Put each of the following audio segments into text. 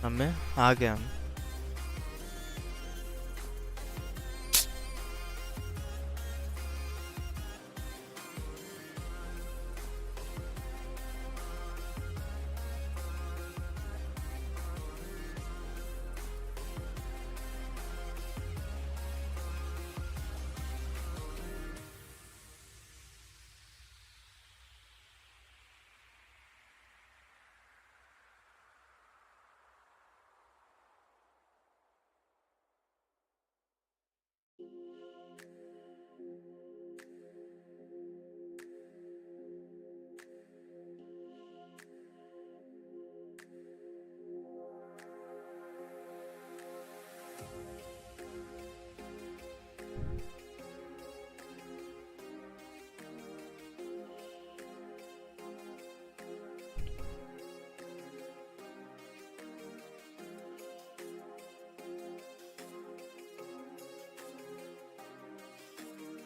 हमें आ गया हम।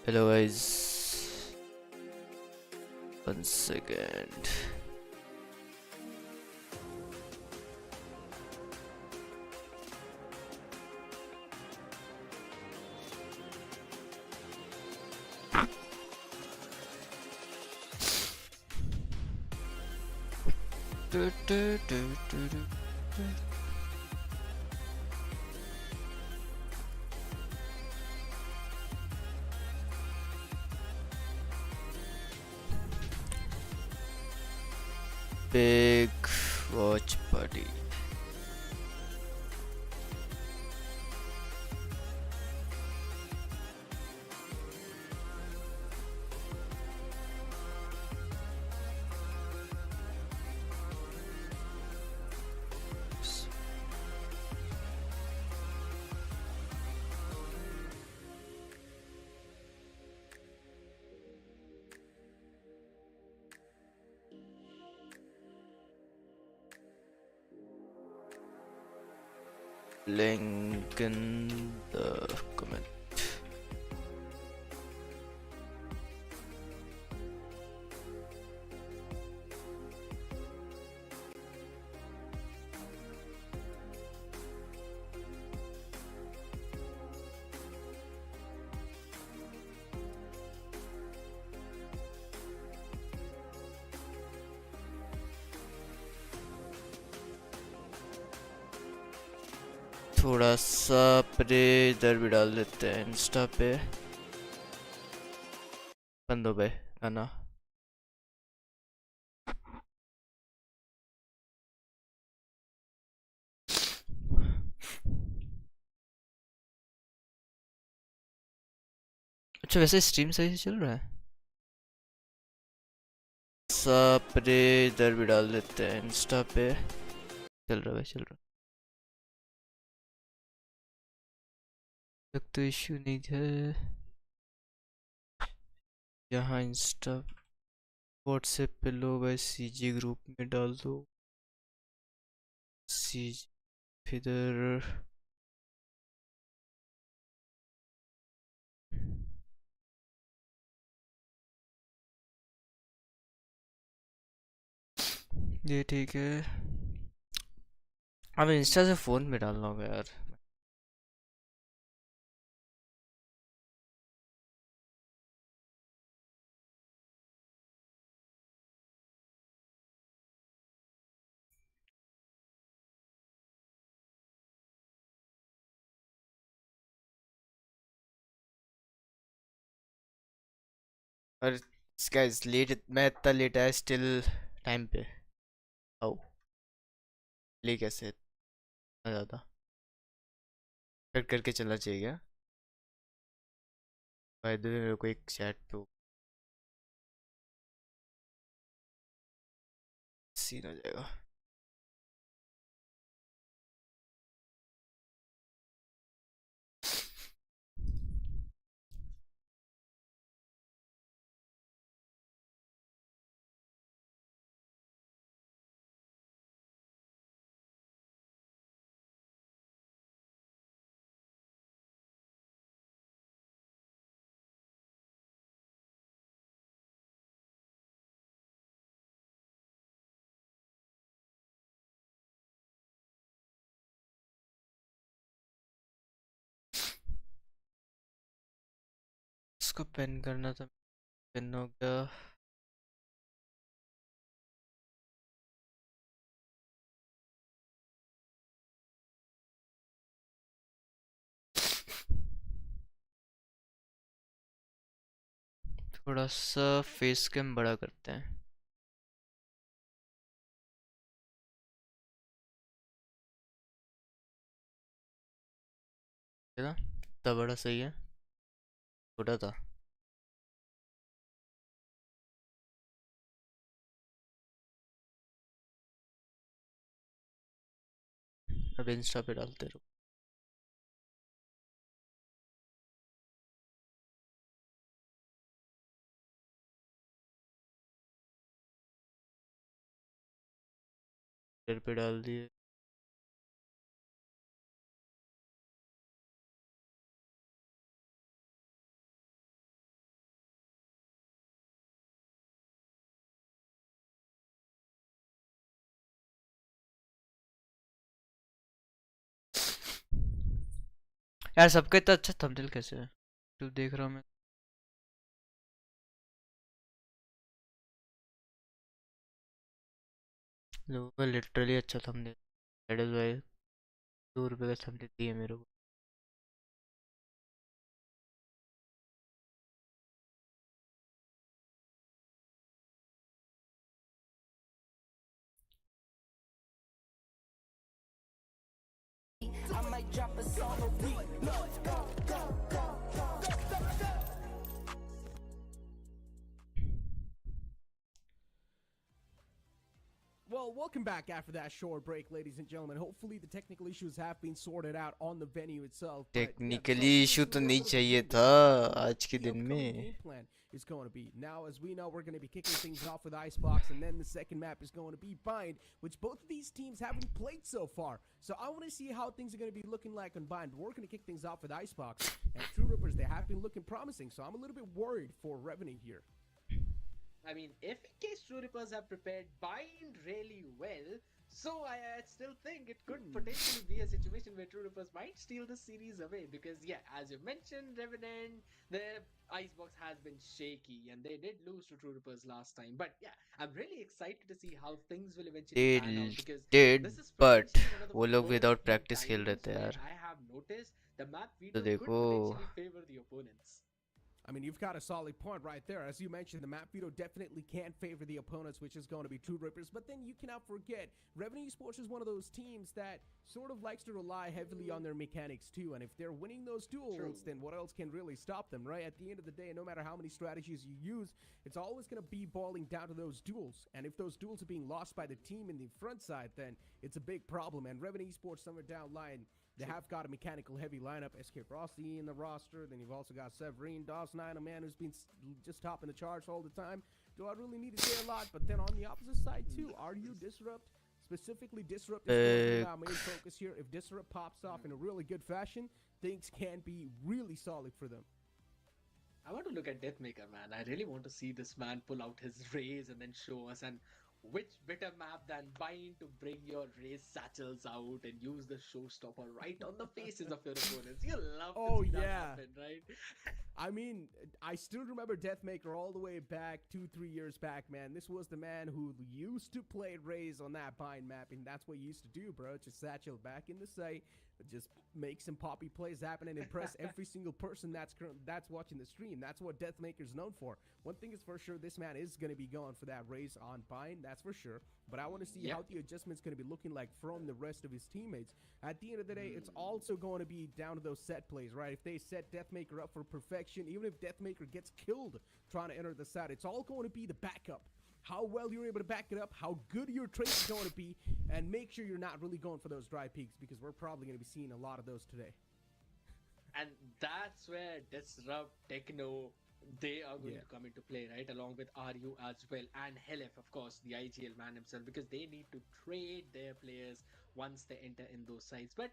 Hello guys, 1 second. Big watch party. Link in the comment. थोड़ा सा प्रे इधर भी डाल देते हैं इंस्टा पे। बंद हो गए गाना। अच्छा वैसे स्ट्रीम सही से चल रहा है। सा प्रे इधर भी डाल देते हैं इंस्टा पे। चल रहा है चल रहा है। तक तो इश्यू नहीं है। यहाँ इंस्टा व्हाट्सएप पे लोग सीजी ग्रुप में डाल दो। सीजी इधर ये ठीक है। अब इंस्टा से फोन में डालना होगा यार। और गाइस लेट मैं इतना लेट आया स्टिल टाइम पे। आओ ले कैसे इतना ज़्यादा कट करके चलना चाहिए क्या। बाय द वे मेरे को एक चैट पे सीन आ जाएगा। इसको पेन करना था, पेन हो गया। थोड़ा सा फेस कैम बड़ा करते हैं, है ना? इतना बड़ा सही है, छोटा था। अब इंस्टा पे डालते रहो। ट्विटर पे डाल दिए। यार सबका इतना अच्छा थंबनेल कैसे है? तो देख रहा हूँ मैं। लोगों का लिटरली अच्छा थंबनेल, दैट इज व्हाई 2 रुपए का थंबनेल दिए मेरे को। I might drop a song a week. Well, welcome back after that short break, ladies and gentlemen. Hopefully, the technical issues have been sorted out on the venue itself. But yeah, this technically also gives issue you a तो little नहीं bit of a चाहिए hint as था to what आज के the दिन upcoming में। game plan is going to be. Now, as we know, we're going to be kicking things off with Icebox, and then the second map is going to be Bind, which both of these teams haven't played so far. So I want to see how things are going to be looking like on Bind. We're going to kick things off with Icebox, and True Rippers, they have been looking promising. So I'm a little bit worried for Revenue here. I mean, if in case True Rippers have prepared Bind really well, so I still think it could potentially be a situation where True Rippers might steal the series away. Because yeah, as you mentioned, Revenant, the Icebox has been shaky, and they did lose to True Rippers last time. But yeah, I'm really excited to see how things will eventually They pan out, because did, this is but potentially one of the वो लोग first without few practice खेल रहे times थे where यार। I have noticed the map तो veto could देखो, potentially favor the opponents. I mean, you've got a solid point right there. As you mentioned, the map veto definitely can't favor the opponents, which is going to be True Rippers. But then you cannot forget, Revenue Sports is one of those teams that sort of likes to rely heavily on their mechanics too. And if they're winning those duels, True. then what else can really stop them, right? At the end of the day, no matter how many strategies you use, it's always going to be boiling down to those duels. And if those duels are being lost by the team in the front side, then it's a big problem. And Revenue Sports somewhere down line, they have got a mechanical heavy lineup. SK Rossi in the roster. Then you've also got Severine, Dawson, a man who's been just topping the charts all the time. Do I really need to say a lot? But then on the opposite side too, are you Disrupt? Specifically, Disrupt is going to be our main focus here. If Disrupt pops off in a really good fashion, things can be really solid for them. I want to look at Deathmaker, man. I really want to see this man pull out his rays and then show us. And which better map than Bind to bring your race satchels out and use the showstopper right on the faces of your opponents? You love to see that happen, right? I mean, I still remember Deathmaker all the way back 2-3 years back, man. This was the man who used to play Raze on that bind map, and that's what he used to do, bro. Just satchel back in the site, just make some poppy plays happen and impress every single person that's watching the stream. That's what Deathmaker's known for. One thing is for sure, this man is going to be going for that Raze on bind, that's for sure. But I want to see how the adjustment's going to be looking like from the rest of his teammates. At the end of the day, it's also going to be down to those set plays, right? If they set Deathmaker up for perfection, even if Deathmaker gets killed trying to enter the side, it's all going to be the backup. How well you're able to back it up, how good your trace is going to be, and make sure you're not really going for those dry peaks, because we're probably going to be seeing a lot of those today. And that's where Disrupt, Techno, they are going to come into play, right? Along with RU as well, and Helef, of course, the IGL man himself, because they need to trade their players once they enter in those sites. But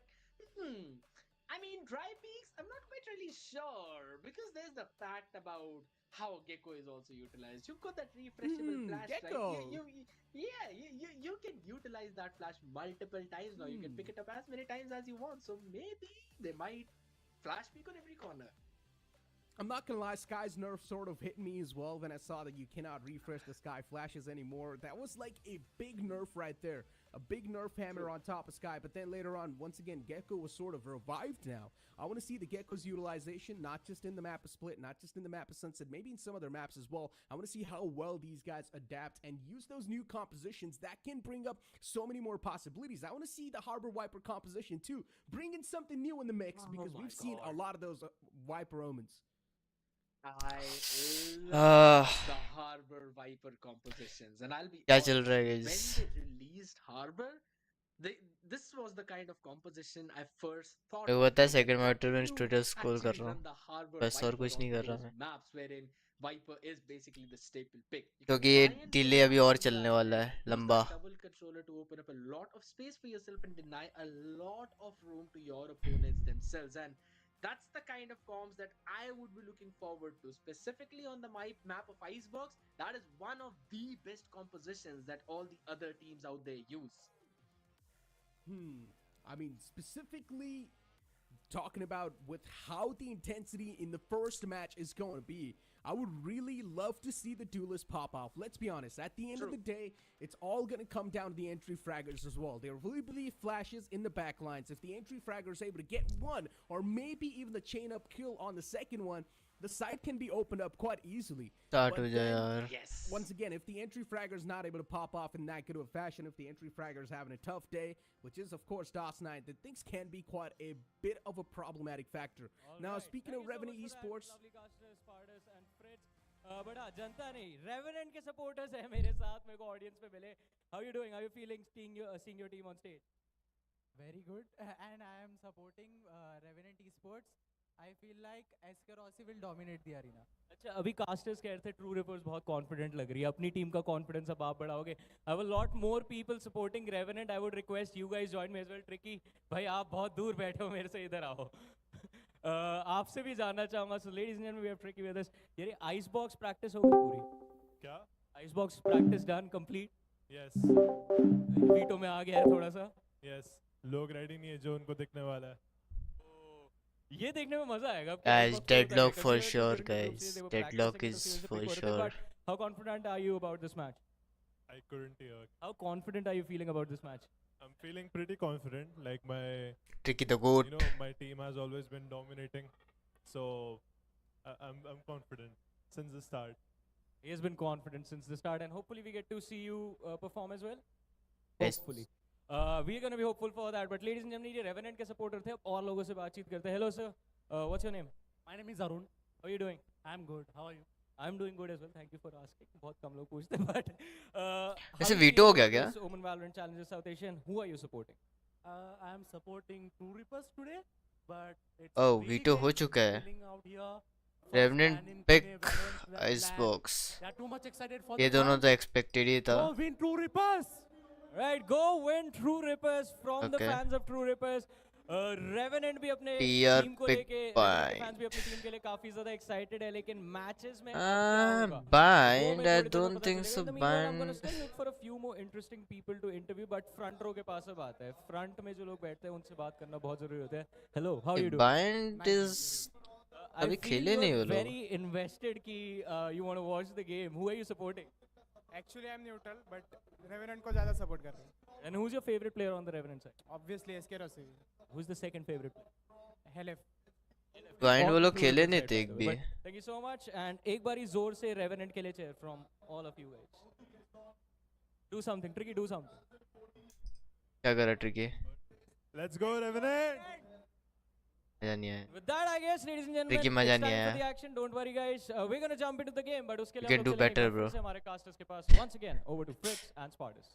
I mean, dry peaks, I'm not quite really sure, because there's the fact about how Gecko is also utilized. You've got that refreshable flash, Gecko. right? You can utilize that flash multiple times now. You can pick it up as many times as you want. So maybe they might flash peek on every corner. I'm not gonna lie, Sky's nerf sort of hit me as well when I saw that you cannot refresh the Sky flashes anymore. That was like a big nerf right there. A big nerf hammer on top of Sky, but then later on, once again, Gecko was sort of revived now. I want to see the Gecko's utilization, not just in the map of Split, not just in the map of Sunset, maybe in some other maps as well. I want to see how well these guys adapt and use those new compositions that can bring up so many more possibilities. I want to see the Harbor Wiper composition too, bring in something new in the mix, because we've seen a lot of those Wiper omens. I Ah, love the Harbor Viper compositions, and I'll be क्या honest, चल रहा है when guys? they released Harbor, this was the kind of composition I first thought मेरे को of. पता है Like, second what monitor if में you Twitter scroll कर actually रहा run हूँ, the Harbor बस और Viper कुछ नहीं onto कर रहा those मैं, maps wherein Viper is basically the staple pick? You can क्योंकि ये try and do delay it अभी on और GRY, चलने वाला right? है Use लंबा. that double controller to open up a lot of space for yourself and deny a lot of room to your opponents themselves. And that's the kind of comms that I would be looking forward to, specifically on the map of Icebox. That is one of the best compositions that all the other teams out there use. I mean, specifically talking about with how the intensity in the first match is going to be, I would really love to see the duelist pop off. Let's be honest. At the end of the day, it's all going to come down to the entry fraggers as well. There will be flashes in the backlines. If the entry fragger is able to get one, or maybe even the chain up kill on the second one, the site can be opened up quite easily. Start But हो जाए then, यार. Yes. once again, if the entry fragger is not able to pop off in that good of a fashion, if the entry fragger is having a tough day, which is of course DOS9, then things can be quite a bit of a problematic factor. Now, speaking of Revenant Esports, but हाँ जनता नहीं revenant के supporters हैं मेरे साथ मेरे को audience में मिले how you doing how you feeling seeing your team on stage Very good. And I am supporting Revenant Esports. I feel like SK Rossi will dominate the arena. अच्छा अभी कास्टर्स कह रहे थे ट्रू रिपर्स बहुत confident लग रही है अपनी टीम का कॉन्फिडेंस अब आप बढ़ाओगे I have a lot more people supporting revenant I would request you guys join me as well tricky भाई आप बहुत दूर बैठे हो मेरे से इधर आओ आपसे भी जानना चाहूंगा so ladies and gentleman we have tricky with us ये आइस बॉक्स प्रैक्टिस हो गई पूरी क्या ice box practice done complete yes veto में आ गया है थोड़ा सा यस लोग रेडी नहीं है जो उनको दिखने वाला है ये देखने में मजा आएगा Guys, deadlock for sure, guys. Deadlock is for sure. How confident are you about this match? I couldn't hear. How confident are you feeling about this match? I'm feeling pretty confident. Like Tricky the goat. my team has always been dominating, so I'm confident since the start. He has been confident since the start, and hopefully we get to see you perform as well. Yes. Hopefully. We are going to be hopeful for that. But ladies and gentlemen, ये Revenant के supporter थे, अब और लोगों से बातचीत करते हैं. Hello sir, what's your name? My name is Arun. How are you doing? I'm good. How are you? I'm doing good as well. Thank you for asking. बहुत कम लोग पूछते हैं, but ऐसे veto हो गया क्या? Omen Valorant Challenges South Asian. Who are you supporting? I am supporting True Reapers today, but it's Oh, really veto हो great चुका है. feeling out here. First Revenant ban in pick Pune, Valorant Icebox. They are too much excited for ये the दोनों fun. तो expected ही था. Go win True Reapers. Right, go win True Rippers from the Okay. fans of True Rippers. Revenant भी अपने PR team को pick लेके bind. Fans भी अपनी टीम के लिए काफी ज्यादा एक्साइटेड है लेकिन मैचेस में Bind. I don't think so. I'm Bind. gonna still look for a few more interesting people to interview, but front row के पास अब आता है. फ्रंट में जो लोग बैठते हैं उनसे बात करना बहुत जरूरी होता है. Hello, how are you doing? Bind is. I अभी feel खेले you नहीं are वो लोग. very invested कि you want to watch the game. Who are you supporting? Actually, I'm neutral, but Revenant को ज़्यादा support कर रहे हैं. And who's your favorite player on the Revenant side? Obviously, SK Rossi. Who's the second favorite player? Helef. Bind वो लोग True खेले Rippers नहीं side, थे by एक the भी. way. But thank you so much and एक बारी जोर से Revenant के लिए cheer from all of you guys. Do something, Tricky, do something. क्या करा ट्रिकी? Let's go Revenant. मजा नहीं आया. With that, I guess, ladies and gentlemen, Tricky it's मजा time नहीं for आया. the action. Don't worry, guys. We're gonna jump into the game, but उसके लिए You हम can लोग do चलेंगे better, फिर bro. से हमारे casters के पास. Once again, over to Fritz and Spartus.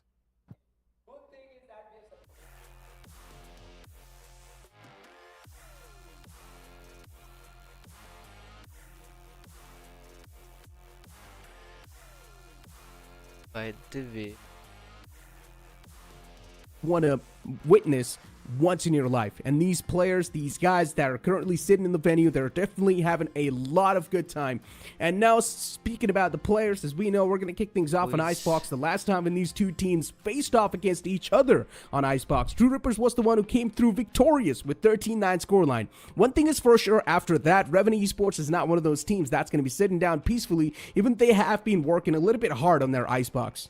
By the way. want to witness once in your life. And these players, these guys that are currently sitting in the venue, they're definitely having a lot of good time. And now, speaking about the players, as we know, we're going to kick things off on Icebox. The last time when these two teams faced off against each other on Icebox, True Rippers was the one who came through victorious with 13-9 scoreline. One thing is for sure, after that, Revenant Esports is not one of those teams that's going to be sitting down peacefully, even if they have been working a little bit hard on their Icebox.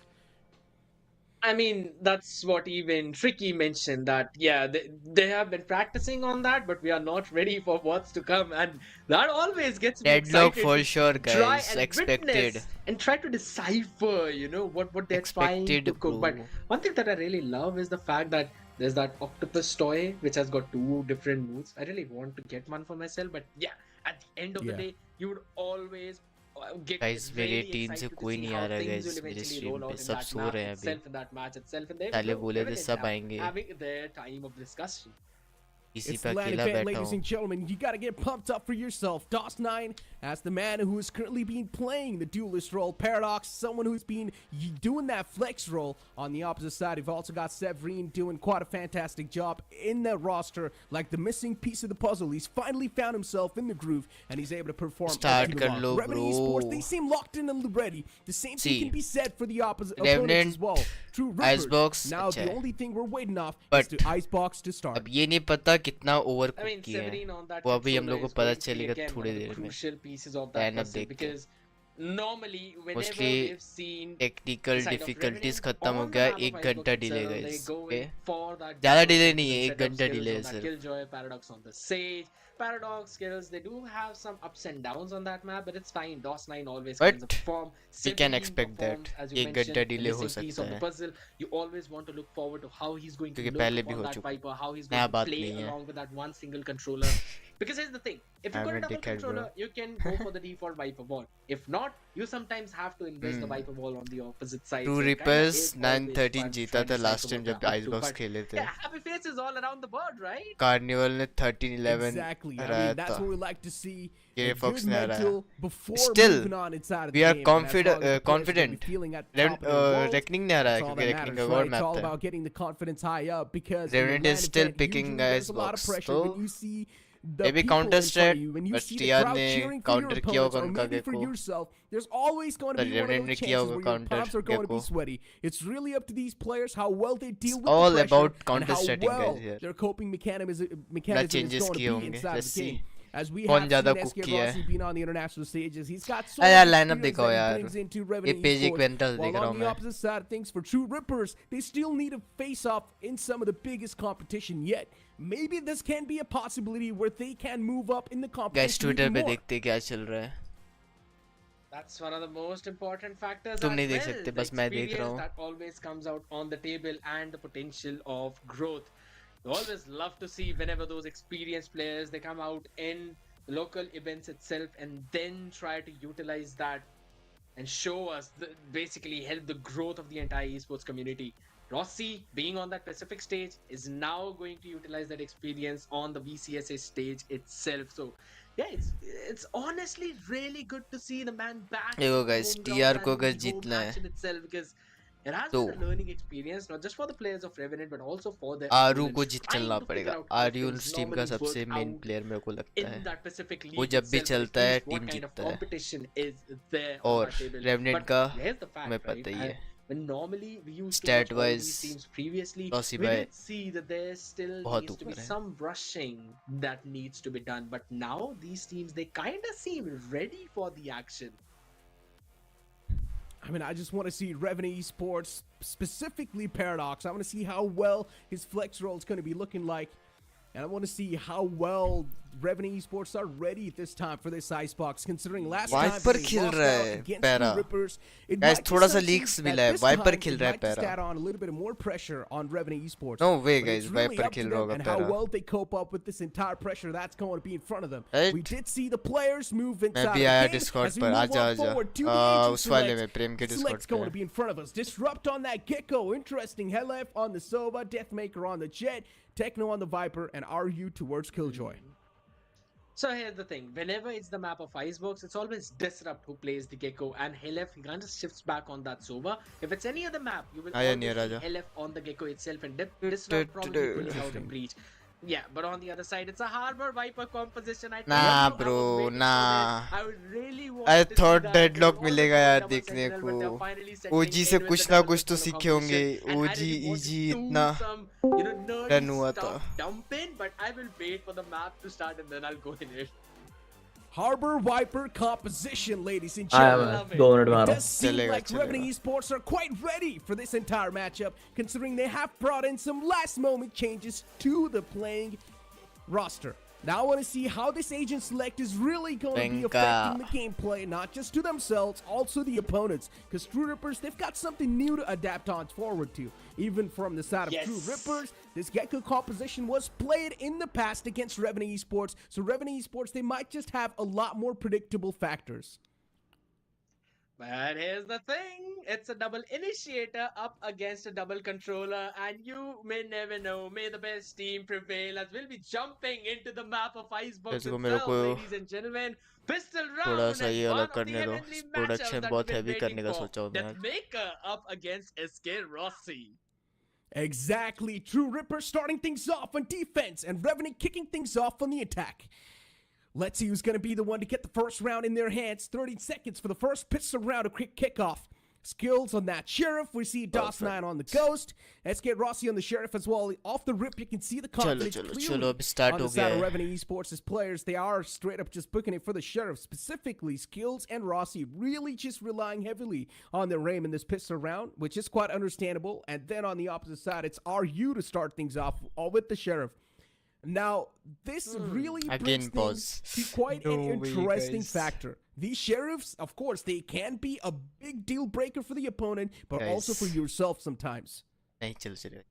I mean, that's what even Tricky mentioned, that, yeah, they have been practicing on that, but we are not ready for what's to come. And that always gets me Deadlock excited for to sure, try guys. and Expected. witness and try to decipher, what they're trying to Expected, cook. But bro. one thing that I really love is the fact that there's that octopus toy, which has got 2 different moves. I really want to get one for myself, but yeah, at the end of the day, you would always get Guys, really मेरे team excited से to कोई see नहीं how आ रहा things guys will मेरे eventually stream roll पे out in सब that so map रहे हैं अभी itself, in that match itself, and they पहले बोले थे Revenant सब have आएंगे having their time of discussion. इसी It's पे the land अकेला event, बैठा ladies हूँ and gentlemen. You got to get pumped up for yourself. DOS9, as the man who is currently being playing the duelist role. Paradox, someone who's been doing that flex role on the opposite side. We've also got Severine doing quite a fantastic job in the roster, like the missing piece of the puzzle. He's finally found himself in the groove, and he's able to perform. Start कर लो, Revenant Esports, bro. they seem locked in and ready. The same thing See, can be said for the opposite Revenant, opponents as well. True Rippers. Icebox, Now अच्छा the है. only thing we're waiting off is But the Icebox to start. अब ये नहीं पता कितना over I mean, cook किया है Severine on that वो अभी हम controller लोग को is पता going to be चलेगा again one थोड़ी of the देर में crucial pieces of that lineup puzzle, देख के because normally whenever mostly we've seen technical side of difficulties Revenant खत्म हो on the गया map of 1 घंटा Icebox delay itself, guys they go okay in for that ज़्यादा double delay technical नहीं है 1 setup घंटा skills डिले on है that सिर्फ Killjoy, Paradox on the Sage. Paradox skills, they do have some ups and downs on that map, but it's fine. DOS9 always kinds of But perform. we can Severine expect that performs, as you 1 mentioned, घंटा the delay हो missing piece सकता of the है puzzle. You always want to look forward to how he's going to क्योंकि look पहले भी on हो that चुका Viper, how he's नया going to बात play नहीं है along with that one single controller. Because here's the thing, if you I'm got a a double dickhead, bro. controller, you can go for the default Viper wall. If not, you sometimes have to invest the Viper wall on the opposite side. True So it kinda Rippers is always 9-13 fun to जीता try and था decipher last time what जब they're up to. Icebox But खेले थे yeah, happy faces all around the board, right? Carnival ने 13-11 Exactly. I हराया mean, that's था what we like to see. ये A Fox good ने हराया mental before Still, moving on inside of we the are game. And as long as the players are gonna be confident feeling at the top of their world, reckoning ने हराया that's all क्योंकि that reckoning matters, का right? Word It's map all था about getting the confidence high up, because Revenant in the is LAN still event, picking usually there's a lot of Icebox, pressure so when you see the maybe people counter in front strat, of you, when you but see the TR crowd ने cheering for your counter किया opponents होगा or उनका maybe for Gekko yourself. There's always going to Sorry, be one of Revenant those ने किया chances होगा where your counter palms are going to be Gekko sweaty. It's really up to these players how well they deal It's with all the pressure about and counter how stratting, well guys, here. their coping mechanism is changes going to किए be होंगे inside of let's the game. see As we कौन have ज़्यादा seen cook SK किया Rossi है being on the international stages, he's got so अरे much यार lineup experience दिखाओ that he यार brings into ये Revenant पेज Esports. इक्वेंटल देख While रहा हूँ on the मैं opposite side of things, for True Rippers, they still need to face off in some of the biggest competition yet. Maybe this can be a possibility where they can move up in the guys competition Twitter even पे more. देखते क्या चल रहा है That's one of the most important factors तुम as नहीं देख well. सकते The बस मैं देख रहा experience हूँ that always comes out on the table and the potential of growth. We always love to see whenever those experienced players they come out in local events itself and then try to utilize that and show us basically help the growth of the entire esports community. Rossi being on that Pacific stage is now going to utilize that experience on the VCSA stage itself. So yeah, it's honestly really good to see the man back देखो in the guys home TR ground को and अगर in the home जीतना है action itself, because it has तो been a learning experience not just for the players of Revenant but also for their आरू को opponents, जीत trying चलना to figure पड़ेगा out how आरू things टीम का normally सबसे work मेन out प्लेयर मेरे को लगता in है that Pacific वो League जब भी itself, and at चलता है least what team kind of जीतता है competition is there on और that table. रेवनेंट But का here's the fact, तुम्हें right? पता ही है When normally we used to Stat watch all wise, these teams previously, Rossi we भाई did see that there still बहुत needs to be ऊपर है some rushing that needs to be done. But now these teams, they kind of seem ready for the action. I mean, I just want to see Revenant Esports, specifically Paradox. I want to see how well his flex role is going to be looking like. And I want to see how well Revenant Esports are ready this time for this Icebox, considering last time Viper they खेल lost रहा out है against para the Rippers. It Guys, might be थोड़ा सा something leaks that मिला है this Viper time खेल it रहा है might just para add on a little bit of more pressure on Revenant Esports. No way But it's guys really Viper up to खेल रहा them होगा and how para well they cope up with this entire pressure that's going to be in front of them. Right? We did see the players move मैं inside भी of आया the game Discord as we पर move आजा on आजा forward to the agent उस वाले select. में प्रेम के Discord Select's going पे to be in front of us. Disrupt on that Gecko. Interesting. Helef on the Sova. Deathmaker on the Jet. Techno on the Viper. And RU towards Killjoy. So here's the thing. Whenever it's the map of Icebox, it's always Disrupt who plays the Gecko, and Helef he kind of shifts back on that Sova. If it's any other map, you will Aja always see Raja. Helef on the Gecko itself, and Disrupt probably pulling out a breach. Yeah, but on the other side, it's a Harbor Viper composition. I Nah, told you, I was bro, waiting for nah. this. I would really want I to see thought that. Deadlock It was मिलेगा always यार double देखने sentinel, को. but they're finally settling OG in से with कुछ the ना double कुछ तो sentinel सीखे होंगे. composition. And I OG really want to easy do इतना some, nerdy डन हुआ था. stuff dump in, but I will wait for the map to start and then I'll go in it. Harbor Viper composition, ladies and I am gentlemen. 2 minute It मारो. does seem Chalega, like Revenant chalega. Esports are quite ready for this entire matchup, considering they have brought in some last moment changes to the playing roster. Now I want to see how this agent select is really going to be Venka. affecting the gameplay, not just to themselves, also the opponents. Because True Rippers, they've got something new to adapt on forward to. Even from the side of Yes. True Rippers, this Gecko composition was played in the past against Revenant Esports. So Revenant Esports, they might just have a lot more predictable factors. But here's the thing, it's a double initiator up against a double controller, and you may never know. May the best team prevail, as we'll be jumping into the map of Icebox Let's go, itself, मेरे को ladies and gentlemen. Pistol थोड़ा round सा and ये one अलग of the करने दो. heavenly matchups production that बहुत we've heavy been करने waiting का for. सोचा हूँ मैं आज. Deathmaker up against SK Rossi. Exactly. True Ripper starting things off on defense and Revenant kicking things off on the attack. Let's see who's going to be the one to get the first round in their hands. 30 seconds for the first pistol round, a quick kickoff. Skills on that Sheriff. We see DOS9 on the Ghost. SK Rossi on the Sheriff as well. Off the rip, you can see the confidence clearly अब start on हो the side गया of है. Revenant Esports' players. They are straight up just booking it for the Sheriff. Specifically, Skills and Rossi really just relying heavily on their aim in this pistol round, which is quite understandable. And then on the opposite side, it's RU to start things off, all with the Sheriff. Now, this really brings Again, pause. things to quite an No way, interesting guys. factor. These Sheriffs, of course, they can be a big deal breaker for the opponent, but also for Guys. yourself sometimes. नहीं चल चलेगा.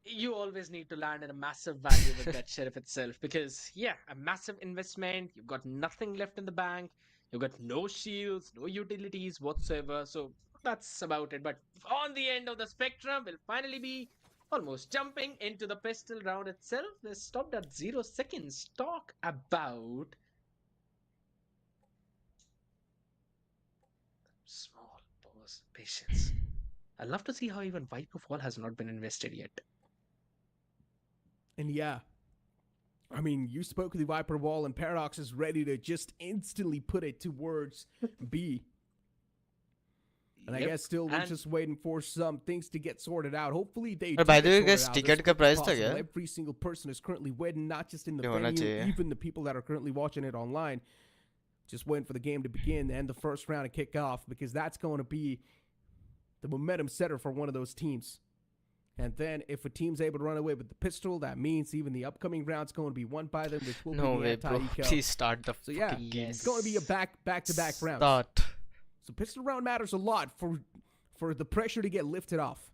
You always need to land in a massive value with that Sheriff itself, because yeah, a massive investment, you've got nothing left in the bank, you've got no shields, no utilities whatsoever, so that's about it. But on the end of the spectrum, we'll finally be almost jumping into the pistol round itself. They stopped at 0 seconds. Talk about small pause, patience. I'd love to see how even Viper Fall has not been invested yet. And yeah, I mean, you spoke of the Viper Wall, and Paradox is ready to just instantly put it towards B. And I Yep, guess still we're and- just waiting for some things to get sorted out. Hopefully they But do by get the way, sorted guys, out as ticket quick का as price था possible. क्या? Every single person is currently waiting, not just in the ये होना venue, चाहिए. even the people that are currently watching it online, just waiting for the game to begin and the first round to kick off, because that's going to be the momentum setter for one of those teams. And then if a team's able to run away with the pistol, that means even the upcoming round's going to be won by them, which will No be way, the bro. anti-eco. Please start the So yeah, fucking game. it's going to be a back-to-back round. Start. So pistol round matters a lot for the pressure to get lifted off.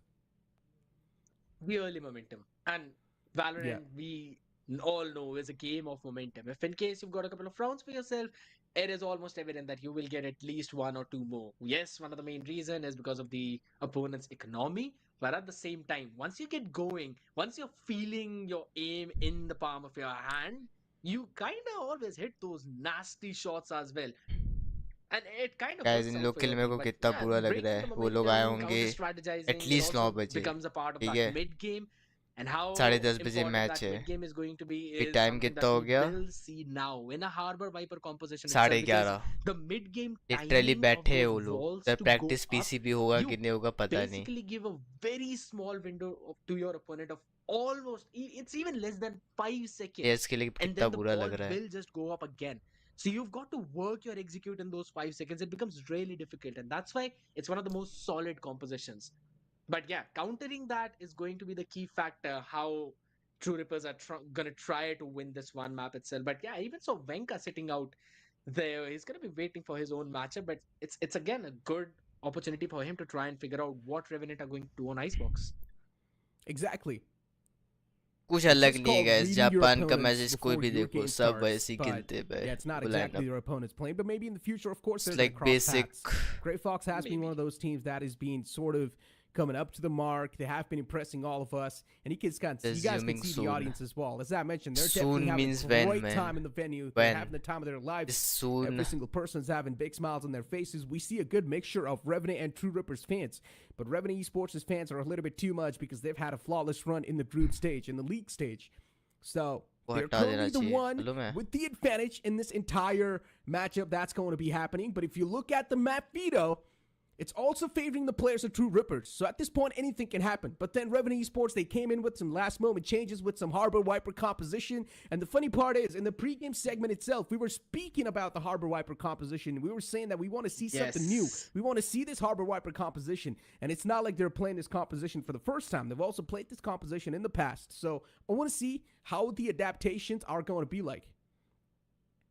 The early momentum. And Valorant, we all know, is a game of momentum. If in case you've got a couple of rounds for yourself, it is almost evident that you will get at least 1 or 2 more. Yes, one of the main reason is because of the opponent's economy, but at the same time, once you get going, once you're feeling your aim in the palm of your hand, you kind of always hit those nasty shots as well. And it kind of Guys, works in out लोग for के लिए मेरे your को team. कितना But बुरा लग breaking रहा the है. वो लोग आए momentum, होंगे counter-strategizing, at it least 9 also बजे. becomes a part of ठीक that है? mid game. And how 10:30 बजे important मैच that है. mid game is going to be ये is टाइम something कितना that हो we गया? will see now in a Harbor Viper composition itself, because 11:30. the mid game literally timing of बैठे हैं वो those लोग. walls तो to go practice up, PC भी होगा you कि नहीं होगा पता नहीं. basically give a very small window to your opponent of almost, it's even less than 5 seconds. ये इसके लिए And कितना then the बुरा ball लग रहा है. will just go up again. So you've got to work your execute in those 5 seconds. It becomes really difficult, and that's why it's one of the most solid compositions. But yeah, countering that is going to be the key factor, how True Rippers are gonna try to win this one map itself. But yeah, even so, Venka sitting out there, he's gonna be waiting for his own matchup. But it's again a good opportunity for him to try and figure out what Revenant are going to do on Icebox. Exactly. कुछ It's अलग just नहीं called guys. reading your Japan का opponents matches कोई before भी your देखो game सब starts, वैसे ही but खेलते हैं. yeah, it's not वो exactly lineup. your opponent's playing, but maybe in the future, of course, It's there's like cross basic. paths. Grey Fox has been Maybe. one of those teams that is being sort of coming up to the mark. They have been impressing all of us, and you guys can see Resuming the soon. audience as well. As I mentioned, they're Soon definitely having means a when, great man? time in the venue. When? They're having the time of their lives. Soon. Every single person's having big smiles on their faces. We see a good mixture of Revenant and True Rippers fans, but Revenant Esports' fans are a little bit too much because they've had a flawless run in the group stage, in the league stage. So they're currently the one with the advantage in this entire matchup that's going to be happening. But if you look at the map veto, it's also favoring the players of True Rippers. So at this point, anything can happen. But then Revenant Esports, they came in with some last-moment changes with some Harbor Wiper composition. And the funny part is, in the pregame segment itself, we were speaking about the Harbor Wiper composition. We were saying that we want to see something new. We want to see this Harbor Wiper composition. And it's not like they're playing this composition for the first time. They've also played this composition in the past. So I want to see how the adaptations are going to be like.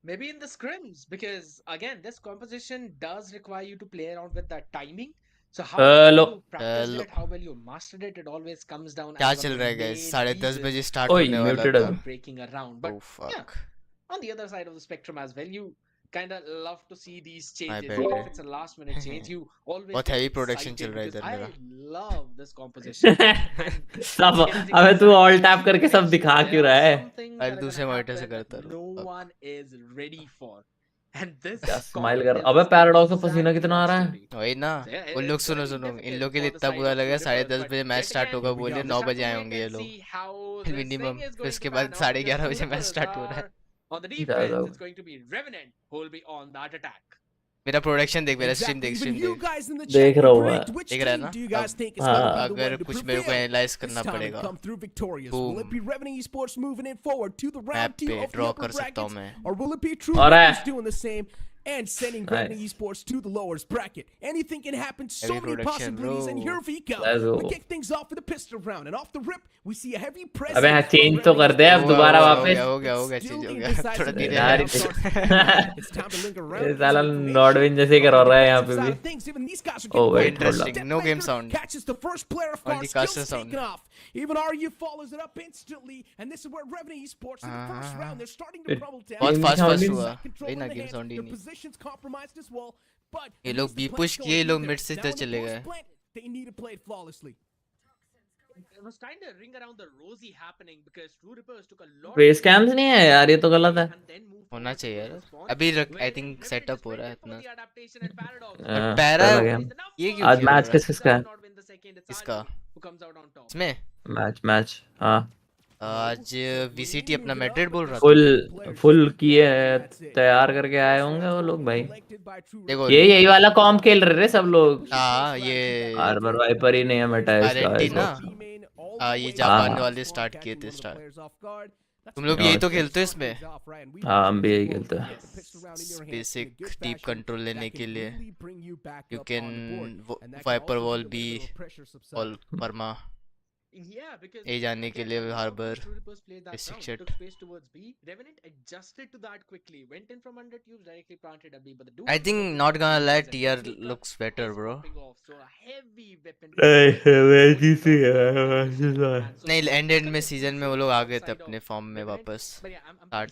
Maybe in the scrims, because again, this composition does require you to play around with that timing. So how well you practiced it, how well you mastered it, it always comes down. क्या चल रहा है guys? 10:30 बजे start होने वाला था. Breaking around, but yeah, on the other side of the spectrum as well, you kind of love to see these changes. Even if it's a last minute change, you always बहुत heavy production चल रहा है इधर मेरा. मेरा. I love this composition. सब अबे तू ऑल टैप करके सब दिखा क्यों रहा है? अरे दूसरे मॉनिटर से करता हूँ. No one is ready for. And this क्या स्माइल कर. अबे पैराडॉक्स में पसीना कितना आ रहा है? वही ना. उन लोग सुनो इन लोग के लिए इतना बुरा लगा. 10:30 बजे मैच स्टार्ट होगा बोले 9 बजे आए होंगे ये लोग मिनिमम. फिर उसके बाद 11:30 बजे मैच स्टार्ट हो रहा है. On the defense, it's going to be Revenant who will be on that attack. मेरा प्रोडक्शन देख, मेरा स्ट्रीम देख, देख रहा हूँ मैं. देख रहा है ना. अगर कुछ मेरे को एनालाइज करना पड़ेगा. मैप पे ड्रॉ कर सकता हूँ मैं. और है. And sending Revenant Esports to the lowest bracket. Anything can happen. So many possibilities, and here we go. We kick things off with a pistol round, and off the rip, we see a heavy press. अबे हाँ change तो कर दे अब दोबारा वापस. हो गया change हो गया. थोड़ा धीरे यार It's time to linger around. ये साला नॉर्डविन जैसे कर रहा है यहाँ पे भी. Oh wait, interesting. No game sound. Catches the first player of Only caster sound. off. Even RU follows it up instantly, and this is where Revenant Esports in the first round they're starting to crumble down. बहुत fast हुआ. वही ना game sound ही नहीं. Positions compromised as well, but ये लोग B push किए, ये लोग मिड से इधर चले गए. They need to play it flawlessly. It was kind of ring around the rosy happening because True Rippers took a lot. Base camps नहीं है यार, ये तो गलत है. होना चाहिए यार. अभी आई थिंक सेटअप हो रहा है इतना. पैरा ये क्यों? आज मैच किसका है? किसका? इसमें मैच हाँ. आज वीसीटी अपना मैड्रिड बोल रहा था. फुल किए तैयार करके आए होंगे वो लोग भाई. देखो यही वाला कॉम्प खेल रहे सब लोग. हाँ ये हार्बर वाइपर ही नहीं है मेटा इसका. ये जापान वाले स्टार्ट किए थे स्टार्ट. तुम लोग यही तो खेलते हो इसमें? हाँ हम भी यही खेलते हैं. बेसिक डीप कंट्रोल लेने के लिए you can Viper wall be all परमा. Yeah, because ए जाने के लिए Harbor took space towards B. Revenant adjusted to that quickly. Went in from under tubes, directly planted a B, but the dude I think not gonna lie, TR looks better, bro. So a heavy weapon. नहीं and में season में वो लोग आ गए थे अपने form में वापस.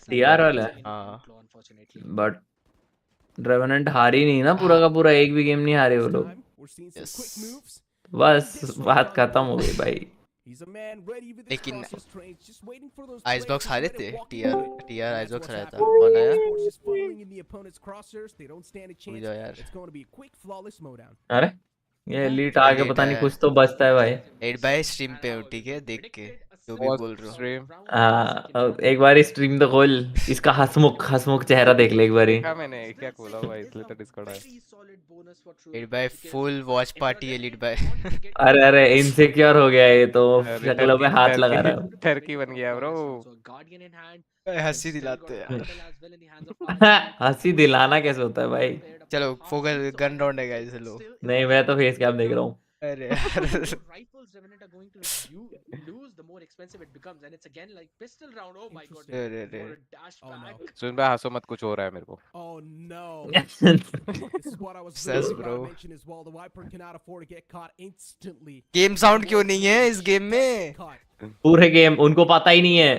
TR वाले. हाँ. बट रेवेनेंट हारी नहीं ना पूरा का पूरा. एक भी गेम नहीं हारे वो लोग. बस बात खत्म हो गई भाई. लेकिन आइसबॉक्स हारे थे. टीआर आइसबॉक्स हारा था. कौन आया? जाओ यार. अरे ये एलीट आगे पता नहीं कुछ तो बचता है भाई. 8 बाय स्ट्रीम पे हो ठीक है देख के जो भी बोल रहे हो. हाँ एक बारी स्ट्रीम तो खोल. इसका हसमुख चेहरा देख ले एक बारी. मैंने क्या खोला हुआ है इसलिए तो डिस्कॉर्ड है. 8 by full watch party elite by. अरे इनसिक्योर हो गया ये तो. शक्लों पे हाथ लगा रहा है. टर्की बन गया ब्रो. हंसी दिलाते हैं. हंसी दिलाना कैसे होता है भाई? चलो फोकस गन राउंड है गाइस. हेलो नहीं मैं तो फेस कैम देख रहा हूँ. अरे rifles Revenant are going to lose the more expensive it becomes, and it's again like pistol round. Oh my god. Dash back. सुन भाई हंसो मत, कुछ हो रहा है मेरे को. Oh no. This is what I was Says bro. mention as well. The Viper cannot afford to get caught instantly. Game sound क्यों नहीं है इस गेम में? पूरे गेम उनको पता ही नहीं है.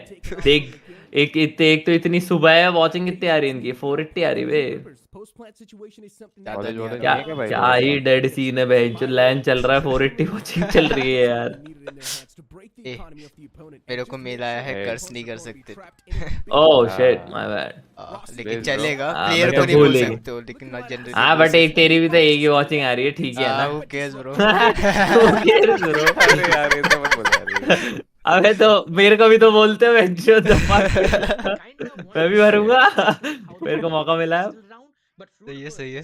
देख एक तो इतनी सुबह है, वॉचिंग कितनी आ रही है इनकी? 480 आ रही बे। ज्यादा कॉलेज नहीं आ वॉलेज क्या नहीं है क्या भाई क्या लोगों ही का? डेड सीन है भाई, जो लैंड चल रहा है 480 वॉचिंग चल रही है यार। ए, मेरे को मेल आया है, ए, कर्स नहीं कर सकते। ओह शिट, हाँ, माय बैड। लेकिन बेस ब्रो। चलेगा, हाँ प्लेयर मतलब को नहीं बोल भूलेंगे। सकते हो, लेकिन नॉट जनरली हाँ बोल बट एक सकते तेरी भी तो एक ही वॉचिंग आ रही है, ठीक है ना? हो। Case bro. Who cares, bro? अरे यार ऐसा मत बोलो यार। अबे तो मेरे को भी तो बोलते हो जो मैं भी भरूंगा। मेरे को मौका मिला है। सही है, सही है।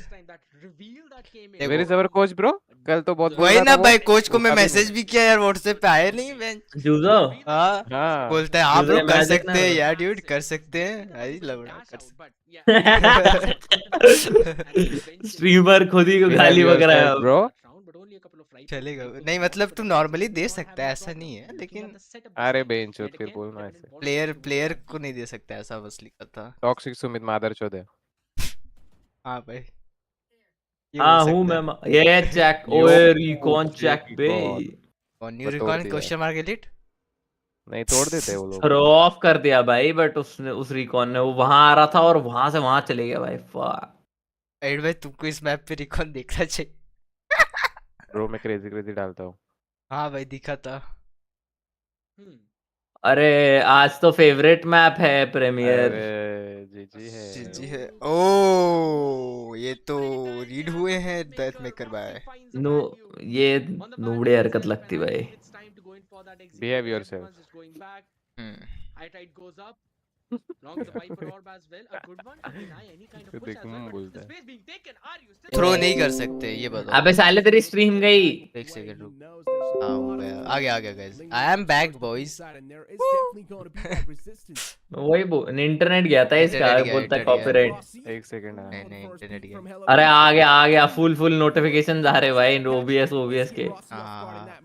वेयर देखो इज अवर कोच ब्रो? कल तो बहुत बोल वही रहा था ना वो। भाई, कोच को मैं अभी मैसेज भी किया यार, व्हाट्सएप पे आया नहीं बेंच। जूजो हाँ, हाँ बोलता है हाँ जूजो ब्रो ये कर मैच देखना सकते हैं है यार, ड्यूड कर सकते हैं। अरे लवड़ा कर स्ट्रीमर खुद ही को बिहेव गाली वगैरह योरसेल्फ ब्रो। चलेगा नहीं, मतलब तू नॉर्मली दे सकता है, ऐसा नहीं है, लेकिन अरे बेंचोद फिर बोलना ऐसे। प्लेयर को नहीं दे सकता, ऐसा बस लिखा था। टॉक्सिक सुमित मादरचोद है। हाँ भाई, ये बोल हाँ हूँ सकता मैं है। ये चेक यो ओए रिकॉन चेक बे। रिकॉन। और न्यू बस तोड़ रिकॉन दिया। Question mark elite. नहीं तोड़ देते वो लोग। थ्रो ऑफ कर दिया भाई, बट उसने उस रिकॉन ने वो वहां आ रहा था और वहां से वहां चले गया भाई। फक। एड भाई तुमको इस मैप पे रिकॉन देखना चाहिए। ब्रो मैं क्रेजी क्रेजी डालता हूँ। हाँ भाई दिखा था। अरे आज तो फेवरेट मैप है प्रीमियर। अरे जीजी जी है। है। ओ ये तो रीड हुए हैं डेथ मेकर बाय। नो ये नूबड़े हरकत लगती भाई। Behave yourself. देख बोलता है। थ्रो नहीं कर सकते ये बताओ। अबे साले तेरी स्ट्रीम गई। एक सेकंड रुक। हाँ हो गया, आ गया guys, I am back boys. वही इंटरनेट गया था इसका, इंटरनेट गया, बोलता है इंटरनेट गया। कॉपीराइट। एक सेकंड नहीं नहीं, इंटरनेट गया। अरे आ गया फुल नोटिफिकेशन आ रहे भाई ओबीएस के। हाँ।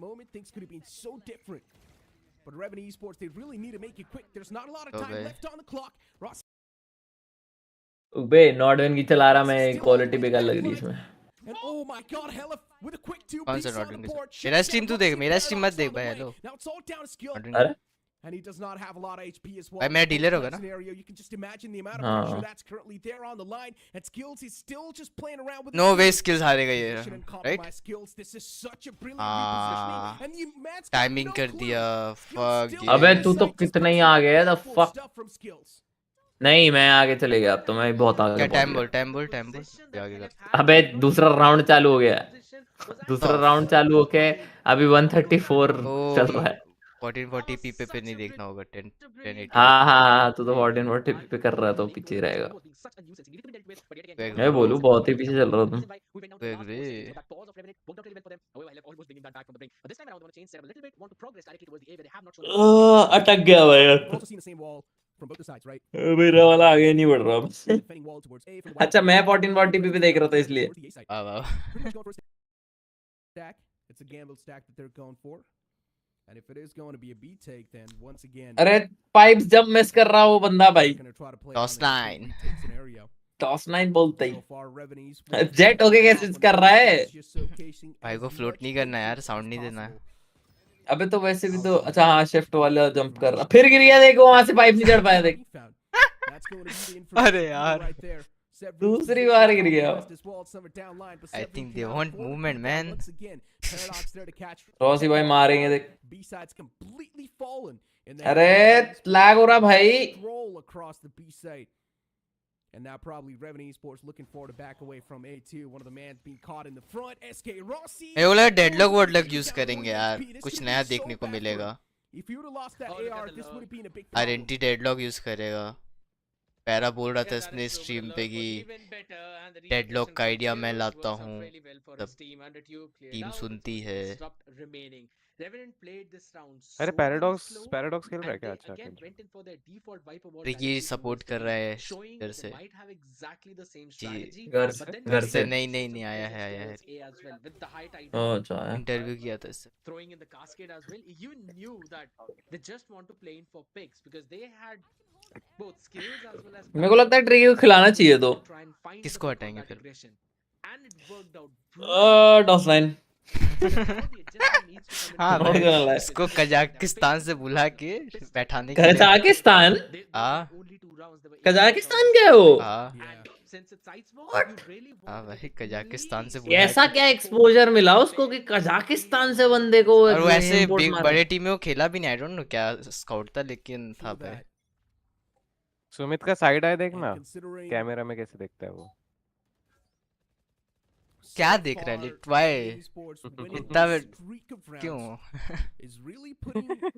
But Revenue Esports, they really need to make it quick. There's not a lot of तो time भाई left on the clock. Ross बे नॉर्डन की चला रहा मैं, क्वालिटी बेकार लग रही है इसमें। and oh my God, Hella with a quick two कौन piece सा on the नॉटिंग? board. मेरा स्ट्रीम तू देख, मेरा स्ट्रीम मत देख भाई। Paradox on the hello way. Now it's all down to skill. Nothing. अरे And he does not have a lot of HP as well. भाई मेरा डीलर होगा ना? Scenario, you can just imagine the amount of हाँ। pressure that's currently there on the line. And Skills is still just playing around with no the way skills. Skills हारेगा ये, Position and right? compromise Skills. This is such a brilliant हाँ। repositioning. And the man's got timing no कर clue. दिया। Skills fuck still अबे in तू तो sight, just कितना ही punching आ गया the beautiful fuck. stuff from Skills. नहीं मैं आगे चले गया, अब तो मैं बहुत आगे क्या पहुंच टाइम बोल, गया। टाइम बोल, टाइम बोल। आगे कर। अबे दूसरा राउंड चालू हो गया। दूसरा राउंड चालू होके अभी 134 ओ चल रहा है। 1440 पी पे नहीं देखना होगा, 1080 हाँ तू तो 1440 पे कर रहा है तो पीछे ही रहेगा। मैं बोलूँ बहुत ही पीछे चल रहा हूँ तुम। अटक गया भाई यार। We've also seen the same wall from both the sides, right? मेरा वाला आगे नहीं बढ़ रहा। Defending wall towards A from the अच्छा white मैं side. 1440p पे देख रहा था इसलिए। Towards the A side. वाह वाह। Pretty much going for a stack. It's a gambled stack that they're going for. And if it is going to be a B take, then once again, अरे pipes जब miss कर रहा वो बंदा भाई। going to try to play Toss on the nine. retake scenario. Toss 9 बोलते ही। So far, Revenue Esports jet होके कैसे कर रहा है? just showcasing भाई को as फ्लोट much नहीं करना pace यार, as साउंड नहीं देना। possible. अबे तो वैसे भी तो अच्छा हाँ शिफ्ट वाला जंप कर रहा, फिर गिर गया देखो, वहां से पाइप नहीं चढ़ पाया देख। That's going to be the information अरे यार। right there. दूसरी बार गिर गया। I think they want movement, man. Rossi भाई मारेंगे देख। B-side's completely fallen. अरे लैग हो रहा भाई। Roll across the B-side. And now probably Revenue Esports looking forward to back away from A2. One of the mans being caught in the front. SK Rossi. मेरे को लगा deadlock वॉडलॉक use करेंगे यार, कुछ नया देखने को मिलेगा। If you would have lost that AR, this would have been a big RNT deadlock use करेगा। पैरा बोल रहा था इसने स्ट्रीम पे कि डेडलॉक का आइडिया मैं लाता हूँ, तब टीम सुनती है। अरे पैराडॉक्स खेल रहा है क्या? अच्छा खेल। रिकी सपोर्ट कर रहा है घर से। जी घर से नहीं नहीं नहीं, आया है अच्छा है। इंटरव्यू किया था इससे। throwing in the cascade as well, you knew that they just want to play in for picks because they had both skills as well as मेरे को लगता है ट्रिकी को खिलाना चाहिए तो। किसको हटाएंगे फिर? and it worked out toss 9। needs to come in हाँ from Not भाई, gonna lie. उसको कजाकिस्तान से बुला के बैठाने के लिए। कजाकिस्तान? हाँ कजाकिस्तान क्या है वो? हाँ Yeah. हाँ भाई, कजाकिस्तान से बुला ऐसा के। क्या एक्सपोजर मिला उसको कि कजाकिस्तान से बंदे को और वो ऐसे import मारा? बड़े टीम में वो खेला भी नहीं, आई डोंट नो क्या स्काउट था, लेकिन था भाई। सुमित का साइड आए And देखना considering कैमरा में कैसे दिखता है वो। क्या so देख रहा है far, लिट वाई? Revenant Esports winning इतना a streak of क्यों? rounds is really putting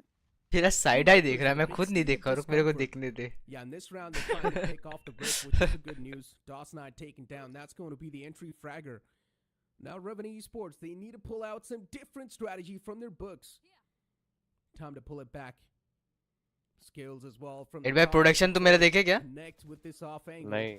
तेरा साइड आई देख रहा है, मैं खुद नहीं देख रहा, रुक मेरे को देखने दे। Yeah, in this round they're trying to pick off the rip, which is the good news. DOS9 taken down. That's going to be the entry fragger. Now Revenant Esports, they need to pull out some different strategy from their books. Time to pull it back. Skills as well from Ed भाई production तो मेरा देखे क्या? connect with this off angle. नहीं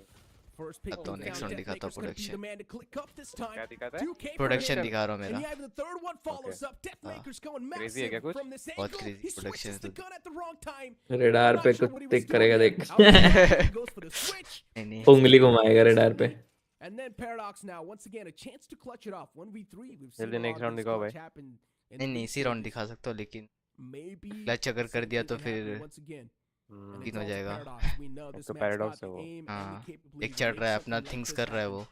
First pick तो we next found one दिखाता Deathmaker's gonna be production। the man to click up this time. क्या दिखाता है? 2K production production. दिखा रहा हूँ And मेरा। yeah, even the third one follows up. Deathmaker's going Crazy है क्या massive कुछ? from this बहुत angle. crazy He switches production the है। gun at the wrong time. Radar Not पे sure कुछ what he was tick doing करेगा there. देख। Outside, he goes for the switch. नहीं नहीं, उंगली घुमाएगा रेडार पे। And then Paradox now, once again, a chance to clutch it off. 1v3. We've जल्दी seen a next lot round of these दिखाओ clutch भाई। happen in नहीं नहीं, big इसी राउंड stages. दिखा सकता हूँ, लेकिन Maybe क्लच अगर कर दिया तो something can happen फिर once again. And तीन it's हो all to जाएगा। Paradox. We know this तो man's Paradox got है the वो। aim and the हाँ, capability एक to चढ़ make रहा है, something अपना like थिंग्स this कर रहा है happen. वो।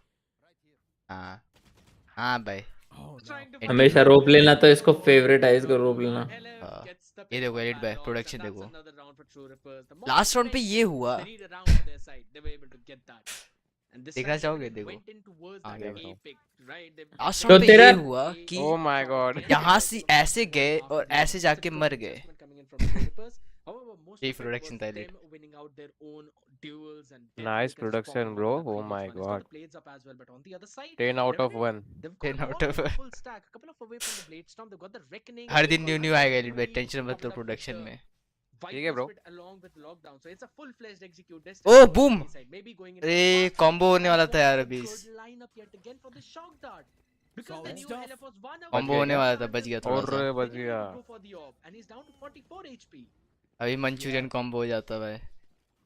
हाँ हाँ भाई। Oh, no. हमेशा रोप लेना तो इसको फेवरेट है, इसको रोप लेना। हाँ, ये देखो एडिट भाई, प्रोडक्शन देखो। लास्ट राउंड पे ये हुआ। देखना चाहोगे? देखो हाँ गया बताओ। लास्ट तो राउंड पे तेरा ये हुआ कि Oh my god। यहाँ से ऐसे गए और ऐसे जाके मर गए। यही प्रोडक्शन था edit. Nice production bro। Oh my god। 10 out of 1। 10 out of. हर दिन न्यू न्यू आएगा एडिट भाई, टेंशन मत लो प्रोडक्शन में। ठीक है ब्रो। Oh boom! अरे कॉम्बो होने वाला था यार अभी। कॉम्बो होने वाला था, बच गया थोड़ा और सा। बच गया। अभी मंचूरियन कॉम्बो हो जाता भाई।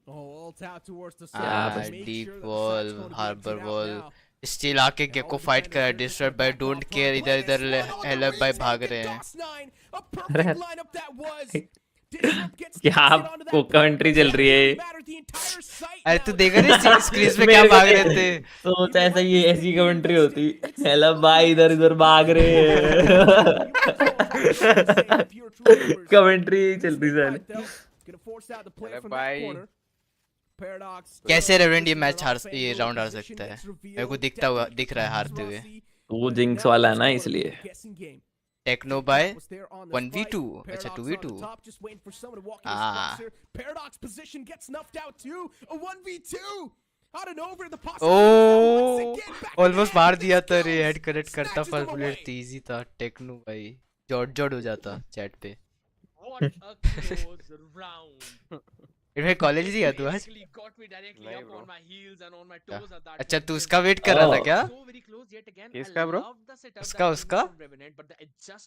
Oh, ult out towards the हाँ, side. Make deep sure that the wall, site's gonna be harbor exited out wall। now. Steel आके गेको फाइट कर, डिस्टर्ब बाय डोंट केयर, इधर इधर हेल्प बाय भाग रहे हैं। क्या आपको कमेंट्री चल रही है? अरे तू देख रही स्क्रीन पे क्या भाग रहे थे? सोच ऐसा ये ऐसी कमेंट्री होती। हेलो भाई, इधर इधर भाग रहे हैं। कमेंट्री चल रही है। भाई कैसे रेवेंट ये मैच ये राउंड हार सकता है? मेरे को दिख रहा है हारते हुए। वो जिंक्स वाला है ना, इसलिए। टेक्नो बाय 1v2, अच्छा 2v2। हाँ ओह, ऑलमोस्ट मार दिया था रे, हेड कनेक्ट करता, फर्स्ट बुलेट तो इजी था। टेक्नो भाई जॉट जॉट हो जाता चैट पे। भाई कॉलेज ही गया तू आज? अच्छा तू उसका वेट कर रहा था क्या? किसका ब्रो? उसका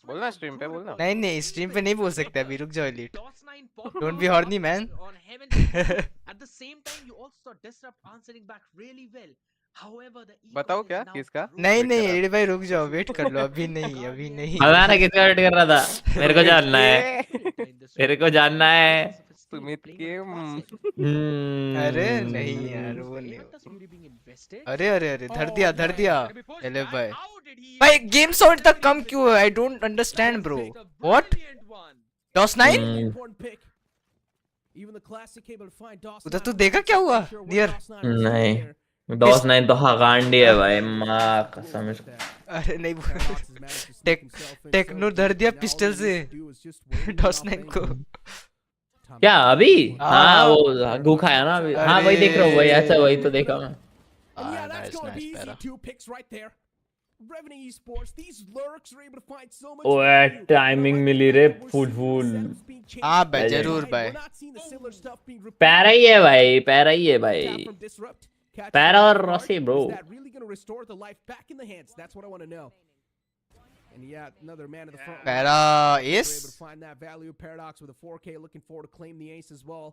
बोलना स्ट्रीम पे बोलना। नहीं नहीं, स्ट्रीम पे नहीं बोल सकते अभी, रुक जाओ elite. Don't be horny man. बताओ क्या किसका? नहीं नहीं एलिट भाई रुक जाओ, वेट कर लो, अभी नहीं अभी नहीं। हमारा किसका वेट कर रहा था? मेरे को जानना है, मेरे को जानना है। सुमित के अरे नहीं यार वो नहीं। अरे अरे अरे धर दिया एले भाई। भाई गेम साउंड तक कम क्यों है? I don't understand bro. What? DOS9? उधर तू देखा क्या हुआ नियर? नहीं, DOS9 तो हगांडी है भाई, माँ कसम इसको। अरे नहीं टेक्नो धर दिया पिस्टल से DOS9 को। क्या अभी? हाँ वो गू खाया ना अभी। हाँ वही देख रहा हूँ, वही अच्छा वही तो देखा मैं। ओए टाइमिंग मिली रे फुल। हाँ भाई जरूर भाई। पैरा ही है भाई, पैरा ही है भाई, पैरा और Rossi bro. And yeah, another man in the front. Para ace. Able to find that value. Paradox with a 4K, looking forward to claim the ace as well.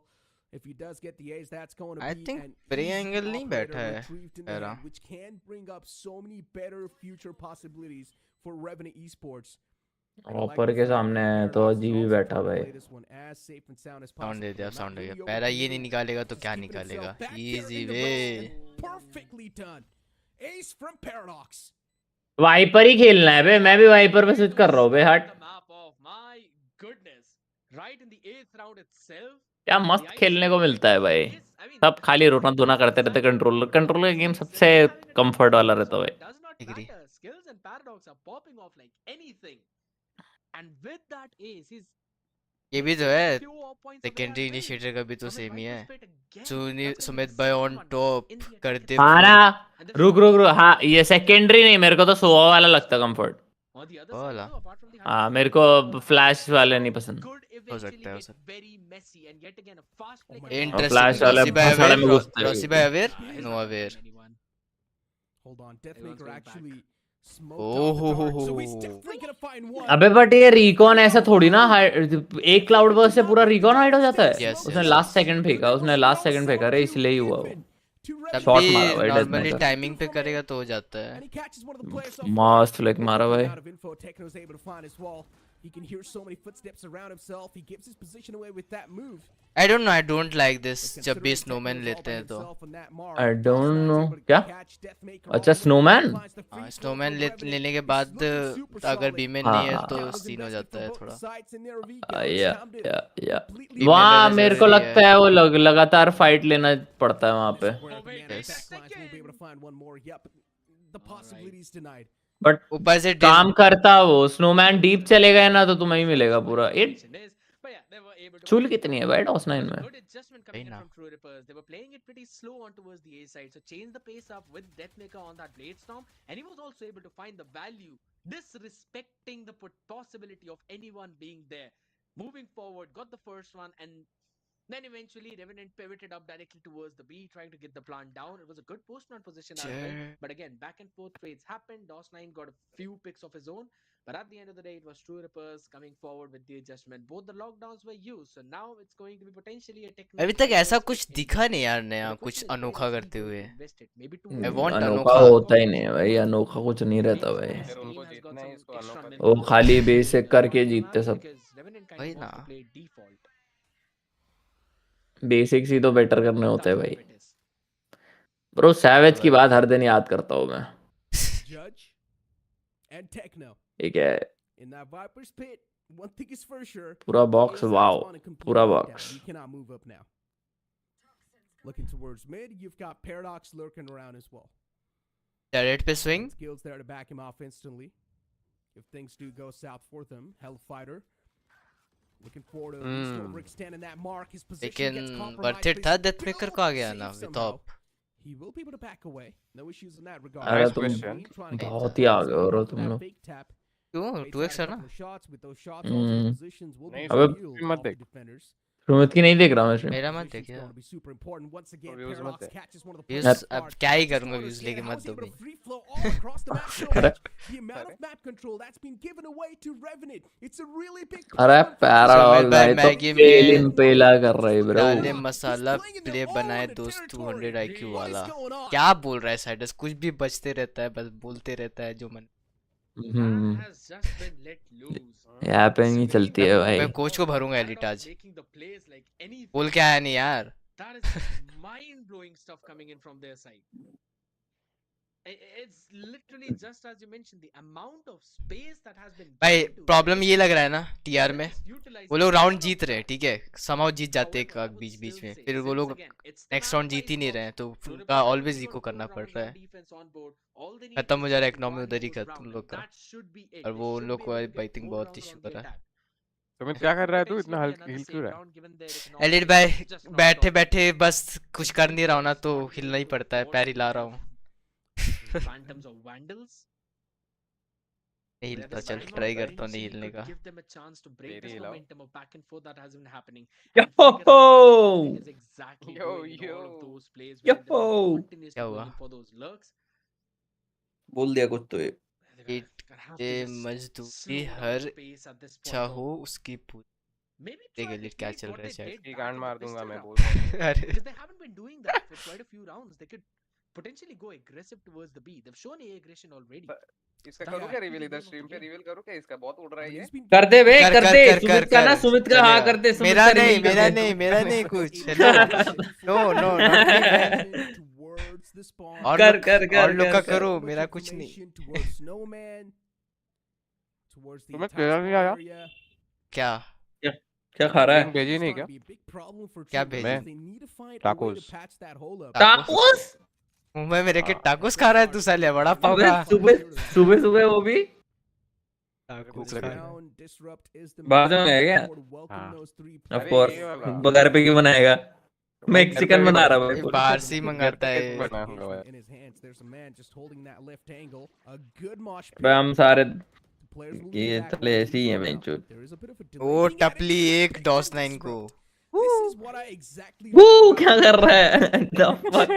If he does get the ace, that's going to I be think an pre easy angle नहीं operator बैठा है retrieved in the Para, hand, which can bring up so many better future possibilities for Revenant Esports. ऑपर के सामने है तो अजीब ही बैठा भाई। साउंड दे दिया, साउंड दे दिया। पैरा ये नहीं निकालेगा तो क्या निकालेगा? Easy way. वाइपर ही खेलना है बे, मैं भी वाइपर पे स्विच कर रहा हूँ बे। हट, क्या मस्त खेलने को मिलता है भाई। सब खाली रोना धोना करते रहते। कंट्रोलर कंट्रोलर गेम सबसे कंफर्ट वाला रहता है भाई। एग्री। ये भी तो है, सेकेंडरी इनिशिएटर का भी तो सेम ही है। सुमित भाई ऑन टॉप कर दे हाँ ना, 4। रुक रुक रुक, हाँ ये सेकेंडरी नहीं, मेरे को तो सोवा वाला लगता कंफर्ट। वाला हाँ मेरे को फ्लैश वाले नहीं पसंद। हो सकता है, हो सकता है। और फ्लैश वाले इंटरेस्टिंग। रॉसी भाई फसाड़े में अवेयर, घुसते हैं। रॉसी भाई अवेयर, नो अवेयर। अबे बट ये रिकॉन ऐसा थोड़ी ना, एक क्लाउड बर्स्ट से पूरा रिकॉन हाइड हो जाता है। Yes, उसने yes, लास्ट सेकंड फेंका, उसने लास्ट सेकंड फेंका रे, इसलिए ही हुआ वो। तब शॉट भी मारा भाई डेथ नॉर्मली मेकर, टाइमिंग पे करेगा तो हो जाता है। मस्त फ्लिक मारा भाई। He can hear so many footsteps around himself. He gives his position away with that move. I don't know, I don't like this जब भी स्नोमैन लेते हैं तो। आई डोंट नो क्या। अच्छा स्नोमैन, हाँ, स्नोमैन लेने के बाद अगर बीमेन नहीं है तो सीन हो जाता है थोड़ा। या वहाँ मेरे को लगता है वो लगातार फाइट लेना पड़ता है वहाँ पे। बट ऊपर से काम करता वो स्नोमैन डीप चले गए ना तो तुम्हें ही मिलेगा पूरा। चूल कितनी है भाई डॉस 9 में? सही ना। Then eventually Revenant pivoted up directly towards the B, trying to get the plant down. It was a good post-plant position as well. But again, back and forth trades happened. DOS9 got a few picks of his own. But at the end of the day, it was True Rippers coming forward with the adjustment. Both the lockdowns were used. So now it's going to be potentially a technical... अभी तक ऐसा कुछ दिखा नहीं यार नया, कुछ अनोखा करते हुए। I want अनोखा होता ही नहीं है भाई, अनोखा कुछ नहीं रहता भाई। वो खाली बेसिक करके जीतते सब। वही ना। बेसिक्स ही तो बेटर करने होते हैं भाई। ब्रो सैवेज की बात हर दिन याद करता हूँ मैं। ठीक है पूरा बॉक्स, वाओ पूरा box. Looking towards mid, you've got Paradox lurking around as well. Tarot पे swing. Skills there to back him off instantly. If things do go south for them, Hellfighter looking forward to overextending that mark. His position gets compromised. Worth it था death maker को आ गया ना विथॉप। He will be able to back away. No issues in that regard. अरे तुम बहुत ही आ गए हो तुम लोग। क्यों 2x है ना? अबे मत देख, सुमित की नहीं देख रहा मैं। मेरा मत देखिए व्यूज, अब क्या ही करूंगा व्यूज लेके मत दो भाई। अरे पैराडॉक्स भाई तो पेलिम पेला कर रहे ब्रो। डाले मसाला प्ले बनाए दोस्त 200 IQ वाला। क्या बोल रहा है साइडस? कुछ भी बचते रहता है, बस बोलते रहता है जो मन। यहाँ पे नहीं चलती है भाई। मैं कोच को भरूंगा एलिट आज। बोल के आया नहीं यार। भाई प्रॉब्लम ये लग रहा है ना टीआर में, वो लोग राउंड जीत रहे हैं ठीक है, समाउ जीत जाते हैं बीच बीच में, फिर वो लोग नेक्स्ट राउंड जीत ही नहीं रहे हैं तो उनका ऑलवेज इको करना पड़ रहा है। खत्म हो जा रहा है इकोनॉमी उधर ही कर तुम लोग का, और वो उन लोग को आई थिंक बहुत इशू कर रहा है। सुमित क्या कर रहा है तू? इतना हिल क्यों रहा है? एलिट भाई बैठे बैठे बस कुछ कर नहीं रहा हूँ ना तो हिलना ही पड़ता है, पैर हिला रहा हूँ। नहीं हिलता, चल ट्राई करता हूँ नहीं हिलने का। क्या हुआ? बोल दिया कुछ तो ये मजदूरी हर चाहो उसकी पूरी। देख एलिट क्या चल रहा है शायद। गांड मार दूंगा मैं बोल रहा हूँ। अरे potentially go aggressive towards the B. They've shown A aggression already. इसका करूँ क्या रिवील इधर स्ट्रीम पे रिवील करूँ क्या इसका बहुत उड़ रहा है ये कर दे बे कर कर कर दे कर कर सुमित का ना कर सुमित का हाँ चलेगा। कर दे सुमित मेरा का नहीं रिवील कर मेरा दे नहीं मेरा नहीं कुछ। Hello no no not me man. और कर लोग कर कर और लोग कर का कर करो मेरा कुछ नहीं। तुम्हें तेरा नहीं आया क्या क्या क्या खा रहा लिंक है भेजी नहीं क्या क्या भेजी? मैं टाकोस टाकोस मुंबई में रह के हाँ। टाकोस खा रहा है तू साले वड़ा पाव अबे खा। सुबह सुबह सुबह वो भी टाकोस भूख खा लगी। रहा है। बाजू में है क्या हाँ ऑफ अरे कोर्स ये वाला घर पे क्यों बनाएगा भाई घर पे मैक्सिकन भी बना रहा ये भाई बाहर से ही घर मंगाता पे है। कैसे बनाऊंगा भाई अबे हम सारे ये चले ऐसे ही है मैं जो ओ टपली एक डॉस 9 को। वो क्या कर रहा है The fuck?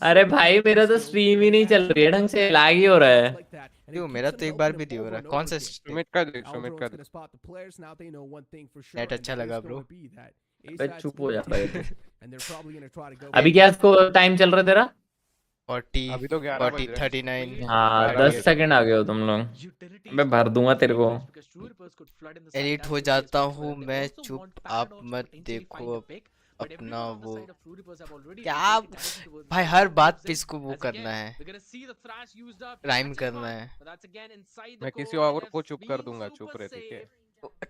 अरे भाई मेरा तो स्ट्रीम ही नहीं चल रही है ढंग से लैग ही हो रहा है क्यों मेरा तो एक बार भी नहीं हो रहा। कौन सा सुमित का देख सुमित का देख नेट अच्छा लगा ब्रो। अबे चुप हो जा भाई तू। अभी क्या इसको टाइम चल रहा है तेरा 40 अभी तो 11 बज 40 रहे 39 हाँ 12 10 सेकंड आ गए हो तुम लोग मैं भर दूंगा तेरे को एडिट हो जाता हूँ मैं चुप आप मत देखो अपना वो क्या भाई हर बात पे इसको वो करना है राइम करना है। मैं किसी और को चुप कर दूंगा चुप रहे ठीक है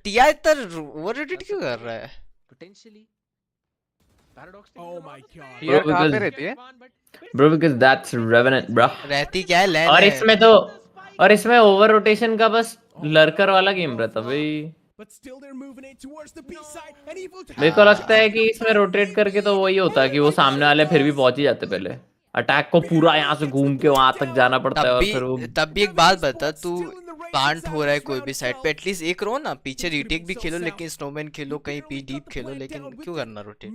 टिया इतना ओवर एडिट क्यों कर रहा है? टीआर कहाँ पे because- रहती है bro because that's revenant bro रहती क्या है लैन और है। इसमें तो और इसमें ओवर रोटेशन का बस लर्कर वाला गेम रहता भाई मेरे को लगता है कि इसमें रोटेट करके तो वही होता है कि वो सामने वाले फिर भी पहुंच ही जाते पहले अटैक को पूरा यहाँ से घूम के वहां तक जाना पड़ता है और फिर वो तब भी एक बात बता तू प्लांट हो रहा है कोई भी साइड पे एटलीस्ट एक रो ना पीछे रीटेक भी खेलो लेकिन स्नोमैन खेलो कहीं पी डीप खेलो लेकिन क्यों करना रोटेट?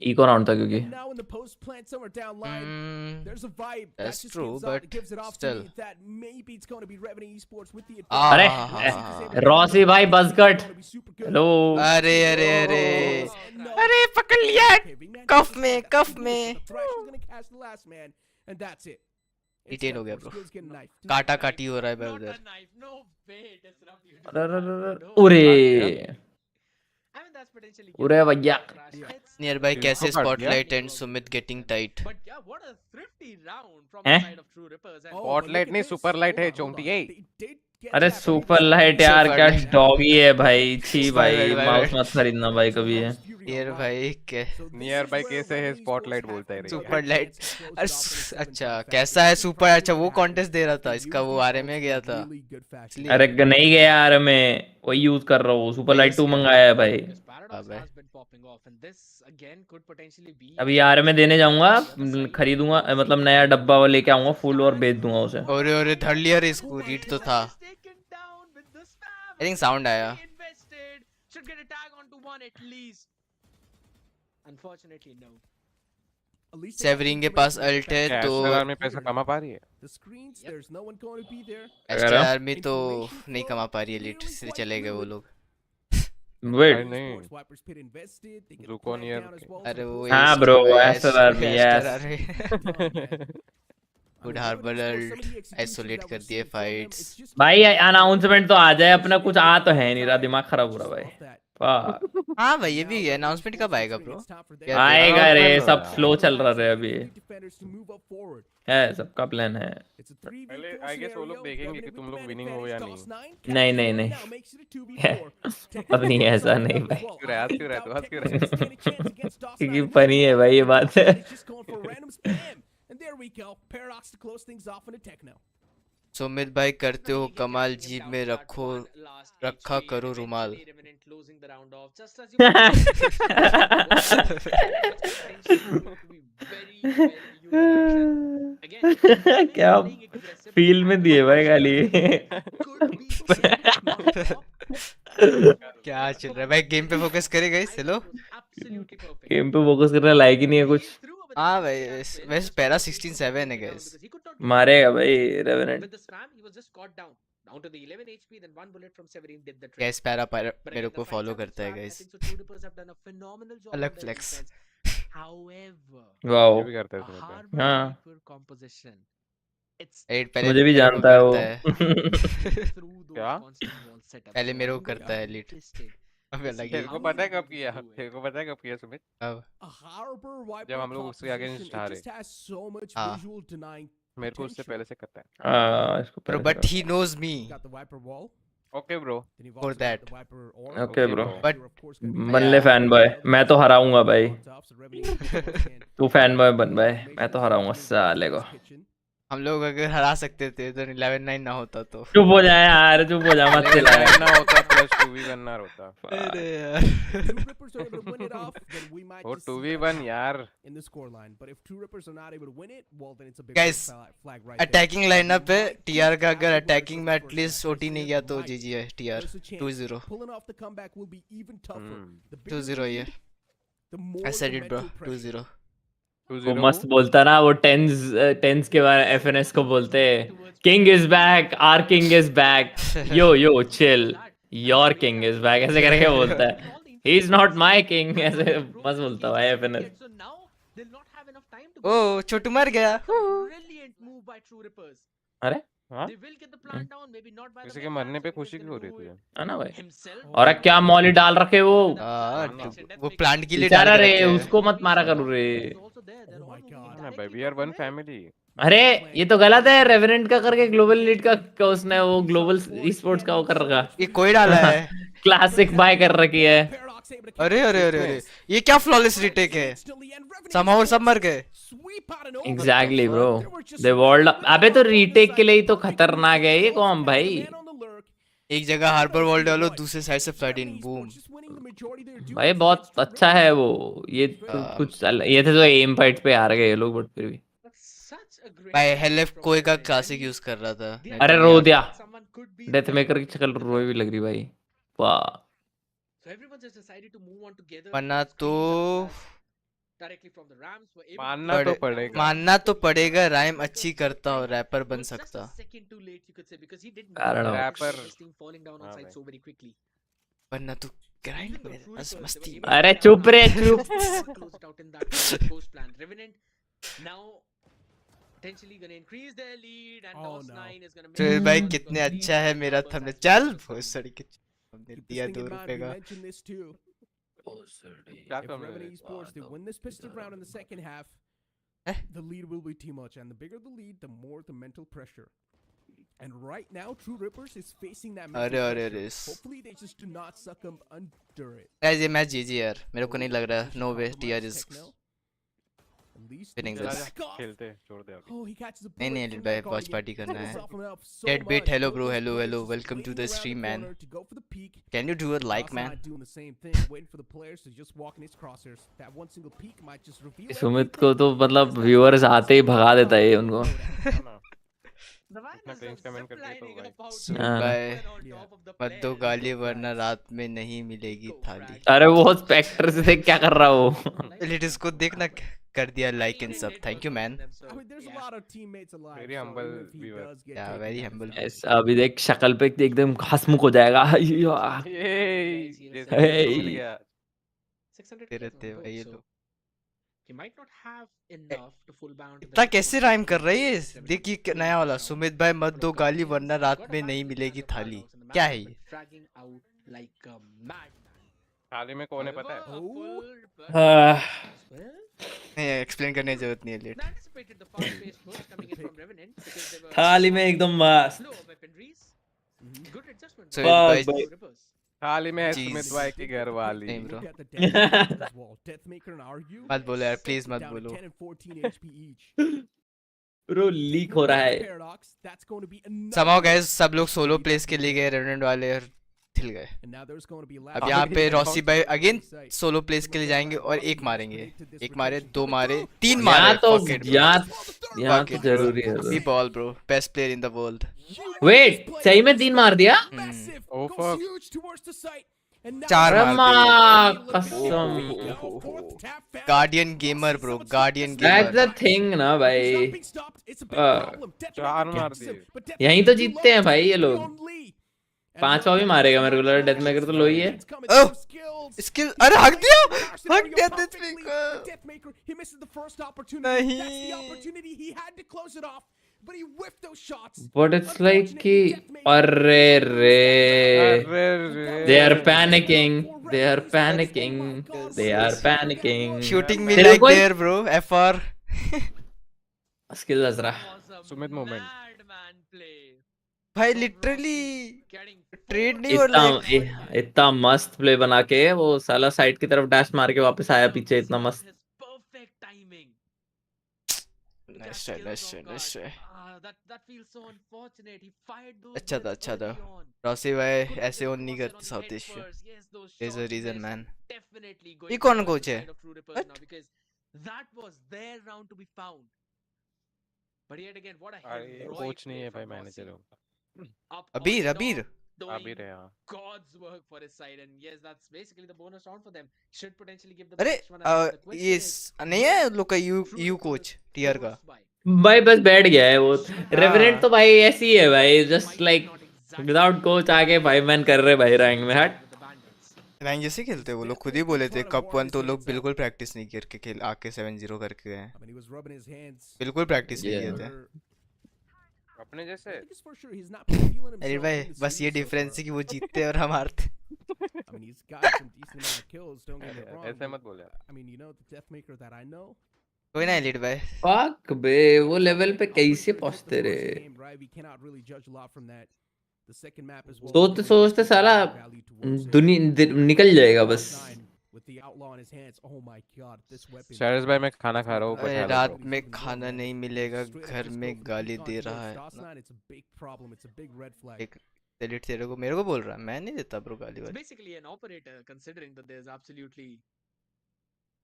इको राउंड था क्योंकि That's true but still अरे रॉसी भाई बजकट हेलो अरे अरे अरे अरे पकड़ लिया कफ में रिटेन हो गया ब्रो। काटा काटी हो रहा है भाई उधर। उरे उरे भैया नियर बाय कैसे इसको काट दिया? Spotlight and Sumit getting tight. हैं? स्पॉटलाइट नहीं सुपर लाइट है चोंटी है अरे सुपर लाइट यार सुपर क्या लाइट। डॉगी है भाई छी My भाई bad, my माउस bad. मत खरीदना भाई कभी है नियर भाई के नियर बाय कैसे है स्पॉटलाइट बोलता है रे सुपर लाइट अच्छा कैसा है सुपर अच्छा वो कॉन्टेस्ट दे रहा था इसका वो आरए में गया था इसलिए। अरे नहीं गया यार मैं वही यूज कर रहा हूँ सुपर लाइट 2 मंगाया है भाई अबे अभी यार मैं देने जाऊंगा खरीदूंगा मतलब नया डब्बा वो लेके आऊंगा फुल और बेच दूंगा उसे और धर लिया रे इसको रीड तो था आई थिंक साउंड आया। सेवरिंग के पास अल्ट है तो एस्ट्रल में पैसा कमा पा रही है एस्ट्रल आर्मी तो नहीं कमा पा रही है लीड इसलिए चले गए वो लोग। वेट नहीं जुकोनियर अरे वो हाँ bro astral army yes good Harbor isolate कर दिए फाइट्स। भाई अनाउंसमेंट तो आ जाए अपना कुछ आ तो है नहीं रहा दिमाग खराब हो रहा भाई वाह हाँ भाई ये भी है अनाउंसमेंट कब आएगा ब्रो? आएगा रे देखो सब यार। स्लो चल रहा है अभी है सबका प्लान है पहले आई गेस वो लोग देखेंगे कि तुम लोग विनिंग हो या नहीं नहीं नहीं नहीं है, अब नहीं है ऐसा नहीं भाई क्यों रहा क्यों रहा तू हंस क्यों रहा क्योंकि फनी है भाई ये बात है सुमित भाई करते हो कमाल जीप में रखा करो रुमाल। क्या फील में दिए भाई गाली क्या चल रहा है भाई गेम पे फोकस करे गाइस हेलो। गेम पे फोकस करने लायक ही नहीं है कुछ हाँ भाई वैसे पैरा 16-7 है गाइस। मारेगा भाई रेवेनेंट गाइस पैरा मेरे को फॉलो करता है गाइस अलग फ्लेक्स। वाओ ये भी करते हैं सुमित हाँ it's एलिट पहले मुझे भी मेरे को जानता है वो करता है through those क्या? constant wall setups. पहले So मेरे I को think करता है they've एलिट tested अबे to see लगी तेरे को how पता है they're कब able किया? to do तेरे it. को पता है कब किया सुमित? अब A Harper जब Viper हम लोग उसके composition, अगेंस्ट it हारे। just has so much हाँ visual denying मेरे को उससे potential. पहले से करता है। इसको ब्रो पहले बट से ही knows me Got the Viper wall. Okay bro. Then you've For also got that. the Viper orb. Okay Okay, bro bro. And But you're of course gonna be बन ले yeah. फैन बॉय मैं तो हराऊंगा भाई on top, so Revenant Esports can तू fan boy बन भाई make मैं sure तो to हराऊंगा continue साले को this kitchen. हम लोग अगर हरा सकते थे तो 11-9 ना होता तो चुप हो जाए यार चुप हो जा मत चिल्ला 11 ना होता प्लस 2v1 ना होता। अरे If यार True Rippers are able to win it off, then we might वो just see that 2v1 यार। in the scoreline. But if True Rippers are not able to win it, well, then it's a big Guys, red flag right there. Attacking lineup है Right TR का after अगर the attacking में first half, at least I OT say नहीं it गया तो might. जीजी है TR There's a chance. 2-0 Pulling off the comeback will be even tougher. The bigger the 2-0 ये lead, the more I the said it bro mental pressure. 2-0 वो मस्त बोलता ना वो टेंस के बारे एफएनएस को बोलते king is back are king is back yo yo chill your king is back ऐसे करके बोलता है he is not my king ऐसे मस्त बोलता है FNS So now they'll not have enough time to oh छोटू मर गया brilliant move by True Rippers. अरे हाँ? They will get the plant down, maybe not by the किसी के main मरने plant, पे so खुशी he's क्यों हो gonna रही do है it है ना भाई himself. और क्या मॉली डाल रखे वो वो प्लांट के लिए डाल बेचारा के रे रखे हैं उसको मत मारा करो रे Oh my god. ना भाई वी आर वन फैमिली। अरे ये तो गलत है रेवेनेंट का करके ग्लोबल लीड का उसने वो ग्लोबल ई स्पोर्ट्स का वो कर रखा ये कोई डाला है क्लासिक बाय कर रखी है अरे अरे अरे अरे ये क्या फ्लॉलेस रिटेक है समहाउ सब मर गए एग्जैक्टली ब्रो दे वर्ल्ड अबे तो रीटेक के लिए ही तो खतरनाक है ये कौन भाई एक जगह हार्बर वर्ल्ड डालो दूसरे साइड से फ्लड इन बूम भाई बहुत अच्छा है वो ये तो कुछ ये थे तो एम फाइट पे हार गए ये लोग बट फिर भी Such a great भाई move हेलेफ from कोई का Revenant. क्लासिक यूज कर रहा था The नहीं अरे तो रो यार दिया someone could be death the maker की one शक्ल to रोई भी win. लग रही भाई वाह So everyone just decided to move on together. वरना तो Directly from the Rams were able मानना to तो पड़ेगा। मानना तो पड़ेगा राइम अच्छी करता और रैपर बन was just सकता a second too late, you could say, because he didn't I don't know. Rapper. his team falling down on हाँ side भाई। so very quickly. वरना तो ग्राइंड Even though में True बस Rippers, मस्ती they में were अरे able to चुप रे outplay चुप them, close it out in that post plan. Revenant now potentially gonna increase their lead, and Oh, DOS no. 9 is gonna make तो sure भाई he's कितने gonna अच्छा है beat मेरा Numbers थंबनेल as चल well. भोस सड़ी के हमने Keep this दिया thing 2 in mind, रुपए we का mentioned this too. क्या If करने Revenant लगे? Esports they win this pistol round in the second half, Eh? the lead will be too much, and the bigger the lead, the more the mental pressure. And right now, True Rippers is facing that mental अरे अरे pressure. अरे Hopefully, they just do not succumb under it. Guys ये match GG यार मेरे को नहीं लग रहा Just no way compromise TR is Techno. At least winning they this. back off. खेलते छोड़ दे अभी। Oh, he catches a नहीं नहीं bullet एलिट from भाई that वॉच guardian. पार्टी करना है Soften up so Dead bait, much. hello Both bro, those hello, players hello, just welcome to waiting the around stream, man. corner to go for the peak. Can you do it like Boss man not doing the same thing, waiting for the players to just walk in his crosshairs. That one single peek might just reveal Sumit को everything. तो मतलब viewers आते ही भगा देता है ये उनको है ना? The man इतना is cringe comment करते हैं तो ziplining भाई। about सुमित हाँ। भाई on Yeah. top of the मत दो players. गाली वरना रात में नहीं मिलेगी Go थाली frag. अरे वो स्पेक्टर से देख क्या कर रहा वो एलिट इसको देखना कर दिया लाइक एंड सब thank you man I mean, there's a lot of teammates alive. Very so humble even if he viewer. does get Yeah, taken very down, humble. it's Yes, अभी देख शक्ल पे एकदम हंसमुख हो जाएगा या। ये जैसे Hey. मिल गया। 600 तेरे kills on थे the भाई ये board, तो so he might not have enough to full bound to the इतना top कैसे of राइम the कर रही है seven देखिए kills नया वाला round. सुमित भाई मत दो गाली वरना He's रात got a में bad नहीं defense मिलेगी of थाली paradox, and the क्या man है has ये been fragging out like a madman. थाली में कौन है पता है? However, a full burst हाँ। as well. नहीं एक्सप्लेन करने की जरूरत नहीं है late They anticipated the fast-paced push coming in from Revenant because they were थाली में एकदम मस्त slow weaponries. Good adjustment. So, by भाई- True Rippers. थाली में है Jeez. सुमित भाई की घर वाली। नहीं bro. Look at the Deathmaker as well. Deathmaker and Argue. मत बोलो यार प्लीज मत down to बोलो 10 and 14 HP each. Bro leak हो रहा है Paradox, that's going to be another समाओ one. Guys सब लोग सोलो प्लेस के लिए गए रेवेनेंट वाले और थिल गए And now there's going to be अब last यहाँ पे one. रॉसी भाई अगेन सोलो प्लेस के लिए जाएंगे और एक मारेंगे एक मारे दो मारे तीन मारे यहाँ तो Fuck it, bro. यहाँ Fuck तो it, bro. जरूरी है We ball bro best player in the world wait सही में 3 मार दिया Massive, Oh, goes fuck. huge towards the site. And now चार it's मार मार gonna be कसम। Lego, fourth tap foul. Guardian gamer bro guardian that's gamer the thing ना भाई It's not being stopped. It's a big problem. Deathmaker चार मार catches दिए। him, but यहीं Deathmaker तो too जीतते हैं low भाई ये to लोग। be on Lee. And पांचवा भी Love मारेगा is मेरे को लगा not डेथमेकर तो लो ही है It's coming Oh! through skills. Skill अरे हक दिया हक Scenario दिया perfectly. डेथमेकर Deathmaker, he misses the first opportunity. That's the नहीं। opportunity he had to close it off. but he whiffed those shots. But it's like कि अरे रे they are panicking, they are panicking, they are panicking. Shooting me तेरे like को there, bro. FR. Skill नजरा Sumit moment. Madman play. भाई from literally Rossi getting trade four नहीं और इतना लाइक इतना मस्त प्ले बना के वो साला साइड की तरफ डैश मार के वापस आया पीछे इतना मस्त his perfect timing. To nice catch try kills nice off try guard. Nice try That feels so unfortunate. He fired those अच्छा था bullets अच्छा था early on. रॉसी भाई Couldn't ऐसे just ऑन नहीं cross it करते on the south head Asia first. Yes, those there is a shots region missed. Man Definitely ये going कौन towards कोच the है side of True Rippers What? now because that was their round to be found. But yet again, what a heroic coach नहीं play है भाई, from manager Rossi. होगा. Up अबीर on अबीर top, doing अबीर है, हाँ. God's work for his side, and yes, that's basically the bonus round for them. Should potentially give them अरे the next one ahead. The question ये is, नहीं है will लोग का you True you Rippers coach TR का force by? भाई बस बैठ गया है वो Should रेवेनेंट तो भाई ऐसी है भाई might just like not exactly without coach आके भाई मैन कर रहे भाई रैंक में हट with the bandits. रैंक जैसे खेलते हैं वो लोग खुद ही बोले थे कप वन तो लोग बिल्कुल प्रैक्टिस नहीं करके खेल आके 7-0 करके गए I mean, he was rubbing his hands. बिल्कुल प्रैक्टिस नहीं Yeah. किए थे अपने I जैसे. think it's for sure he's not been feeling अरे himself भाई in the बस ये series so डिफरेंस far. है कि वो जीतते हैं और हम हारते I mean, he's got some decent amount of kills. Don't get me wrong. ऐसे but, मत बोल यार. I mean, you know, the Deathmaker that I know. कोई ना एलिट भाई फक बे वो लेवल पे कैसे पहुंचते रे We cannot really judge a lot from that. The second map as well. सोचते सोचते साला निकल जाएगा बस With the outlaw in his hands. Oh my god, this weapon. शायद भाई मैं खाना खा रहा हूँ, अरे बचा लो रात bro. में खाना नहीं मिलेगा घर में गाली दे रहा है It's a big problem. It's a big red flag. एक एलिट तेरे को मेरे को बोल रहा है मैं नहीं देता ब्रो गाली It's वाली basically an operator, considering that there's absolutely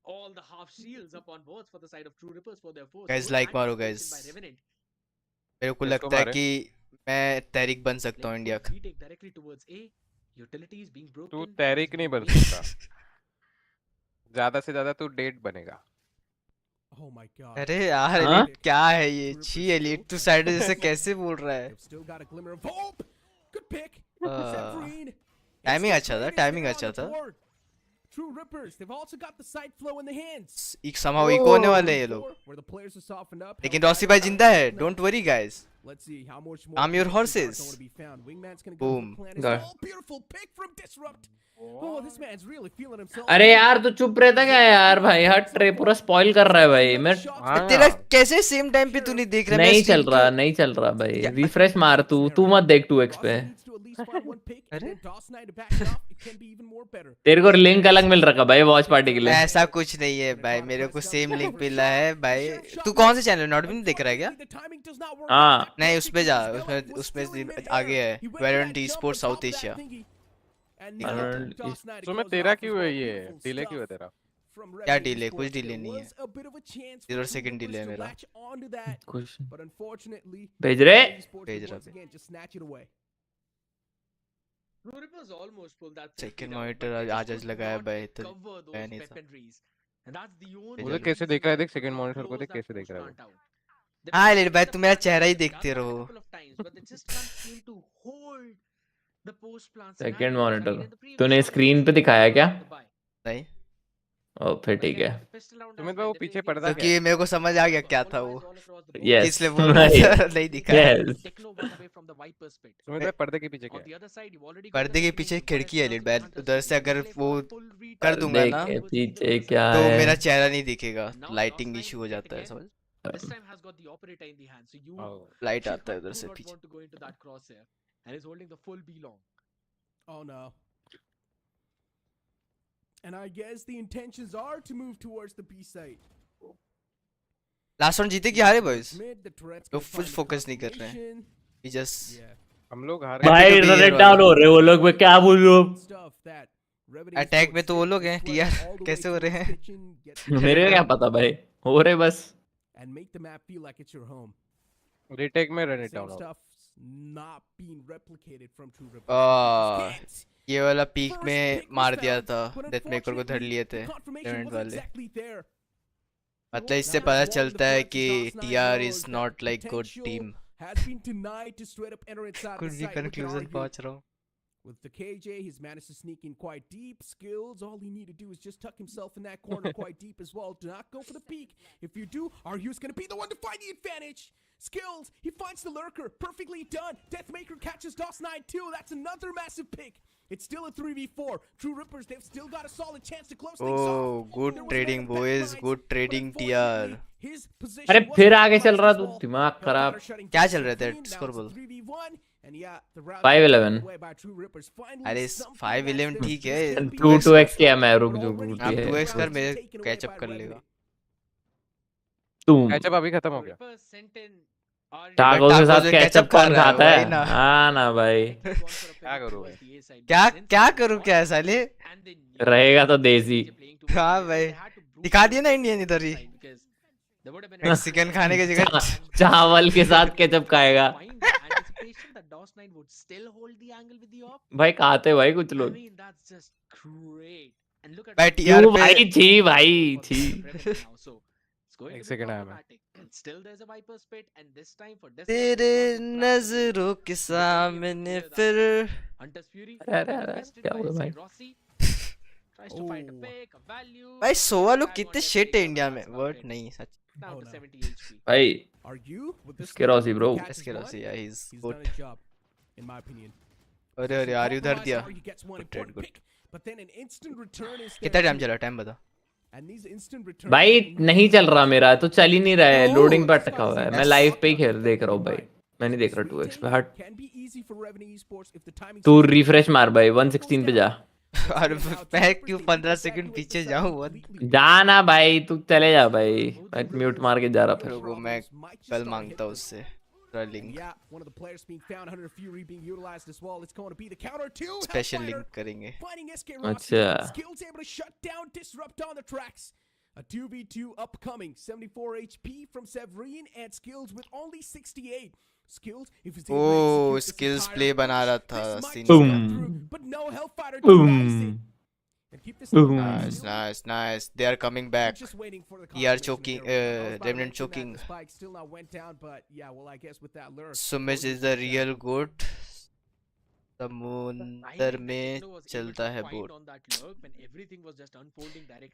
all the half shields up on boards for the side of True Rippers for their force. Guys, Good like मारो, anticipation guys. by Revenant. मेरे को किसको लगता है मारे? कि मैं तहरीक बन सकता हूँ Lane इंडिया force का retake directly towards A. Utilities being broken. तू That तहरीक is नहीं बन being सकता. ज्यादा से ज्यादा तू डेट बनेगा. Oh my god. अरे यार हाँ? एलिट क्या है ये छी एलिट तू साइड जैसे कैसे बोल रहा है They've still got a glimmer of hope. Good pick. Uh, Zephyrine. timing It's अच्छा था, the greatest timing hit on अच्छा the था. board. True Rippers. They've also got the side flow in the hands. एक समाव eco होने वाले हैं ये लोग Where the players are softened up. लेकिन रॉसी भाई जिंदा है don't worry guys Let's see how much more. I'm your connections are horses. going to be found. Wingman's going to go Boom. for the plan. Got Oh, beautiful pick from Disrupt. Oh, this man's really feeling himself. अरे यार तू चुप रहता क्या है यार भाई हट रे पूरा स्पॉइल कर रहा है भाई मैं हाँ. तेरा कैसे सेम टाइम पे तू नहीं देख रहा नहीं चल रहा नहीं चल रहा भाई रिफ्रेश मार तू मत देख 2x पे अरे तेरे को लिंक अलग मिल रखा भाई वॉच पार्टी के लिए ऐसा कुछ नहीं है भाई मेरे को सेम लिंक मिला है भाई तू कौन से चैनल नॉट भी नहीं देख रहा है क्या हाँ नहीं उस पे जा उसमें आगे है वेरेंट स्पोर्ट्स साउथ एशिया तो मैं तेरा क्यों है ये डिले क्यों है तेरा? क्या डिले कुछ डिले नहीं है 0 सेकंड डिले है मेरा कुछ But unfortunately, भेज रहे भेज रहा once again just snatch it away. True Rippers almost pulled that Second safety down, monitor but they आज just लगाया could भाई, not तो cover those गया नहीं था। weaponries. And that's the only मुझे कैसे reason देख रहा है, why देख they second could monitor को close देख that कैसे देख force रहा है वो। plant out. They हाँ tried लेकिन to भाई get तुम the मेरा plant चेहरा ही out, they देखते done that रहो a couple of times, but they just can't seem to hold the post plant second scenarios. I monitor mean, in the previous तूने round, they screen पे actually दिखाया क्या the buy. नहीं ओ फिर But ठीक again, है with the pistol round Sumit as भाई well, वो they पीछे will give पर्दा them क्या क्योंकि मेरे को समझ आ गया क्या था वो all across the board. Yes इसलिए बोल रहा था नहीं दिखा yes Techno one away from the Viper's pit. Sumit भाई पर्दे के पीछे क्या On है? the other side, you've already got पर्दे the के opening पीछे to खिड़की है Forest lead Plus bat with Hunter उधर से City. अगर Play वो for a full retake. कर दूंगा देख ना के Towards either पीछे of the क्या तो है मेरा चेहरा नहीं दिखेगा Now lighting Lost issue Nine हो जाता है yet समझ again, this time has got the operator in the hand, so you Oh. Light should आता है not- उधर do से not पीछे want to go into that crosshair, and is holding the full B long. Oh no. And I guess the intentions are to move towards the B site. Last round जीते कि हारे boys Mid, the turret's तो gonna full find the focus नहीं कर रहे हैं confirmation. We just Yeah. हम लोग हार Happy भाई to be here, run down हो रहे वो लोग मैं क्या बोलूं Stuff that Revenant attack Sports में तो वो did लोग is हैं sweat TR all the way कैसे हो to रहे its हैं kitchen, get the मेरे को क्या पता भाई हो रहे बस and make the map feel like it's your home. Retake में रन इट Same डाउन हो. stuff's not being replicated from True Rippers. Ah, Just can't. ये वाला पीक First में pick was मार दिया found, था but डेथ मेकर को धर unfortunately, लिए the थे confirmation रेवेंट wasn't वाले exactly there. मतलब इससे Now पता it's wall in the चलता है front, कि Dos Nine TR knows is that not like good potential team has been denied to straight up enter inside कुछ the भी site. We can conclusion argue. पहुंच रहा हूँ With the KJ, he's managed to sneak in quite deep. Skills, all he need to do is just tuck himself in that corner quite deep as well. Do not go for the peak. If you do, Arhu's going to be the one to find the advantage. Skills, he finds the lurker, perfectly done. Deathmaker catches DOS9 too. That's another massive pick. It's still a 3v4. True Rippers, they've still got a solid chance to close things off. Oh, good There was trading, another back boys. lines, Good but trading, TR. unfortunately, his position अरे wasn't फिर that आगे चल punished रहा as तू well. दिमाग No खराब counter shutting क्या down चल रहा था? Severine. Now स्कोर it's बोल. 3v1, and yeah, the round 5-11. away by True Rippers. Finally, अरे something 5-11 that's ठीक there. है. This could be 2 2x 2x किया मैं रुक but जो already रुक आप है 2x कर, rounds मैं taken away कैचअप by कर लेगा. Revenant. तुम कैचअप अभी खत्म हो गया। Rippers sent in RU. टाको के टाको साथ से कैचअप ketchup खा कौन रहा है, खाता वही है ना. हाँ ना भाई Gone for a क्या pivot करूँ towards भाई? the A side. क्या Since क्या they करूँ got क्या it, साले? and they knew रहेगा तो that देसी they're playing towards हाँ the A, भाई. they had to brute दिखा force दिया ना the इंडियन इधर ही. side because there would have been a Mexican clear खाने की जगह and चावल के साथ केचप खाएगा find the anticipation that DOS9 would still hold the angle with the op. भाई खाते भाई कुछ I लोग mean, that's just great. And look at भाई what TR क्यों पे भाई छी भाई for छी Revenant now. So it's going एक to be second आया मैं। problematic. And still there's a Viper's Pit, and this time for this तेरे नजरों के सामने फिर Hunter's Fury अरे अरे अरे invested क्या by हुआ SK भाई Rossi. Tries to find a Oh. pick, a value. भाई सोवा लोग Tag कितने on शिट है Deathmaker, इंडिया but में. that's about word it. नहीं सच. Down Oh, to no. 70 HP. भाई Are you with this Skid Rossi, lead, bro. he catches Skid one, Rossi, yeah, he's he's good. done a job, in my opinion. अरे अरे are you धर दिया. Compromised, gets one Good trade, important good. pick, but then an instant return is कितना there time too. चला? Time बता. And these instant returns भाई नहीं चल रहा मेरा तो चल ही नहीं रहा है No, लोडिंग पर this अटका guy हुआ है is मैं a लाइव पे ही sucker. खेल देख रहा हूँ भाई Right. मैं नहीं So देख रहा this 2x पे retake हट can be easy for Revenant Esports if the timing तू stays right. रिफ्रेश मार भाई Goes 116 पे down. जा Once और again, now, मैं Troopers, क्यों they 15 evacuate सेकंड the पीछे site जाऊँ? completely. जाना भाई तू चले जा भाई मैं True म्यूट Rippers, मार के जा रहा their फिर रुको मैं problems might just कल start मांगता हूँ hitting. उससे And link. yeah, one of the players being found, Hunter Fury being utilized as well. It's going to be the counter to special Hellfire. Link करेंगे. Finding SK Rossi. अच्छा Skills able to shut down, disrupt on the tracks. A 2v2 upcoming. 74 HP from Severine and Skills with only 68. Skills, if he's able to oh execute this skills entire play बना push, रहा था this might scene just Boom. get का. through, but no, Hellfire Boom. denies it. And keep this Boom. Nice, nice, nice. They are coming We're back. just waiting for the We are confirmation choking, here. Hellfire Remnant mentioned that choking. the spike still not went down, but yeah, well, I guess with that lure. Sumit is the real goat. समुंदर में चलता है boat.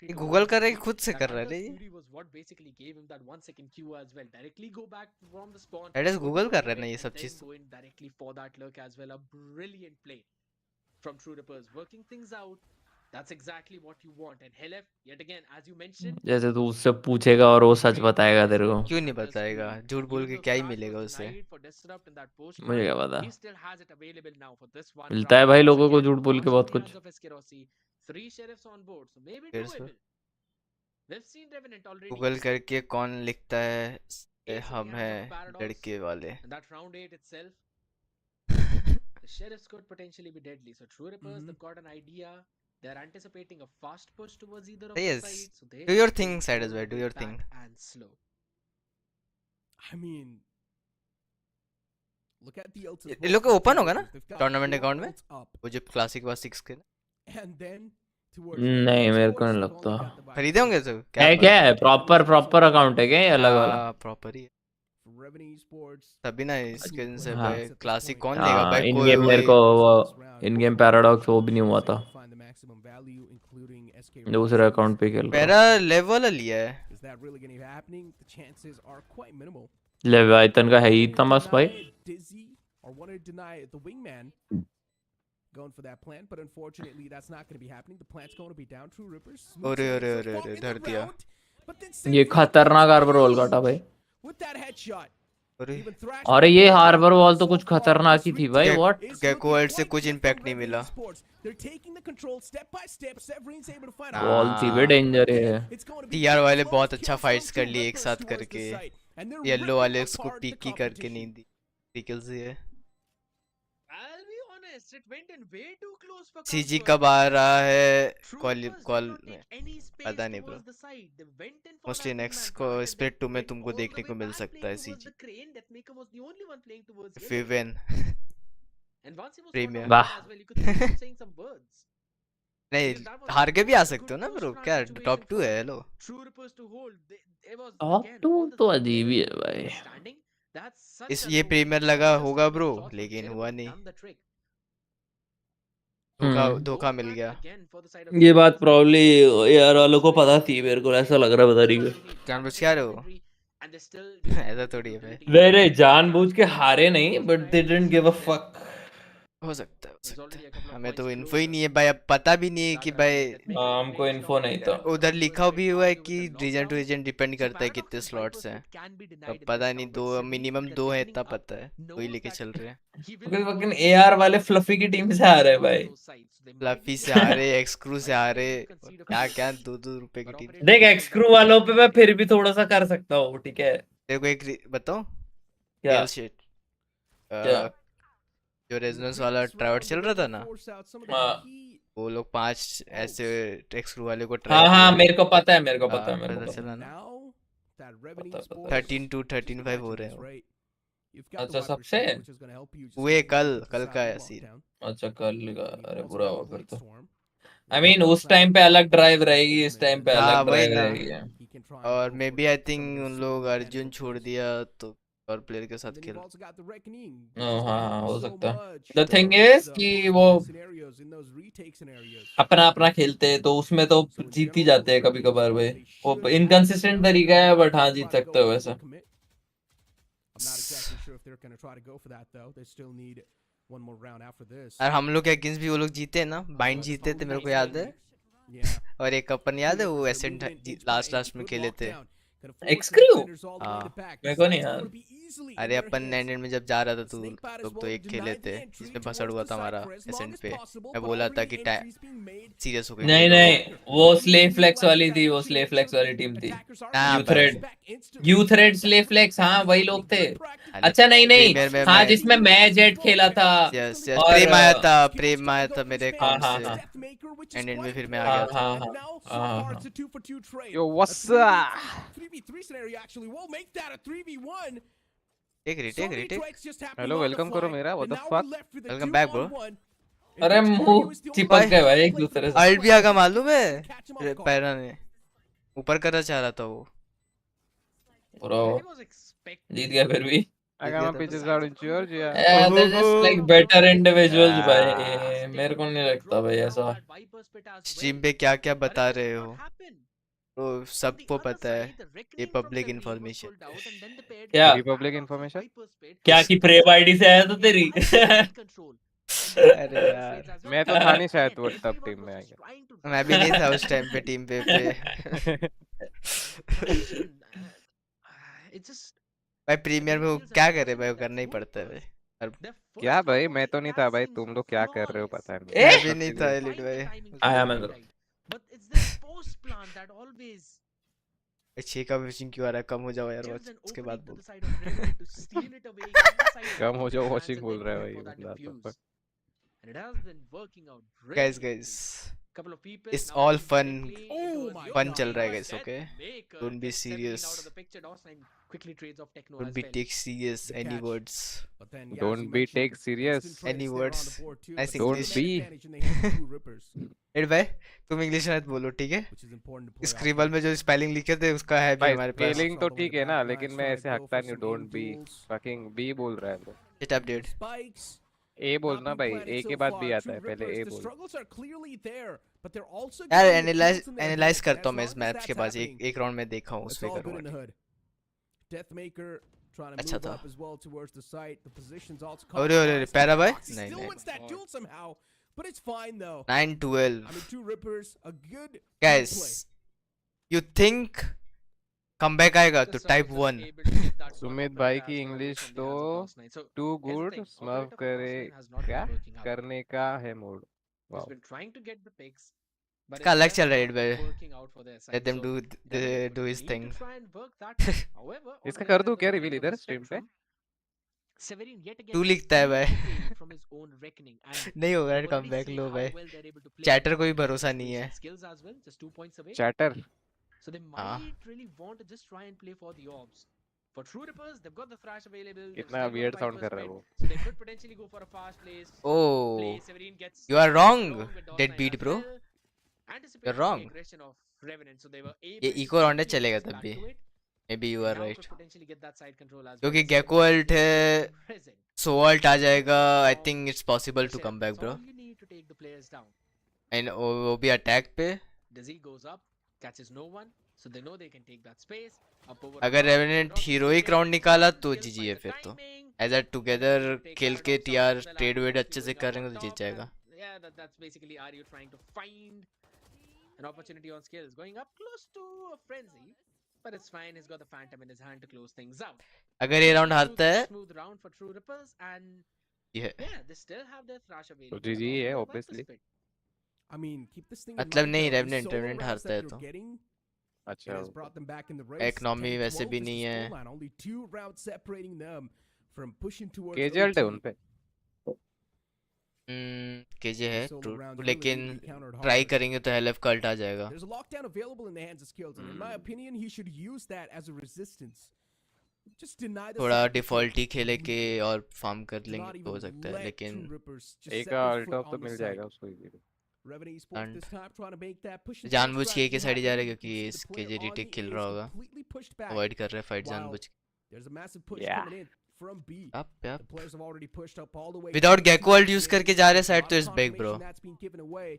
ये Google कर रहा है कि खुद से कर रहा है ये? That is गूगल कर रहा है ना ये सब चीज. From True Rippers, working things out. That's exactly what you want. And Helef, yet again, as you mentioned, जैसे तू उससे पूछेगा और वो सच बताएगा तेरे को क्यों नहीं बताएगा? झूठ बोल के क्या ही मिलेगा उसे? मुझे क्या पता he still has it available now for this one मिलता है round. भाई Once लोगों को again, झूठ बोल के lost बहुत in the कुछ hands of SK Rossi. 3 sheriffs on board, so maybe फिर से? doable. We've seen Revenant already. Google करके कौन लिखता है? Ace in the हम hands of हैं Paradox. लड़के वाले. And that round 8 itself, the sheriffs could potentially be deadly. So True Rippers, they've got an idea. They're anticipating a fast push towards either of the Yes. sides. So they Do your will thing, go Side as well. Do way your back thing. And slow. I mean, look at the ults. ये लोग का open होगा ना? Tournament account में? वो जो classic वाला 6 के. And then towards नहीं मेरे को नहीं लगता खरीदे होंगे तो है क्या है प्रॉपर अकाउंट है क्या ये अलग वाला प्रॉपर ही है. Revenant Esports. तभी ना इसके से हाँ. भाई क्लासिक कौन लेगा हाँ भाई? इन कोई गेम मेरे वही को वो इन गेम पैराडॉक्स वो भी नहीं हुआ था Find the maximum value, including SK दूसरे अकाउंट पे खेल रहा पैरा लेवल लिया है. Is that really going to be happening? The chances are quite minimal. Leviathan का है ही इतना मस्त भाई Dizzy or want to deny the wingman going for that plant, but unfortunately that's not going to be happening. The plant's going to be down. True Rippers. अरे अरे अरे अरे धर दिया. ये खतरनाक हार्बर वॉल काटा भाई With that headshot. अरे Even Thrash अरे ये Metal हार्बर वॉल तो so कुछ far, खतरनाक ही this थी भाई क्या- व्हाट is क्या looking कोएड से quite कुछ good impact for नहीं Revenant मिला. Esports. They're taking the control step by step. Severine's able to find a wall थी वे डेंजर है It's going to be TR वाले close बहुत kills अच्छा from fights कर True लिए एक Rippers साथ towards the करके. site, and they're yellow ripping वाले उसको apart the पीकी करके competition. नहीं दी. पिकल्स है. I'll be honest, it went in way too close for CG comfort. कब आ रहा है True call Rippers did call not में? take any space पता नहीं towards bro. the side. They went in for mostly that next wingman को target and split they 2 में went तुमको all the देखने way को मिल back सकता है playing towards CG. the crane. Deathmaker was the only one playing towards If we yellow. win. And once he was Premier. caught out वाह. as well, you could see him saying some words. नहीं Because that was हार के भी आ a सकते हो good ना bro. post-round क्या situation top 2 for है? Hello. True Rippers to hold. It was top again two all the तो three अजीब ही है players भाई standing. That's such इस a ये low प्रीमियर score. लगा Just होगा two ब्रो shots from लेकिन Sheriff हुआ would have नहीं. done the trick. धोखा मिल Both गया. back again for the side of ये Sheriff बात as well. प्रॉब्ली यार वालों को पता थी मेरे को ऐसा लग रहा है पता नहीं क्यों जानबूझ के आ रहे हो? And they still ऐसा थोड़ी है भाई। वेरे जानबूझ के हारे नहीं, but they didn't give a fuck. हो सकता है हमें तो इन्फो ही नहीं है भाई, अब पता भी नहीं है कि भाई हमको इन्फो नहीं था। उधर लिखा भी हुआ है कि रीजन टू रीजन डिपेंड करता है कितने स्लॉट्स हैं, अब पता नहीं, दो मिनिमम दो है इतना पता है, वही लेके चल रहे हैं। लेकिन एआर वाले फ्लफी की टीम से आ रहे हैं भाई। फ्लफी से आ रहे, एक्सक्रू से आ रहे, क्या क्या 2-2 रुपए की टीम। देख एक्सक्रू वालों पे मैं फिर भी थोड़ा सा कर सकता हूँ, ठीक है। तेरे को एक बताओ क्या रियल शिट, क्या? जो रेजोनेंस वाला ट्राइवर्ट चल रहा था ना, हाँ वो लोग 5 ऐसे एक्सक्रू वाले को हाँ ट्राई हाँ, किए, मेरे को पता है, मेरे को पता है, मेरे को पता पता चला ना, पता है। 13-13-5 हो रहे हैं वो। अच्छा सबसे हुए कल का है सीन। अच्छा कर लेगा, अरे बुरा हुआ फिर तो। आई मीन उस टाइम पे अलग ड्राइव रहेगी, इस टाइम पे हाँ अलग वही ड्राइव ना, रहेगी। और मे बी आई थिंक उन लोग अर्जुन छोड़ दिया तो और प्लेयर के साथ खेल। हाँ हाँ, हो सकता है। द थिंग इज कि वो अपना अपना खेलते हैं तो उसमें तो जीत ही जाते हैं कभी कभार भाई। वो इनकंसिस्टेंट तरीका है, बट हाँ जीत सकते हो वैसे। और हम लोग के अगेंस्ट भी वो लोग जीते ना, बाइंड जीते थे मेरे को याद है, और एक अपन याद है वो एसेंट लास्ट में खेले थे। एक्सक्रू हाँ मेरे को नहीं यार। अरे अपन एंड में जब जा रहा था तू लोग तो एक खेले थे जिसमें भसड़ हुआ था हमारा एसेंट पे, मैं बोला था कि सीरियस हो गई नहीं नहीं, वो स्लेव फ्लेक्स वाली थी, वो स्लेव फ्लेक्स वाली टीम थी। यूथरेड स्लेव फ्लेक्स, हाँ वही लोग थे। अच्छा नहीं नहीं, हाँ जिसमें मैं जेट खेला था। यस यस, और प्रेम आया था मेरे हाँ अकाउंट हाँ से, हाँ एंड में फिर मैं आ हाँ गया था। हाँ हाँ हाँ हाँ। Yo, what's up? 3v3 scenario actually will make that a 3v1. Take retake. Hello, welcome करो मेरा, what the fuck? Welcome back bro. अरे मुंह चिपक गए भाई एक दूसरे से। अल्ट भी आगा मालूम है, पैरा ने ऊपर करना चाह रहा था वो। ब्रो जीत गया फिर भी। I got my bitches out in Georgia. They're just like better individuals भाई, मेरे को नहीं लगता भाई ऐसा। स्ट्रीम पे क्या क्या बता रहे हो तो सबको पता है, ये पब्लिक इंफॉर्मेशन। क्या Republic information? क्या की प्रेम आईडी से आया था तेरी? अरे यार मैं तो था नहीं शायद वो तब टीम में आ गया। मैं भी नहीं था उस टाइम पे टीम पे भाई प्रीमियर में वो क्या करे भाई, वो करना ही पड़ता है भाई। क्या भाई, मैं तो नहीं था भाई, तुम लोग क्या कर रहे हो पता नहीं। मैं भी नहीं था एलिट भाई। आया मैं तो। छह का विशिंग क्यों आ रहा है, कम हो जाओ यार वॉच उसके बाद बोल। कम हो जाओ वॉचिंग बोल रहा है भाई बंदा तो। Guys it's all fun, fun चल रहा है guys, okay don't be serious, don't be take serious any words, Don't be take serious. Any words nice Don't English. be. Ed भाई तुम इंग्लिश मत बोलो ठीक है, स्क्रिबल में जो स्पेलिंग लिखे थे उसका है भी भाई हमारे पास। स्पेलिंग तो ठीक है ना, लेकिन मैं ऐसे हकता नहीं। डोंट बी फकिंग बी बोल रहा है वो। गेट अपडेट ए बोलना भाई, ए के बाद बी आता है, पहले ए बोल। यार एनालाइज करता हूँ मैं इस मैच के बाद, एक राउंड में देखा हूँ उसमें करूँगा। अच्छा था। अरे अरे पैरा भाई नहीं नहीं, 9-12 गाइस, यू थिंक कमबैक आएगा तो टाइप 1। सुमित भाई की इंग्लिश तो टू गुड स्मर्फ करे क्या करने का है मूड। इसका अलग चल रहा है भाई, let them do his thing। इसका कर दूं क्या रिवील इधर स्ट्रीम पे? तू लिखता है भाई नहीं होगा कमबैक, लो भाई चैटर को भी भरोसा नहीं है। चैटर कितना वियर्ड साउंड कर रहा है वो। Oh you are wrong dead beat bro, you are wrong. ये इको राउंड चलेगा तब भी, maybe you are right, क्योंकि गेको अल्ट है, सो अल्ट आ जाएगा, I think it's possible to come back bro. And वो भी अटैक पे so they know they can take that space. Up over अगर top, revenant Rocky heroic again round निकाला getting तो killed जीजी by है the फिर तो timing. As a together Take खेल care के of TR something as well. Trade Aryu वेड was अच्छे से queuing up करेंगे on तो जीत top, जाएगा. and yeah, that's basically Aryu trying to find an opportunity on skills, going up close to a frenzy, but it's fine. He's got the Phantom in his hand to close things out. अगर ये round हारता है Smooth round for True Rippers, and ये yeah, they still have their Thrash तो available GG along है with their Viper obviously. Spit. I mean, keep this thing in मतलब mind, नहीं though. These revenant solo revenant rounds हारता that है they're तो getting, it अच्छा has brought them back in the race. Economy 10-12 वैसे भी is the नहीं है. scoreline. Only 2 rounds separating them from pushing towards केजल्ट है OT. उनपे. केजे है Solo ट्रू, rounds really लेकिन need to be countered try hard. करेंगे तो हेलफ का अल्ट आ जाएगा. There's a lockdown available in the hands of Skills, and in my opinion, he should use that as a resistance. Just deny the थोड़ा second default ही kill खेले के completely. और farm कर Do लेंगे not तो हो even सकता है, let लेकिन True Rippers just एक set their ult foot off तो on the मिल site. जाएगा उसको easily. Revenant Esports And this time trying to make that push and जानबूझ के strategy एक साइड जा happen. रहा है You can क्योंकि see the इसके player J on the retake A खेल is रहा होगा, completely pushed back. अवॉइड कर रहा है फाइट Wow. जानबूझ के. There's a massive push Yeah. coming in from B. Up The up players have already pushed up all the way. Without to the Gekko ult two use mid. करके जा रहे There's a side lot तो of is big bro. confirmation that's being given away.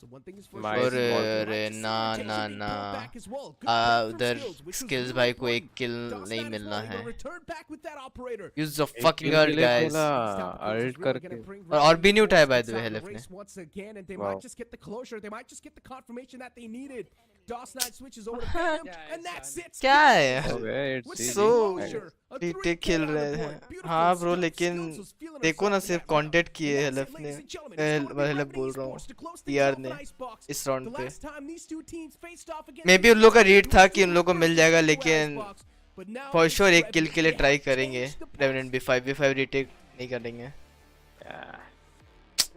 So one thing is for My sure. और small we kill. like to see ना rotation ना being ना pulled back as well. Good play from उधर Skills, which was skills really भाई को एक important. किल Doss नहीं that as मिलना well. They're है. gonna return back with that operator. Use the एक फकिंग kill के अल्ट लिए गाइस. थोड़ा These type of kills ult is really करके. gonna bring और भी नहीं Revenant उठाया by Esports the way inside the help ने. race once again, and they Wow. might just get the closure. They might just get the confirmation that they needed. Doss Knight switches over to Phantom, Yeah, and it's that's done. it. क्या है Skills यार? Okay, it's with GG. So the closure. A retake 3K खेल on the रहे board. हैं. Beautiful. हाँ bro, Skills लेकिन was feeling देखो ना himself in सिर्फ that round. कांटेक्ट किए And that's हेलफ it, ने. ladies and gentlemen. It's going to be help Revenant बोल रहा Esports हूँ to close things TR off ने in Icebox. इस The राउंड पे. last time these two teams faced off against may be each उन लोग का other, रीड it था was कि उन लोग को True मिल Rippers जाएगा, to लेकिन Icebox. But now for it's sure एक किल Revenant. के लिए They ट्राई have करेंगे. changed the revenant pace. भी 5v5 रिटेक नहीं करेंगे.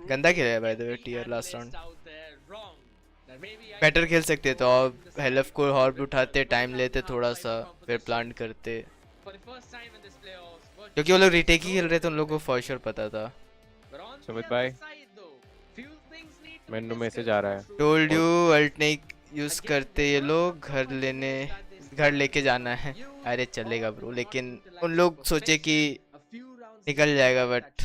गंदा खेला है by the way TR last round. Better खेल सकते तो और हेलफ को हॉर्ब उठाते, टाइम लेते थोड़ा सा, फिर प्लान करते, क्योंकि वो लोग रिटेक ही खेल रहे थे. उन लोगों को फॉर श्योर पता था. सुमित भाई मेनू मैसेज आ रहा है. टोल्ड यू अल्ट नहीं यूज करते ये लोग, घर लेके जाना है. अरे चलेगा ब्रो, लेकिन उन लोग सोचे कि निकल जाएगा बट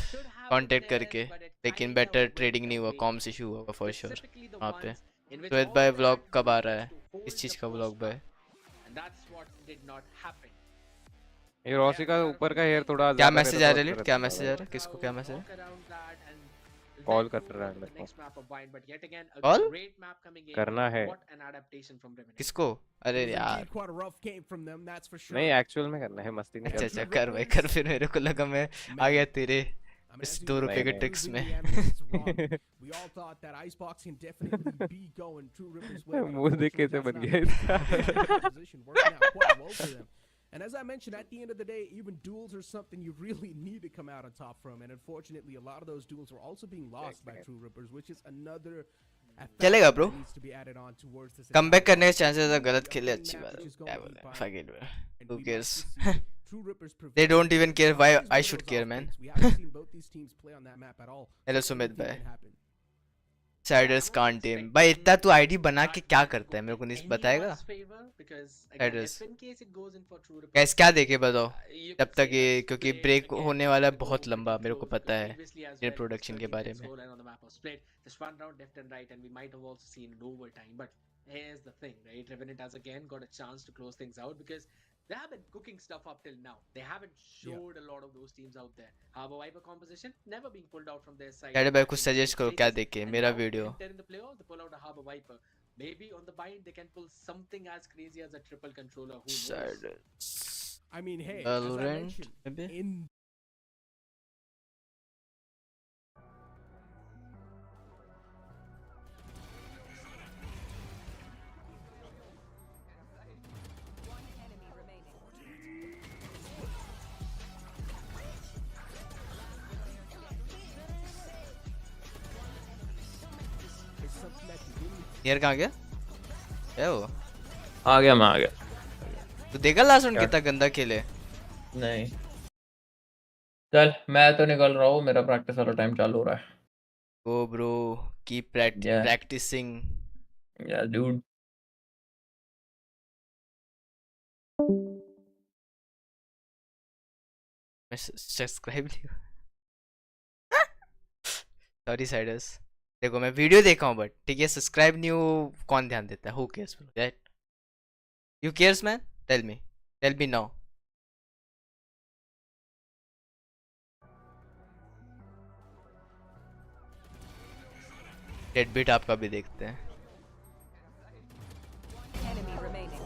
कांटेक्ट करके, लेकिन बेटर ट्रेडिंग नहीं हुआ, कॉम्स इशू हुआ फॉर श्योर वहाँ पे. श्वेत भाई व्लॉग कब आ रहा है? इस चीज का व्लॉग भाई. ये रॉसी का ऊपर का हेयर थोड़ा क्या ज़्यादा मैसेज आ रहता रहा है? तो क्या अच्छा मैसेज आ रहता रहा है? किसको क्या मैसेज है? कॉल कर रहा है मेरे को. कॉल करना है. किसको? अरे It was यार. indeed quite a rough game from them, that's for sure. नहीं एक्चुअल में करना है, मस्ती नहीं अच्छा करना. अच्छा कर भाई कर. फिर मेरे को लगा मैं आ गया तेरे I mean, इस as you 2 were रुपए के नहीं, टिक्स proving में. the analysts wrong. We all thought that Icebox can definitely be going True Rippers' way. but मुंह देख unfortunately, कैसे that's बन not गया the इसका. case. Position working out quite well for them. And as I mentioned, at the end of the day, even duels are something you really need to come out on top from. And unfortunately, a lot of those duels were also being lost by True Rippers, which is another factor चलेगा bro. that needs to be added on towards this comeback entire करने के process. Chances है. We गलत got खेले one अच्छी match बात which है. is going क्या to be बोले, fine. fuck it man. And Who we might cares? just see True Rippers They don't prevail. even care This why is I one of should those care, off man. days. We haven't seen both these teams play on that map at all. Hello So Sumit anything भाई. can happen. Siders can't team भाई. इतना तू ID बना के क्या करता है, मेरे को नहीं बताएगा. साइडर्स गैस क्या देखे बताओ जब तक ये, क्योंकि ब्रेक होने वाला है बहुत लंबा, मेरे को पता है ये प्रोडक्शन के बारे में. Here's the thing, right? Revenant has again got a chance to close things out because they have been cooking stuff up till now. They haven't showed a lot of those teams out there. Harbor Viper composition never being pulled out from their side. Daddy भाई कुछ suggest करो क्या देखे And मेरा now, video. enter in the playoffs, they pull out a Harbor Viper. Maybe on the bind they can pull something as crazy as a triple controller. Who knows? Siders I mean, hey, as I Valorant mentioned, maybe. in is something that you really near कहाँ गया? क्या वो? आ गया, मैं आ गया. तू देखा last round क्या? कितना गंदा खेले? नहीं, चल मैं तो निकल रहा हूँ, मेरा प्रैक्टिस वाला टाइम चालू हो रहा है. ओ ब्रो कीप Yeah. प्रैक्टिसिंग. या डूड. मैं सब्सक्राइब नहीं. Sorry siders. देखो मैं वीडियो देखा हूँ बट ठीक है, सब्सक्राइब नहीं हो कौन ध्यान देता है? Who cares bro, right? You cares, man? Tell me. Tell me now. डेडबिट आपका भी देखते हैं. Enemy remaining.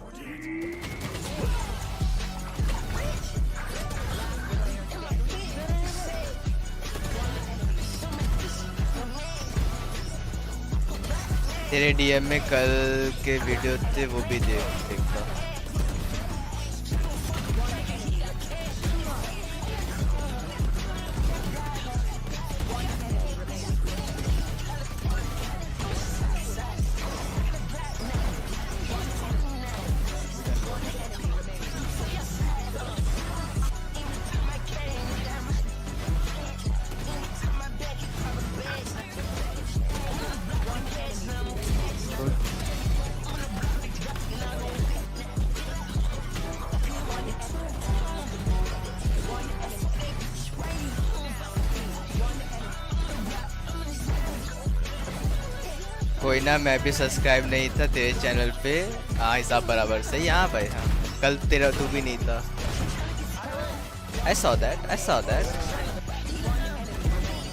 तेरे डीएम में कल के वीडियो थे, वो भी देखता. कोई ना, मैं भी सब्सक्राइब नहीं था तेरे चैनल पे. हाँ, हिसाब बराबर सही. हाँ भाई, हाँ. कल तेरा तू भी नहीं था. I saw that.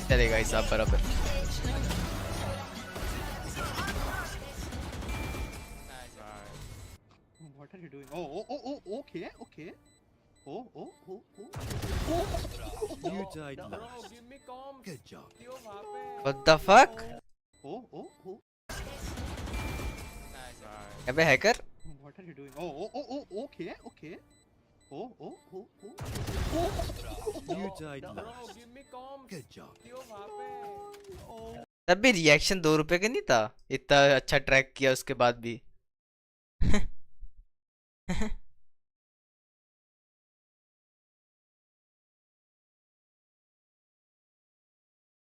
चलेगा, हिसाब बराबर. What are you doing? Okay. You died last. give me comms. Good job. What the fuck? अबे hacker. What are you doing? Okay. You died last. give me comms. Good job. तब भी reaction 2 रुपए का नहीं था. इतना अच्छा track किया उसके बाद भी.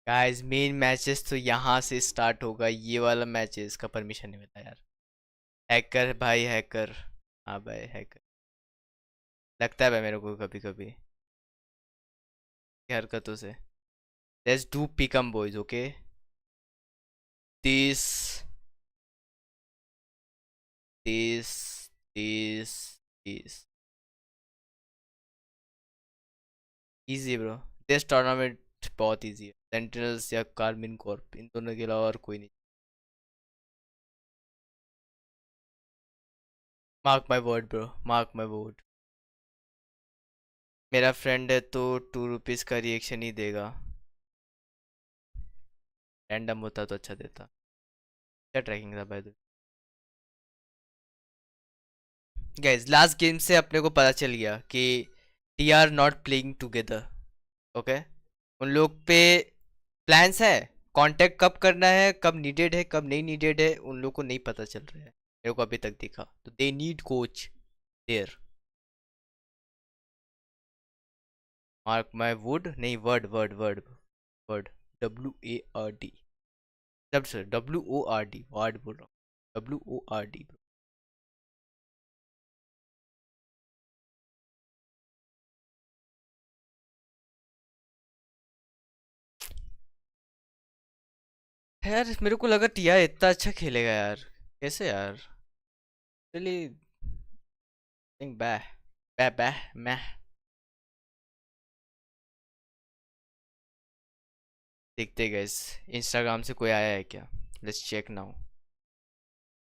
गाइस, मेन मैचेस तो यहाँ से स्टार्ट होगा. ये वाला मैचेस का परमिशन नहीं मिला यार. हैकर भाई, हैकर. हाँ भाई, हैकर लगता है भाई मेरे को कभी कभी हरकतों से. Let's do pick'em boys. Okay, this this this this easy bro. This tournament बहुत इजी है. सेंटिनल्स या कार्मिन कॉर्प, इन दोनों के अलावा और कोई नहीं. Mark my word bro, mark my word. मेरा फ्रेंड है तो 2 रुपीज़ का रिएक्शन ही देगा. रैंडम होता तो अच्छा देता. क्या ट्रैकिंग था भाई. गाइस, लास्ट गेम से अपने को पता चल गया कि T R not playing together. Okay, उन लोग पे प्लान्स है. कांटेक्ट कब करना है, कब नीडेड है, कब नहीं नीडेड है, उन लोग को नहीं पता चल रहा है. मेरे को अभी तक दिखा. तो they need coach there. Mark my word नहीं, वर्ड WARD. जब सर WORD वार्ड बोल रहा हूँ. WORD. यार मेरे को लगा टिया इतना अच्छा खेलेगा यार. कैसे यार. चलिए, बैह बैह बैह मैं देखते गए. इंस्टाग्राम से कोई आया है क्या? Let's check now.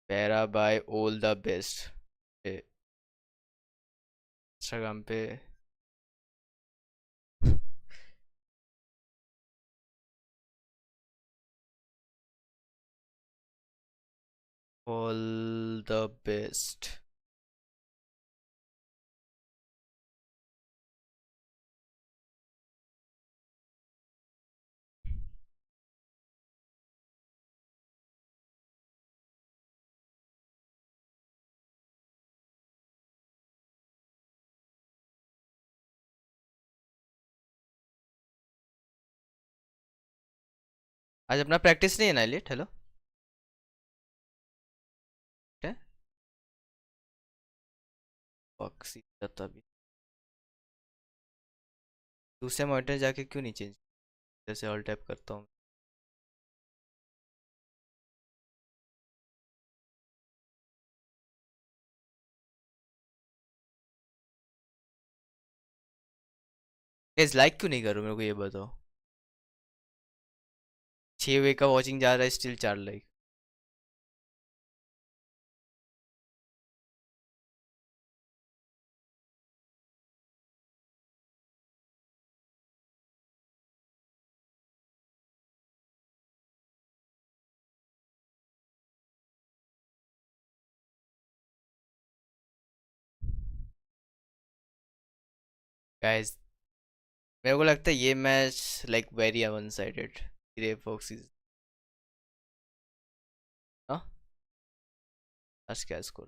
पैरा bye all the best. Instagram पे ऑल द बेस्ट. आज अपना प्रैक्टिस नहीं है ना लेट. हेलो, तभी दूसरे मॉनिटर जाके क्यों नहीं चेंज. जैसे ऑल टैप करता हूँ. गाइस लाइक क्यों नहीं करो मेरे को ये बताओ। 6 वे का वॉचिंग जा रहा है स्टिल 4 लाइक। गाइस मेरे को लगता है ये match like very one sided. Grey fox is हाँ आज क्या score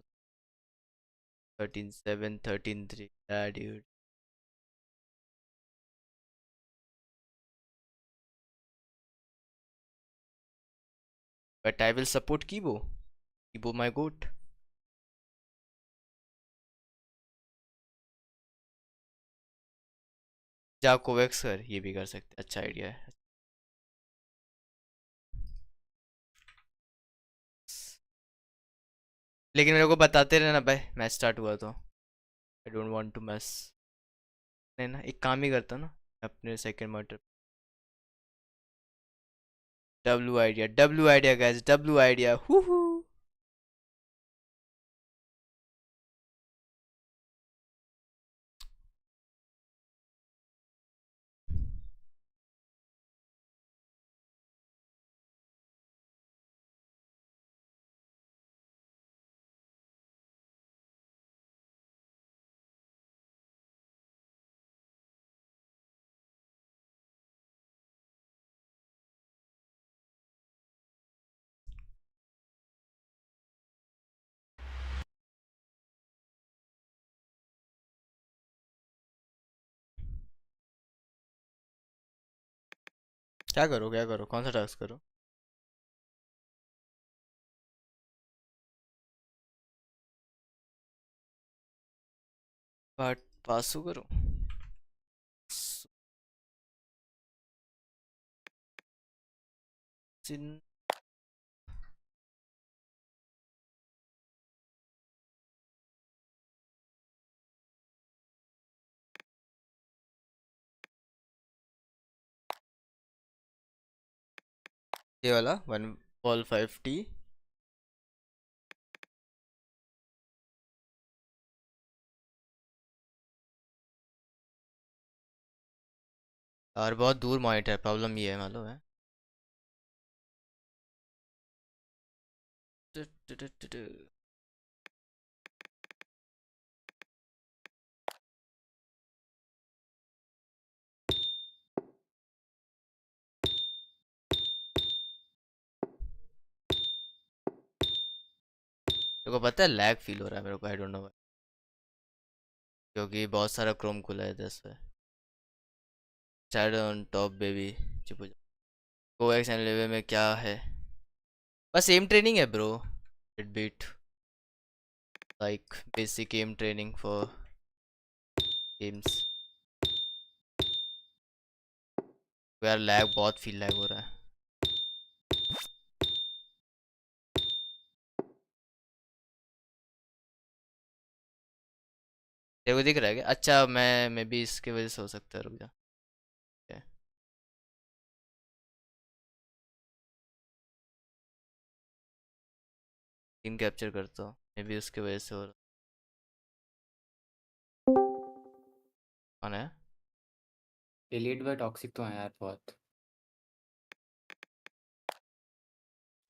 13-7 13-3 dude. But I will support Kibo my goat. जा कोवेक्स कर ये भी कर सकते अच्छा आइडिया है। लेकिन मेरे को बताते रहना भाई मैच स्टार्ट हुआ तो I don't want to miss. नहीं ना एक काम ही करता ना अपने second monitor. W idea guys W idea हु क्या करो कौन सा टास्क करो। बट पासू करो। सिन ये वाला 1 बॉल 5 टी। और बहुत दूर मॉनिटर प्रॉब्लम ये है मालूम है। Two, two, two, two, two. तेरे को पता है लैग फील हो रहा है मेरे को आई डोंट नो क्योंकि बहुत सारा क्रोम खुला है जैसे चैट ऑन टॉप बेबी। चुप हो जा। कोएक्स एंड लेवे में क्या है बस एम ट्रेनिंग है bro. It beat like basic aim training for games. यार लैग बहुत फील लैग हो रहा है। तेरे को दिख रहा है क्या अच्छा मैं भी इसके वजह से हो सकता है रुक जा। Okay. स्क्रीन कैप्चर करता हूँ मे बी उसके वजह से हो रहा। कौन है डिलीट बाय टॉक्सिक तो है यार बहुत।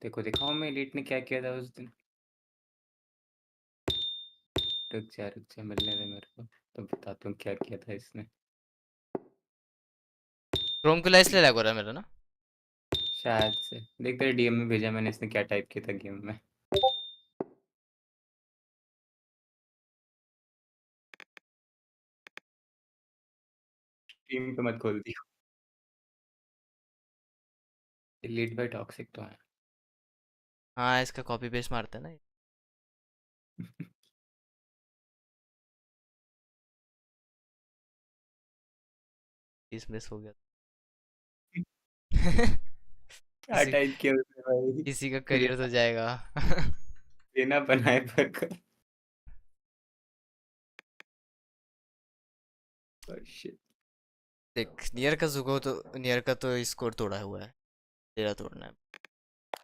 देखो दिखाओ मैं एलिट ने क्या किया था उस दिन। रुक जा मिलने दे मेरे को तो बताता हूँ क्या किया था इसने। क्रोम खुला इसलिए लैग हो रहा है मेरा ना। शायद से देख तेरे डीएम में भेजा मैंने इसने क्या टाइप किया था गेम में। टीम पे मत खोल दियो। डिलीट बाय टॉक्सिक तो है। हाँ इसका कॉपी पेस्ट मारता है ना। इस मिस हो गया क्या किसी टाइप किया उसने भाई। किसी का करियर तो जाएगा लेना बनाए पर कर। Oh, shit. देख नियर का तो स्कोर तोड़ा हुआ है, तेरा तोड़ना है।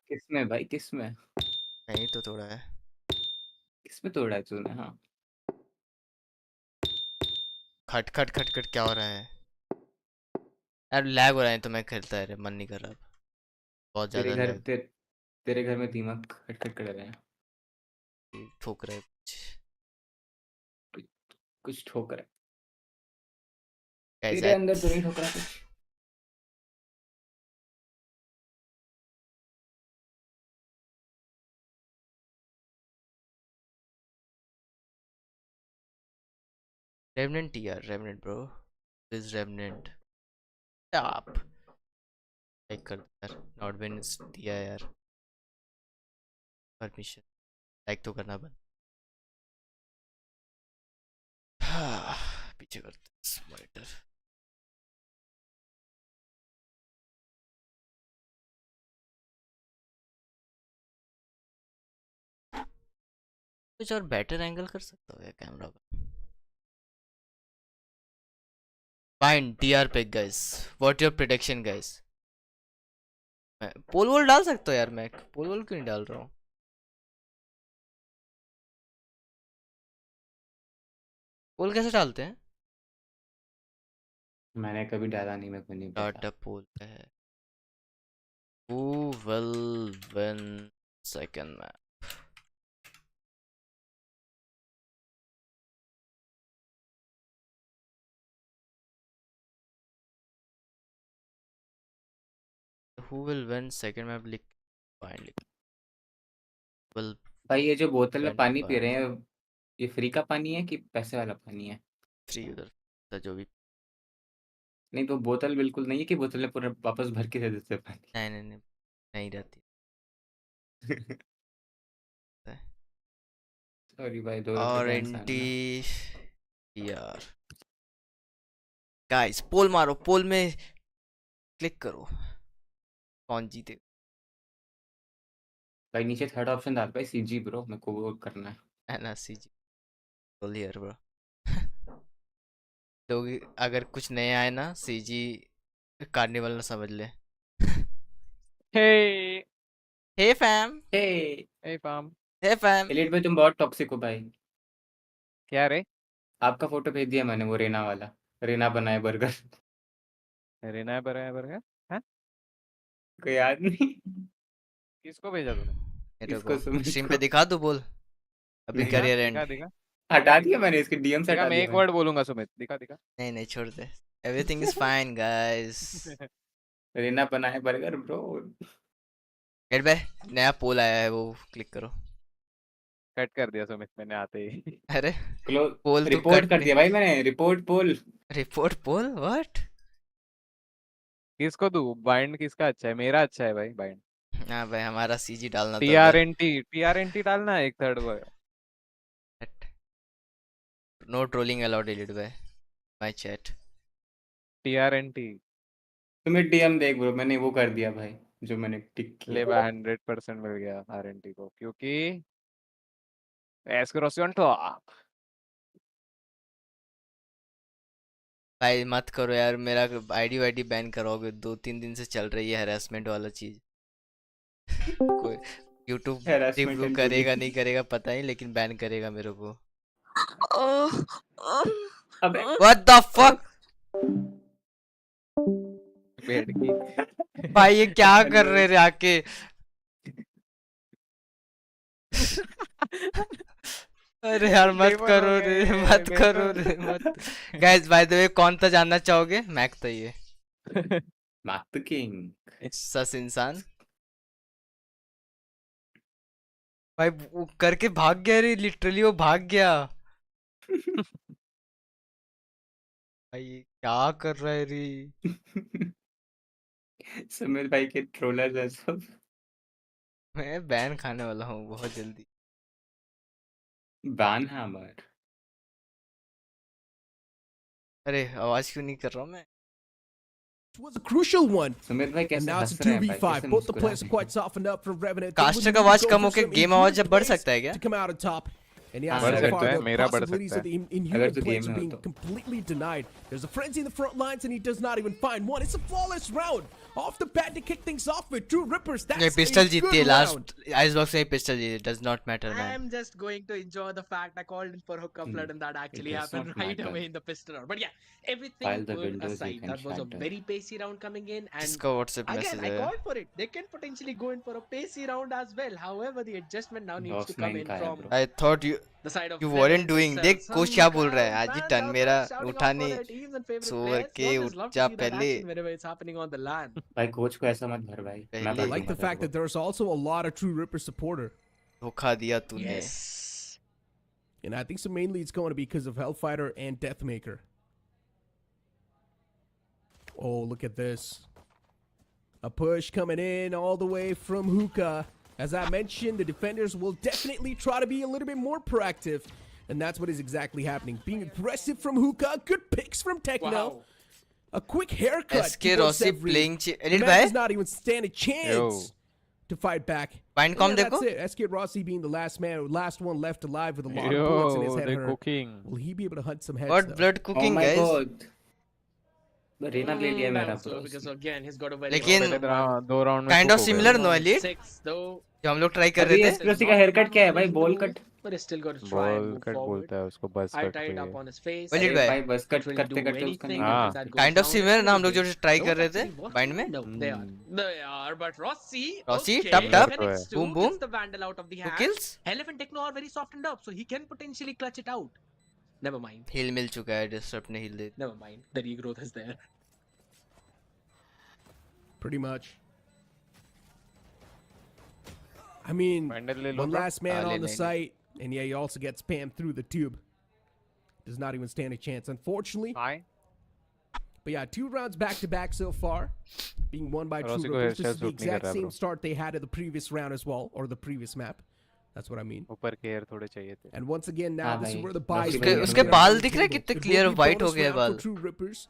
किसमें भाई किसमें? नहीं तो तोड़ा है। किसमें तोड़ा है तूने? हाँ खट खट खट खट क्या हो रहा है यार? लैग हो रहा है तो मैं खेलता है रे, मन नहीं कर रहा अब। बहुत तेरे ज्यादा घर लैग तेरे घर में दिमाग खटखट कर रहे हैं। ठोक रहा है कुछ। कुछ ठोक रहा है गाइस तेरे अंदर तो नहीं ठोक रहा कुछ। रेवनेंट यार, रेवनेंट ब्रो, इज रेवनेंट। आप लाइक कर दो यार, नॉट बीन दिया है यार परमिशन, लाइक तो करना बंद। हाँ, पीछे करते मॉनिटर। कुछ और बेटर एंगल कर सकता हूँ क्या कैमरा का? Fine TR pick guys, what your prediction guys? मैं पोल वोल डाल सकता हूँ यार, मैं पोल वोल क्यों नहीं डाल रहा हूँ? पोल कैसे डालते हैं? मैंने कभी डाला नहीं, मेरे को नहीं पता। डाटा पोल है। Who will win second map? Who will win second map? लिख फाइन लिख will भाई ये जो बोतल में win पानी by पी रहे हैं, ये फ्री का पानी है कि पैसे वाला पानी है? 3 उधर था जो भी। नहीं तो बोतल बिल्कुल नहीं है कि बोतल में पूरा वापस भर के दे देते हैं पानी? नहीं नहीं नहीं, नहीं रहती है। सॉरी भाई, 2 रुपए और का इंसान है एंटी ना। यार गाइस, पोल मारो, पोल में क्लिक करो, कौन जीते? भाई नीचे थर्ड ऑप्शन डाल भाई, सीजी ब्रो, मेरे को वो करना है। एनएससी जी बोल यार ब्रो। तो अगर कुछ नया आए ना, सीजी कार्निवल ना समझ ले। हे हे फैम, हे हे पाम। हे फैम। एलिट भाई तुम बहुत टॉक्सिक हो भाई। क्या रे? आपका फोटो भेज दिया मैंने, वो रेना वाला, रेना बनाए बर्गर। रेना बराबर है? हैं? को याद नहीं? किसको भेजा तूने? मेरे इसको को सुमित स्ट्रीम को। पे दिखा दो, बोल अभी नहीं, करियर एंड। दिखा दिखा हटा दिया मैंने, इसके डीएम से दिखा। हटा मैं दिया एक मैंने। वर्ड बोलूंगा सुमित, दिखा दिखा। नहीं नहीं छोड़ दे, एवरीथिंग इज फाइन गाइस। रेना बनाए बर्गर ब्रो। गेट बाय, नया पोल आया है वो क्लिक करो। कट कर दिया सुमित मैंने आते ही। अरे क्लोज। पोल तो रिपोर्ट कट कर नहीं। दिया भाई मैंने, report poll. Report poll what? किसको दूं बाइंड? किसका अच्छा है? मेरा अच्छा है भाई बाइंड। हाँ भाई, हमारा सीजी डालना तो अगर टीआरएनटी डालना है एक third word. No trolling allowed, delete by my chat. TRNT तुम्हें डीएम देख ब्रो, मैंने वो कर दिया भाई जो मैंने टिक ले किया। भाई 100% मिल गया आरएनटी को, क्योंकि एस्क्रोसियन टॉप। भाई मत करो यार, मेरा आईडी वाईडी बैन करोगे, 2-3 दिन से चल रही है हैरेसमेंट वाला चीज। कोई यूट्यूब हैरेसमेंट रिव्यू एंड करेगा बुलिंग। नहीं करेगा पता नहीं, लेकिन बैन करेगा मेरे को। अबे व्हाट द फक बेड की। भाई, ये क्या कर हेलो। रहे रे आके? अरे यार मत डेमन हो करो गया रे, ये, मत करो डेमन। रे, मत। गाइस बाय द वे, कौन था जानना चाहोगे? मैक था ये, मैक द किंग। सस इंसान। भाई वो करके भाग गया रे, लिटरली वो भाग गया। भाई ये क्या कर रहा है रे? सुमित भाई के ट्रोलर्स है सब। मैं बैन खाने वाला हूँ बहुत जल्दी। बैन है हमार। अरे आवाज क्यों नहीं कर रहा हूँ मैं? Was a crucial one. Sumit भाई And कैसे now it's a हंस रहे हैं भाई, 2v5. कैसे Both the मुस्कुरा players are रहे quite हैं? softened up for Revenant. They caster would का need to आवाज go कम for होके some गेम आवाज improved जब बढ़ plays सकता है क्या? to come out on top. And yeah, बढ़ so सकता far है, the मेरा बढ़ possibilities सकता of the अगर inhuman तो plays game are में हो being तो। completely denied. There's a frenzy in the front lines and he does not even find one. It's a flawless round. Off the bat to kick things off with True Rippers. नहीं That's pistol a जीतती good है round. Last icebox में pistol जीती does not matter man I'm just going to enjoy the fact I called in for hookah flood and that actually does happened not right matter. away in the pistol round. But yeah, everything While the put windows you aside, can that was a shatter. very pacey round coming in. And किसका WhatsApp again, message I है called for it. They can potentially go in for a pacey round as well. However, the adjustment now needs to come Boxman in का है from bro. I thought you the side of you Revenant weren't doing देख themselves. Coach Some क्या बोल रहा है crowd आज ही fans turn out मेरा there shouting out उठाने for their teams and favorite सोवर players. के You उठ always love जा to see that पहले action whenever it's happening on the LAN. भाई कोच को ऐसा मत भर भाई मैं पहले I भर like the दूंगा fact तेरे that there's also a lot of True Ripper supporter. धोखा दिया तूने Yes. And I think so mainly it's going to be because of Hellfighter and Deathmaker. Oh, look at this. A push coming in all the way from Hookah. As I mentioned, the defenders will definitely try to be a little bit more proactive. And that's what is exactly happening. Being aggressive from Hookah. Good picks from Techno. Wow. A quick haircut. SK towards Rossi Zevri. playing The edit man भाई does not even stand a chance to fight back. Bind And com yeah, देखो that's it. SK Rossi being the last one left alive with a lot of bullets in his Yo, head. they're cooking. Will he be able to hunt some heads? what though? blood Oh cooking my guys god. Raina ले लिया मेरा That's slow bro because again he's got a very लेकिन पहले दो round में kind cook of हो गए similar वो। No elite six though. जो हम लोग ट्राई कर अभी रहे थे एक्सप्रेसी का हेयरकट क्या है भाई ball cut But he's still got to try and ball move cut forward. बोलता है उसको बस I कट tied पे up on his face. Well, अरे भाई, भाई बस कट It will करते do करते उसका anything नहीं हाँ। until that goes kind of down. Similar ना हम लोग Anyway, जो ट्राई no, कर रहे थे actually working? बाइंड में No, they are. But Rossi, Rossi, okay, tap, tap. connects to, Boom, boom. gets the Vandal out of the Who hand. kills Elephant Techno are very softened up, so he can potentially clutch it out. Never mind. Heal मिल चुका है disturb ने heal दे Never mind. The regrowth is there. Pretty much. I mean, Vandal ले लो one bro। last man ले on the लेंगे। site, and yeah, you also get spammed through the tube. Does not even stand a chance, unfortunately. Hi. But yeah, 2 rounds back to back so far, being won by True Rossi को Rippers. This hairstyle is the suit नहीं कर exact रहा same bro। start they had at the previous round as well, or the previous map. That's what I mean. ऊपर के hair थोड़े चाहिए थे। And once again, now हाँ this is भाई, where the buys. उसके- are उसके on बाल the दिख रहे हैं table. कितने It will clear be white bonus हो गए round for बाल। True Rippers.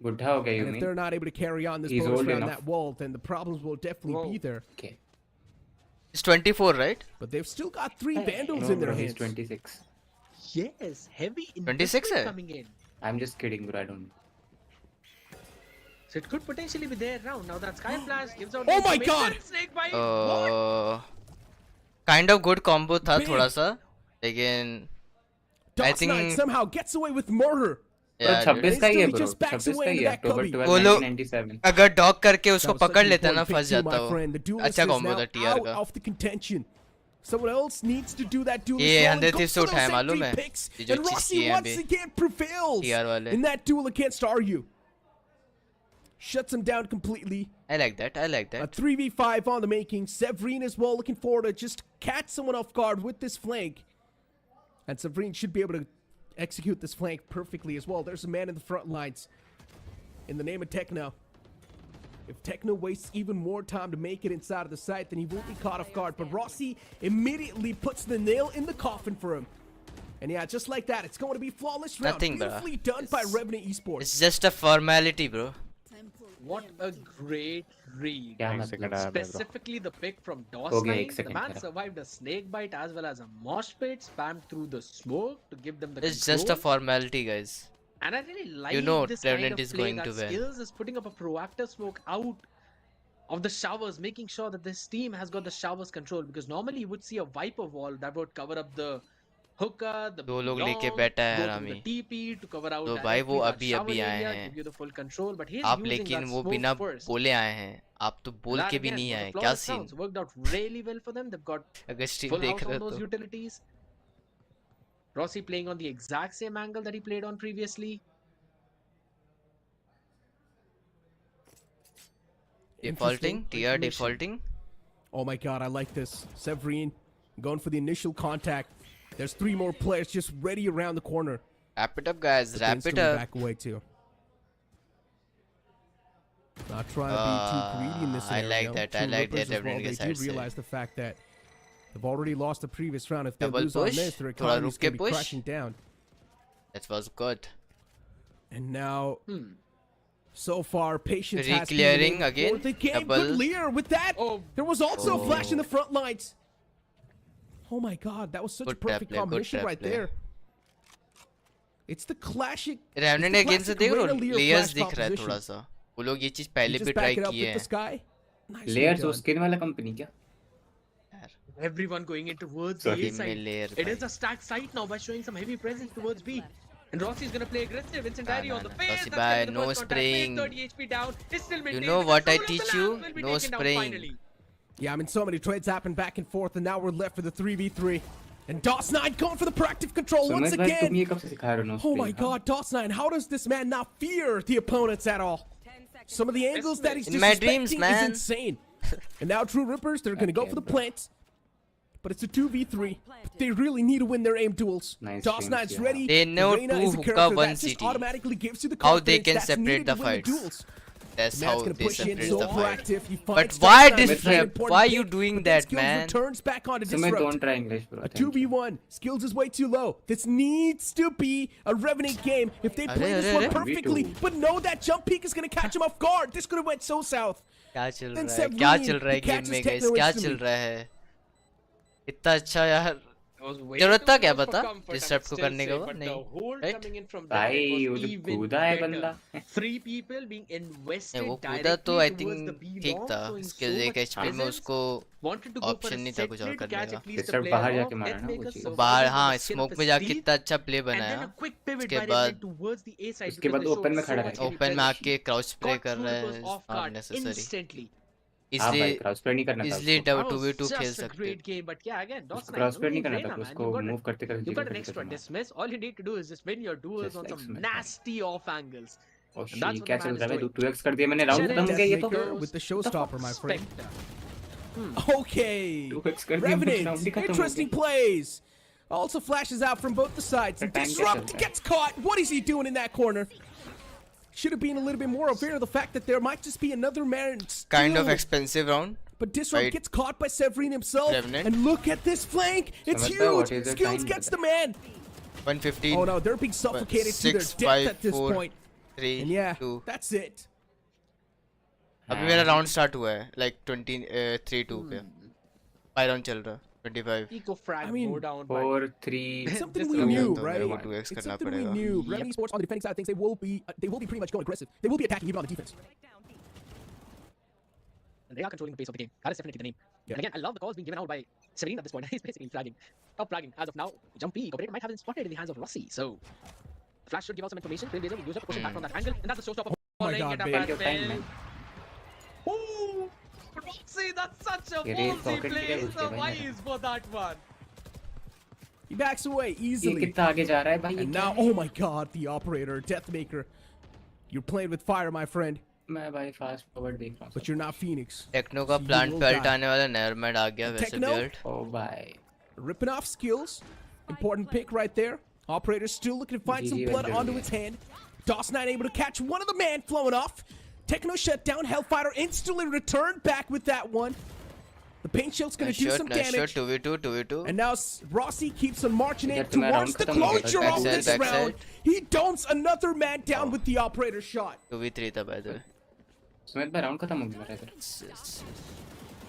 बुढ़ा हो गया you And if mean they're not able to carry on this He's bonus old round enough. that wall, then the problems will definitely Whoa. be there. Okay It's 24 right But they've still got 3 Vandals no in their bro ही hands. Is 26 Yes, heavy 26 investment है? coming in. I am just kidding bro I don't So it could potentially be their round. Now that Sky Flash gives out Oh the my information. God! Snake bite. What? Kind of good combo था Big. थोड़ा सा लेकिन I Dust Knight think- somehow gets away with murder. Bro यार 26 का ही है Instantly bro just backs 26 away का ही into है that October cubby. 12 वो लोग- 1997 अगर डॉग करके उसको That was such पकड़ an लेता ना important pick फंस too, जाता my वो friend. The duelist अच्छा is कॉम्बो now था टीआर out का of the contention. Someone else needs to do that duelist ये role and 100 go से for उठाए those मालूम entry है picks. ये जो And चीज Rossi किए हैं once अभी again prevails टीआर वाले in that duel against RU. Shuts him down completely. I like that I like A that 3v5 on the making. Severine as well looking forward to just catch someone off guard with this flank. And Severine should be able to execute this flank perfectly as well. There's a man in the front lines. In the name of Techno. If Techno wastes even more time to make it inside of the site, then he won't be caught off guard. But Rossi immediately puts the nail in the coffin for him. And yeah, just like that, it's going to be flawless round. Nothing, bruh. Beautifully done by Revenant Esports. it's just a formality bro What a great read. क्या एक मतलब second आया मेरे को। Specifically the pick from हो DOS गया, 9. एक The second man तेरा। survived a snake bite as well as a mosh pit, spammed through the smoke to give them the it's just a control. formality guys And I really like know this Revenant kind of is play going that to win. Skills is putting up a proactive smoke out of the showers, making sure that this team has got the showers controlled. Because normally you would see a Viper wall that would cover up the hookah, the दो लोग लेके long, बैठा है go through हरामी the TP to cover out तो directly भाई वो that अभी shower अभी आए area, हैं give you the full control. But he's आप using लेकिन that वो smoke बिना first. बोले आए हैं आप तो बोल That के भी again नहीं was a आए क्या flawless scene round. Worked out really well for them. They've got अगर स्ट्रीम full देख house रहे on हो those तो utilities. Rossi playing on the exact same angle that he played on previously. defaulting Interesting TR information. defaulting Oh my god, I like this. Severine going for the initial contact. There's 3 more players just ready around the corner. wrap it up guys But wrap they it instantly up back away too. Not trying to be too greedy in this I scenario. like that, I True like Rippers that as well, Revenant के they side do से realize the fact that they've already lost the previous round. If they Double lose on push, this, their थोड़ा economy's रुक going के to be push. crashing down. that was good And now, so far, patience has been Re-clearing in again, for the game. double. Good Lear with that. Oh. There was also a flash in the front lines. Oh my god, that was such Good a perfect trap play, good combination trap right play. there. It's the classic. Revenant against से देख रहे हो layers दिख रहा है थोड़ा सा वो लोग ये चीज पहले भी ट्राई किए हैं लेयर्स वो स्किन वाला कंपनी क्या Everyone going in towards the A side. It is a stacked site now by showing some heavy presence towards B. And Rossi is going to play aggressive. Vincent Diary on the face. Rossi, That's bye. the No first contact. spraying. 30 HP down. It's still You maintained. know The what I control of teach the you? lab will be No taken down spraying. finally. Yeah, I mean, so many trades happen back and forth, and now we're left for the 3v3. And DOS9 going for the proactive control once Sumit भाई तुम again. ये कब से सिखा रहे हो Oh my god, DOS9, how does this man not fear the opponents at all? Some of the angles that he's In my dreams, disrespecting man. is insane. And now True Rippers, they're going to go for the plants. But it's a 2v3. But they really need to win their aim duels. Nice DOS9's dreams, ready. They know Reina to is a hookah character one that just CT. automatically gives you the How they confidence can that's separate needed the to win fights. duels. That's Man's how gonna they push in separate so the fight. proactive. He But finds why Disrupt, Disrupt? important Why pick, you doing but then that, Skills man? returns back onto Sumit Disrupt. don't try English bro A 2v1. Skills is way too low. This needs to be a Revenant game if they play this one perfectly. But no, that jump peek is going to catch him off guard. This could have went so south. क्या चल Then रहा है Severine, क्या चल रहा है he game catches में guys Techno क्या instantly. चल रहा है इतना अच्छा यार I was way जरूरत too था क्या close for पता comfort, I would डिस्टर्ब को still करने say, का वो but नहीं the hold right coming in from भाई Revenant वो was जो even कूदा है better. बंदा 3 people being invested नहीं वो कूदा directly तो आई towards the थिंक B ठीक long, था showing स्किल so एक much एचपी में presence. उसको Wanted to go for option a नहीं था कुछ और separate करने catch का at least the Disrupt player बाहर off, जाके मारा ना वो Deathmaker चीज़। वो surviving बाहर with हाँ the skin स्मोक of में his जाके teeth. कितना अच्छा प्ले And then बनाया a quick pivot उसके by बाद Revenant towards the A side उसके because बाद they showed open में so खड़ा much रहा heavy ओपन में presence. आके क्राउच प्ले Caught कर True रहा Rippers है off guard अननेसेसरी instantly. हाँ भाई इसलिए क्रॉस प्ले नहीं करना था इसलिए उसको That 2v2 was खेल just a सकते great game, but yeah, again, उसको DOS9, क्रॉस no प्ले नहीं need करना Reina, था man. उसको मूव करते करते You जीरो got an करते extra करते dismiss. All you need to do is just win your duels Just on like some Smith. nasty off angles. Oh And she that's what क्या the चल man रहा is है doing. 2x कर दिया मैंने round Shut खत्म it, हो गया ये तो Deathmaker with the showstopper, my friend. Spectre. Okay. 2x कर दिया Revenant, राउंड ही खत्म हो interesting गया plays. Also flashes out from both the sides. And Time Disrupt catcher. gets caught. What is he doing in that corner? Should have been a little bit more aware of the fact that there might just be another man kind of still. expensive round But Disrupt Right. gets caught by Severine himself. Revenant. And look at this flank. It's Samantha, what huge. is the Skills time gets with the man. 115 Oh no, they're being suffocated to their 6 death 5 at this 4 point. 3 And yeah, 2 that's it. अभी मेरा round start हुआ है like 3-2 पे bye round चल रहा है 25 Eco frag I mean, go down by 4 3 It's something This we is knew, तो right? मेरे को 2x It's करना something we पड़ेगा knew. Remedy Sports on the defending side of things, they will be pretty much going aggressive. They will be attacking even on the defense. and they are controlling the pace of the game. That is definitely the name. Yeah. And again, I love the calls being given out by Severine at this point. He's basically flagging. Top flagging as of now. Jumpy operator might have been spotted in the hands of Rossi. So Flash should give out some information. Trailblazer will use up to push him back from that angle. And that's the showstopper. Oh my Following God, it up Bale. as Take your time, well. man. Ooh, Rossi, that's such a ये race ballsy pocket play. किया He's उसके the भाई ने wise for that one. He backs away ये easily. कितना आगे जा रहा है भाई ये And क्या now, है? oh my god, the operator, Deathmaker. You're playing with fire, my friend, मैं भाई फास्ट फॉरवर्ड देख रहा हूँ but you're not Phoenix. Techno का So you plant will belt die. आने वाला नेवरमैंड आ गया वैसे Techno? बेल्ट ओ भाई Ripping off skills. Important pick right there. Operator still looking to find some GG blood went onto dirty. its hand. DOS9 able to catch one of the man flowing off. Techno shut down. Hellfighter instantly returned back with that one. The paint shield's gonna do some damage. 2v2 And now Rossi keeps on marching in इधर तो मेरा towards round the खत्म हो गया था। closure of Backside, this backside. round. He dumps another man down with the operator shot. 2v3 था by the way Sumit भाई round खत्म हो गया मेरा इधर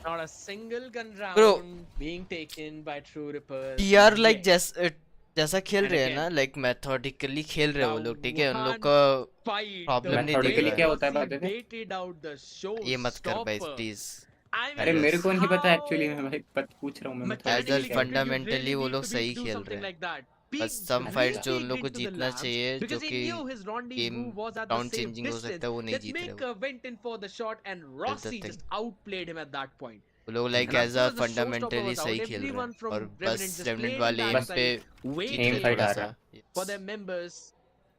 Not a single gun round Bro. being taken by True Rippers. TR like Yet. जैसा खेल And रहे हैं again, ना लाइक मेथोडिकली खेल रहे हैं वो the लोग ठीक है उन लोग one का Fight, Problem the नहीं दिख way रहा है। क्या होता है Rossi बात है? baited out the ये मत कर भाई showstopper. प्लीज I mean, अरे मेरे को नहीं पता how एक्चुअली मैं भाई पूछ रहा हूँ मैं मतलब As well, mechanically fundamentally you वो really लोग need to सही do खेल something रहे हैं। like that. बस Peeked some fights जो उन really लोग को into the जीतना labs चाहिए जो because he कि knew his rendezvous game was at the round safe changing हो सकता है distance. वो नहीं Let's जीत रहे make वो a went in for the shot and Rossi thing. just outplayed him at that point. वो लोग like And as as soon a as the showstopper fundamentally was सही out, खेल रहे everyone हैं from और Revenant बस just revenant playing वाले that इन पे side, waiting Aim fight थोड़ा आ सा रहा for their members.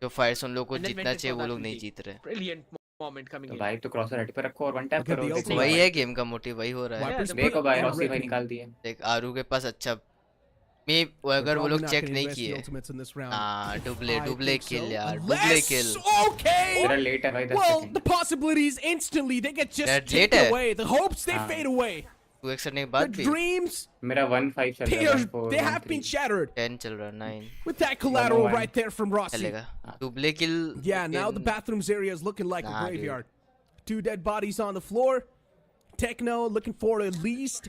जो फाइट्स उन लोग को And then जीतना went in चाहिए for वो that लोग नहीं retake. जीत रहे Brilliant moment coming तो in. भाई तो क्रॉसर रेडी पे रखो और वन टैप Look at करो the देखो ultimate. वही है गेम का मोटिव वही हो रहा है Wipers देखो put भाई and रॉसी भाई ripping. निकाल दिए देख आरू के पास अच्छा मैं They're अगर वो probably लोग not चेक gonna नहीं invest the किए ultimates in this round. हाँ डुबले I डुबले think किल so. यार डुबले Unless, किल okay. तेरा लेट है भाई 10 Well, second the possibilities instantly they get just That taken late है? away. The hopes they हाँ। fade away. 2x करने के The बाद भी dreams मेरा 1-5 चल they रहा are है 1-4 they have been 1-3 shattered 10 चल रहा है 9 with that collateral 101. right there from Rossi. चलेगा डुबले किल Yeah, now the bathrooms area is looking like a Nah, dude. graveyard. 2 dead bodies on the floor. Techno looking for at least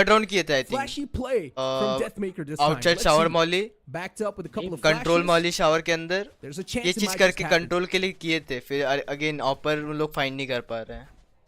third round किए थे आई Flashy think play from Deathmaker this time. Outside Let's shower see. Molly Backed up with a couple of control flashes. Molly shower के अंदर There's a ये chance it चीज might करके just happen. Control के लिए किए थे फिर अगेन ऑपर उन लोग फाइंड नहीं कर पा रहे हैं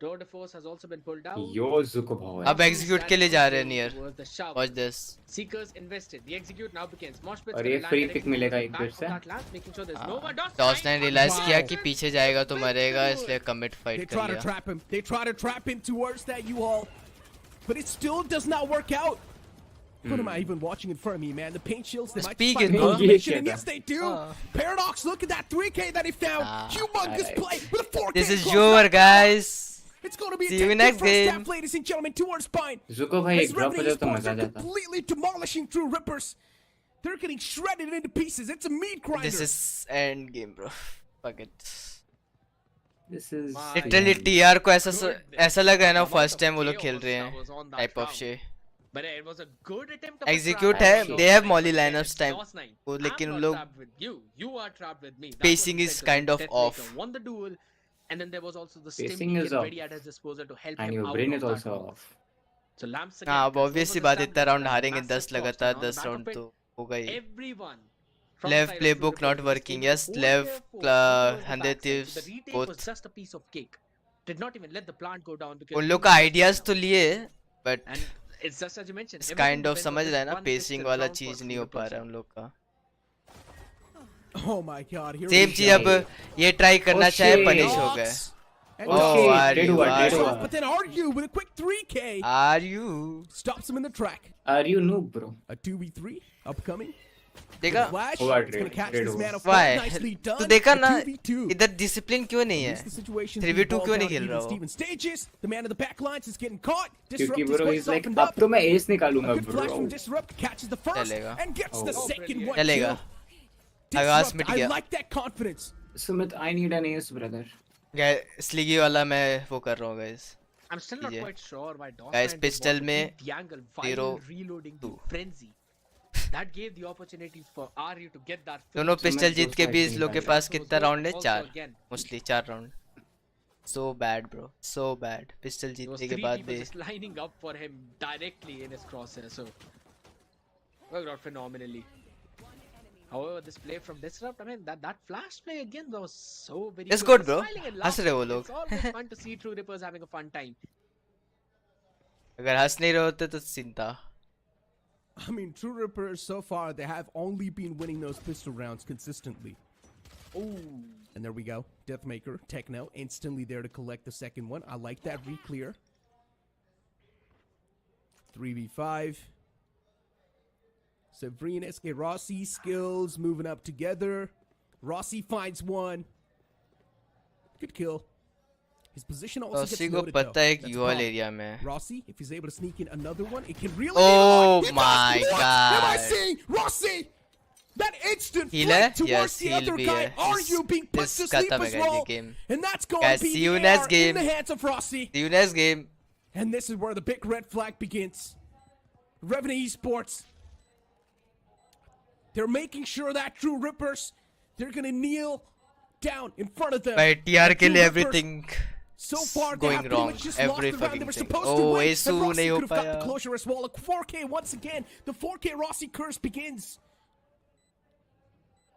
Tour de force has also been pulled down. यो जुको भाव अब execute के लिए जा रहे हैं near. Towards the showers. Watch this. Seekers invested. The execute now begins. Moshpit's और ये gonna free land pick directly मिलेगा towards एक the फिर back से. of that lance, making sure there's no one. DOS9 realize Wow. किया कि पीछे जाएगा तो मरेगा इसलिए commit They fight try कर to लिया. trap him. They try to trap him towards that U-Haul. but it still does not work out. What am I even watching in front of me, man? The paint shields, they might Speak find it, a bro. combination, and yes, they do. Paradox, look at that 3K that he found. Humongous alright. play with a 4K. This is close your out. guys. It's going to be See a you take next first game. half, ladies and gentlemen, towards Spine. Dzukou भाई As एक drop हो Revenant जाए तो Esports मजा आ are जाता. completely demolishing through Rippers. They're getting shredded into pieces. It's a meat grinder. This is end game, bro. Fuck it. This is Literally TR को ऐसा लग रहा है ना फर्स्ट टाइम वो लोग खेल रहे हैं टाइप ऑफ शे. But it was a good attempt of a Execute trap. है, they have But molly yeah, lineups it's time. lost nine. वो I'm लेकिन not लोग trapped with you. You are trapped with me. That's pacing what he is said to kind him. of Deathmaker off. Won the duel, and then there was also the Pacing stim is beacon off. ready at his disposal to help and him your out brain of is that also move. off. So Lamps again हाँ gets obvious over सी the बात stump, इतना gets round that हारेंगे massive 10 cost, लगातार and on the 10 back round of it, तो होगा ही. everyone from the Lev side of playbook True not Rippers was working. taking Yes, 4 Lev, tier 4 towards the Hyundai backside. So Thieves, the retake was both. just a piece of cake. Did not even let the plant go down because उन he लोग was का just ideas down. तो लिए but And it's just as you mentioned. it's everything kind of depends on समझ this रहा है ना one pacing pistol वाला round for चीज True नहीं हो पा Rippers. रहा है हम लोग का. Oh my god, here same we चीज go. अब ये ट्राई करना चाहे shit. पनिश हो गए. And Oh, Dog shit. are Dead you? one, dead Are one. but then argue with a quick 3K. Are you? Stops him in the track. Are you noob, bro? A 2v3 upcoming. देखा? Flash. Who are It's gonna trade- catch trade this over. man off Why? guard. Nicely done. तो देखा A ना 2v2. इधर discipline क्यों नहीं है? At least the situation 3v2 being क्यों balled नहीं down खेल रहा even वो? Steven stages. The man in the back lines is getting caught. क्योंकि Disrupt bro is is like opened अब up. तो मैं ace A निकालूंगा good flash bro. from Disrupt catches the first चलेगा. and gets the Oh. second one. चलेगा. Kill. आगाज Disrupt, मिट I गया. like that confidence. Sumit, I need an ace, brother. Guys स्लीगी वाला मैं वो कर रहा हूँ guys. I'm still not Yeah. quite sure why Dawson Guys, did pistol want to में keep the angle while 0, reloading the 2. frenzy. That gave the opportunity for Aryu to get that. दोनों finish. Pistol मैं जीत दो के भी side इस नहीं लोग के कर पास रहा। कितना Also राउंड है? also 4 again. Mostly 4 round. So bad bro, so bad. Pistol There was जीतने 3 के बाद people भी just lining up for him directly in his crosshair. So worked out phenomenally. However, this play from Disrupt, I mean that flash play again that was so very. It's good, They're bro. smiling and हंस रहे वो laughing. लोग. It's always fun to see True Rippers having a fun time. अगर हंस नहीं रहे होते तो सीन था. I mean, True Rippers so far they have only been winning those pistol rounds consistently. Ooh. And there we go. Deathmaker, Techno, instantly there to collect the second one. I like that re-clear. 3v5. Sabrina, SK Rossi, skills moving up together. Rossi finds one. Good kill. His position also gets Rossi को noted, though. पता है कि That's a UL problem. Area में. Rossi, if he's able to sneak in another one, it can really Oh be on. It my does. What am I God. seeing? Rossi! That instant Heal flick है? towards Yes, the heal other भी guy. है. Are This- you being put this to sleep खत्म है as guys ये well? game. And that's going Guys, to be see you the next AR game. in the hands of Rossi. See you next game. And this is where the big red flag begins. Revenant Esports. They're making sure that True Rippers, they're going to kneel down in front of them. भाई TR The के True लिए Rippers, everything so far, they going have pretty wrong. much just Every lost the round they fucking were thing. supposed to Oh, win. Asu And Rossi नहीं हो could have got the पाया. closure as well. A 4K once again. The 4K Rossi curse begins.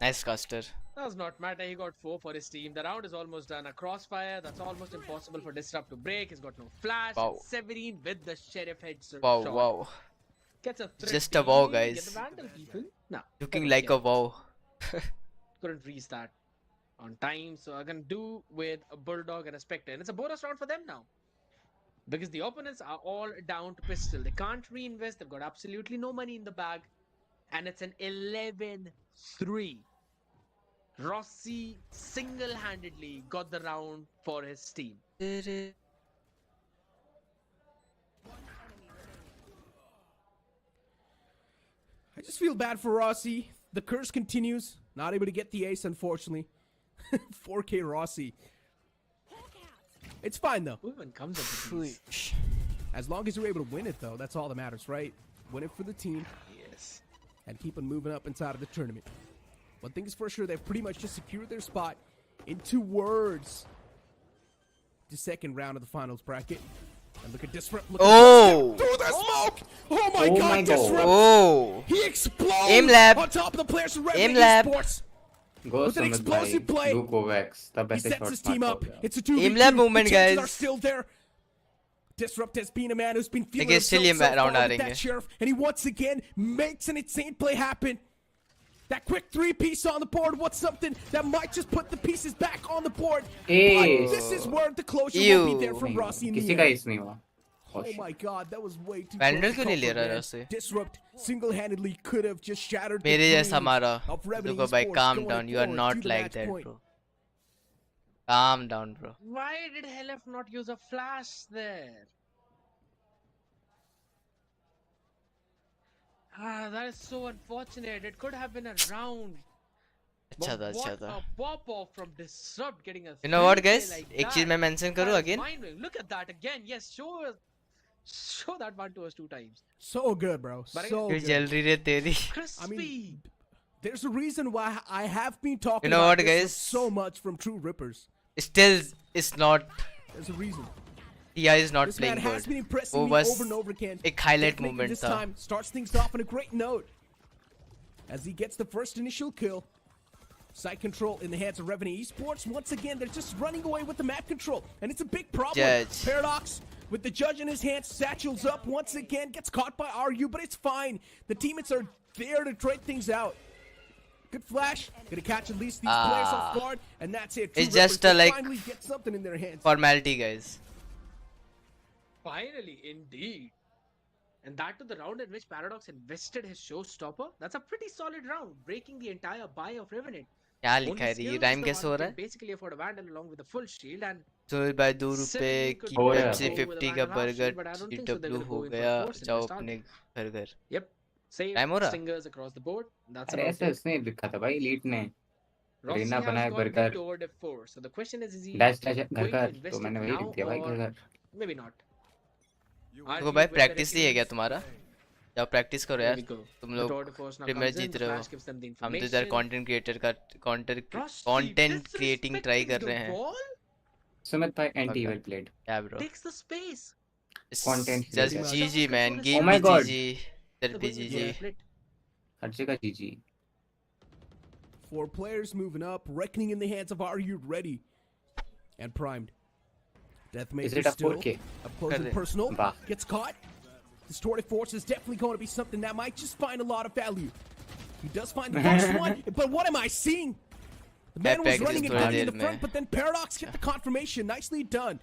Nice caster. Does not matter. He got 4 for his team. The round is almost done. A crossfire. That's almost impossible for Disrupt to break. He's got no flash. Wow. Severine with the sheriff head shot. Wow. Gets a Just a wow, thrifty. guys. Get the Vandal people. Nah. Looking couldn't like get a wow. Couldn't reach that on time. So I'm gonna do with a Bulldog and a Spectre. And it's a bonus round for them now. Because the opponents are all down to pistol. They can't reinvest. They've got absolutely no money in the bag. And it's an 11-3. Rossi single-handedly got the round for his team. I just feel bad for Rossi. The curse continues. Not able to get the ace, unfortunately. 4K Rossi. It's fine, though. Who even comes up with these? As long as you're able to win it, though, that's all that matters, right? Win it for the team Yes. and keep on moving up inside of the tournament. One thing is for sure, they've pretty much just secured their spot in towards the second round of the finals bracket. And look at Disrupt. Look Oh! at through the smoke! Oh my Oh god, my God. Disrupt! Oh! He explodes Aim lab. on top of the players from Aim Revenant lab. Esports. Go With an Sumit explosive bhai. play. Do Kovacs. तब He ऐसे sets shot his team smart up. हो गया. It's a 2v2. Aim lab movement, The chances guys. are still there. Disrupt has been a man who's been feeling Again, still himself ये so round far uh with रही that है. sheriff, and he once again makes an insane play happen. That quick 3-piece on the board, what's something that might just put the pieces back on the board. Ace. But this is where the closure will be there नहीं from हुआ. Rossi in किसी the का end. ace नहीं हुआ. Oh my god, that was way too pandal close क्यों to नहीं call ले for, रहा man. उसे? Disrupt single-handedly could have just shattered the मेरे जैसा dreams मारा. of Revenant देखो भाई, Esports calm going down. You are forward not to the like match that, point. bro. Calm down, bro. Why did Helef not use a flash there? Ah, that is so unfortunate. It could have been a round. अच्छा But था, अच्छा what था. a pop off from Disrupt getting a You know what, 3K guys? like एक चीज that. मैं mention That करूँ is again? mind-blowing. Look at that again. Yes, show that one to us 2 times. So good, bro. But So क्यों good. जल रही रे तेरी? Crispy. I mean, there's a reason why I have been talking You know about what, Disrupt guys? so much from True Rippers. Still, it's not. There's a reason. TI is not This man playing has good. been impressing वो me बस over and over again. एक highlight Deathmaker moment this था. time starts things off on a great note. As he gets the first initial kill. Site control in the hands of Revenant Esports. Once again, they're just running away with the map control. And it's a big problem. Judge. Paradox with the judge in his hands. Satchel's up once again. Gets caught by RU, but it's fine. The teammates are there to trade things out. Good flash. Gonna catch at least these players off guard. And that's it. True It's just Rippers, they like finally get something in their hands. formality, guys. Finally, indeed. And that to the round in which Paradox invested his showstopper. That's a pretty solid round, breaking the entire buy of Revenant. क्या लिखा है रे? ये rhyme कैसे हो रहा है? Basically afford a vandal along with a full shield and तो भाई 2 रुपए की हो रहा है पेप्सी भाई. 50 का बर्गर GW हो गया. जाओ अपने घर घर. Yep. Save Rhyme हो रहा? stingers across the board. That's अरे about ऐसा it. उसने लिखा था भाई एलीट ने. Rossi रीना has बनाए gone burger. mid to order 4. So the question is he dash dash घर going to घर. invest तो it मैंने वही now लिख दिया भाई or घर घर. maybe not? देखो भाई प्रैक्टिस ही है क्या तुम्हारा? जाओ प्रैक्टिस करो यार. तुम लोग प्रीमियर जीत रहे हो. हम तो इधर कंटेंट क्रिएटर का कंटेंट क्रिएटिंग ट्राई कर रहे हैं. सुमित भाई anti well played. Yeah, bro. Takes the space. It's Content just creator. GG, man. Oh Game my भी God. GG. There be GG. हर जगह जीजी. 4 players moving up, reckoning in the hands of RU ready and primed. Deathmaker Is it a still 4K? up close and personal. Bah. Gets caught. Distorted Force is definitely going to be something that might just find a lot of value. He does find the first one, but what am I seeing? The man was Epic running and is gunning in the brilliant, front, man. but then Paradox get the confirmation. Nicely done.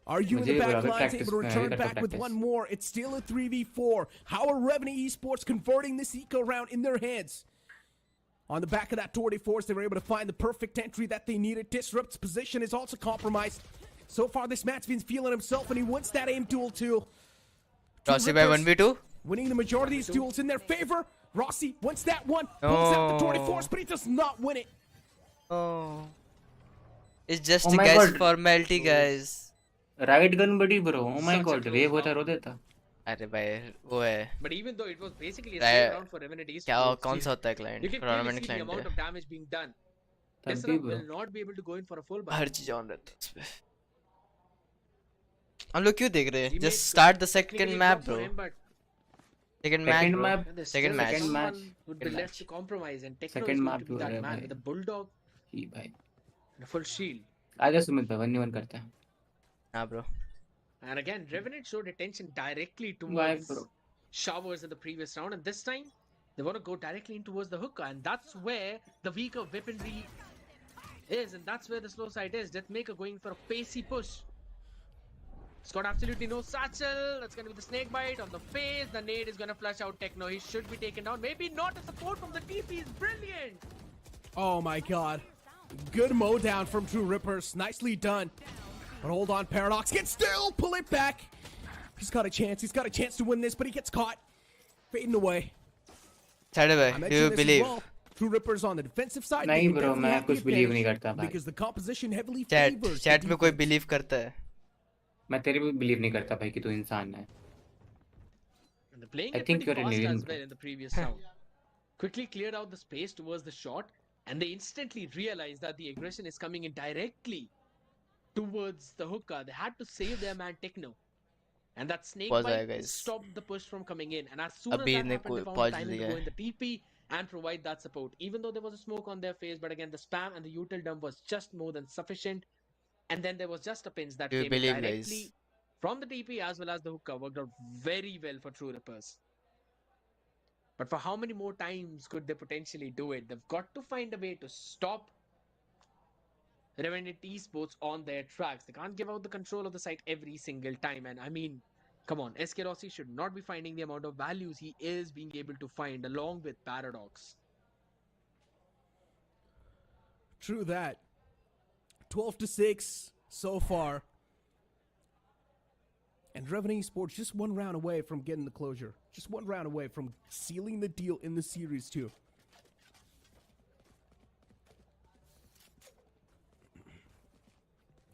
RU in the मुझे back बराबर lines practice able to में return करता back with practice. one more. It's still a 3v4. How are Revenant Esports converting this eco round in their hands? On the back of that Tour de Force, they were able to find the perfect entry that they needed. Disrupt's position is also compromised. So far, this match, Vin's feeling himself, and he wins that aim duel too. Rossi by 1v2. Winning the majority of these duels in their favor. Rossi wins that one. Pulls out the Tour de Force, but he does not win it. Oh. It's just Oh my guys God. formality, guys. Right gun बड़ी bro. Oh my Such a God close wave होता round. रो देता. अरे भाई वो है. But even though it was basically a Right. safe round for Revenant Esports, क्या कौन सा होता है you client? can clearly Tournament see the client amount है. of damage being done. तब This भी round bro. will not be able to go in for a full buy. हर चीज on रहता है इसमें. हम लोग क्यों देख रहे हैं? Teammates Just start the technically second go map, for bro. him, but Second match, Second bro. map. there's Second still match. Second someone match. would be Second left match. to compromise, and Techno Second is going map to be हो that रहा है man भाई. with a bulldog ही भाई. and a full shield. आजा सुमित भाई 1v1 करते हैं. हाँ, bro. And again, Revenant showed attention directly Why, towards bro? Showers in the previous round, and this time they want to go directly in towards the hookah, and that's where the weaker weaponry is, and that's where the slow side is. Deathmaker going for a pacey push. It's got absolutely no satchel. That's going to be the snake bite on the face. The nade is going to flush out Techno. He should be taken down. Maybe not. The support from the TP is brilliant. Oh my god. Good mow down from True Rippers. Nicely done. But hold on, Paradox can still pull it back. He's got a chance. He's got a chance to win this, but he gets caught. Fading away. Saturday, I do you mentioned this as believe? well. True Rippers on the defensive side. नहीं they can bro, definitely मैं have the कुछ believe नहीं advantage करता भाई. because the composition heavily Chat, favors the chat में कोई defense. believe करता है? मैं तेरे पे believe नहीं करता भाई कि तू इंसान है. And they're playing I it think pretty you're an fast alien, as bro. well in the previous round. Quickly cleared out the space towards the shot, and they instantly realized that the aggression is coming in directly towards the hookah. They had to save their man Techno. And that snake Pause bite आएगा इस. stopped the push from coming in. And as soon as अभी that ने happened, they found pause time to दिया go है. in the TP and provide that support. Even though there was a smoke on their face, but again, the spam and the util dump was just more than sufficient. And then there was just a pinch that Do you came in believe, directly guys? from the TP as well as the hookah. Worked out very well for True Rippers. But for how many more times could they potentially do it? They've got to find a way to stop Revenant Esports on their tracks. They can't give out the control of the site every single time. And I mean, Come on, SK Rossi should not be finding the amount of values he is being able to find along with Paradox. True that. 12-6 so far. And Revenant Esports just one round away from getting the closure. Just one round away from sealing the deal in the series too.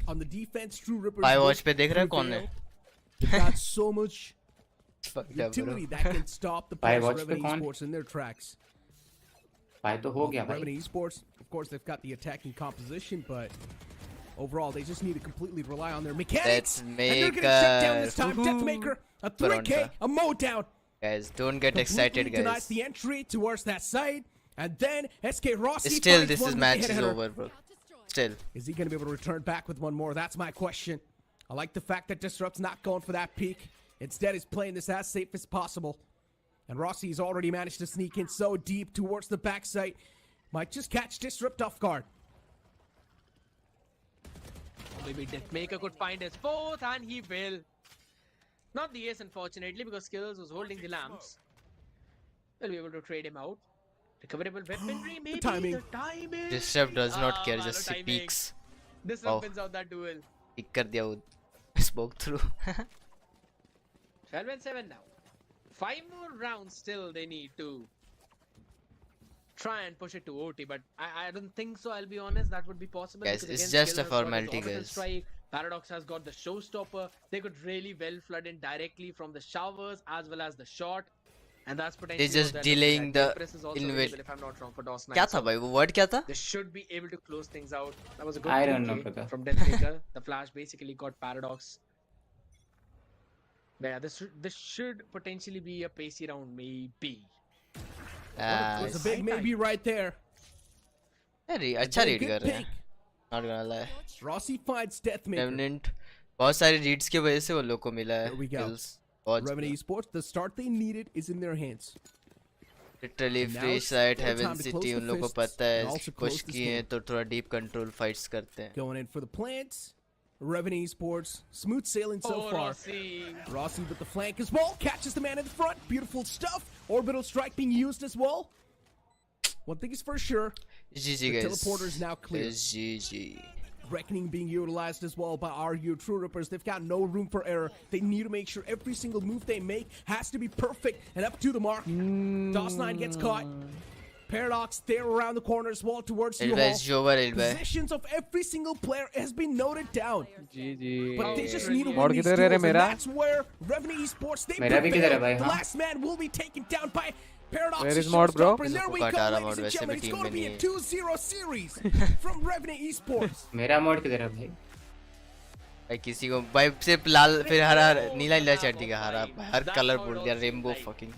On the defense, True Rippers. भाई watch पे देख रहा है कौन है? They've got so much Fucked up, bro. utility that can stop the भाई players watch of पे Revenant कौन? Esports in their tracks. भाई तो हो गया भाई. Revenant Esports, of course, they've got the attacking composition, but overall, they just need to completely rely on their mechanics. And they're getting shut down this time. Deathmaker, a 3K, a mode down. Guys, don't get excited, Completely denies guys. the entry towards that side. And then SK Rossi Still, finds this one is with the match hit is header. over, bro. Still. Is he going to be able to return back with one more? That's my question. I like the fact that Disrupt's not going for that peak. Instead, he's playing this as safe as possible. And Rossi's already managed to sneak in so deep towards the backside. Might just catch Disrupt off guard. Maybe Deathmaker could find his fourth, and he will. Not the ace, unfortunately, because Skills was holding the lamps. They'll be able to trade him out. Recoverable weaponry, maybe. timing. The timing. Disrupt does not care, Malo just he timing. peeks. This Wow. wins out that duel. Pick कर दिया वो. Spoke through. 12 and 7 now. 5 more rounds still they need to try and push it to OT, but I don't think so. I'll be honest, that would be possible. Guys, because it's again, just Skill a has got his formality, orbital guys. Strike. Paradox has got the showstopper. They could really well flood in directly from the showers as well as the shot. And that's potentially They're just what they're looking delaying at. the Press is also invasion. available, if I'm not wrong, for DOS9. क्या था भाई वो word क्या था? They should be able to close things out. That was a good I don't know, 2K brother. from Deathmaker. The flash basically got Paradox. But yeah, this should potentially be a pacey round, maybe. There's a big maybe right there. अरे अच्छा Very read good कर रहे हैं. pick. Not gonna lie. Rossi finds Deathmaker. Revenant बहुत सारे reads की वजह से वो लोग को मिला है. There we go. Kills. बहुत Revenant Esports, the start they needed is in their hands. Literally And now free it's side their Heaven time to City close उन the लोग को fists पता and है also push close this किए हैं game. तो थोड़ा deep control fights करते हैं. Going in for the plants. Revenant Esports, smooth sailing so Oh, far. Rossi. Rossi with the flank as well, catches the man in the front. Beautiful stuff. Orbital strike being used as well. One thing is for sure, GG the guys. teleporter is now clear. It's GG. Reckoning being utilized as well by RU True Rippers. They've got no room for error. They need to make sure every single move they make has to be perfect and up to the mark. DOS9 gets caught. Paradox there around the corner as well towards you. Elbay is over Elbay. Positions of every single player has been noted down. GG. But they just need to Mod win these किधर है duels, रे and मेरा? that's where Revenant Esports, they मेरा भी किधर है prevail. भाई, The हाँ? last man will be taken down by Paradox. Where is mod, bro? And there we go, इसको काटा रहा ladies mod, and वैसे gentlemen. भी It's team going to में be a नहीं है. 2-0 series from Revenant Esports. मेरा मोड किधर है भाई? भाई किसी को भाई सिर्फ लाल फिर हरा नीला नीला चढ़ दिया हरा हर कलर बोल दिया rainbow fucking.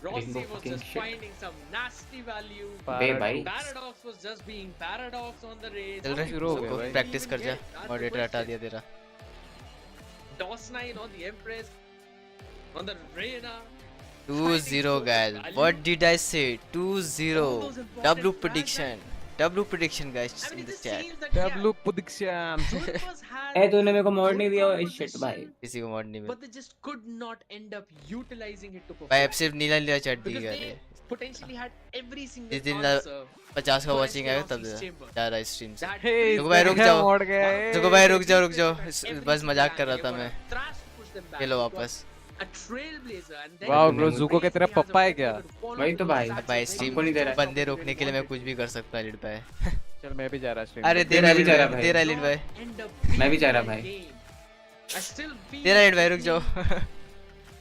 Rossi Rainbow was fucking just shit. finding some nasty value. बे भाई. Paradox was just being Paradox on the race. चल रहे Zero हो गया सबको भाई. प्रैक्टिस कर जा. मॉडरेटर हटा दिया तेरा. DOS9 on the Empress, on the Reyna. 2-0 guys. What did I say? 2-0. W prediction. W prediction guys I mean, in it the just chat. seems that yeah, W prediction. Troopers had ए तूने मेरे को mode good नहीं दिया cover shit this, भाई. किसी को mod नहीं मिला. but they just could not end up utilizing it to भाई perform. अब सिर्फ नीला नीला चढ़ Because दिया they रे. potentially had every single जिस दिन answer 50 का to वॉचिंग आएगा SK तब Rossi's chamber. जा रहा है स्ट्रीम से. That Hey, रुको भाई रुक इसका जाओ. mod गया है. रुको भाई रुक जाओ every बस single मजाक time कर रहा they था were मैं. a trash to push them back. ये लो It was वापस. a trailblazer and then Wow, bro, Zuko के तेरा पप्पा है क्या? वही तो भाई. भाई स्ट्रीम हमको नहीं दे रहा. बंदे रोकने के लिए मैं कुछ भी कर सकता हूँ लिड पे. चल मैं भी जा रहा stream अरे पे. तेरा मैं भी लिड जा रहा भाई भाई. तेरा लिड भाई मैं भी जा रहा भाई. तेरा लिड भाई रुक जाओ.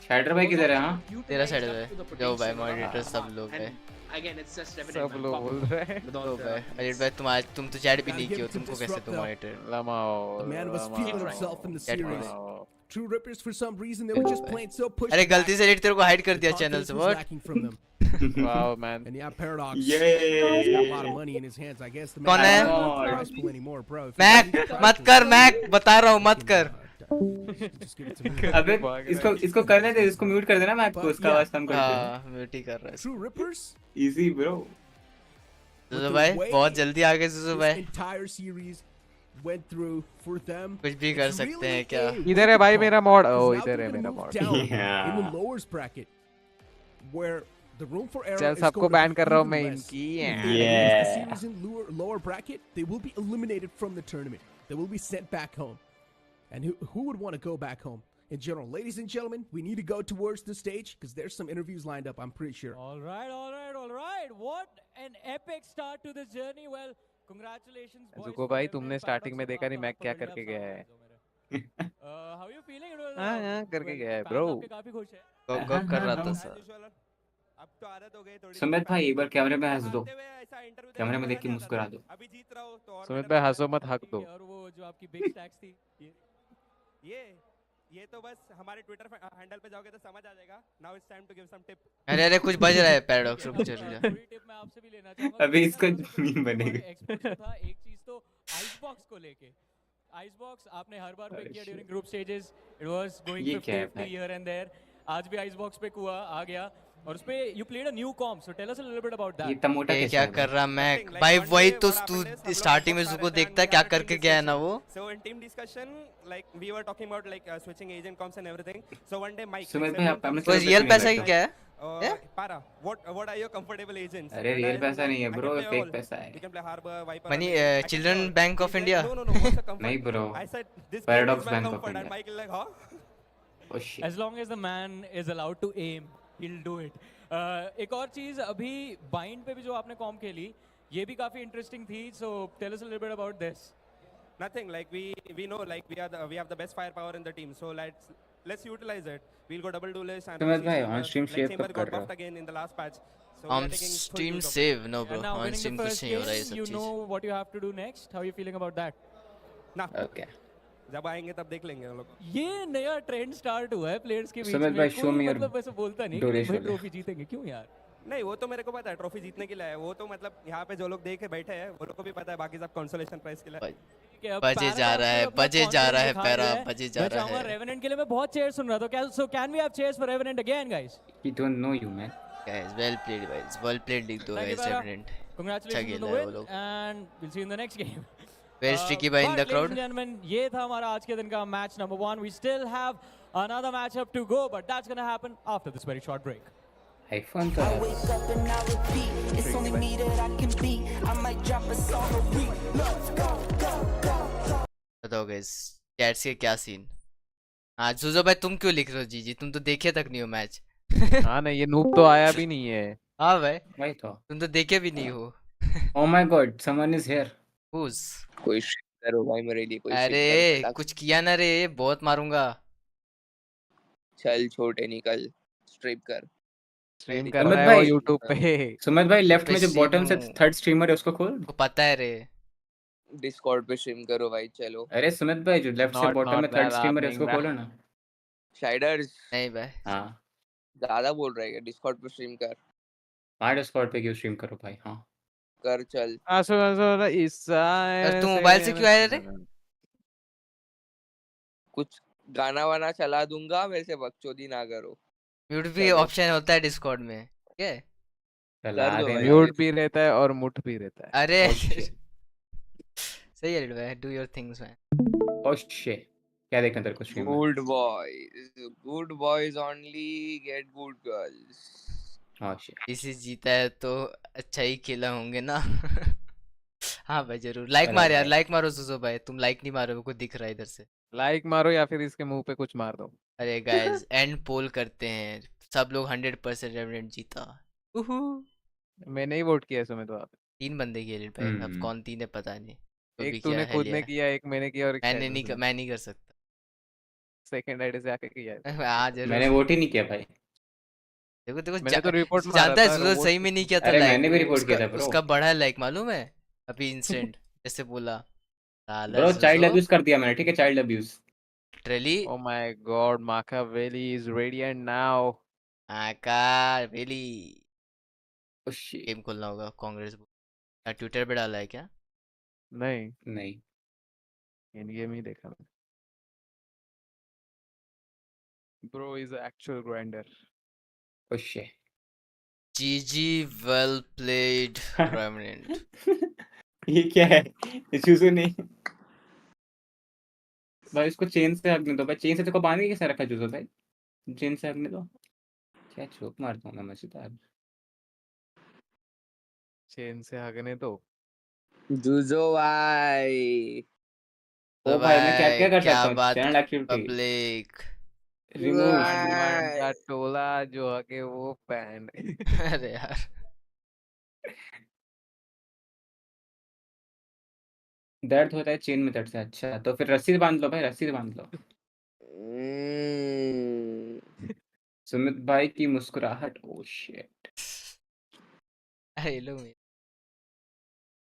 शैडर भाई किधर है? हाँ तेरा साइड है जाओ भाई मॉडरेटर सब लोग हैं. Again, it's just सब लोग बोल रहे हैं. तो भाई लिड भाई तुम तो चैट भी नहीं किए हो तुमको कैसे तुम monitor. लमाओ. The man was feeling himself in the Get series. लमाओ. True Rippers, for some reason, they were just playing so pushed. अरे गलती से लिड तेरे को हाइड कर दिया The चैनल confidence से. was what lacking from them. Wow, man. And yeah, Paradox. Yay. He's got a lot of money in his hands. I guess the कौन man है? doesn't prize pool anymore, bro. If you Mac need prize मत pool, कर Mac बता रहा हूँ मत कर. just give it to me. अबे इसको करने दे. इसको म्यूट कर देना मैं आपको. उसका आवाज कम कर दे. हाँ म्यूट ही कर रहा है. True Rippers. Easy bro. सुसु भाई बहुत जल्दी आ गए सुसु This भाई. entire series went through for them. कुछ भी कर It's सकते हैं really क्या? a इधर है भाई wake-up मेरा call, mod 'cause ओ now इधर they're है gonna मेरा move mod down in the Yeah. lowest bracket, where the room for error चल is सबको going to बैन be कर रहा हूँ even मैं less. इनकी If they lose the Yeah. series in lower bracket, they will be eliminated from the tournament. They will be sent back home. And who would want to go back home? In general, ladies and gentlemen, we need to go towards the stage because there's some interviews lined up, I'm pretty sure. All right, all right, all right. What an epic start to this journey. Well, congratulations, boys. Dzukou for भाई Revenant तुमने Paradox starting में और देखा नहीं आपका मैं हाथ क्या पकड़ लिया करके गया है मेरे। How you feeling? It was, हाँ करके well, गया है fans ब्रो आपके काफी खुश हैं। गॉग गॉग कर रहा था सर। अब तो आदत हो गई थोड़ी सुमित भाई एक बार कैमरे में हंस दो, आते हुए ऐसा इंटरव्यू कैमरे में देख के मुस्कुरा दो। अभी जीत रहा हो तो और सुमित better भाई लगता है। हंसो मत हक ठीक दो है, और वो जो आपकी बिग स्टैक्स थी ये तो बस हमारे ट्विटर हैंडल पे जाओगे तो समझ आ जाएगा। Now it's time to give some tip. अरे अरे कुछ बज रहा है पैराडॉक्स, रुक जा रुक जा। थोड़ी टिप मैं आपसे भी लेना चाहूंगा। अभी क्योंकि इसका ना सबसे मीम बड़ी बनेगा। हमारे experts जो था, एक चीज तो आइस बॉक्स को लेके। आइस बॉक्स आपने हर बार पिक किया during group stages, it was going ये क्या है 50-50 भाई? Here and there. आज भी आइस बॉक्स पे कुआ आ गया और उसपे you played a new comp, so tell us a little bit about ये दैट। इतना मोटा ये कैसे क्या है कर भाई? रहा मैं भाई? वही तो तू स्टार्टिंग में उसको देखता है क्या करके गया है ना वो। So in team discussion, like we were talking about like switching agent comps and everything. So one day Mike, Sumit like, भाई Severin आप हमने comes कोई to चलो रियल देखने पैसा लग की गए। क्या है? Para, what are your comfortable agents? अरे And रियल I पैसा was नहीं है like, I bro, can play fake all. पैसा है। We can play Harbor, Viper. Money I can play children all. Bank of He's like, India. no, what's the comfort? नहीं bro, I said this game Paradox is my Bank of comfort, and India। Mike is like, huh? Oh shit। As long as the man is allowed to aim, he'll do it. एक और चीज, अभी bind पे भी जो आपने com खेली, ये भी काफी इंटरेस्टिंग थी, so tell us a little bit about this. Nothing, like we know, like we have the best firepower in the team, so let's utilize it. We'll go double duelist and Sumit भाई Chamber. On stream Like शेव Chamber कब got कर रहे buffed हो? again in the last patch, so we on are taking full stream use of it. Save no bro, And now on winning the stream कुछ first नहीं हो रहा है ये game, सब you चीज। know what you have to do next. How are you feeling about that? ना okay जब आएंगे तब देख लेंगे हम लोग। ये नया ट्रेंड स्टार्ट हुआ है प्लेयर्स के बीच सुमित में। भाई, show कोई me your मतलब ऐसा बोलता नहीं कि डोरेश भाई वाले। ट्रॉफी जीतेंगे, क्यों यार? नहीं वो तो मेरे को पता है ट्रॉफी जीतने के लिए है, वो तो मतलब यहाँ पे जो लोग देखे बैठे हैं वो लोग को भी पता है, बाकी सब कंसोलेशन प्राइज के लिए। ठीक है, अब बजे जा Paradox रहा ने है, अपना बजे जा रहा है confidence दिखा पैरा, दिया है। बजे जा मैं रहा चाहूंगा है। रेवेनेंट के लिए मैं बहुत चेयर्स सुन रहा था, so can we have cheers for Revenant again, guys? He don't know you man. Guys well played guys, well played लिख दो Thank you, guys Para. Definite. Congratulations on खेला the है वो win, लोग। and we'll see you in the next game. Where is Tricky Bhai in but the ladies crowd? and gentlemen, ये था हमारा आज के दिन का match number 1. We still have another matchup to go, but that's gonna happen after this very short break. IPhone का है। Wake up and I repeat, it's only me that I can beat. I might drop a song or read. Let's go, go, go, go. बताओ guys cats के क्या scene? हाँ जुजो भाई तुम क्यों लिख रहे हो जीजी? तुम तो देखे तक नहीं हो मैच। हाँ नहीं ये नूब तो आया भी नहीं है। हाँ भाई वही तो। तुम तो देखे भी नहीं हो। Oh my god, someone is here। Who's? कोई stream करो भाई मेरे लिए, कोई stream अरे करो। कुछ किया ना रे, बहुत मारूंगा। चल छोटे निकल, स्ट्रीम कर। स्ट्रीम सुमित कर रहा है भाई, वो यूट्यूब पे। सुमित भाई लेफ्ट पे में जो stream बॉटम से हूँ। थर्ड स्ट्रीमर है उसको खोल। को पता है रे। डिस्कॉर्ड पे स्ट्रीम करो भाई, चलो। अरे सुमित भाई जो लेफ्ट से Not बॉटम में not थर्ड that स्ट्रीमर है happening उसको bro. खोलो ना। शाइडर्स नहीं भाई हाँ ज्यादा बोल रहे हैं, डिस्कॉर्ड पे स्ट्रीम कर। हाँ डिस्कॉर्ड पे क्यों स्ट्रीम करो भाई। हाँ कर चल। आसो आसो इस पर तू मोबाइल से क्यों आया रे? कुछ गाना वाना चला दूंगा, मेरे से बकचोदी ना करो। म्यूट भी चलो। ऑप्शन होता है डिस्कॉर्ड में, ठीक है? चला कर दो देना। भाई। म्यूट भी रहता है और मुठ भी रहता है। अरे Oh shit। सही है भाई, do your things man. Oh shit। क्या देखना तेरे को स्ट्रीम में? Good boys only get good girls. Oh shit। इसी जीता है तो अच्छा ही खेला होंगे ना। हाँ भाई जरूर लाइक चलो मार यार, भाई। लाइक मारो सुजो भाई। तुम लाइक नहीं मारो, मेरे को दिख रहा है इधर से। लाइक मारो या फिर इसके मुंह पे कुछ मार दो। अरे गाइस एंड पोल करते हैं, सब लोग 100% रेवेनेंट जीता। उहू। मैंने ही वोट किया सुमित बाप। 3 बंदे खेले भाई, अब हम्म। कौन 3 है पता नहीं। तो एक भी तूने क्या खुद है ने लिया। किया, एक मैंने किया और एक मैंने नहीं कर, मैं नहीं कर सकता। सेकंड आईडी से आके किया है। हाँ जरूर। मैंने वोट ही नहीं किया भाई। देखो देखो मैंने तो रिपोर्ट मारा जानता है था, सुजो वो- सही में नहीं किया था अरे लाइक। मैंने भी रिपोर्ट किया था ब्रो। उसका बढ़ा लाइक मालूम है अभी इंस्टेंट जैसे बोला। साला ब्रो चाइल्ड सुजो अब्यूज कर दिया मैंने, ठीक है चाइल्ड अब्यूज। ट्रेली Oh my God, Machiavelli is radiant now. आकार वेली। Oh shit। गेम खोलना होगा कांग्रेस। ट्विटर पे डाला है क्या? नहीं, नहीं इन गेम ही देखा मैंने। Bro is an actual grinder. Oh shit। जीजी वेल प्लेड रेवेनेंट। ये क्या है? चूजो नहीं। भाई उसको चेन से हगने दो भाई, चेन से तेरे को बांध के कैसे रखा जूजो भाई, चेन से हगने दो। क्या चोक मार दूंगा मैं सीधा। चेन से हगने दो। जूजो भाई ओ तो भाई मैं क्या भाई क्या कर क्या सकता हूँ, बात channel activity public. Remove. One का टोला जो हगे वो पैंड। अरे यार दर्द होता है चेन में दर्द से, अच्छा तो फिर रस्सी से बांध लो भाई, रस्सी से बांध लो। सुमित भाई की मुस्कुराहट, ओ शिट। अरे लो मेरे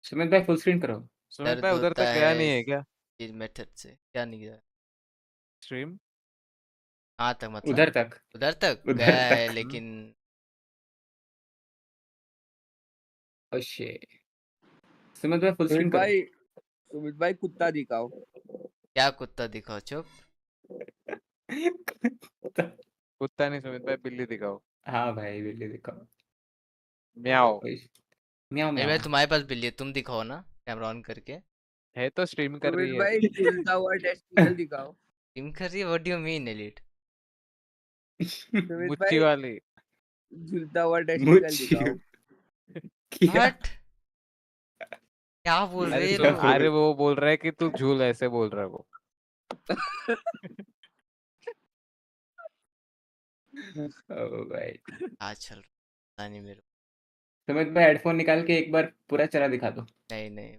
सुमित भाई फुल स्क्रीन करो। सुमित दर्द भाई उधर होता तक गया है नहीं है क्या इस मेथड से, क्या नहीं गया? स्ट्रीम? कहाँ तक मतलब? उधर तक, उधर तक उधर गया है तक। लेकिन ओ शिट। सुमित भाई फुल स्क्रीन करो। सुमित भाई कुत्ता दिखाओ। क्या कुत्ता दिखाओ? चुप। कुत्ता नहीं सुमित भाई, बिल्ली दिखाओ। हाँ भाई बिल्ली दिखाओ। म्याओ। म्याओ अरे म्याओ। भाई तुम्हारे पास बिल्ली है, तुम दिखाओ ना कैमरा ऑन करके। है तो स्ट्रीम कर सुमित रही है। भाई झूलता हुआ टेस्टिकल दिखाओ। टीम कर रही है? What do you mean elite? Sumit मुच्ची भाई वाली। झूलता हुआ टेस्टिकल मुझ दिखाओ। क्या? हट, क्या बोल अरे रहे हैं क्या लोग? बोल अरे वो बोल रहा है कि तू झूल, ऐसे बोल रहा है वो। ओ भाई। आज चल रहा पता नहीं मेरे को। सुमित भाई हेडफोन निकाल के एक बार पूरा चला दिखा दो। नहीं नहीं,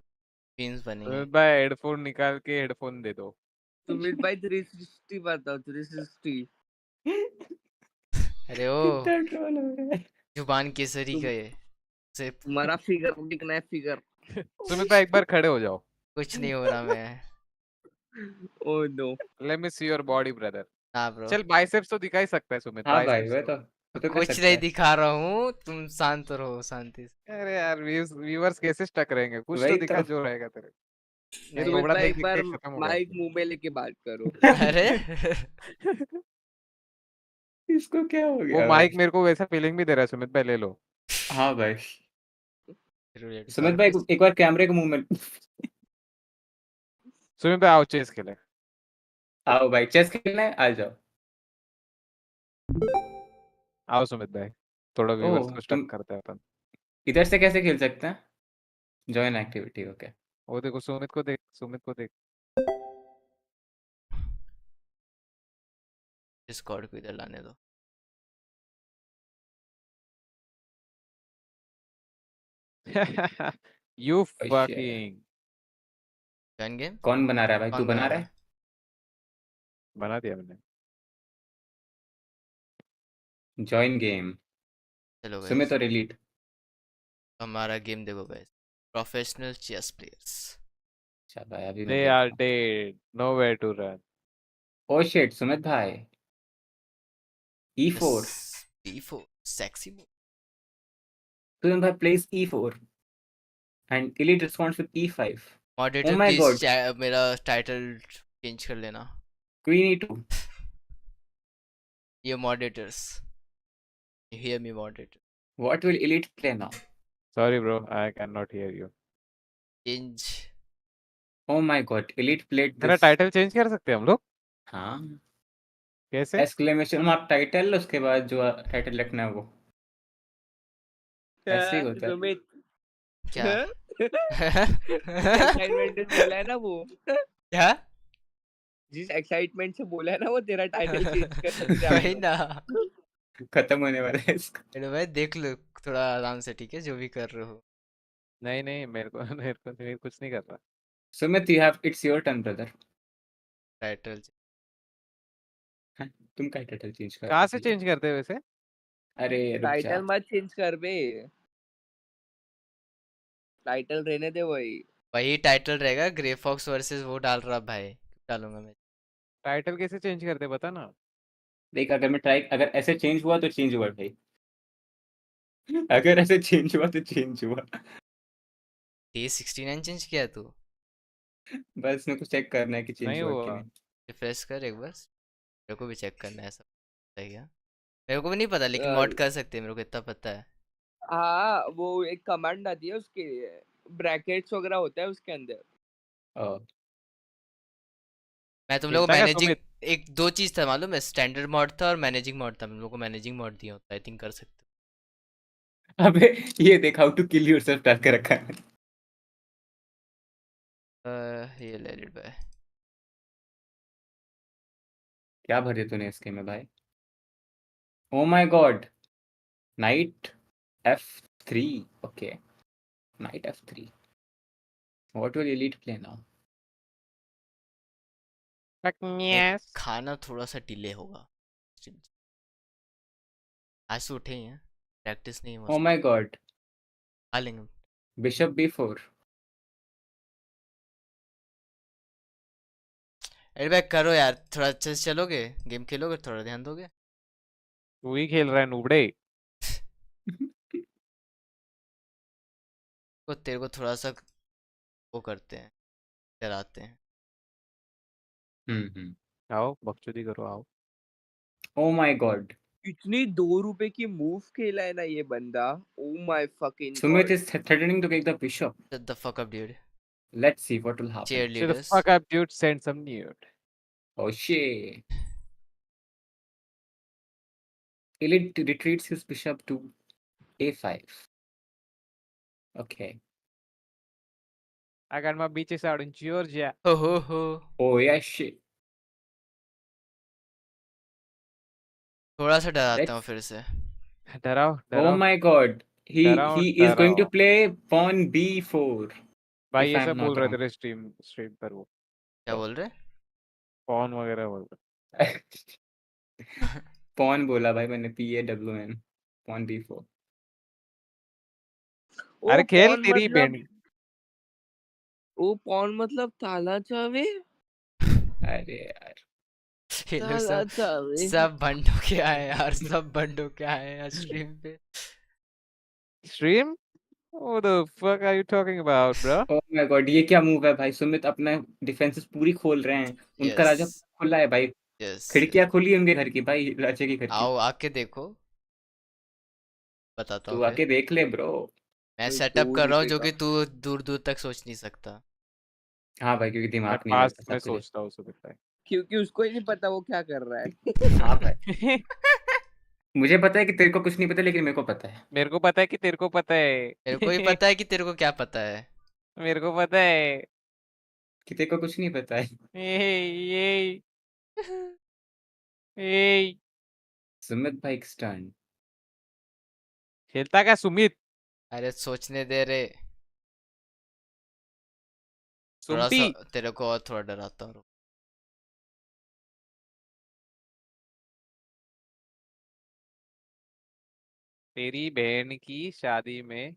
पिन्स बनेंगे। सुमित भाई हेडफोन निकाल के हेडफोन दे दो। सुमित भाई 360 बताओ 360। अरे ओ कितना ट्रोल हो रहा है। जुबान केसरी तुम का ये सिर्फ तुम्हारा फिगर दिखना है फिगर। सुमित भाई एक बार खड़े हो जाओ। कुछ नहीं हो रहा मैं। Oh no. Let me see your body brother. ना ब्रो, चल बाइसेप्स तो दिखा ही सकता है सुमित, हाँ भाई बाइसेप्स वो तो। तो कर कुछ सकता नहीं है। दिखा रहा हूँ, तुम शांत रहो शांति से। अरे यार व्यूअर्स कैसे स्टक रहेंगे, कुछ तो वही दिखा तो। जो रहेगा तेरे। ये नहीं सुमित थोबड़ा भाई देख एक देख बार के खत्म हो गया। माइक मुंह में लेके बात करो। अरे इसको क्या हो वो गया माइक भाई? मेरे को वैसा फीलिंग भी दे रहा है सुमित भाई, ले लो। हाँ भाई। सुमित भाई आर्टिस्ट। एक बार कैमरे के मुंह में। सुमित भाई आओ चेस खेले। आओ भाई चेस खेलना है, आ जाओ। आओ सुमित भाई, थोड़ा व्यूअर्स ओह को स्टक तुम करते हैं अपन। इधर से कैसे खेल सकते हैं? Join activity, okay. वो देखो सुमित को देख, सुमित को देख। डिस्कॉर्ड को इधर लाने दो। यू अच्छा, फकिंग। जॉइन गेम कौन बना रहा है भाई, तू कौन बना बना रहा रहा है? है? बना दिया मैंने। Join game. चलो सुमित गाइस, और एलीट। हमारा गेम देखो गाइस, प्रोफेशनल चेस प्लेयर्स। अच्छा भाई अभी दे मैं देख आर रहा हूँ। Dead, nowhere to run. Oh shit Sumit भाई, yes, E4। B4 sexy move. Sumit भाई place E4 and elite responds with E5। Oh moderator my please God, मेरा टाइटल चेंज कर लेना। Queen E2। ये moderators, you hear me moderator? What will elite play now? Sorry bro, I can not here you. Change. O my God, elite played मेरा this. Title change कर सकते हैं हम लोग? हाँ, कैसे? एक्सक्लेमेशन मार्क टाइटल, उसके बाद जो टाइटल लिखना है वो ऐसे ही होता है। सुमित क्या? जिस एक्साइटमेंट से बोला है ना वो, क्या? जिस एक्साइटमेंट से बोला है ना वो, तेरा टाइटल चेंज कर सकते हैं हम वही लोग। ना। खत्म होने वाला है इसका। अरे भाई देख लो थोड़ा आराम से, ठीक है जो भी कर रहे हो। नहीं नहीं, मेरे को मेरे कुछ नहीं कर रहा। Sumit you have, it's your turn brother. Title तुम क्या टाइटल चेंज कर कहाँ रहे से हो? चेंज करते हैं वैसे? अरे रुक जा। टाइटल मत चेंज कर बे, टाइटल रहने दे वही। वही टाइटल रहेगा, ग्रे फॉक्स वर्सेस वो डाल रहा भाई, डालूंगा मैं। टाइटल कैसे चेंज करते हैं बता ना। देख अगर मैं ट्राई, अगर ऐसे चेंज हुआ तो चेंज हुआ भाई। अगर ऐसे चेंज हुआ तो चेंज हुआ। D69 चेंज किया तू? बस मेरे को चेक करना है कि चेंज नहीं हुआ कि हुआ। नहीं। रिफ्रेश कर एक बार, मेरे को भी चेक करना है सब सही है। मेरे को भी नहीं पता लेकिन अ, मॉड कर सकते हैं, मेरे को इतना पता है। हाँ वो एक कमांड आती है उसके, ब्रैकेट्स वगैरह होता है उसके अंदर। ओ, मैं तुम लोग को खेलता क्या मैनेजिंग सुमित? एक दो चीज था मालूम है, स्टैंडर्ड मॉड था और मैनेजिंग मॉड था, हम लोग को मैनेजिंग मॉड दिया होता है, आई थिंक कर सकते अबे ये देख हाउ टू किल योरसेल्फ डाल के रखा है। ये ले लिट भाई। क्या भर दिया तूने इसके में भाई? ओ my God, night F3, okay, night F3, what will elite play now? Yes. खाना थोड़ा सा डिले होगा, आज से उठे ही हैं, प्रैक्टिस नहीं है ओ मस्त, माय गॉड, खा लेंगे। Bishop B4। अरे भाई करो यार, थोड़ा अच्छे से चलोगे, गेम खेलोगे, थोड़ा ध्यान दोगे। तू ही खेल रहा है नूबड़े। तो तेरे को थोड़ा सा वो करते हैं, डराते हैं। आओ बकचोदी करो आओ। ओ माय गॉड, इतनी 2 रुपए की मूव खेला है ना ये बंदा, oh my fucking Sumit God. is threatening to take the bishop. Shut the fuck up dude. Let's see what will happen. Shut the Cheerleaders. fuck up dude, send some nude. Oh shit. Elite retreats his bishop to A5. Okay. I got my beaches out in Georgia. हो हो। Oh yeah shit. थोड़ा सा डराता हूँ Let's. फिर से। डराओ Oh डराओ my god. He डराओ he is going to डराओ। play pawn B4. भाई If ये I'm सब बोल not रहे wrong. तेरे स्ट्रीम पर वो क्या बोल रहे? पॉन वगैरह बोल रहे। pawn बोला भाई मैंने, PAWN. Pawn B4. ओ अरे खेल पॉन तेरी मतलब, बहन। ओ पॉन मतलब ताला चावे, अरे यार. ये लोग ताला सब चावे। सब बंडों के आए यार, सब बंडों के आए हैं यार स्ट्रीम पे। Stream? What the fuck are you talking about, bro? Oh my god, ये क्या मूव है भाई? सुमित अपना डिफेंसेस पूरी खोल रहे हैं, उनका यस राजा खुला है भाई, यस। खिड़कियां खुली होंगे घर की भाई, राजा की घर की। आओ आके देखो, बताता हूँ तू फिर। आके देख ले ब्रो। मैं भाई सेटअप दो कर रहा हूँ रुपए जो का कि तू दूर दूर तक सोच नहीं सकता। हाँ भाई, क्योंकि मैं दिमाग नहीं पास लगता में सब तुझे। सोचता हूँ सुमित भाई। क्योंकि उसको ही नहीं पता वो क्या कर रहा है। हाँ भाई, मुझे पता है कि तेरे को कुछ नहीं पता, लेकिन मेरे को पता है। मेरे को पता है कि तेरे को पता तेरे को ही है। पता है कि तेरे को क्या पता है। मेरे को पता है। कि तेरे को कुछ नहीं पता है। ये ये सुमित भाई स्टर्न। खेलता क्या सुमित? अरे सोचने दे रे, थोड़ा सुमटी। सा तेरे को और थोड़ा डराता हूँ। तेरी बहन की शादी में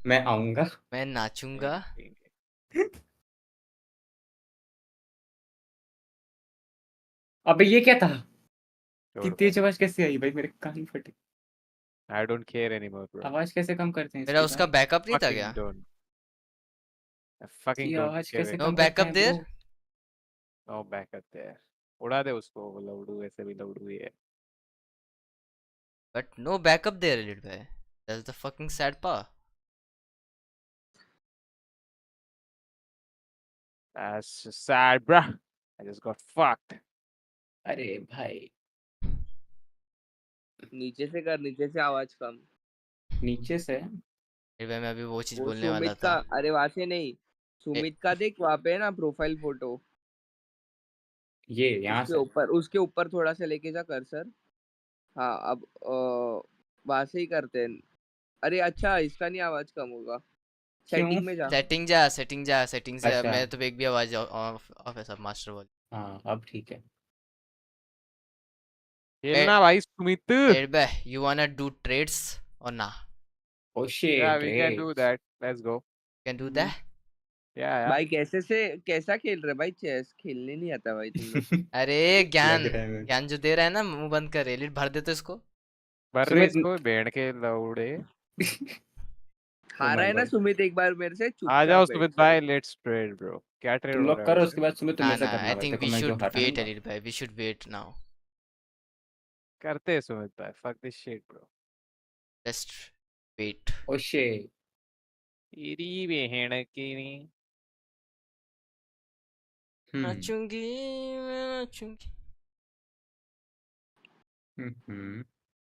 मैं आऊंगा। मैं नाचूंगा। अबे ये क्या था? छोड़ इतनी भाई। तेज आवाज कैसे आई भाई, मेरे कान फटे। I don't care anymore, bro. आवाज कैसे कम करते हैं मेरा इसकी उसका भाई? बैकअप नहीं था Fucking क्या? don't. I इसकी fucking don't आवाज care कैसे नो कम anymore. करते बैकअप हैं there. Bro? No backup there. उड़ा दे उसको, वो लवड़ू ऐसे भी लवड़ू ही है। But no backup there lit भाई, that's the fucking sad part. That's just sad, bruh. I just got fucked. अरे भाई, नीचे से कर, नीचे से आवाज कम। नीचे से? लिट भाई मैं अभी वो चीज वो बोलने वाला सुमित था। का, अरे वहां से नहीं, ए, सुमित का देख वहां पे है ना प्रोफाइल फोटो, ये यहाँ से? उसके ऊपर थोड़ा सा लेके जा कर्सर। हाँ अब वहां से ही करते हैं। अरे अच्छा इसका नहीं आवाज कम होगा, क्यों? सेटिंग में जा। सेटिंग से अच्छा, मैं तो एक भी आवाज ऑफ ऑफ है, सब मास्टर वाली। हाँ अब ठीक है। खेलना भाई सुमित। लिट भाई यू वांना डू ट्रेड्स और ना? Oh Yeah, shit we can do reds. that. Let's go. Can do that. Yeah, yeah. भाई कैसा खेल रहे भाई, चेस खेलने नहीं आता भाई तुम लोग। अरे लग ज्ञान, रहा है मुझे। ज्ञान जो दे रहा है ना, मुंह बंद कर, लिट भर दे तो इसको। भर रहे सुमित इसको बैंड के लौड़े। ओ हारा माय है ना गॉड, सुमित एक बार मेरे से, आ चुपचाप जाओ बैठ सुमित जा। भाई, लेट्स ट्रेड ब्रो। क्या ट्रेड तुम हो लोग रहा है करो, वैसे? उसके बाद सुमित तुम ना मेरे से ना, करना आई भाई, थिंक देखो वी मैं जो शुड वेट हराऊंगा। लिट भाई, वी शुड वेट नाउ। करते हैं सुमित भाई, fuck this shit bro. Just wait. Oh shit. तेरी बहन की नहीं। नाचूंगी मैं नाचूंगी।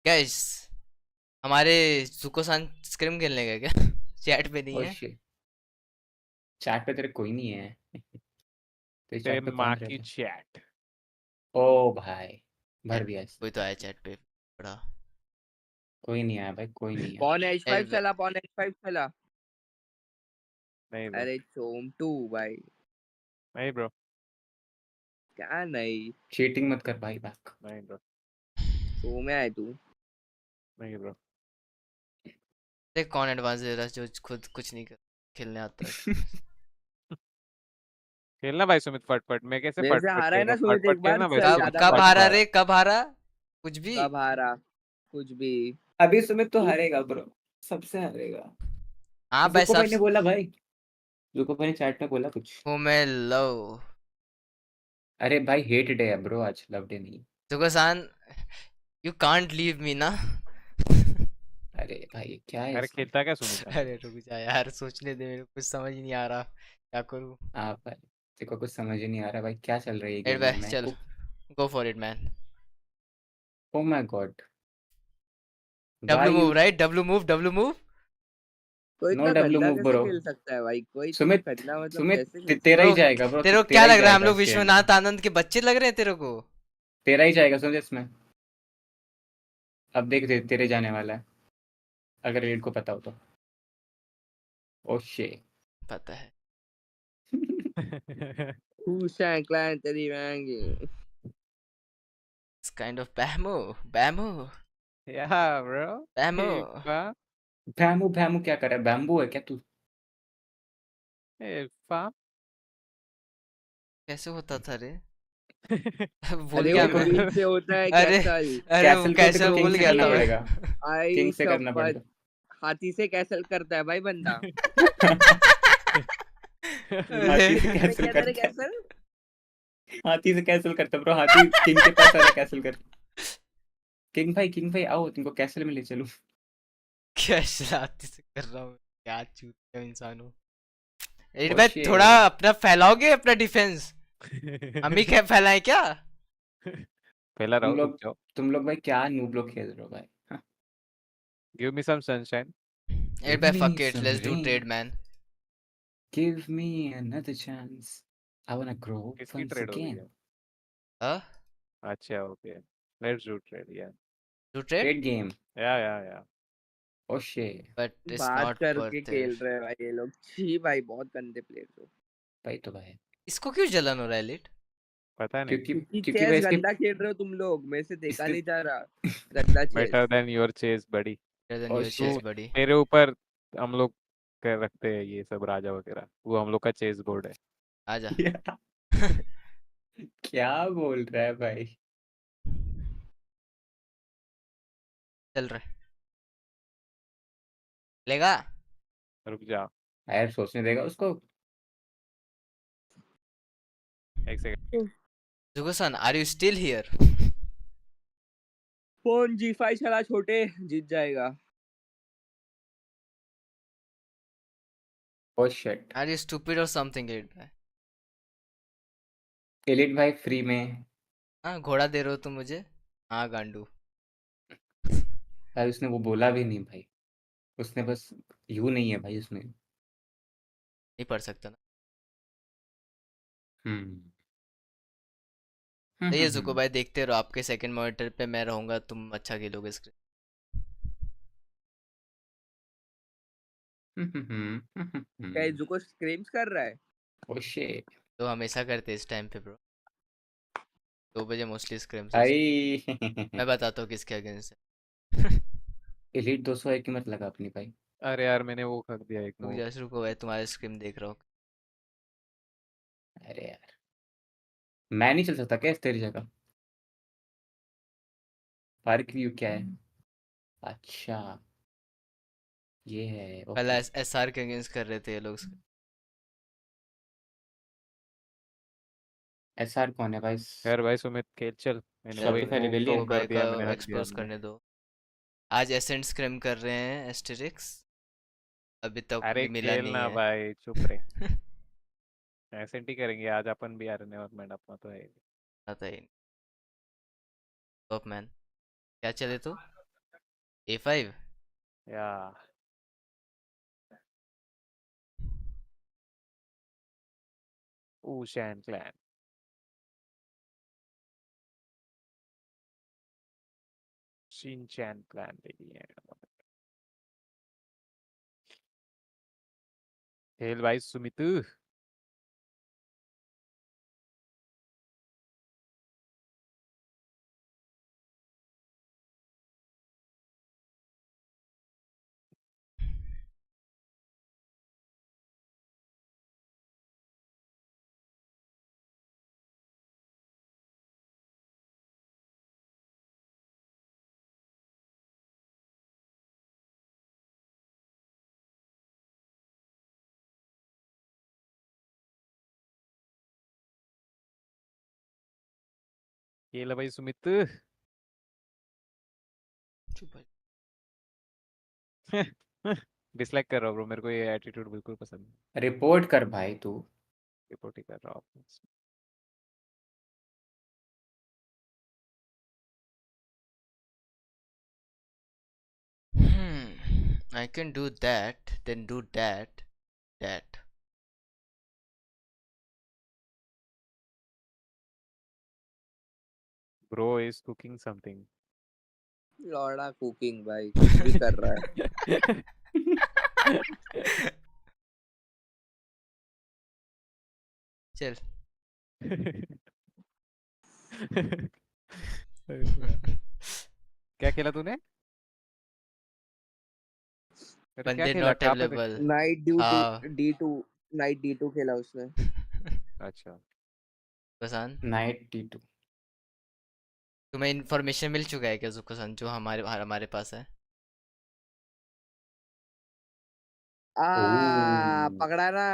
गाइस हमारे सुको-सान स्क्रिम खेलने गए क्या? चैट पे नहीं ओह है। शिट, चैट पे तेरे कोई नहीं है। तेरे तेरे चैट पे माँ कौन की रहता है? चैट। ओ भाई भर चैट दिया इसने। कोई तो आया चैट पे बड़ा। कोई नहीं आया भाई, कोई नहीं है। पॉन H5 एल चला, पॉन H5 चला। नहीं ब्रो, अरे चोमटू भाई, नहीं ब्रो, क्या नहीं? चीटिंग मत कर भाई बैक। नहीं ब्रो, शो में आए तू? नहीं ब्रो। देख कौन एडवांस दे रहा है जो खुद कुछ नहीं कर खेलने आता है। खेलना भाई सुमित फटफट, मैं कैसे मेरे से फटफट हारा है ना खेलूं? सुमित फटफट एक बार, खेलना भाई चल कब सुमित ज्यादा कब मत हारा फटफट। बकवास। रे, कब हारा? कुछ भी। कब हारा? कुछ भी। अभी सुमित तो तू हारेगा ब्रो, सबसे हारेगा। हाँ भाई जुको सब। भाई ने बोला भाई, जुको भाई ने चैट में बोला कुछ। हूँ मैं लव अरे भाई हेट डे है ब्रो, आज लव डे नहीं। सुको-सान, यू कांट लीव मी ना। अरे भाई क्या है अरे इसमें? खेलता क्या सुमित? अरे रुक जा यार, सोचने दे, मेरे को कुछ समझ ही नहीं आ रहा क्या करूँ। आप भाई तेरे को कुछ समझ ही नहीं आ रहा भाई, क्या चल रही है एड गेम में? भाई मैं चल, को go for it man. O my God, W why move you? Right, W move, W move. कोई नो इतना डब्ल्यू गंदा मूव कैसे ब्रो। खेल सकता है भाई? कोई इतना सुमित, गंदा मतलब सुमित कैसे खेल तेरा सकता ही ब्रो है? जाएगा ब्रो, तेरे को क्या तेरा ही लग रहा है, हम जाएगा लोग इस गेम में। विश्वनाथ आनंद के बच्चे लग रहे हैं तेरे को? तेरा ही जाएगा समझे इसमें। अब देख तेरे जाने वाला है, अगर रेड को पता हो तो। ओ शे। पता है। Who's clan तेरी रहेंगी? It's kind of bammo, bammo, Yeah bro, bammo। hey fa, भैमू भैमू क्या कर रहा है? बैम्बू है क्या तू? hey fa। कैसे होता था रे? भूल अरे गया वो तेरे को मैं। क्वीन से होता है अरे कैसल। अरे वो कैसल को तेरे कैसे को किंग भूल से गया करना था मैं। पड़ेगा। किंग आई से करना शपथ, पड़ेगा। हाथी से कैसल करता है भाई बंदा। अरे हाथी से तूने कैसल किया था रे करता है। कैसल? हाथी से कैसल करता है ब्रो, हाथी किंग के पास आ रहा है कैसल कर। किंग भाई आओ, तुमको कैसल में ले चलूं। क्या शरारती से कर रहा हूँ, क्या चूतिया इंसान हूँ। एड ओ भाई शे। थोड़ा अपना फैलाओगे अपना डिफेंस? हम ही क्या फैलाएं क्या? पहला तुम राउंड रुक लोग जाओ। तुम लोग भाई क्या नूब लोग खेल रहे हो भाई? हाँ? Give me some sunshine. एड Give भाई me fuck it, some let's do rain, trade man. give me another chance, I wanna grow किसकी once ट्रेड हो रही again. है? हाँ, अच्छा ओके, लेट्स डू ट्रेड। या डू ट्रेड Great game. या ओ shit. बट इट्स बात not करके वर्थ खेल इट। रहे हैं भाई ये लोग। छी भाई, बहुत गंदे प्लेयर्स हो। भाई तो भाई, इसको क्यों जलन हो रहा है लेट? पता नहीं। क्योंकि क्योंकि क्योंकि भाई चेस इसके गंदा खेल रहे हो तुम लोग, मेरे से देखा इसके नहीं जा रहा गंदा chess. Better than your chess buddy. Better than oh your तू चेस shit. बडी। तेरे ऊपर हम लोग कर रखते हैं ये सब राजा वगैरह, वो हम लोग का चेस बोर्ड है। आजा। क्या बोल रहा है भाई? चल रहा है, लेगा। रुक जा यार सोचने देगा उसको। एक सेकंड। जुगोसन are you still here? Phone G5 चला छोटे, जीत जाएगा। Oh shit. Are you stupid or something एड भाई? एलिट भाई फ्री में। हाँ घोड़ा दे रहे हो तुम मुझे? हाँ गांडू। भाई उसने वो बोला भी नहीं भाई, उसने बस यू नहीं है भाई उसमें। नहीं पढ़ सकता ना। हम्म सही है जुको भाई, देखते रहो, आपके सेकंड मॉनिटर पे मैं रहूंगा, तुम अच्छा खेलोगे स्क्रीन। क्या इजुको स्क्रीम्स कर रहा है? Oh shit. तो हमेशा करते इस टाइम पे ब्रो, 2 बजे मोस्टली स्क्रिम्स होते। भाई मैं बताता हूँ किसके अगेंस्ट है। एलिट 200 है, कीमत लगा अपनी भाई। अरे यार मैंने वो कर दिया एक रुक मूव। जा, रुको भाई, तुम्हारे स्क्रीम देख रहा हूँ। अरे यार मैं नहीं चल सकता क्या इस तेरी जगह? पार्क व्यू क्या है? अच्छा ये है, पहले ओके। SR के अगेंस्ट कर रहे थे ये लोग। एसआर कौन है भाई? यार भाई सुमित खेल चल, मैंने वो एक शॉपिफाई मूव तो जुको रिबेलियन। कर भाई का दिया, मैंने हक दिया एक्सपोज मैंने। करने दो। आज एसेंट स्क्रिम कर रहे हैं एस्टेरिक्स, अभी तक अरे मिला खेल नहीं ना है। भाई, चुप रहे। एसएनटी करेंगे आज अपन भी यार, नेवर अपना तो है। पता ही टॉप मैन क्या चले तो A5 या ऊशैन क्लैन। शिनचैन क्लैन बेबी है। खेल भाई सुमित। खेल भाई सुमित। डिसलाइक कर रहा हूँ ब्रो, मेरे को ये एटीट्यूड बिल्कुल पसंद नहीं। रिपोर्ट कर भाई तू। रिपोर्ट ही कर रहा हूँ। I can do that, then do that. Bro is cooking something. लौड़ा कुकिंग भाई कुछ भी कर रहा है। चल क्या खेला तूने? अरे क्या बंदे खेला, नॉट कहाँ पे थे? अवेलेबल नाइट ड्यू टू हाँ D2 नाइट D2 खेला उसने। अच्छा जुकोसान नाइट T2 तुम्हें इन्फॉर्मेशन मिल चुका है क्या जुकोसान जो हमारे हमारे पास है? ओह पकड़ा ना।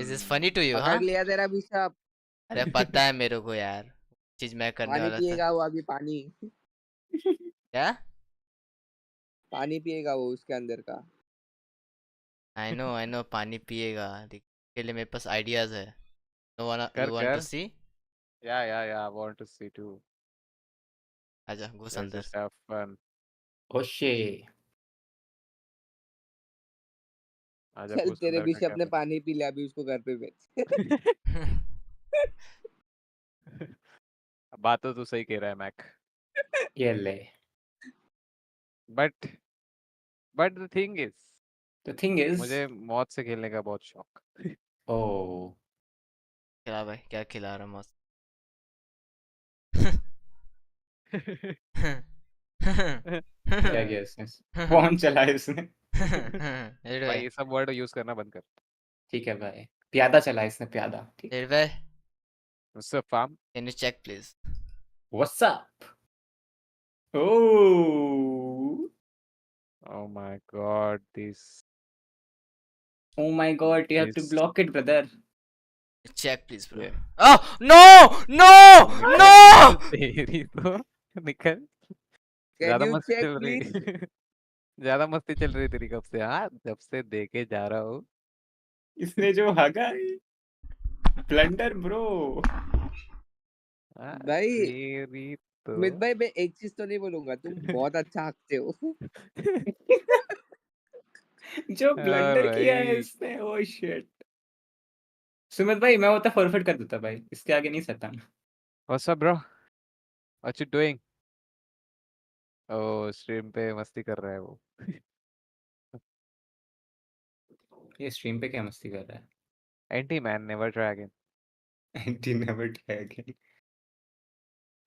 Is this funny to you? हाँ पकड़ लिया तेरा बिशप। अरे पता है मेरे को यार, चीज मैं करने पानी वाला था। पिएगा वो अभी पानी। क्या? पानी पिएगा वो उसके अंदर का। आई नो पानी पिएगा, के लिए मेरे पास आइडियाज है। कर यू वांट टू कर। सी? या वांट टू सी टू। आजा घुस लेट्स अंदर। Just have fun. ओशे आजा चल घुस तेरे अंदर का क्या बिशप ने फन। पानी पी लिया अभी उसको घर पे भेज। बात तो तू सही कह रहा है मैक। ये ले but the thing is, the thing is मुझे मौत से खेलने का बहुत शौक। ओह खिला भाई, क्या खिला रहा मस्त। क्या किया इसने? फोन चलाया इसने। भाई ये सब वर्ड यूज करना बंद कर। ठीक है भाई, प्यादा चला इसने, प्यादा। ठीक है। भाई उससे farm. Can you check please? What's up? Oh Oh my god, this oh my god, you have to this block it, brother. Check please bro. ये Oh no no निकल no! तेरी तो निकल। कैन ज्यादा यू मस्ती check चल please? रही। ज्यादा मस्ती चल रही तेरी कब से? हाँ जब से देखे जा रहा हूँ। इसने जो हगा ब्लंडर ब्रो। हाँ, भाई तेरी सुमित तो भाई मैं एक चीज तो नहीं बोलूंगा तुम बहुत अच्छा हकते हो। जो और ब्लंडर किया है भाई इसने, ओ शिट। सुमित भाई मैं होता फॉरफिट कर देता भाई, इसके आगे नहीं सकता मैं। What's up bro, what you doing? Oh stream पे मस्ती कर रहा है वो। ये स्ट्रीम पे क्या मस्ती कर रहा है? Anti man never try again. Anti never try again.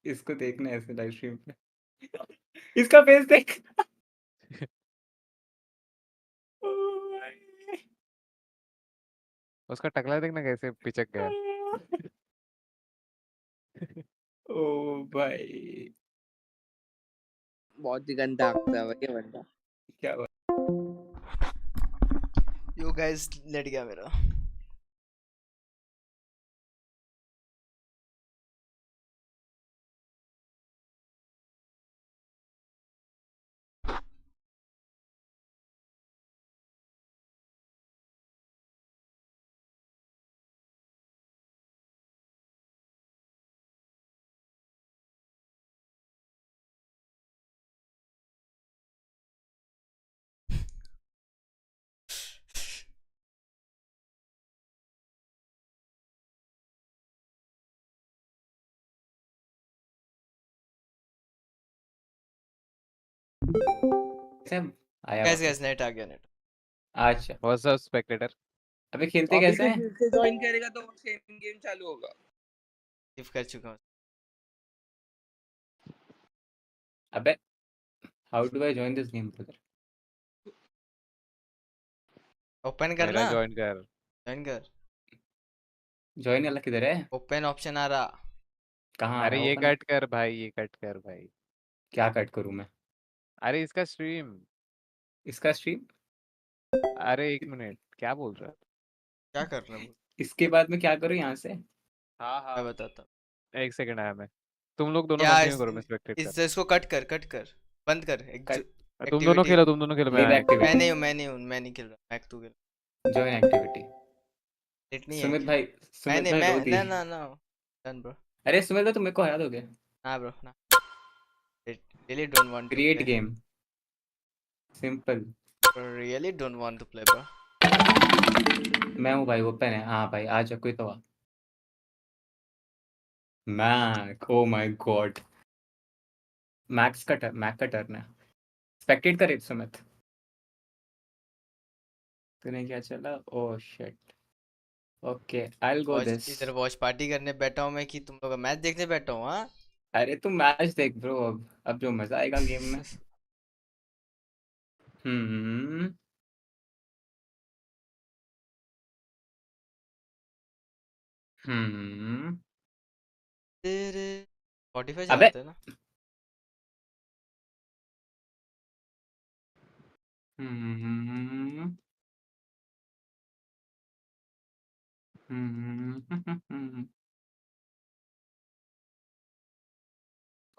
इसको देखना है ऐसे लाइव स्ट्रीम पे। इसका फेस देख। ओ भाई। उसका टकला देखना कैसे पिचक गया। ओ भाई बहुत ही गंदा हकता है भाई ये बंदा। क्या बात। यो गाइस लेट गया मेरा। से आया गैस वापस। गैस नेट आ गया नेट। अच्छा व्हाट्स अप स्पेक्टेटर? अबे खेलते अभी कैसे से हैं? फिर से ज्वाइन करेगा तो सेम गेम चालू होगा। गिफ्ट कर चुका हूँ। अबे how do I join this game brother? Open मेरा करना, ज्वाइन कर। ज्वाइन कर। जॉइन वाला किधर है? ओपन ऑप्शन आ रहा। कहाँ आ अरे रहा है ये ओपन? कट कर भाई, ये कट कर भाई। क्या कट करूँ मैं? अरे इसका स्ट्रीम। इसका स्ट्रीम? अरे 1 मिनट, क्या बोल रहा है? क्या कर रहा है? इसके बाद में क्या करूँ यहाँ से? हाँ मैं हाँ, बताता हूँ 1 सेकंड आया मैं। तुम लोग दोनों यार। कंटिन्यू करो, मैं स्पेक्टेट कर। इसको कट कर, कट कर, बंद कर। कट तुम दोनों एक्टिविटी। खेलो, तुम दोनों खेलो, मैं लीव आया। मैं नहीं एक्टिविटी, हूँ, मैं नहीं हूँ, मैं नहीं खेल रहा। मैं तू खेल। Join activity. नेट नहीं है सुमित क्या? भाई, मैं सुमित नहीं, भाई मैं रोती। ना ना ना। Done bro. अरे सुमित भाई तुम मेरे को हरा दोगे? ना ब्रो ना। Really don't want to create play. Game, simple. Really don't want to play bro. मैं हूँ भाई, ओपन है। हाँ भाई आ जा, कोई तो आ। Mac, oh my God. Mac का टर्न है। स्पेक्टेट करे सुमित। तूने क्या चला? Oh shit. Okay I will go this. इधर वॉच पार्टी करने बैठा हूँ मैं कि तुम लोग का मैच देखने बैठा हूँ। हाँ अरे तू मैच देख ब्रो, अब जो मजा आएगा गेम में। हम्म हम्म तेरे 45 अबे चलाते हैं ना। हम्म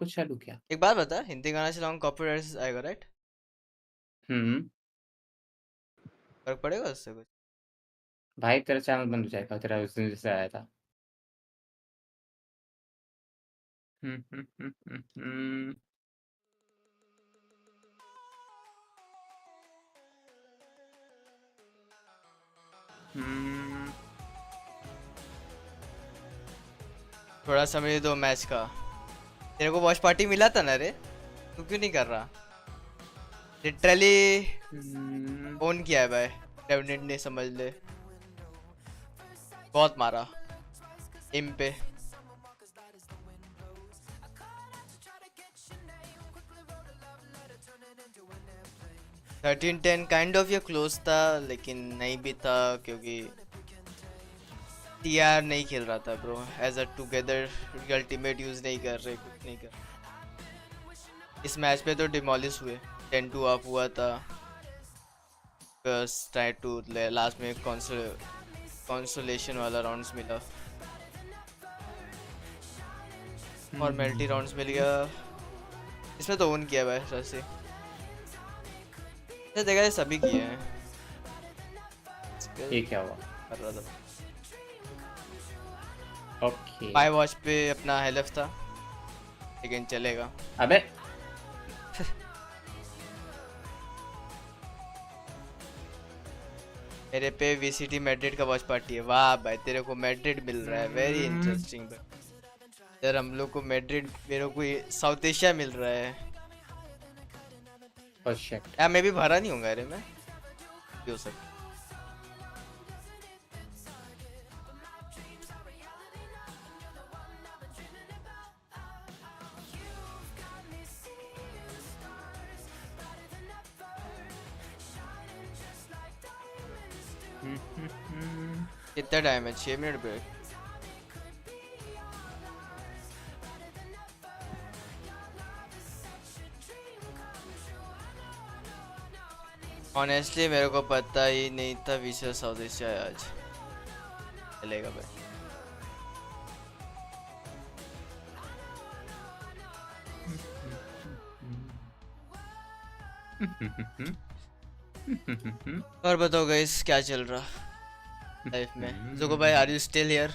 कुछ चालू क्या? एक बात बता, हिंदी गाना चलाऊँ कॉपीराइट आएगा राइट? हम्म फर्क पड़ेगा उससे कुछ? भाई तेरा चैनल बंद हो जाएगा, तेरा उस दिन जैसे आया था। हम्म हम्म थोड़ा समय दो मैच का। तेरे को वॉच पार्टी मिला था ना रे, तू क्यों नहीं कर रहा? लिटरली ओन किया है भाई डेविनेट ने, समझ ले। बहुत मारा एम पे। 13-10 काइंड ऑफ ये क्लोज था, लेकिन नहीं भी था क्योंकि टीआर नहीं खेल रहा था bro. As a together ultimate use नहीं कर रहे, कुछ नहीं कर। इस मैच पे तो डिमोलिश हुए। 10-2 अप हुआ था, बस ट्राई टू लास्ट में कंसोलेशन वाला राउंड्स मिला और मल्टी राउंड्स मिल गया। इसमें तो ओन किया भाई वैसे। देखा ये सभी किए हैं। ये क्या हुआ? कर रहा था ओके बाय वॉच पे अपना हेल्फ था, लेकिन चलेगा। अबे मेरे पे वीसीटी मैड्रिड का वॉच पार्टी है। वाह भाई, तेरे को मैड्रिड मिल रहा है, वेरी इंटरेस्टिंग भाई। यार हम लोग को मैड्रिड, मेरे को साउथ एशिया मिल रहा है। Oh shit. यार मैं भी भरा नहीं होगा अरे मैं क्यों सर। कितना टाइम है? 6 मिनट ब्रेक। ऑनेस्टली मेरे को पता ही नहीं था वीसीएस साउथ एशिया है आज। चलेगा भाई। और बताओ गाइस क्या चल रहा लाइफ में? जोको भाई are you still here?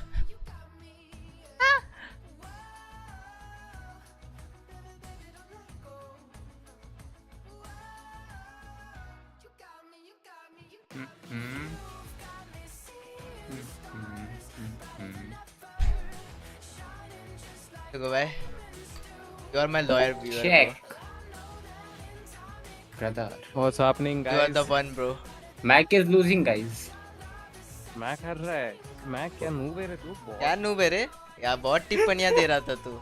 Joko भाई, you are my loyal viewer. Check brother. What's happening, You are guys? the one, bro. Mac is losing, guys. Mac हर रहा है। मैक क्या नूब है रे तू? क्या नूब है रे? यार बहुत टिप्पणियां दे रहा था तू।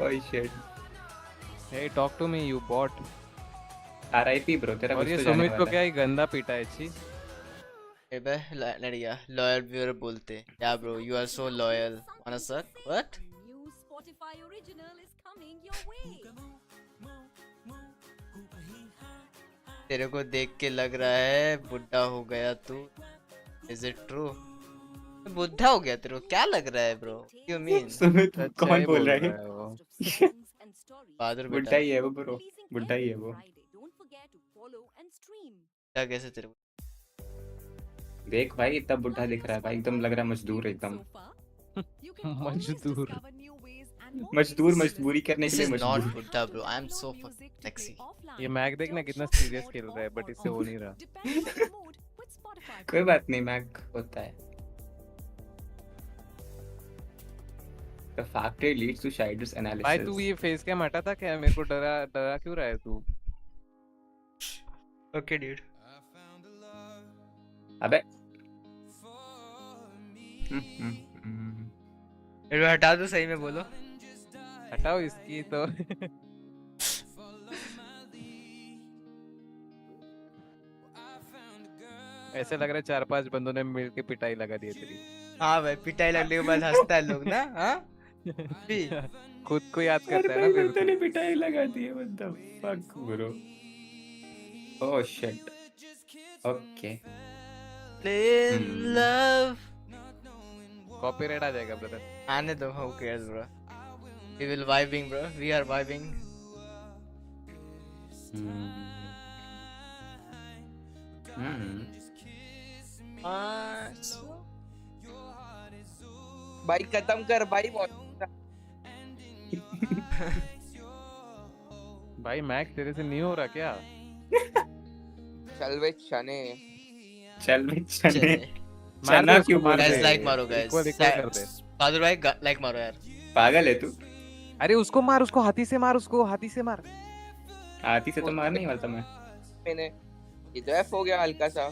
Oh shit. Hey, talk to me, you bot. RIP bro, तेरा और कुछ ये तो जाने सुमित को वाला क्या ही गंदा पीटा है छी। ए बे लड़िया लॉयल व्यूअर बोलते हैं। Yeah bro, you are so loyal. Wanna suck? What? New Spotify original is coming your way. तेरे को देख के लग रहा है बुढ़ा हो गया तू। Is it true? बुढ़ा हो गया तेरे को क्या लग रहा है ब्रो? You mean? सुमित अच्छा कौन ही बोल रहा है? वो। बहादुर बुड्ढा बेटा। ही है वो ब्रो, बुड्ढा ही है वो। Don't forget to follow and stream. क्या कैसे तेरे को? देख भाई इतना बुड्ढा दिख रहा है भाई, एकदम लग रहा है मजदूर एकदम। मजदूर। मजदूर मजदूरी करने के This लिए is not मजदूर। बुढ़ा bro. I am so fucking sexy. ये मैक देखना कितना सीरियस खेल रहा है बट इससे हो नहीं रहा। कोई बात नहीं, मैक होता है। The factory leads to Shider's analysis. भाई तू ये फेस कैम हटा था क्या? मेरे को डरा क्यों रहा है तू? Okay dude. अबे इधर हटा दो सही में बोलो। हटाओ इसकी तो। ऐसे लग रहा है 4-5 बंदों ने मिलके पिटाई लगा दी है तेरी। हाँ भाई पिटाई लगने के बाद हंसता है लोग ना। हाँ खुद को याद करता है ना फिर तूने पिटाई लगा दी है। What the fuck bro? Oh shit. Okay. In love. Copyright आ जाएगा ब्रदर। आने दो, who cares bro? We will vibing bro. We are vibing. भाई खत्म कर भाई। भाई मैक तेरे से नहीं हो रहा क्या? चल वे शने। चल बे चने। मार चना दे क्यों उसको, बोल मार रहा Guys है? like मारो guys. इक्वल कर दे। बहादुर भाई like मारो यार। पागल है तू? अरे उसको मार, उसको हाथी से मार, उसको हाथी से मार। हाथी से तो मार नहीं वाला मैं। मैंने ये तो एफ हो गया हल्का सा।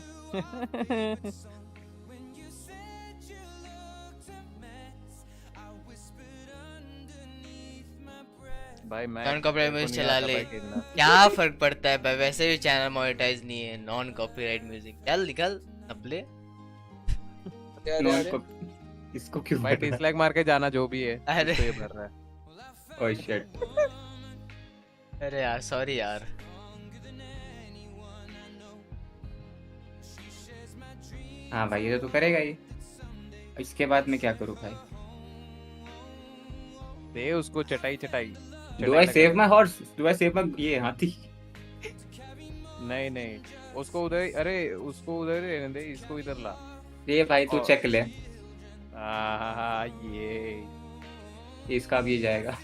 भाई मैं नॉन कॉपीराइट म्यूजिक चला ले, क्या फर्क पड़ता है भाई? वैसे भी चैनल मोनेटाइज नहीं है। नॉन कॉपीराइट म्यूजिक चल निकल नपले। इसको क्यों भाई डिसलाइक मार के जाना जो भी है। अरे तो ये भर रहा है। Oh shit. अरे यार सॉरी यार। हाँ भाई ये तो तू करेगा ही। इसके बाद मैं क्या करूँ भाई? दे उसको चटाई चटाई। Do I save my horse? Do I save my ये हाथी? नहीं नहीं उसको उधर, अरे उसको उधर रहने दे, इसको इधर ला। ये भाई तू चेक ले। ये इसका भी जाएगा।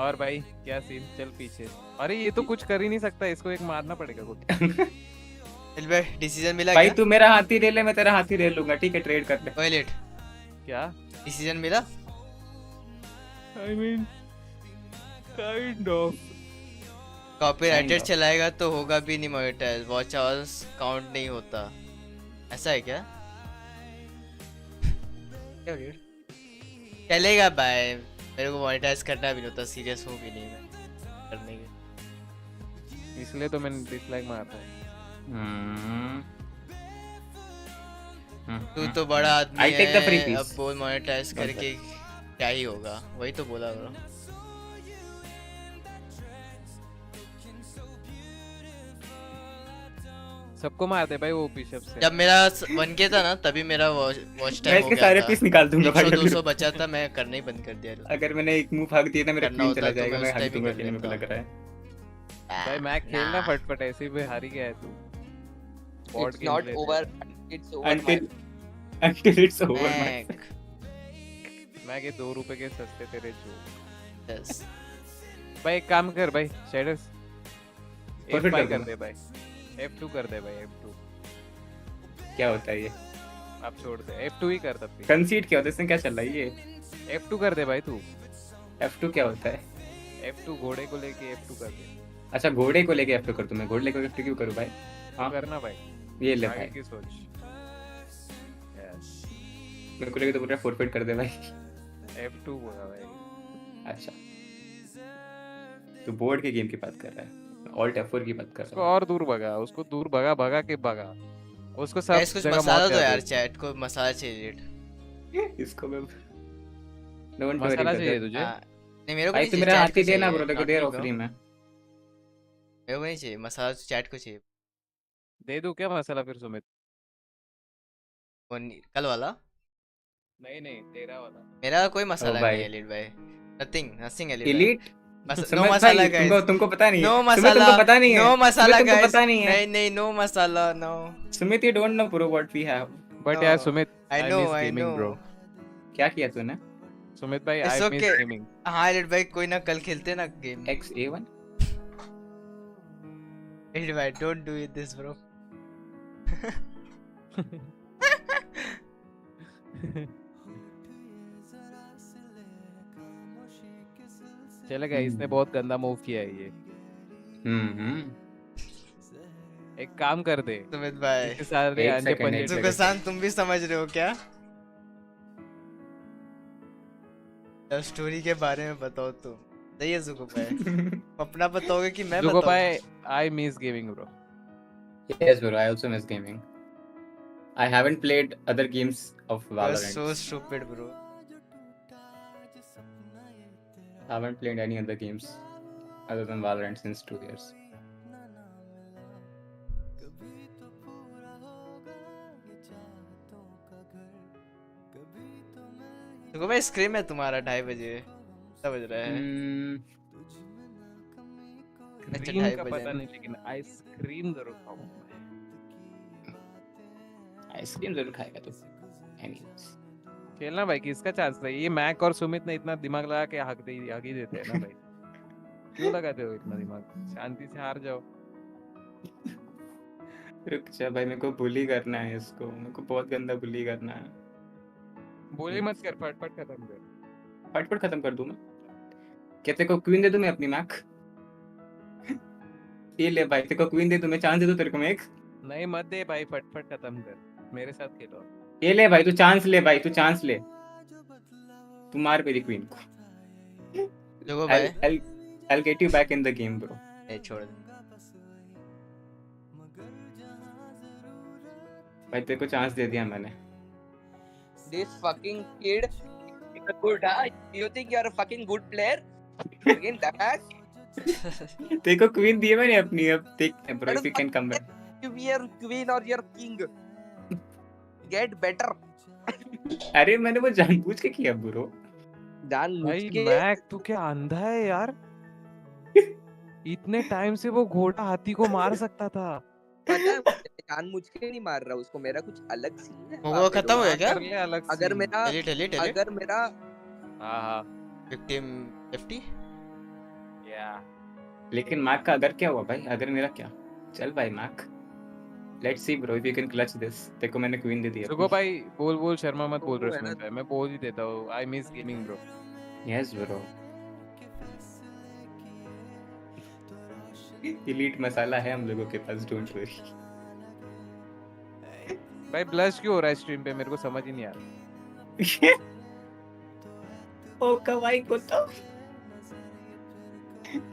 और भाई क्या सीन? चल पीछे। अरे ये तो कुछ कर ही नहीं सकता, इसको एक मारना पड़ेगा कुछ। डिसीजन मिला भाई क्या? तू मेरा हाथी ले ले, मैं तेरा हाथी ले लूंगा। ठीक है ट्रेड करते हैं। टॉयलेट क्या डिसीजन मिला? I mean kind of। Copyrighted चलाएगा तो होगा भी नहीं मोनेटाइज। वॉच आवर्स काउंट नहीं होता, ऐसा है क्या? चलेगा भाई, मेरे को मोनेटाइज करना भी नहीं होता। सीरियस हूँ भी नहीं मैं करने के, इसलिए तो मैंने डिसलाइक मारा है। तू तो बड़ा आदमी I take the free है, piece. अब बोल मोनेटाइज करके क्या ही होगा? वही तो बोला ब्रो। सबको मारते भाई वो बिशप से। जब मेरा 1K था ना तभी मेरा वॉच मैं टाइम हो इसके गया सारे था। पीस निकाल दूंगा भाई। 100-200 बचा था, मैं करना ही बंद कर दिया। अगर मैंने एक मुंह भाग दिया ना मेरा करना क्लीन होता चला तो जाएगा। मैं मैं उस हार टाइम ही दूंगा कर खेलने को लेता। लग रहा है। भाई मैच खेलना फटफट, ऐसे भी हार ही गया है तू। It's not over. It's over. Until it's over. मैं के 2 रुपए के सस्ते तेरे जो। यस भाई एक काम कर भाई, शेडर्स Forfeit F5 कर कर दूंगा। दे भाई, F2 कर दे भाई, F2। क्या होता है ये? अब छोड़ दे, F2 ही कर तब भी। कंसीड क्या होता है? इसमें क्या चल रहा है ये? F2 कर दे भाई तू। F2 क्या होता है? F2 घोड़े को लेके F2 कर दे। अच्छा घोड़े को लेके F2 कर दूं मैं, घोड़े को F2 क्यों करूं भाई? हाँ करना भाई, ये ले आगे भाई, की सोच। Yes. मेरे को लेके तो पूरा फोरफिट कर दे भाई। F2 बोला भाई। अच्छा तो बोर्ड के गेम की बात कर रहा है, ऑल्ट F4 की बात कर उसको रहा और दूर भगा, उसको दूर भगा भगा के भगा, उसको सब गाइस कुछ जगह मसाला मौत दो कर यार, दे। चैट को मसाला चाहिए। हूं। इसको मैं डोंट वरी मसाला चाहिए ब्रदर। तुझे? नहीं मेरे को भाई नहीं तू चाहिए, मेरा चैट हाथी को दे ना चाहिए। ब्रो, तेरे को नॉट दे मी रहा हूं ब्रो, फ्री में। मेरे को नहीं चाहिए मसाला, चैट को चाहिए। दे दूं क्या मसाला फिर सुमित? कल वाला नहीं नहीं, तेरा वाला। मेरा कोई ओ मसाला नहीं भाई है एलिट भाई, नथिंग एलिट भाई। एलीट नो सुमित मसाला भाई, गाइस, तुमको पता नहीं नो है, सुमित मसाला, तुमको पता नहीं नो है, सुमित मसाला तुमको गाइस, पता नहीं है, नहीं नहीं no masala, no Sumit you don't know bro what we have. But no. यार Sumit, I I know miss I know. Gaming bro. क्या किया तूने? सुमित भाई, it's I miss okay. Gaming. हाँ एलिट भाई, कोई ना कल खेलते हैं ना गेम। XA1 एलिट भाई don't do it this bro. चलेगा, इसने बहुत गंदा मूव किया है ये। एक काम कर दे, सुमित भाई इसके सारे एक अंडे सेकंड, पंजे एक चले सुखसान तुम भी समझ रहे हो क्या? स्टोरी के बारे में बताओ तुम। सही है जुगो भाई, अपना बताओगे कि मैं जुगो भाई, बताऊं? आई miss gaming bro. Yes bro, I also miss gaming. I haven't played other games of You're Valorant. so stupid bro. Haven't played any other games other than Valorant since 2 years. जुगो भाई स्क्रीम है तुम्हारा 2:30 बजे, कितना बज रहा है? अच्छा cream 2:30 का बजे पता ना। नहीं, लेकिन आइसक्रीम जरूर खाऊंगा। आइसक्रीम जरूर खाएगा तू। Anyways. खेलना भाई, किसका चांस है? ये मैक और सुमित ने इतना दिमाग लगा के हक ही देते हैं ना भाई। क्यों लगाते हो इतना दिमाग? शांति से हार जाओ। रुक जा भाई, मेरे को बुली करना है इसको, मेरे को बहुत गंदा बुली करना है। बोली मत कर, फटफट खत्म कर। फटफट खत्म कर दूं मैं? क्या तेरे को क्वीन दे दूं मैं अपनी मैक? ये ले भाई, तेरे को क्वीन दे दूं मैं, चांस दे दूं तेरे को मैं एक? नहीं मत दे भाई, फटफट खत्म कर, मेरे साथ खेलो। ये ले भाई, तू चांस ले भाई, तू चांस ले, तू मार मेरी क्वीन को। जुगो भाई I'll get you back in the game bro. नहीं छोड़ दे। भाई तेरे को चांस दे दिया मैंने। This fucking kid is a good, huh? You think you're a fucking good player? Fucking dumbass. तेरे को क्वीन दी है मैंने अपनी, अब देख bro if you can come back. You be your queen or your king. Get better. अरे मैंने वो जानबूझ के किया ब्रो। जानबूझ भाई के? मैक तू क्या अंधा है यार? इतने टाइम से वो घोड़ा हाथी को मार सकता था। पता है मुझे, जानबूझ के नहीं मार रहा उसको, मेरा कुछ अलग सीन है। वो खत्म हो गया क्या? कर ले अलग अगर scene। मेरा अगर मेरा हाँ 50 या लेकिन मैक का अगर क्या हुआ भाई, अगर मेरा क्या? चल भाई Mac, let's see bro if you can clutch this. तेरे को मैंने क्वीन दे दी है। सुगो भाई बोल शर्मा मत बोल वो है रहे ना। सुमित भाई, मैं बोल ही देता हूँ, I miss gaming bro. Yes bro, elite masala है हम लोगों के पास, डोंट वरी। भाई ब्लश क्यों हो रहा है स्ट्रीम पे, मेरे को समझ ही नहीं आ रहा। ओ कवाई को तो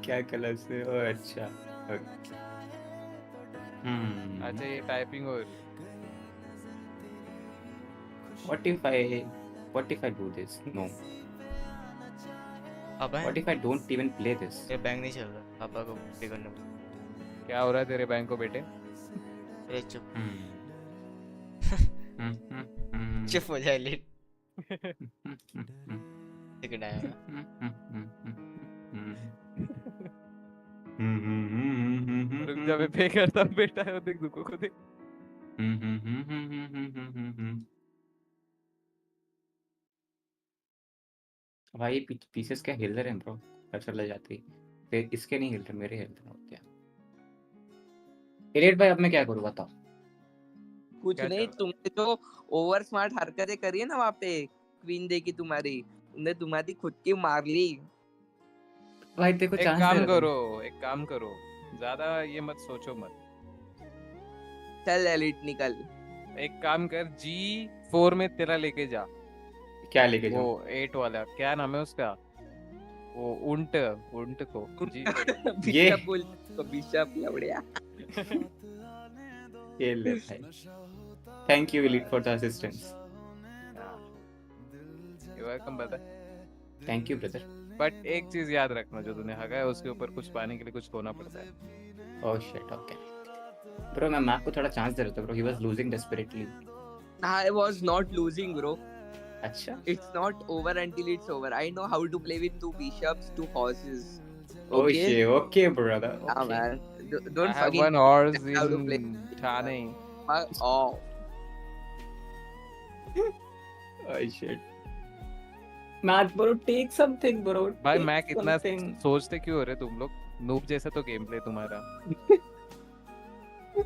क्या कलर से? ओ अच्छा अच्छा ये टाइपिंग हो रही। what if I do this? No. पापा What if I don't even play this? ये बैंक नहीं चल रहा, पापा को पे करने को। क्या हो रहा है तेरे बैंक को बेटे? अरे चुप चुप हो जाए लेट। टिकट आया रुक जा, मैं पे करता हूँ बेटा, वो देख दुखों को देख। भाई पीसेस क्या हिल रहे हैं ब्रो, अच्छा लग जाती है। इसके नहीं हिल रहे, मेरे हिल रहे होते हैं। एलिट भाई अब मैं क्या करूँ बताओ? कुछ नहीं, तुमने जो ओवर स्मार्ट हरकतें करी है ना वहाँ पे क्वीन दे की तुम्हारी, उन्हें तुम्हारी खुद की मार ली। भाई देखो एक चांस काम करो, ज्यादा ये मत सोचो मत। चल एलिट निकल। एक काम कर, G4 में तेरा लेके जा। क्या लेके वो जाऊं? 8 वाला क्या नाम है उसका, वो ऊंट को G4 बिशप बोल तो बिशप लवड़िया। ये ले भाई, thank you elite for the assistance. You welcome brother. Thank you brother. But एक चीज याद रखना, जो तूने हगा है उसके ऊपर कुछ पाने के लिए कुछ खोना पड़ता है। ओह शिट, ओके ब्रो, मैं मैक को थोड़ा चांस दे रहा था bro, he was losing desperately. I was not losing, bro. अच्छा, It's not over until it's over. I know how to play with 2 bishops, 2 horses. okay brother, Yeah, okay. man. I Don't have fucking one horse how to play. in Thane. Fuck off. Oh shit. Matt bro, take something bro. भाई take मैं कितना something. सोचते क्यों हो रहे तुम लोग, noob जैसा तो गेम प्ले तुम्हारा।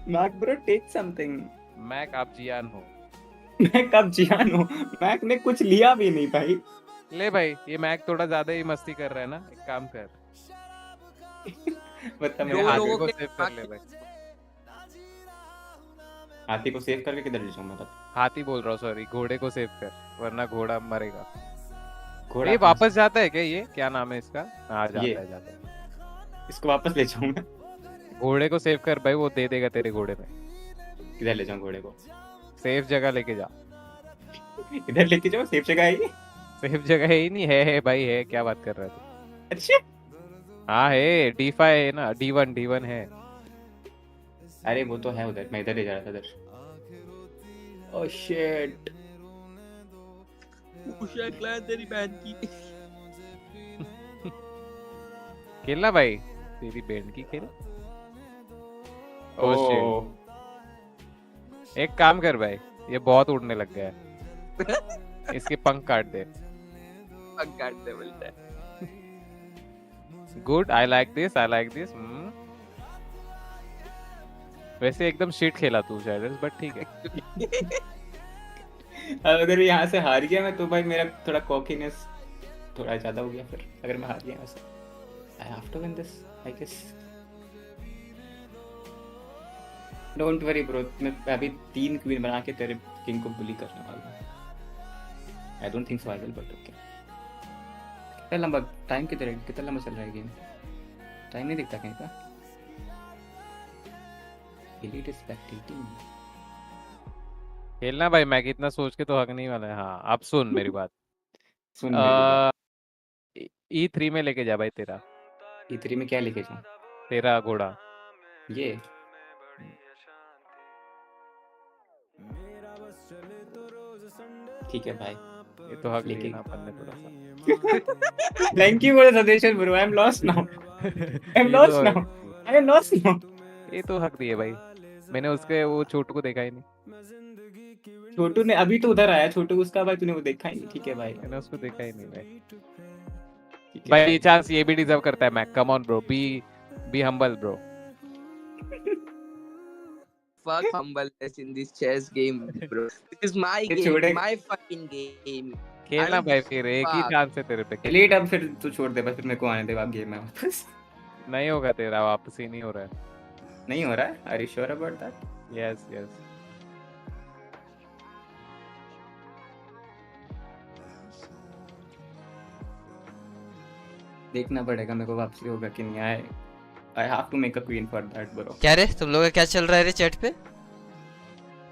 Matt bro, take something. Mac आप जियान हो। मैं कब जियान हूँ? मैक ने कुछ लिया भी नहीं भाई। ले भाई, ये मैक थोड़ा ज्यादा ही मस्ती कर रहा है ना, एक काम कर बता मेरे मैं हाथी हाथी को सेव कर ले भाई। हाथी को सेव करके किधर ले जाऊँ मैं? हाथी बोल रहा हूँ, सॉरी, घोड़े को सेव कर, वरना घोड़ा मरेगा। घोड़ा ये कहाँ वापस जाता है क्या? ये क्या नाम है इसका? हाँ ये? जाता है। इसको वापस ले जाऊँ मैं? घोड़े को सेव कर भाई, वो दे देगा तेरे घोड़े में। किधर ले जाऊँ घोड़े को? सेफ जगह लेके जा। इधर लेके जाओ, सेफ जगह है ये? सेफ जगह है ही नहीं है भाई, है क्या बात कर रहा है तू? अच्छा, हाँ है, D5 है ना, D1 है। अरे वो तो है उधर, मैं इधर ले जा रहा था इधर। ओह शिट, तेरी बहन की। खेलना भाई, तेरी बहन की खेल। ओह शिट, एक काम कर भाई, ये बहुत उड़ने लग गया है, इसके पंख काट दे। पंख काट दे बोलता है। Good, I like this. वैसे एकदम शिट खेला तू शायद, बट ठीक है। अब अगर यहाँ से हार गया मैं तो भाई मेरा थोड़ा कॉकीनेस थोड़ा ज्यादा हो गया फिर, अगर मैं हार गया वैसे। I have to win this I guess. Don't worry bro, मैं अभी 3 क्वीन बना के तेरे किंग को बुली करने वाला हूँ। I don't think so I will, but okay. कितना लंबा टाइम, कितना लंबा चल रहा है गेम? टाइम नहीं दिखता कहीं का। Elite is spectating. खेलना भाई, मैं कितना सोच के तो हक नहीं वाला है। हाँ अब सुन मेरी बात। सुन मेरी बात। E3 में लेके जा भाई तेरा। E3 में क्या लेके जाऊँ? तेरा घोड़ा। ये ठीक है भाई, ये तो हक लेके लेना अपन ने थोड़ा सा। Thank you for the suggestion bro, I am lost now. I am lost now. ये तो हक दिए भाई, मैंने उसके वो छोटू को देखा ही नहीं। छोटू ने अभी तो उधर आया, छोटू उसका भाई तूने वो देखा ही नहीं। ठीक है भाई, मैंने उसको देखा ही नहीं भाई। भाई ये चांस ये भी डिजर्व करता है Mac, come on bro, be humble bro. Fuck humbleness in this chess game, bro. This is my ये game, छोड़े। my fucking game. खेलना भाई, फिर एक ही fuck. चांस है तेरे पे। लेट अब फिर तू छोड़ दे, बस फिर मेरे को आने दे आप गेम में वापस। नहीं होगा तेरा वापस, ही नहीं हो रहा है। नहीं हो रहा है? Are you sure about that? Yes yes. देखना पड़ेगा मेरे को वापसी होगा कि नहीं। I have to make a queen for that bro. क्या रे तुम लोग का क्या चल रहा है रे चैट पे?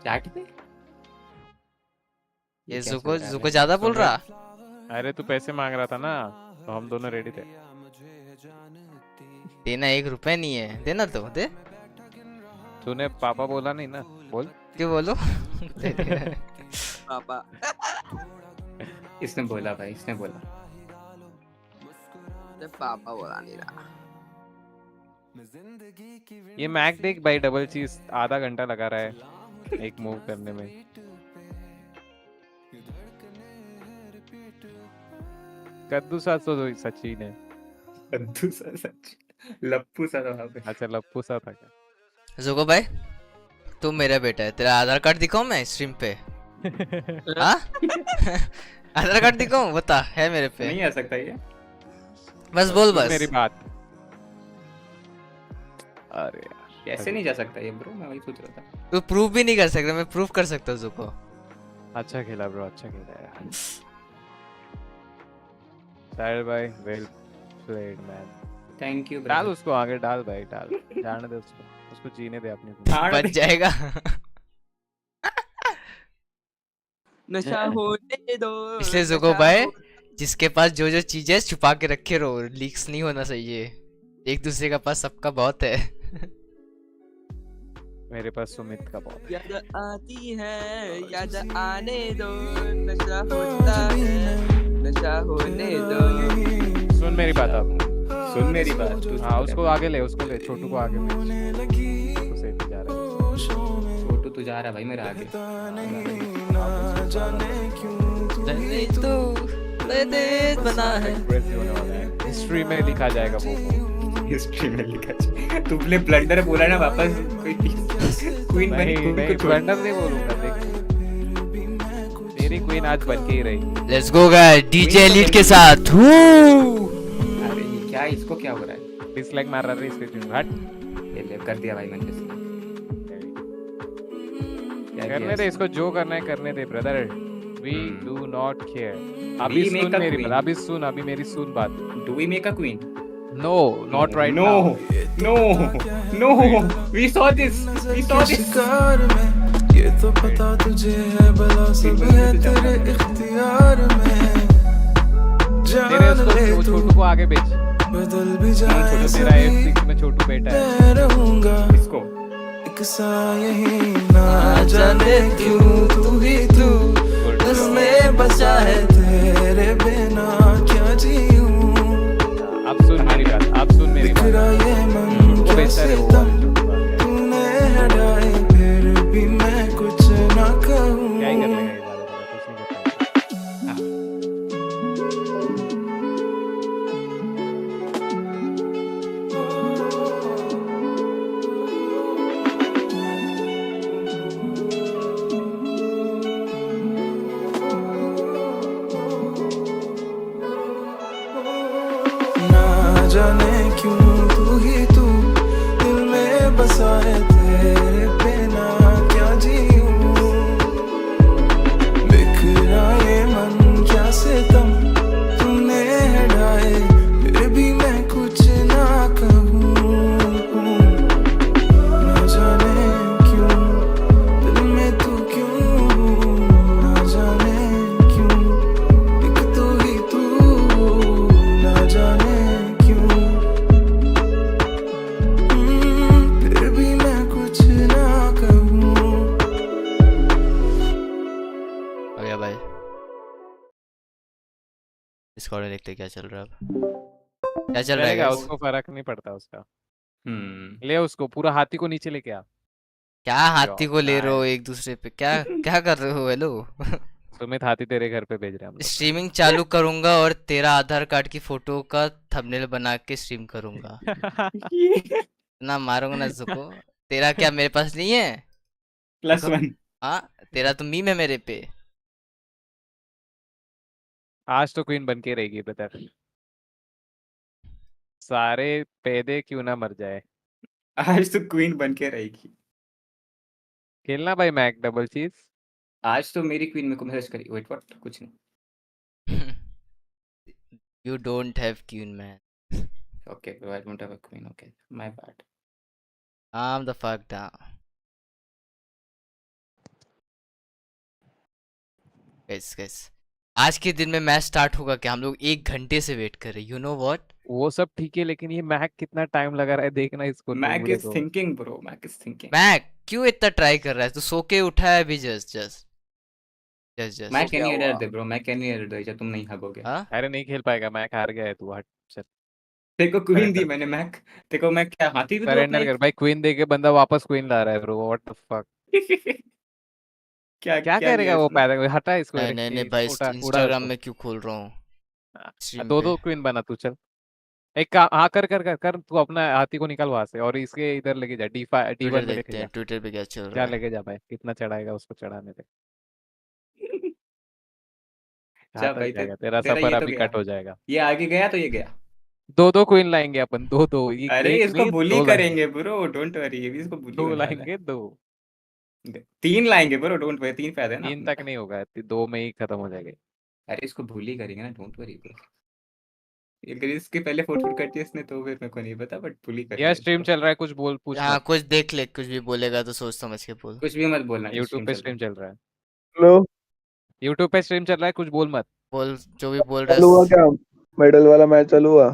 चैट पे ये क्या जुको चल रहा है जुको भाई? ज्यादा बोल रहा। अरे तू पैसे मांग रहा था ना, तो हम दोनों रेडी थे। देना 1 रुपया नहीं है, देना तो दे। तूने पापा बोला नहीं ना, बोल। क्यों बोलो? पापा। इसने बोला भाई, इसने बोला। पापा बोला नहीं रहा। ये मैक देख भाई, डबल चीज आधा घंटा लगा रहा है एक मूव करने में। कद्दू सा तो सचिन है। कद्दू सा सच, लप्पू सा था वहाँ पे। अच्छा लप्पू सा था क्या? जुको भाई तू मेरा बेटा है, तेरा आधार कार्ड दिखाऊं मैं स्ट्रीम पे? हाँ? आधार कार्ड दिखाऊं? बता, है मेरे पे। नहीं आ सकता ये। बस बोल सुन बस। मेरी बात। अरे यार कैसे नहीं जा सकता ये ब्रो, मैं वही सोच रहा था। तू प्रूव भी नहीं कर सकता, मैं प्रूव कर सकता हूँ तुझको। अच्छा खेला ब्रो, अच्छा खेला यार। साहिल भाई well played man. Thank you डाल ब्रदर। उसको आगे, डाल भाई डाल, जाने दे उसको जीने दे अपनी जिंदगी। बच जाएगा। नशा होने दो, इसलिए जुको नशा भाई, हो जिसके पास जो जो चीजें छुपा के रखे रहो, लीक्स नहीं होना चाहिए। एक दूसरे का पास सबका बहुत है। मेरे पास सुमित का बहुत। याद आती है, याद आने दो, नशा होता है, नशा होने दो। सुन मेरी बात अब, सुन मेरी बात तू। हाँ उसको आगे ले, उसको ले, छोटू को आगे ले। उसको सेफ जा रहा है। छोटू तू जा रहा भाई मेरा आगे। नहीं तो दे बना है। Aggressive होने वाला है। हिस्ट्री में लिखा जाएगा वो। हिस्ट्री में लिखा जाए। तू प्ले ब्लंडर बोला ना वापस, कोई क्वीन बनी, नहीं नहीं, ब्लंडर नहीं बोलूंगा, देख तेरी क्वीन आज बन के ही रही। Let's go guys, DJ elite के साथ। अरे ये क्या, इसको क्या हो रहा है? डिसलाइक मार रहा है इसके टीम। हट, ये ले कर दिया भाई मैंने इसको। क्या करने किया दे इसने? इसको, जो करना है करने दे brother. We do not care. अभी We make सुन a मेरी queen. बात, अभी सुन, अभी मेरी सुन बात। Do we make a queen? No, not right No, now. no, no. We saw this. We saw this. ये तो पता तुझे है, भला सब है तेरे इख्तियार में। तेरे उसको छोटू को आगे भेज। बदल भी जाए मेरा F6 में छोटू बेटा है। रहूंगा इसको एक सा यही, ना जाने क्यों तू ही तू दिल में बसा है, तेरे बिना क्या जीऊं। अब सुन मेरी बात, अब सुन मेरी बात। बिखरा ये मन वो बेचता है वो वाला। तूने हटाए, फिर भी मैं कुछ ना कहूं। क्या ही कर लेगा ये ज्यादा, कुछ नहीं कर पाएगा। ना जाने क्यों तू ही तू दिल में बसा है, तेरे बिना क्या जीऊं। बिखरा ये मन क्या सितम तूने हटाए, फिर भी मैं कुछ ना कहूँ। ना जाने क्यों दिल में तू क्यों, ना जाने क्यों एक तू ही तू, ना जाने क्यों। फिर भी मैं कुछ ना कहूँ। हो गया भाई। डिस्कॉर्ड में देखते क्या चल रहा है अब। क्या चल रहा है चलेगा, guys? उसको फर्क नहीं पड़ता उसका। ले उसको, पूरा हाथी को नीचे लेके आ। क्या हाथी को ले रहे हो एक दूसरे पे? क्या क्या कर रहे हो? हेलो। सुमित हाथी तेरे घर पे भेज रहे हैं हम लोग। स्ट्रीमिंग चालू करूंगा और तेरा आधार कार्ड की फोटो का थंबनेल बना के स्ट्रीम करूंगा। ना मारूंगा ना जुको। तेरा क्या मेरे पास नहीं है? +1। हाँ, तेरा तो मीम है मेरे पे। आज तो क्वीन बन के रहेगी ब्रदर। सारे पैदे क्यों ना मर जाए। आज तो क्वीन बन के रहेगी। खेलना भाई मैक डबल चीज। आज तो मेरी क्वीन मेरे को मैसेज करी। Wait what? कुछ नहीं। You don't have queen, man. Okay, I don't have a queen. Okay, my bad. I'm the fuck down. guys. आज के दिन में मैच स्टार्ट होगा क्या? हम लोग 1 घंटे से वेट कर रहे हैं। You know what? वो सब ठीक है, लेकिन ये मैक कितना टाइम लगा रहा है देखना इसको। Mac is thinking, bro. Mac is thinking. Mac क्यों इतना ट्राई कर रहा है? तू सो के उठा है अभी जस्ट। मैं कैन नहीं एडिट दे ब्रो, मैं कैन नहीं एडिट दे जब तुम नहीं हगोगे। अरे नहीं खेल पाएगा, मैक हार गया है तू, हट चल। तेरे को क्वीन दी मैंने मैक। तेरे को मैं क्या हाथी भी दूं अपना सरेंडर कर भाई, क्वीन दे के बंदा वापस क्वीन ला रहा है ब्रो, व्हाट द फक। क्या क्या करेगा वो पैदा, हटा इसको। नहीं भाई, इंस्टाग्राम में क्यों खोल रहा हूँ? दो क्वीन बना तू, चल एक काम। हाँ कर तू अपना हाथी को निकाल वहां से और इसके इधर लेके जा, D1 में लेके जा। ट्विटर पे क्या चल रहा जा है? लेके जा भाई, कितना चढ़ाएगा उसको चढ़ाने दे। कहाँ जा तक भाई जाएगा तेरा तेरा सफर ये तो अभी गया, कट हो जाएगा। ये आगे गया तो ये गया। 2-2 क्वीन लाएंगे अपन, 2-2, ये अरे एक इसको नहीं बुली 2 लाएंगे। करेंगे ब्रो, डोंट वरी, ये भी इसको बुली 2 होने वाला है। लाएंगे 2। 3 लाएंगे ब्रो, डोंट वरी, 3 फायदा है ना 3 अपने तक का। नहीं होगा, 2 में ही खत्म हो जाएगा। अरे इसको बुली करेंगे ना, डोंट वरी ब्रो। अगर इसके पहले फोटो कटी इसने तो फिर मेरे को नहीं पता, बट बुली यार करेंगे स्ट्रीम इसको। चल रहा है, कुछ बोल पूछ हाँ मत। कुछ देख ले, कुछ भी बोलेगा तो सोच समझ के बोल। कुछ भी मत बोलना, यूट्यूब स्ट्रीम पे चल रहा स्ट्रीम है। चल रहा है। हेलो, यूट्यूब पे स्ट्रीम चल रहा है, कुछ बोल मत। बोल जो भी बोल रहा चालू हुआ है। क्या? मेडल वाला मैच चालू हुआ?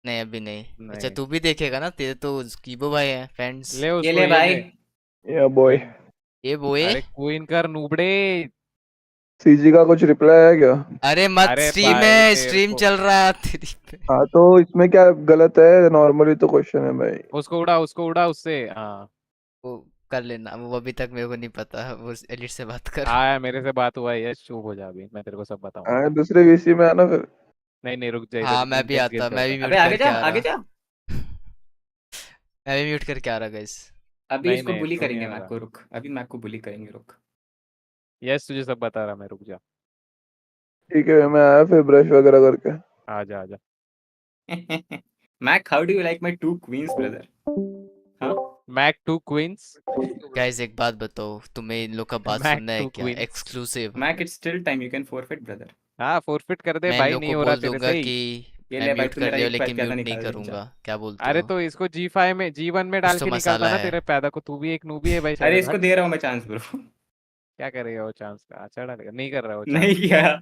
नहीं अभी नहीं। अच्छा नहीं तू भी देखेगा ना, तेरे तो कीबो भाई है फ्रेंड्स। ले ये उसको, ले ये भाई। ले। या बॉय, ये बोए। अरे क्वीन कर नूबड़े। सीजी का कुछ रिप्लाई है क्या? अरे मत, अरे स्ट्रीम भाई है, तेरे स्ट्रीम को चल रहा है तेरी पे। हाँ तो इसमें क्या गलत है? नॉर्मली तो क्वेश्चन है भाई। उसको उड़ा उससे। हाँ वो कर लेना, वो अभी तक मेरे को नहीं पता, वो एलिट से बात कर। हाँ मेरे से बात हुआ है, यस चुप हो जा, अभी मैं तेरे को सब बताऊंगा। हाँ दूसरे वीसी में आना फिर। नहीं नहीं रुक जा, हाँ इधर मैं भी इंटेंस गेम आता, चल मैं रहा भी है। म्यूट अबे आगे करके जा, आ आगे रहा। जा। मैं भी म्यूट करके आ रहा गाइस। अभी नहीं इसको नहीं बुली तू नहीं करेंगे आ मैक रहा। को, रुक, अभी मैक को बुली करेंगे, रुक। यस तुझे सब बता रहा मैं, रुक जा। ठीक है मैं आया फिर ब्रश वगैरह करके। आ जा आ जा। Mac, how do you like my 2 queens brother? हाँ मैक 2 क्वींस। गाइस एक बात बताओ, तुम्हें इन लोग का बात मैक सुनना है 2 क्या? Queens. Exclusive. Mac, it's still time, you can forfeit brother. हाँ फोरफिट कर दे मैं इन भाई, लोग नहीं को हो रहा बोल तेरे दूंगा से ही। कि ये मैं ले भाई, म्यूट तू कर मेरा दिया एक पैर लेकिन ज्यादा म्यूट नहीं निकाल दे जा। करूंगा, क्या बोलते अरे हो? तो इसको G5 में, G1 में कुछ डाल तो के मसाला निकालता ना है। तेरे पैदा को, तू भी एक नूबी है भाई अरे शायद। इसको हट। दे रहा हूँ मैं चांस ब्रो। क्या करेगा वो चांस का? अच्छा डालेगा, नहीं कर रहा वो नहीं चांस। किया।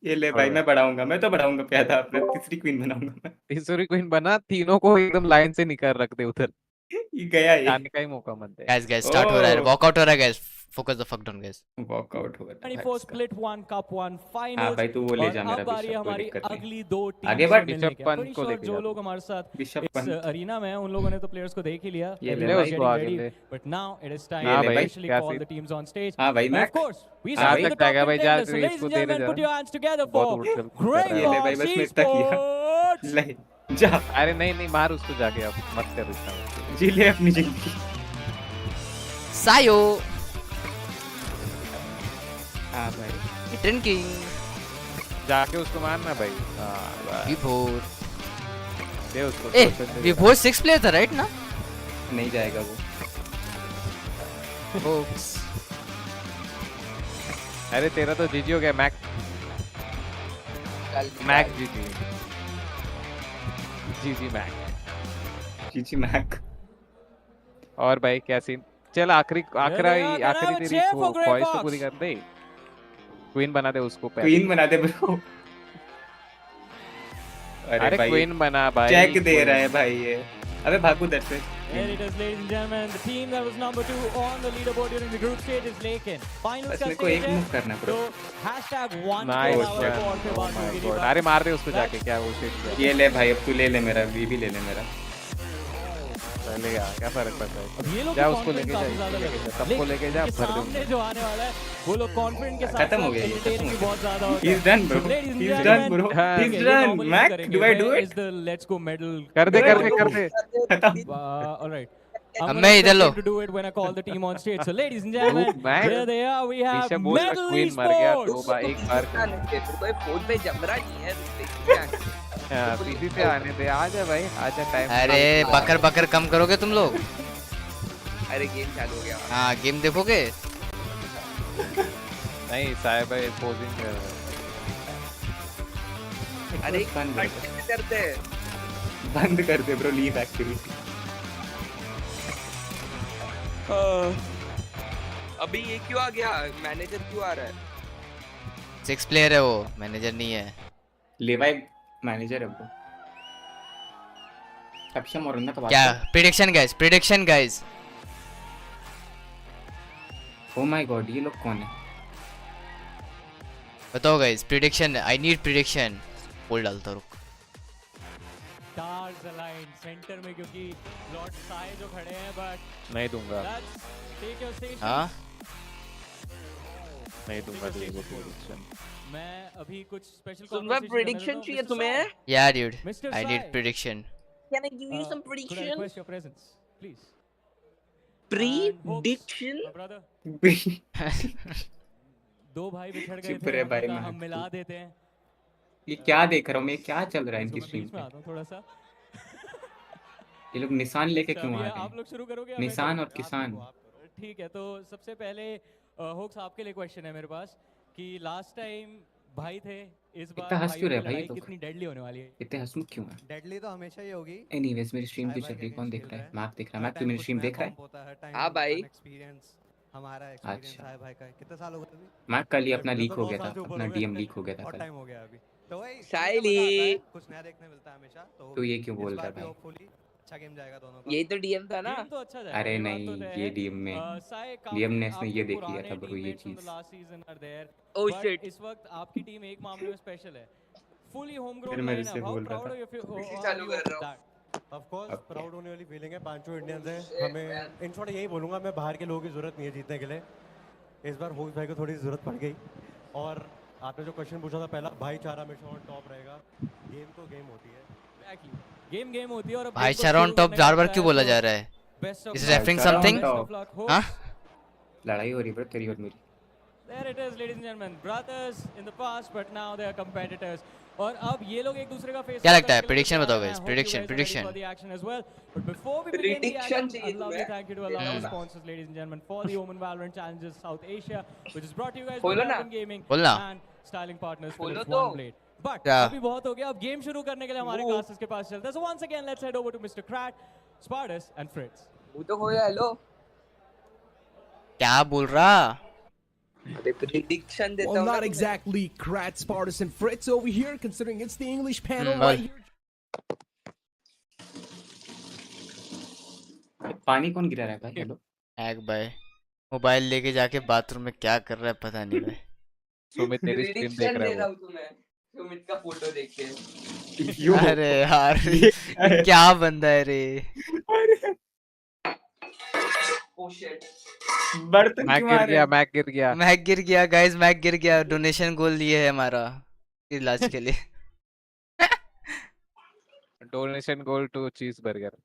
ये ले भाई, छोड़। मैं बढ़ाऊंगा, मैं तो बढ़ाऊंगा प्यादा, अपना तीसरी क्वीन बनाऊंगा मैं। तीसरी क्वीन बना, तीनों को एकदम लाइन से निकाल रख दे उधर। ये गया ये। जाने का ही मौका मत दे। गाइस गाइस स्टार्ट हो रहा है, ओ वॉकआउट हो रहा है guys. Focus the fuck down guys. Walkout हुआ था भाई 24 इसका। स्प्लिट 1 कप 1 हाँ फाइनल्स। भाई तू वो ले और जा मेरा अब बारी है बिशप, कोई हमारी दिक्कत नहीं। अगली दो आगे टीम बढ़। से मिलने बिशप की। पंत Pretty को sure लेके जो जा लोग हमारे साथ बिशप इस पंत। अरीना में हैं उन लोगों ने तो प्लेयर्स को देख ही लिया। ये ले ले भाई। उसको Getting आगे ready, ले। but now it is time ये हाँ to ले भाई भाई। officially क्या call scene. the teams on stage. हाँ भाई And of Mac. course, we हाँ कहाँ start भाई। with तक the top जाएगा भाई, जा contenders. So तू ladies इसको and दे दे gentlemen, जरा। put your hands together बहुत for उछल कूद कर Great रहा ये है। ले भाई, Boss बस मैं इतना किया। Esports. ले जा, अरे नहीं नहीं मार उसको जाके, अब मत कर इसका। जी ले अपनी जिंदगी। सायो हाँ भाई। ड्रिंकिंग जाके उसको मारना भाई। हाँ बस। विभोर। दे उसको। ए दे जरा। विभोर 6 प्लेयर था राइट ना? नहीं जाएगा वो। Folks. अरे तेरा तो जीजी हो गया मैक। मैक जीजी। जीजी मैक। चीची मैक। और भाई क्या सीन? चल आखिरी Here they are, gonna have a तेरी cheer for Grey ख्वाहिश तो Fox. पूरी कर दे। क्वीन बना दे उसको पहले। क्वीन बना दे ब्रो। अरे अरे भाई क्वीन बना भाई। चेक दे queen। रहा है भाई ये। अबे भागू दर से। There it is, ladies and gentlemen. The team that was number 2 on the leaderboard during the group stage is Lakin. Finals बस का मेरे को stage एक है, मूव करना है तो ब्रो। #1 नाइस के अलावा shit. और के बाद होगी नहीं गॉड। बात। अरे मार दे उसको जाके, क्या वो शिट किया। ये ले भाई, अब तू ले ले मेरा, वी भी ले ले मेरा। चलेगा, क्या फर्क पड़ता अब है? ये लोग जा की उसको लेके जा, confidence काफी इसको ज्यादा लेके लग जा, रहा है। सबको लेके जा, लेकिन भर दे सामने उनको। जो आने वाला है वो लोग कॉन्फिडेंट के साथ खत्म हो साथ गया ये, खत्म entertaining हो भी गया। बहुत ज्यादा होता He's है। done bro. Ladies and He's done gentlemen, bro. हाँ, He's ठीक है, ये done. normally Mac, करेंगे। do I do Where it? is the let's go medal? कर दे कर दे कर दे। खत्म। All right. I'm अब gonna मैं इधर expect low. him to do it when I call the team on stage. So, ladies and gentlemen, Mac. here they are. We have पीछे बोल का Medal क्वीन मर गया, Esports. दो बार एक बार। कोई फोन पे जमरा नहीं है हाँ, सीधी से आने दे, आजा भाई, आजा टाइम। अरे बकर बकर कम करोगे तुम लोग? अरे गेम चालू हो गया। हाँ गेम देखोगे? नहीं साहिब भाई पोजिंग कर रहा है। अरे बंद कैसे करते हैं? बंद कर दे ब्रो, लीव एक्टिविटी। अभी ये क्यों आ गया? मैनेजर क्यों आ रहा है? 6 प्लेयर है वो, मैनेजर नहीं है। लेवाई मैनेजर है ब्रो। अक्षम और उन्नत बात क्या कर। Prediction guys, prediction guys. O my God, ये लोग कौन है? बताओ guys, prediction, I need prediction. बोल डालता रुक। Stars aligned center में क्योंकि लॉर्ड साई जो खड़े हैं but नहीं दूंगा, let's take your stage. हाँ नहीं दूंगा तुझे प्रेडिक्शन। मैं अभी कुछ स्पेशल सुन भाई, prediction चाहिए तुम्हें? Yeah dude, Mr. I need Sai. prediction. Can I give you some Could I prediction? request your presence, please? Prediction? My brother, दो भाई बिछड़ गए चुप थे, रहे हमने भाई कहा मैं हम मिला देते हैं। ये क्या देख रहा हूँ मैं, क्या चल रहा है इसको इनकी मैं स्ट्रीम बीच में पे? आता हूँ थोड़ा सा। ये लोग निशान लेके अच्छा क्यों अभी आ रहे आप हैं? लोग शुरू करोगे या मैं निशान करूँ? और किसान। ठीक है, तो सबसे पहले होक्स आपके लिए क्वेश्चन है मेरे पास कि लास्ट टाइम भाई थे, इस बार इतना हंस क्यों भाइयों रहा की है भाई ये लड़ाई तो? कितनी डेडली होने वाली है? इतने हंसमुख क्यों है? डेडली तो हमेशा ही होगी। एनीवेज मेरी स्ट्रीम साई क्यों चल भाई रही है? के कौन अगेंस्ट देख खेल रहा रहे है? हैं। मैप देख रहा है? हर मैप तू टाइम मेरी कुछ स्ट्रीम नया देख रहा है? कॉम्प होता है, हर हाँ टाइम भाई। अनएक्सपीरियंस हमारा एक्सपीरियंस अच्छा। है भाई का। कितने साल हो गए अभी? मैप कल ही भाई अपना मुझे लीक तो हो 9 गया साल था, से ऊपर अपना हो डीएम गए। लीक हो गया था बहुत कल। टाइम हो गया अभी। तो वही खेलने का मजा आता है, साइली कुछ नया देखने मिलता है हमेशा। तो तू ये क्यों इस बोल रहा बार है भी भाई? होपफुली अच्छा गेम जाएगा दोनों का। यही तो डीएम था ना। गेम तो अच्छा जाएगा, अरे ये बात तो नहीं, तय ये है। डीएम में साय डीएम काफी ने इसने आपके ये देख लिया पुराने था ब्रो, ये टीममेट्स फ्रॉम द चीज। Last season are there, oh but shit. इस वक्त आपकी टीम एक मामले में स्पेशल है, फुली फिर होमग्रोन मेरे लाइनअप। से हाउ बोल रहा प्राउड था। आर चालू यू कर ऑफ रहा हूँ। दैट? ऑफ कोर्स अब क्या? प्राउड होने वाली फीलिंग है। पांचों इंडियंस Oh हैं। shit, man. हमें इन शॉर्ट यही बोलूंगा, मैं बाहर के लोगों की जरूरत नहीं है जीतने के लिए। इस बार होक्स भाई को थोड़ी जरूरत पड़ गई। और आपने जो क्वेश्चन पूछा था पहला, भाईचारा हमेशा ऑन टॉप रहेगा। गेम तो गेम होती है। एग्जैक्टली, गेम होती है और अब गेम को भाईचारा ऑन शुरू टॉप करने का बार बार वक्त क्यों आया, बोला सो जा रहा है? Best of is luck, referring भाईचारा on something? Best of top. Luck हाँ? होक्स। लड़ाई हो रही ब्रो तेरी और मेरी। There it is, ladies and gentlemen. Brothers in the past, but now they are competitors. और अब ये लोग एक दूसरे का फेस क्या ऑफ लगता है? करने के लिए प्रेडिक्शन तैयार बताओ हैं, and guys, I hope you prediction guys are ready for prediction. the action as well. But before we begin the prediction action, चाहिए a lovely तुम्हें? thank you to our देता lovely हूँ। sponsors, ladies and gentlemen, for the Omen Valorant Challenges South Asia, which is brought to you guys by खोलो ना। Valorant Gaming बोलना and styling partners खोलो Philips तो। One Blade. But क्या? अभी बहुत हो गया, अब गेम शुरू करने के लिए हमारे मुंह क्लासेस के पास चलते हैं. So once again, let's head over to Mr. Krat, Spartus and Fritz. मुंह तो खोया। हेलो। क्या बोल रहा? अरे प्रिडिक्शन देता Well, हूँ ना not तुम्हें। exactly Krat, Spartus, and Fritz over here, considering it's the English panel बोल। right here. पानी कौन गिरा रहा है भाई? हेलो। एक भाई मोबाइल लेके जाके बाथरूम में क्या कर रहा है पता नहीं भाई। सुमित तेरी स्ट्रीम देख प्रिडिक्शन रहा दे है रहा वो। हूँ तुम्हें सुमित का फोटो देख के। यो अरे यार ये क्या ये है? क्या बंदा है रे? अरे ओ शिट। बर्तन मैक क्यों गिर आ रहे गया, हैं? मैक गिर गया। मैक गिर गया गाइस, मैक गिर गया। डोनेशन गोल दिए है हमारा इलाज के लिए। डोनेशन गोल टू चीज बर्गर।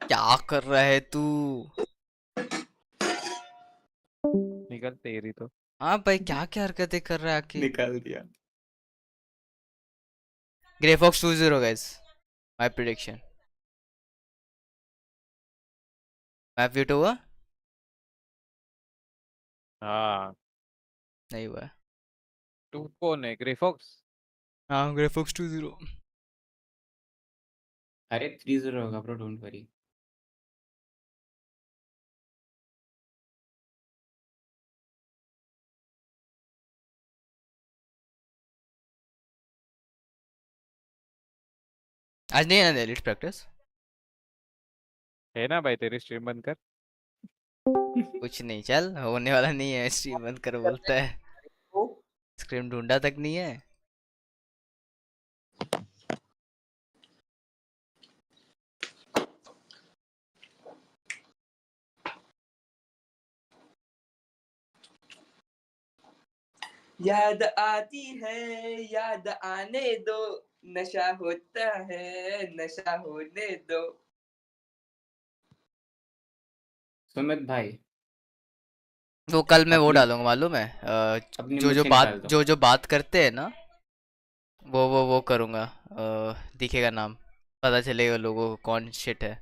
क्या कर रहा है तू? निकल तेरी तो। हाँ भाई, क्या क्या हरकतें कर रहा है आके? निकाल दिया। Grey fox 2-0 guys, my prediction. Map veto हुआ? हाँ। नहीं हुआ है। तू कौन है, ग्रे फॉक्स? हाँ, ग्रे फॉक्स 2-0। अरे 3-0 होगा ब्रो, डोंट वरी। आज नहीं है ना एलिट प्रैक्टिस? है ना भाई, तेरी स्ट्रीम बंद कर। कुछ नहीं, चल होने वाला नहीं है। स्ट्रीम बंद कर बोलता है, स्क्रीन ढूंढा तक नहीं है। याद आती है, याद आने दो, नशा होता है, नशा होने दो। सुमित भाई वो कल मैं वो अपनी डालूंगा मालूम है, अपनी जो जो मुझसे बात निकाल दो। जो बात करते हैं ना, वो करूंगा। दिखेगा नाम, पता चलेगा लोगों को कौन शिट है।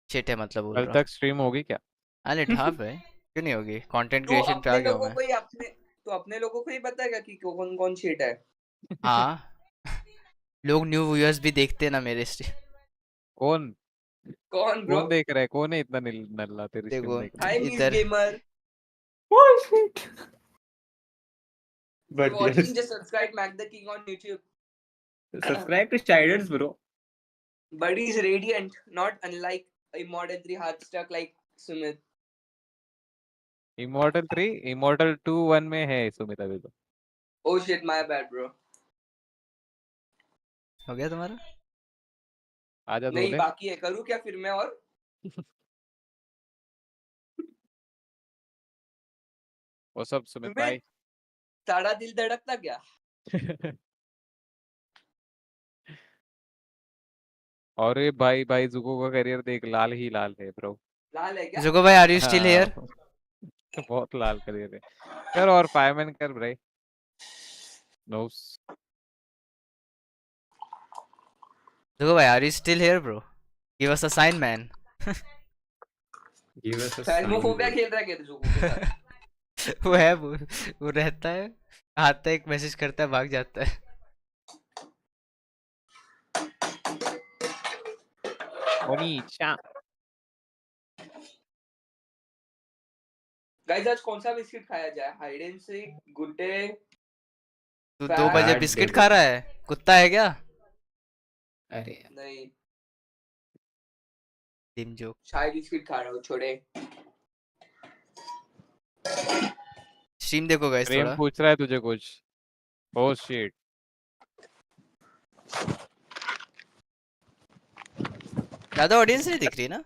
शिट है मतलब बोल कल रहा हूँ। तक स्ट्रीम होगी क्या? अरे हाँ भाई, क्यों नहीं होगी? कंटेंट तो क्रिएशन पे आ अपने गया हूँ लोगों मैं। को ही अपने तो अपने लोगों को ही बताएगा कि कौन कौन शीट है। हाँ, लोग न्यू व्यूअर्स भी देखते हैं ना मेरे स्ट्रीम। कौन कौन ब्रो? कौन देख रहा है? कौन है इतना नल्ला तेरी स्ट्रीम देखो देख रहा हाय मिस इधर gamer, oh shit. we but watching, yes, just subscribe Mac the King on YouTube. Subscribe to Striders bro. Buddy is radiant, not unlike Immortal 3 heart stuck like Sumit. है। Immortal 3, immortal 2 1 में है सुमित अभी तो। Oh shit, my bad bro. हो गया तुम्हारा? आजा नहीं धोले। बाकी है, करूँ क्या फिर मैं? और वो सब सुमित सुमित भाई। साड़ा दिल धड़कता क्या? अरे भाई भाई जुको का करियर देख, लाल ही लाल है ब्रो। लाल है क्या? जुगो भाई आर यू स्टिल हाँ हियर? बहुत लाल करियर है। कर और फायरमैन कर भाई। नो जुगो भाई are you still here bro? Give us a sign man. Give us a फैल्मोफोबिया साइन। खेल रहा है क्या जुगो के साथ? वो है वो रहता है, आता है एक मैसेज करता है भाग जाता है। ओनीचा। गाइस आज कौन सा बिस्किट खाया जाए? Hide and seek, good day, तू 2 बजे फैट? बिस्किट खा रहा है? कुत्ता है क्या? अरे नहीं, टीम जोक। चाय बिस्किट खा रहा हूँ छोड़े। स्ट्रीम देखो गाइस प्रेम थोड़ा। पूछ रहा है तुझे कुछ। Oh shit. ज्यादा ऑडियंस नहीं दिख रही ना,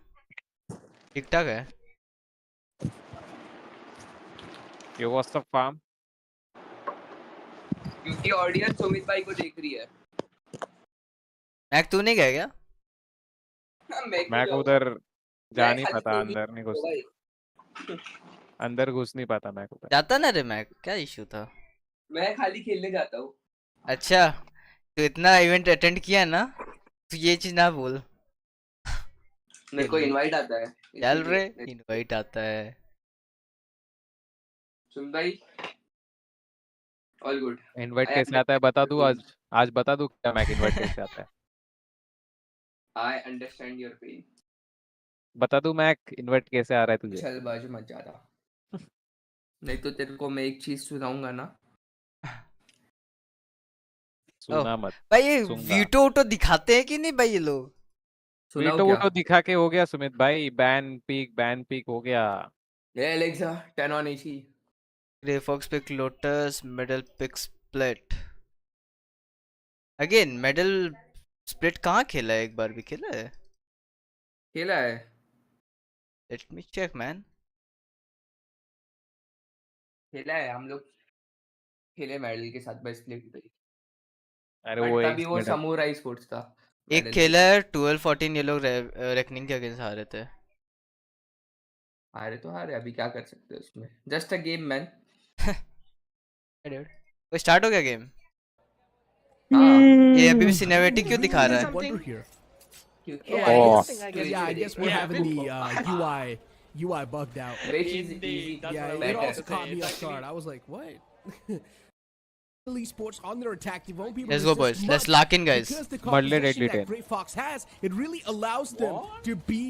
ठीक ठाक है। Yo what's up farm. क्योंकि ऑडियंस सुमित भाई को देख रही है। मैक तू नहीं गया क्या? मैं क्यों मैं को जाऊँ? उधर जा मैं नहीं खाली पाता, गेमिंग अंदर नहीं घुस, भाई। अंदर घुस नहीं पाता मैं को उधर। जाता ना रे मैक, क्या इशू था? मैं खाली खेलने जाता हूँ। अच्छा, तो इतना इवेंट अटेंड किया ना, तो ये चीज ना बोल। मेरे को खेलने इनवाइट आता है चल रे, इसीलिए। इनवाइट आता है। सुमित भाई ऑल गुड। इनवाइट आई कैसे आता है बता दूं अंडरस्टैंड। आज। आज बता दूं क्या मैक इनवाइट कैसे आता है। I understand your pain. बता दूं मैक इनवाइट कैसे आ रहा है तुझे। चल बाजू मत जा रहा, नहीं तो तेरे को मैं एक चीज सुनाऊंगा ना। ओह सुना मत। भाई, ये सुनगा। वीटो वोटो दिखाते हैं कि नहीं भाई ये लोग? सुनाओ वीटो क्या? वोटो दिखा के हो गया सुमित भाई, बैन पीक हो गया। ये Alexa turn on AC. Grey fox pick lotus, medal pick split. Again medal split कहाँ खेला है? एक बार भी खेला है? खेला है। Let me check man. खेला है, हम लोग खेले मेडल के साथ बस स्प्लिट पे। अरे बट वो एक तभी वो मिनट। समूराई स्पोर्ट्स था एक मेडल के खेला साथ। है 12-14, ये लोग रेकनिंग के अगेंस्ट हारे थे। हारे तो हारे, अभी क्या कर सकते हैं उसमें। Just a game man. वो स्टार्ट हो गया गेम? हाँ ये अभी भी सिनेमैटिक क्यों दिखा रहा है? Wonder here. क्योंकि Oh, I I guess, think I guess yeah, I we- guess we're yeah, having the we- UI bugged out. which is Indeed, easy. that's Yeah, what I it was better. also about to caught say. me It's off actually- guard. I was like, what? Elite Sports on their attack. They won't be able Let's to go, boys. resist Let's much lock in, guys. because the Mudley composition deadly that Grey Fox has, it really allows them to be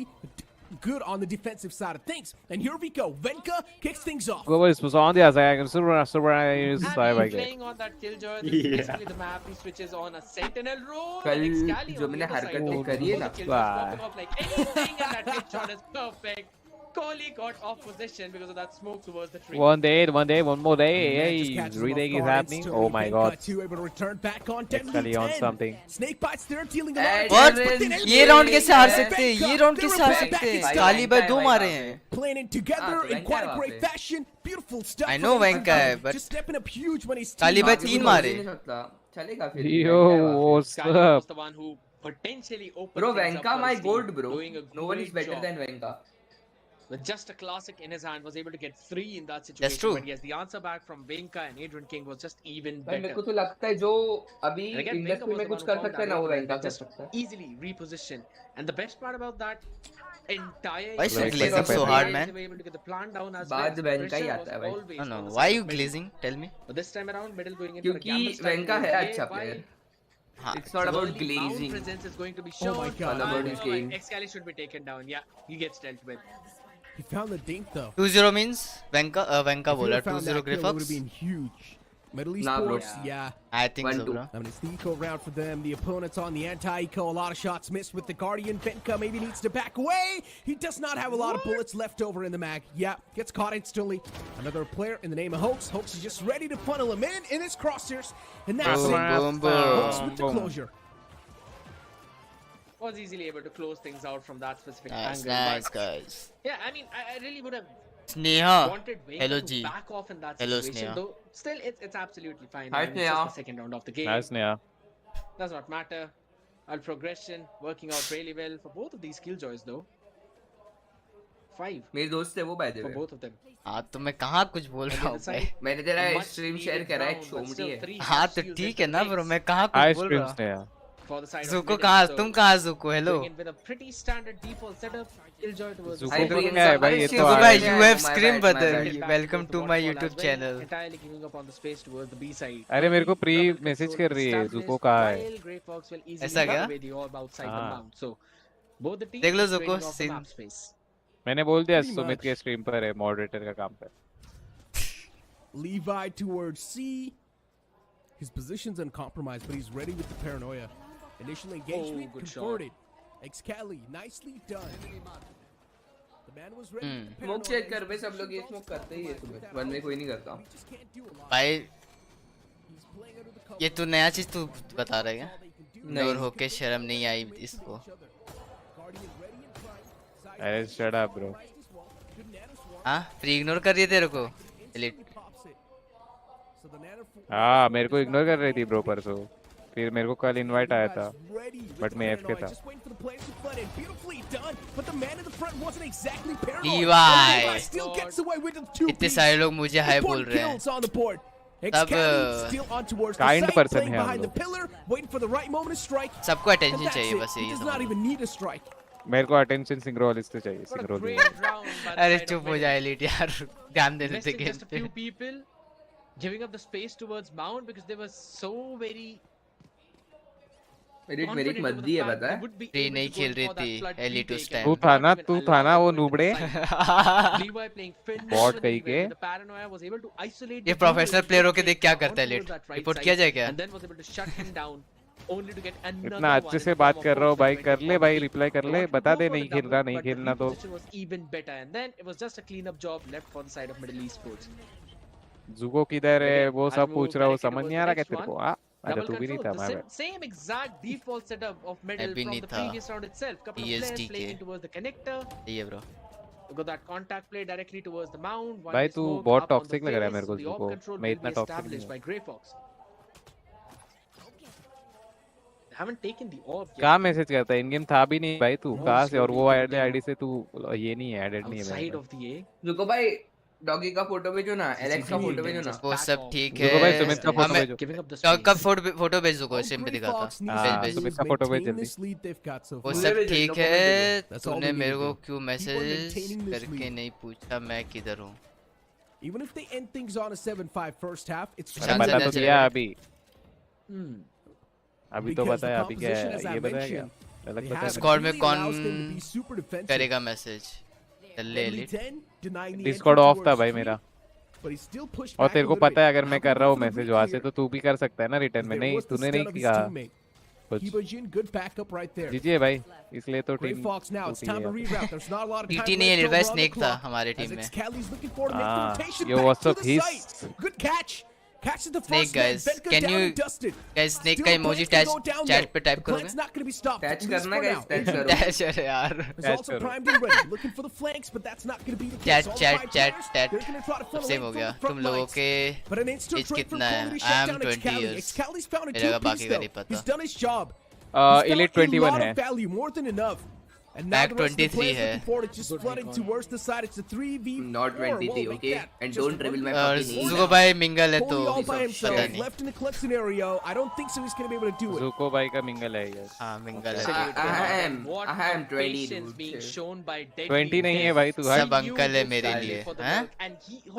good on the defensive side of things. And here we go. Venka kicks things off. वो इस on the other surprise And I he's guess. playing on that killjoy. This is Yeah. basically the map. He switches on a sentinel role. कल and Excalibur जो on the मैंने other side. हरकतें Don't करी है know ना, the killjoy is popping off like anything, and that headshot is perfect. Kohli got off position because of that smoke towards the tree. One more day. Man just Hey, catches him retake off is guard happening. instantly. Oh my Venka god. too able to return back on Actually 10 on something. Snake bites there, dealing a lot of What? damage, but then ये round everything कैसे हार is सकते हैं? Venka. ये round They're कैसे हार back सकते in हैं? style. काली भाई 2 मारे हैं। Playing it together तो in Venka quite है a वहाँ great पे। fashion. Beautiful stuff. I from know Venka. Venka है, but Just stepping up huge when he's काली भाई आगे 3 तो मारे। नहीं सकता। चलेगा फिर। Yo, Venka है वहाँ पे। what's Excalibur was up? the one who potentially opened Bro, things up Venka for my his team, goat, bro. doing a No one is great better job. than Venka. With just a classic in his hand, was able to get 3 in that situation. That's true. But yes, the answer back from Venka and Adrian King was just even भाई मेरे better. को तो लगता है जो अभी And again, Venka industry was में the one कुछ who कर found सकता है that ना वो opener. वेंका They कर just सकता है। easily reposition. And the best part about that entire Why is he event glazing was so the hard, way man? they were able to get the plan down as बाद well. वेंका ही Pressure आता है was भाई। always No, no. on the Why side you of middle. glazing? Tell me. But this time around, middle going in for a क्योंकि gamble style. वेंका है अच्छा Why player. हाँ, It's not about early mound glazing. presence is going to be Oh my shown. God. All about his game. Excalibur should be taken down. Yeah, he gets dealt with. He found the dink though. 2-0 means Venka Venka If he बोला would've found 2-0 that Grey kill, it would Fox. have been huge. Middle East Nah, bro. Sports, yeah. I think so, 1-2. bro. I mean, it's the eco round for them. The opponent's on the anti-eco. A lot of shots missed with the Guardian. Venka maybe needs to back away. He does not have a lot of bullets left over in the mag. Yeah, gets caught instantly. Another player in the name of Hoax. Hoax is just ready to funnel him in his crosshairs. And that's Boom, it. boom, boom. Hoax with the closure. Was easily able to close things out from that specific Nice, angle. nice, But guys. yeah, I mean, I really would have Sneha. wanted Venka Hello, to G. back off in that Hello, situation. Sneha. Though still, it's absolutely fine. Hi, I mean, it's just Sneha. the second round of the game. Nice, Neha. Does not matter. And progression working out really well for both of these killjoys though. 5 मेरे दोस्त है वो by the for way. both of them. हाँ तो मैं कहाँ कुछ बोल On रहा the हूँ other भाई? side, मैंने तेरा a much stream share needed करा है, round, but चोमड़ी still है. 3 हाँ half तो steals ठीक into है the ना ब्रो, mix मैं कहाँ हाई कुछ बोल स्ट्रीम्स रहा ने हूँ? यार. for the side of Dzukou Middle, कहाँ, so तुम कहाँ Dzukou? Hello going in with a pretty standard default setup. Killjoy towards the Dzukou Hi को center. क्या है भाई, ये तो ज़ुको आया भाई, है. you have My scream bad, my brother. bad. Back Welcome towards to the my waterfall YouTube as well, channel. entirely giving up on the space towards the B side. अरे मेरे को प्री Double मैसेज control कर रही है, established, Dzukou कहाँ है? while Grey Fox will easily ऐसा get क्या? away the orb outside the हाँ. mount. So both the देख teams लो just Zuko trading off the scene. map space. मैंने बोल दिया Pretty सुमित much. के स्ट्रीम पर है, मॉडरेटर का काम पर. Levi towards C. His position's uncompromised, but he's ready with the paranoia. Initial engagement good shot. converted. Excali, nicely done. The man was ready with the Smoke paranoia. check कर बे, सब लोग ये smoke करते ही है सुबह. वन में कोई नहीं करता. भाई ये तू नया चीज तू बता रहा है क्या? नूर होके शर्म नहीं आई इसको. अरे शट अप ब्रो. हाँ फ्री इग्नोर कर रही है तेरे को एलिट. हाँ मेरे को इग्नोर कर रही थी ब्रो परसों. फिर मेरे को कल इनवाइट आया था, बट मैं एफके था. DY इतने सारे लोग मुझे हाय बोल रहे हैं. तब काइंड पर्सन है हम लोग. सबको अटेंशन चाहिए बस यही समझ. मेरे को अटेंशन सिंग्रोलिस से चाहिए. सिंग्रोलिस. अरे चुप हो जाए एलिट यार, ध्यान दे देते Missing just a game few पे. people, giving up the space towards Mount because they were so very merit मत दी है पता है. फ्री नहीं खेल रही थी एलिट उस टाइम. तू था ना वो नूबड़े. बॉट कहीं के. ये प्रोफेशनल प्लेयर होके देख क्या करता है एलिट. रिपोर्ट किया जाए क्या? इतना अच्छे से बात कर रहा हूँ भाई, कर ले भाई, रिप्लाई कर ले, बता दे नहीं खेल रहा, नहीं खेलना तो. जुगो किधर है वो सब पूछ रहा हूँ, समझ नहीं आ रहा क्या तेरे को? अच्छा तू भी नहीं था. मैं same exact default setup of middle अभी from नहीं the था. previous round itself. Couple of players ESD playing के. in towards the connector. ये bro. Got that contact play directly towards the mount. One भाई way तू smoke बहुत up on the toxic लग रहा है face, मेरे को the orb जुगो. control मैं will इतना be टॉक्सिक established by नहीं. Grey Fox. They haven't taken the orb yet. कहाँ मैसेज करता है? इन गेम था भी नहीं भाई तू. कहाँ से? और वो आईडी से तू ये नहीं है, एडेड नहीं है. Outside of the A. रुको भाई, डॉगी का फोटो भेजो ना, एलेक्स का फोटो भेजो ना. वो सब ठीक है. जुगो भाई सुमित का फोटो भेजो. डॉग का फोटो भेज दो, सिम पे दिखाता. भेज सुमित का फोटो भेज जल्दी. वो सब ठीक है. तूने मेरे को क्यों मैसेज करके नहीं पूछा मैं किधर हूँ? Even if they end things on a 7-5 first half, it's अरे बता तो दिया अभी. अभी तो Because बताया. the अभी क्या है composition, as I ये बताया क्या? mentioned, अलग they बताया. have स्क्वाड में really कौन allows them to be super defensive. करेगा मैसेज? ले Only elite. 10 denying the Discord entry of था towards भाई three, मेरा. but he still pushed और back तेरे a को little पता है bit. अगर मैं कर रहा हूँ मैसेज वहाँ से तो तू भी कर सकता है ना रिटर्न में. There नहीं was the तूने stun नहीं of his किया teammate. कुछ. Hibajin, good backup right there. जीजिए भाई, इसलिए तो Grey team Fox now, it's time to reroute. There's not a lot of time TT नहीं left एलिट भाई, over on the स्नेक था clock. हमारे As टीम में. Excali's looking forward to make the rotation yo, back what's to up, the he's- site. Good catch. Catches the Snake first man. guys, Venka can down you and dusted. guys snake Still का the emoji plans can go down chat though. पे type The plan's करोगे? not going to be stopped. Touch at least करना for guys, now. touch करो. Dash अरे यार. Is also primed and ready, looking for the flanks, but that's not going to be the case. All the five players, they're going to try to funnel same in हो from गया. the front तुम लोगों lines. के But an instant edge trade from कितना है? Cole to I shut am down 20 Excali. years. Excali's found a मेरे का two-piece बाकी का नहीं though. पता. He's done his job. He's elite got a 21 lot है. of value, more than enough. And now Back the rest of the 23 players है. looking forward to just flooding towards the side. It's a 3v4. Not 23, Whoa, okay? make that And just don't reveal my और fucking age. जुगो भाई mingle है तो Totally all by पता himself, नहीं. left in the clutch scenario. I don't think so he's going to be able to do it. Dzukou भाई का mingle है ये. हाँ मिंगल I है. am 20 Patience being dude. shown by 20 नहीं है भाई तू. सब अंकल है मेरे लिए. हैं?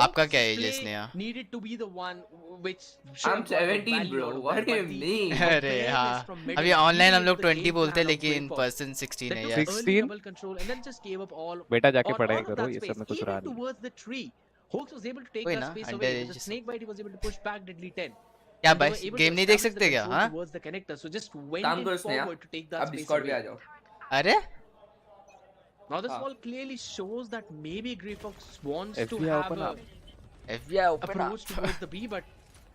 आपका क्या एज है Sneha? Needed to be the one which I'm 17 bro. What do you mean? अरे हाँ. अभी ऑनलाइन हम लोग 20 बोलते हैं लेकिन इन पर्सन 16 है यार. 16? बेटा जाके पढ़ाई करो, ये सब में कुछ रहा नहीं. towards the tree. Hawks was able to take कोई that ना, space under away. age With the snake bite, he was able to push back deadly 10. क्या And they भाई were able गेम to नहीं देख establish सकते the क्या? control हाँ? towards the connector. So just went काम in करो Sneha. forward to take that अब space डिस्कॉर्ड पे away. आ जाओ. अरे Now this all clearly shows that maybe Grey Fox wants to FBI have open a up. FBI open approach up. towards the B, but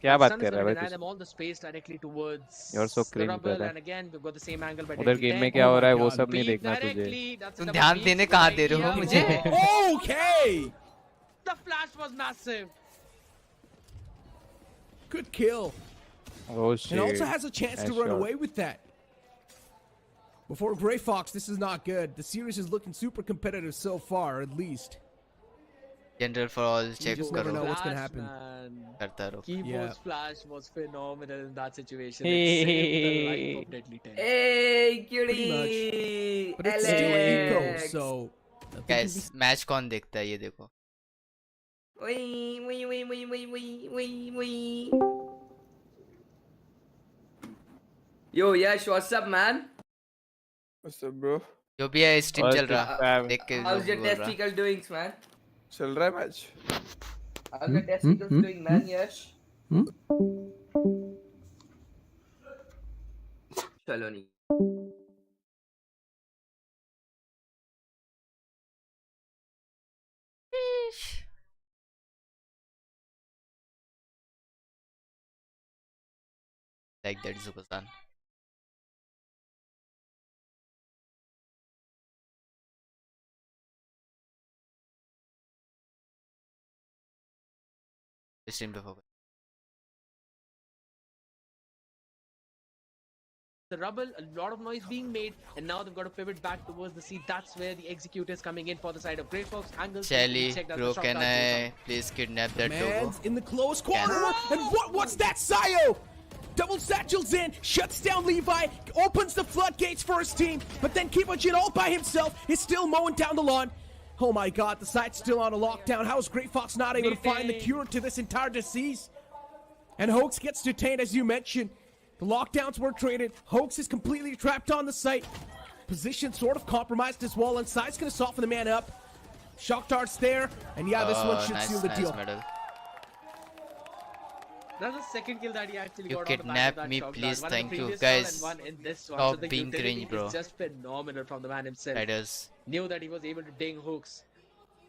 क्या बात Sun कर is रहा है going to भाई deny तू? them all the space directly towards You're so the cringe, rubble, brother. and again we've got the same angle by उधर game में क्या हो रहा है वो सब नहीं देखना तुझे. directly. That's a तुम double ध्यान beat देने to कहाँ the दे रहे हो idea. मुझे? Okay. The flash was massive. Good kill. Oh And also shit. has a chance to Nice run shot. away with that. Before Gray Fox, this is not good. The series is looking super competitive so far, at least. General for all check just never करो. know what's gonna happen. करता रहो. Keyboard's flash was phenomenal in that situation. Hey. It saved the life of Deadly 10. Hey, Pretty much. cutie. But it's still eco, Alex. so... I think Guys, match कौन देखता है ये देखो. Wee, wee, wee, wee, wee, wee, wee, wee. Yo, Yash, what's up, man? What's up, bro? जो भी है stream चल रहा. देख के How's your बोल रहा. testicle doing, man? चल रहा है match. How's your testicles doing, man, Yash? चलो नहीं. Like that Zuko-san. Stream पे focus. The rubble, a lot of noise being made, and now they've got to pivot back towards the sea. That's where the execute is coming in for the side of Grey Fox. Angles Shelly, bro, can I please kidnap that dogo? Man's in the close corner, and what's that, Sayo? Double satchels in, shuts down Levi, opens the floodgates for his team, but then Kibojin all by himself is still mowing down the lawn. Oh my god, the site's still on a lockdown. How is Grey Fox not able to find the cure to this entire disease? And Hoax gets detained, as you mentioned. The lockdowns were traded. Hoax is completely trapped on the site. Position sort of compromised as well, and Side's gonna soften the man up. Shock darts there, and yeah, this one should seal the deal. Medal. That's the second kill that he actually You got on the back of kidnapped that me, shock please, dart. One in thank the you, previous guys. round and one in this one. Stop So the being utility cringe, bro. is just phenomenal from the man himself. That is. Knew that he was able to ding Hooks.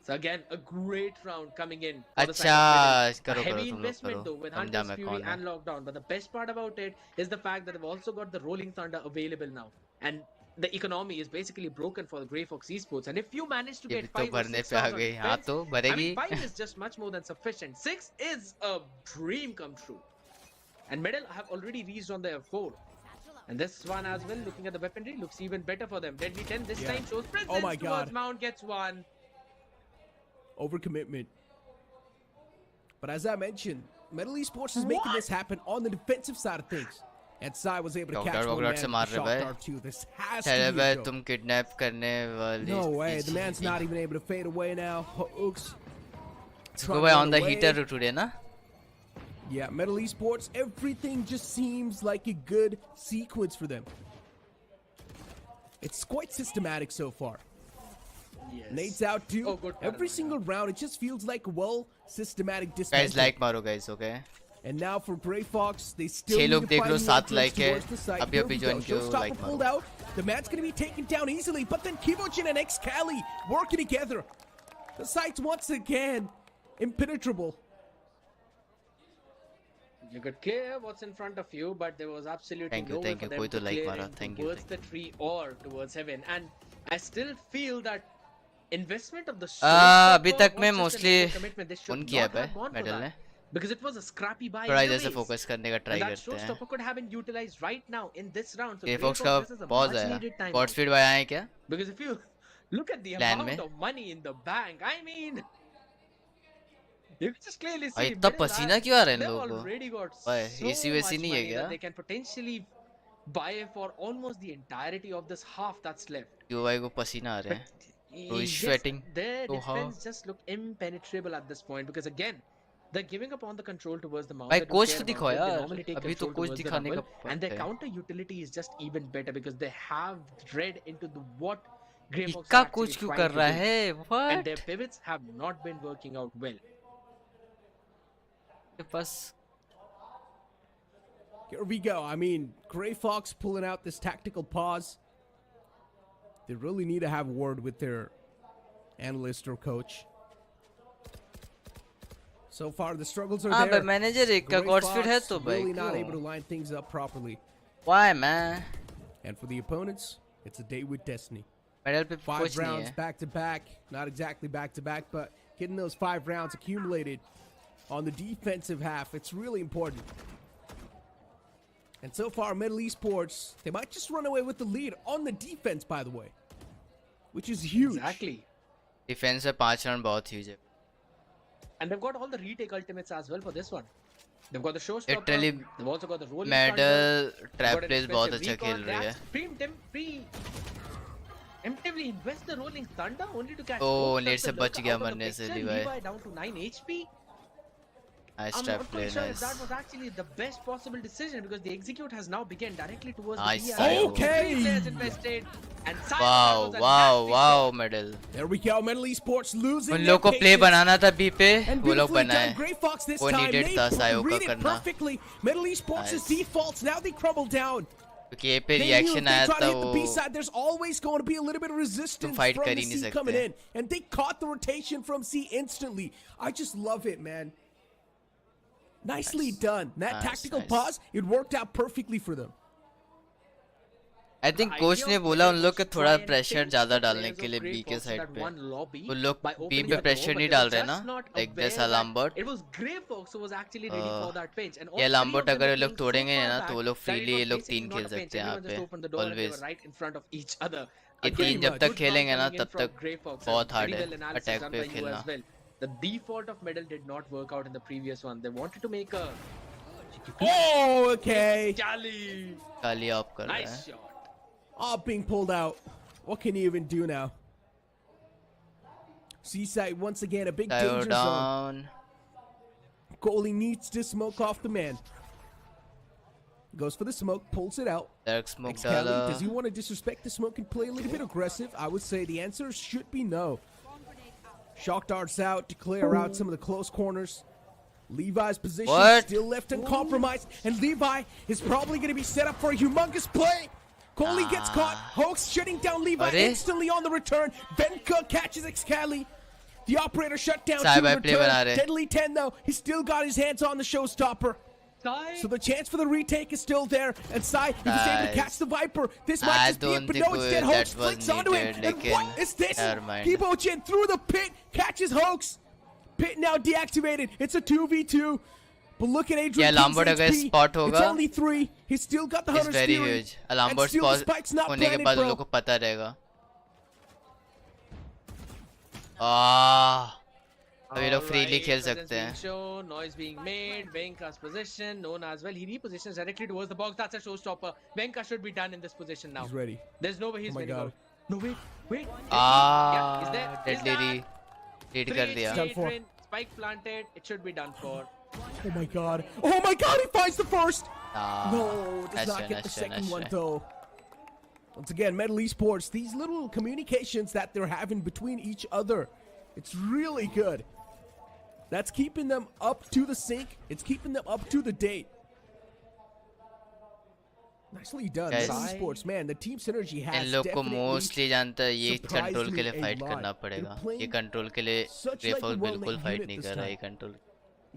So again, a great round coming in. For the अच्छा, side of करो, Middle. करो, Heavy तुम लोग investment करो. though with समझा Hunter's मैं Fury कौन है. and Lockdown. But the best part about it is the fact that they've also got the Rolling Thunder available now. And the economy is basically broken for the Grey Fox Esports. And if you manage to ये get भी तो 5 or भरने 6 पे आ rounds on गई. हाँ defense, तो I भरेगी. mean, 5 is just much more than sufficient. 6 is a dream come true. And Medal have already reached on their 4. And this one as well, looking at the weaponry, looks even better for them. Deadly 10 this time shows presence Oh my towards God. Mount, gets one. Overcommitment. But as I mentioned, Metal Esports is making this happen on the defensive side of things. And Sai was able to Shock catch dart, one Shock man dart से with मार the रहे shock भाई. dart too. This has चले to be भाई a joke. तुम kidnap करने वाली. No way, the इस- man's not even able to fade away now. Hooks. Zuko भाई on the heater today ना. Yeah, Metal Esports, everything just seems like a good sequence for them. It's quite systematic so far. Yes. Nate's out too. Oh, good Every single round, it just feels like well systematic Guys dismantling. like मारो guys, okay? And now for Grey Fox, they still 6 need लोग to देख find लो, new 7 entrance like है. towards the site. अभी Here अभी we join go. कियो, Showstopper like pulled मारो. out. The man's gonna be taken down easily, but then Kibojin and X-Cali working together. The site's once again impenetrable. You could clear what's in front of you, but there was absolutely Thank you, no way thank for you. them कोई to तो like clear मारा. in Thank you, towards thank the tree or towards heaven. And I still feel that investment of the अभी showstopper तक was मैं just an mostly overcommitment. They should उन किया not have है gone for medal ने. that. Because it was a scrappy buy थोड़ा either इधर से ways. फोकस करने का ट्राई And that करते हैं. showstopper could have been utilized right now in this round. So Grey Grey Fox Fox, का this is a pause much आया. needed time God out. speed आया है क्या? Because if you look at the Plan amount में? of money in the bank, I mean, you can just clearly भाई see इतना middle पसीना and क्यों आ रहा है इन they've लोगों को? already got भाई so AC वैसी much नहीं है money क्या? that they can potentially buy for almost the entirety of this half that's left. क्यों भाई को पसीना आ रहा है? So he's Yes, sweating. their So how? defense just look impenetrable at this point because again, they're giving up on the control towards the mount. भाई They don't coach care तो about दिखाओ it. They यार. normally take अभी तो control coach towards the दिखाने का rumble, and their है. counter utility is just even better because they have read into the what Grey Fox इक्का are actually coach क्यों trying कर to रहा do. है? And What? their pivots have not been working out well. के पास Here we go. I mean, Grey Fox pulling out this tactical pause. They really need to have a word with their analyst or coach. So far, the struggles are हाँ there. भाई manager एक का Grey God speed है Fox तो भाई really not able to क्यों? line things up properly. Why man? And for the opponents, it's a day with destiny. Medal पे 5 कुछ नहीं rounds है. back to back. Not exactly back to back, but getting those 5 rounds accumulated on the defensive half, it's really important. And so far, Middle Esports, they might just run away with the lead on the defense, by the way, which is huge. Exactly. Defence में 5 run बहुत huge है. And they've got all the retake ultimates as well for this one. They've got the showstopper. Literally, They've also got the rolling medal thunder. trap They've got an plays बहुत expensive अच्छा खेल recon. रही है. Preemptively invest the rolling thunder only to catch. Oh, both net से of the बच lurker गया out of the मरने से picture. Levi. Levi down to 9 HP. Nice I'm trap not play, quite sure if nice. that was actually the best possible decision because the execute has now begun directly towards Nice, the Sayo. Okay. Three players invested. And Sayo, that Wow, was a wow, nasty wow, shot. medal. There we go. Middle Esports losing. उन their लोग को play patience. बनाना था B पे, And वो लोग beautifully बनाए. done. Grey Fox this वो time. needed They था सायो का read it करना. perfectly. Middle Esports' Nice. defaults. Now they crumble down. क्योंकि A पे They knew reaction if they आया try to था hit the वो B side, there's always going to be a little bit of resistance fight from कर the ही नहीं C सकते. coming in. And they caught the rotation from C instantly. I just love it, man. Nicely done. That Nice, tactical nice. pause, it worked out perfectly for them. I think coach ने बोला उन लोग को थोड़ा pressure ज्यादा डालने के लिए B के साइड पे. वो लोग B पे प्रेशर नहीं डाल रहे ना, like this alarm bot. It was Grey Fox who was actually ready for that pinch. And all ये alarm three bot of them अगर were ये लोग playing so तोड़ेंगे far ना back तो वो लोग that it freely was ये लोग basically 3 not खेल a pinch. सकते हैं यहाँ Everyone just पे. opened the door and they Always. were right in front of each other. ये Again, 3 जब good तक खेलेंगे ना coming in तब from तक Grey Fox. बहुत Very hard है well analysis attack done पे by you खेलना. as well. The default of medal did not work out in the previous one. They wanted to make a Oh, okay. Cali. Kali of कर रहा Nice है. shot. All being pulled out. What can you even do now? Seaside once again a big Sayo danger down. zone. Goalie needs to smoke off the man. Goes for the smoke, pulls it out. Derek smoke Excali, डाला. does he want to disrespect the smoke and play a little bit aggressive? I would say the answer should be no. Shock darts out to clear out some of the close corners. Levi's position What? still left uncompromised, and Levi is probably going to be set up for a humongous play. Coley gets caught. Hoax shutting down Levi Are? instantly on the return. Venka catches Excali. The operator shut down Side to by the play बना return. रहे. Deadly 10 though. He's still got his hands on the showstopper. So the chance for the retake is still there. And Sai, if he's able to Guys, catch the Viper, this might I just be it. don't But think no, instead Hoax that was flicks onto it. needed, And लेकिन what is this? never mind. Kibochin through the pit, catches Hoax. Pit now deactivated. It's a 2v2. But look at Adrian Yeah, Lambert King's अगर HP. spot It's होगा, only 3. He's still got the It's Hunter's very Fury. huge. Alarm And bot still the spot spike's not होने के planted, बाद उन bro. लोग को पता रहेगा. अब ये लोग freely खेल सकते हैं. Show, noise being made. Venka's position known as well. He repositions directly towards the box. That's a showstopper. Venka should be done in this position now. He's ready. There's no way he's Oh my ready. God. No, wait. Yeah, is there? Deadly read कर दिया. Done for. Spike planted. It should be done for. Oh my god. Oh my god, he finds the first. No, does nice not try, get nice the try, second nice one try. though. Once again, Metal Esports, these little communications that they're having between each other, it's really good. That's keeping them up to the sync. It's keeping them up to the date. Nicely done, Guys, Metal Esports. Man, the team synergy in has लोग को definitely mostly जानता है ये surprised control me के लिए a fight lot. करना They're पड़ेगा. playing ये कंट्रोल के लिए such grey like a fox well-lit बिल्कुल फाइट unit नहीं this कर रहा है ये time. Control.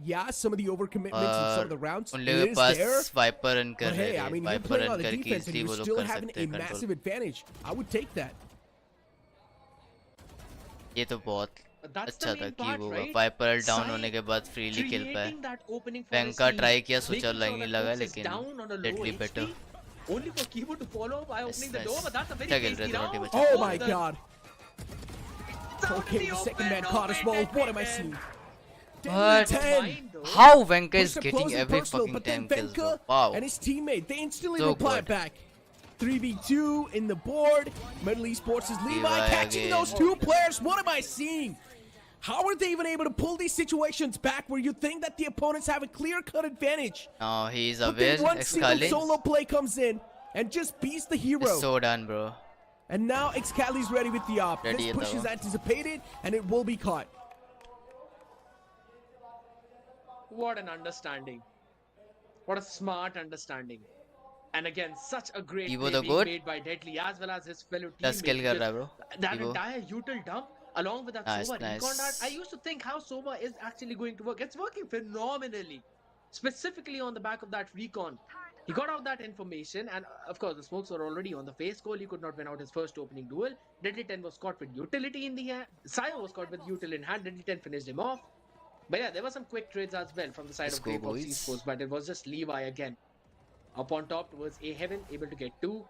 Yeah, some of the overcommitments in some of the rounds उन लोगों के is पास there. वाइपर रन कर But रहे hey, I हैं. mean, you're Viper playing run on the करके defense and इजीली you're वो लोग still कर having सकते a हैं massive control. advantage. I would take that. ये तो बहुत That's अच्छा the था main कि part, वो right? वाइपर डाउन Sai होने के बाद फ्रीली खेल पाए. creating that opening for his Banca team, try किया making सोचा sure नहीं that लगा Fox is लेकिन down on a low deadly HP, better. only for Kibo to follow up by opening the nice. door, but that's a very क्या खेल रहे tasty थे round. रोटी बचा. Oh my god. Okay, the second man caught us well. What am I seeing? What? 10. How Venka is Push up getting close and every personal, fucking but then 10 kills, bro. Venka Wow. and his teammate, they instantly So reply good. back. 3v2 in the board. Metal Esports is Levi Levi catching again. those two players. What am I seeing? How are they even able to pull these situations back where you think that the opponents have a clear-cut advantage? No, he's But aware. then one single Excali solo play comes in and just beats the hero. is so done, bro. And now Excali's ready with the op. Ready This है push तो is anticipated and it will be caught. What an understanding. What a smart understanding. And again, such a great Evo play the being goat. made by Deadly as well as his fellow 10 kill teammates. कर रहा है bro. That Evo. entire util dump along with that Nice, Sova nice. recon dart, I used to think how Sova is actually going to work. It's working phenomenally. Specifically on the back of that recon. He got out that information and of course the smokes were already on the face goal. He could not win out his first opening duel. Deadly 10 was caught with utility in the hand. Sayo was caught with util in hand. Deadly 10 finished him off. But yeah, there were some quick trades as well from the side Let's of go, Grey Fox boys. Esports, but it was just Levi again. Up on top was A Heaven, able to get 2.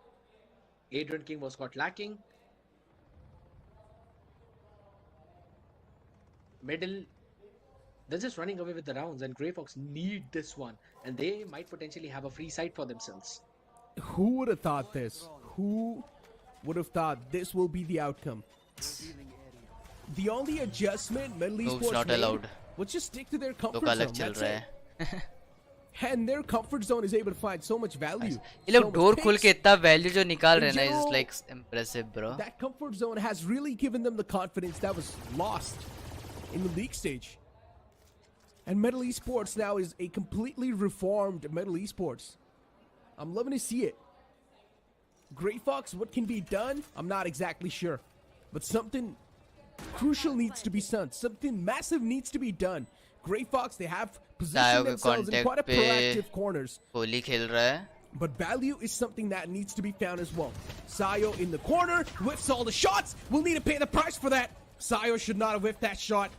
Adrian King was caught lacking. Middle, they're just running away with the rounds, and Grey Fox need this one, and they might potentially have a free side for themselves. Who would have thought this? Who would have thought this will be the outcome? The only adjustment Middle Moves Esports not made allowed. was just stick to their तो comfort का zone. अलग चल That's रहा it. है. And their comfort zone is able to find so much value. ये लोग so much door खोल picks. के इतना वैल्यू जो निकाल रहे In हैं ना general, is like impressive, bro. That comfort zone has really given them the confidence that was lost in the league stage. And Metal Esports now is a completely reformed Metal Esports. I'm loving to see it. Grey Fox, what can be done? I'm not exactly sure. But something crucial needs to be done. Something massive needs to be done. Grey Fox, they have positioned themselves in quite a proactive corners. Kohli खेल रहा है. But value is something that needs to be found as well. Sayo in the corner, whiffs all the shots. We'll need to pay the price for that. Sayo should not have whiffed that shot.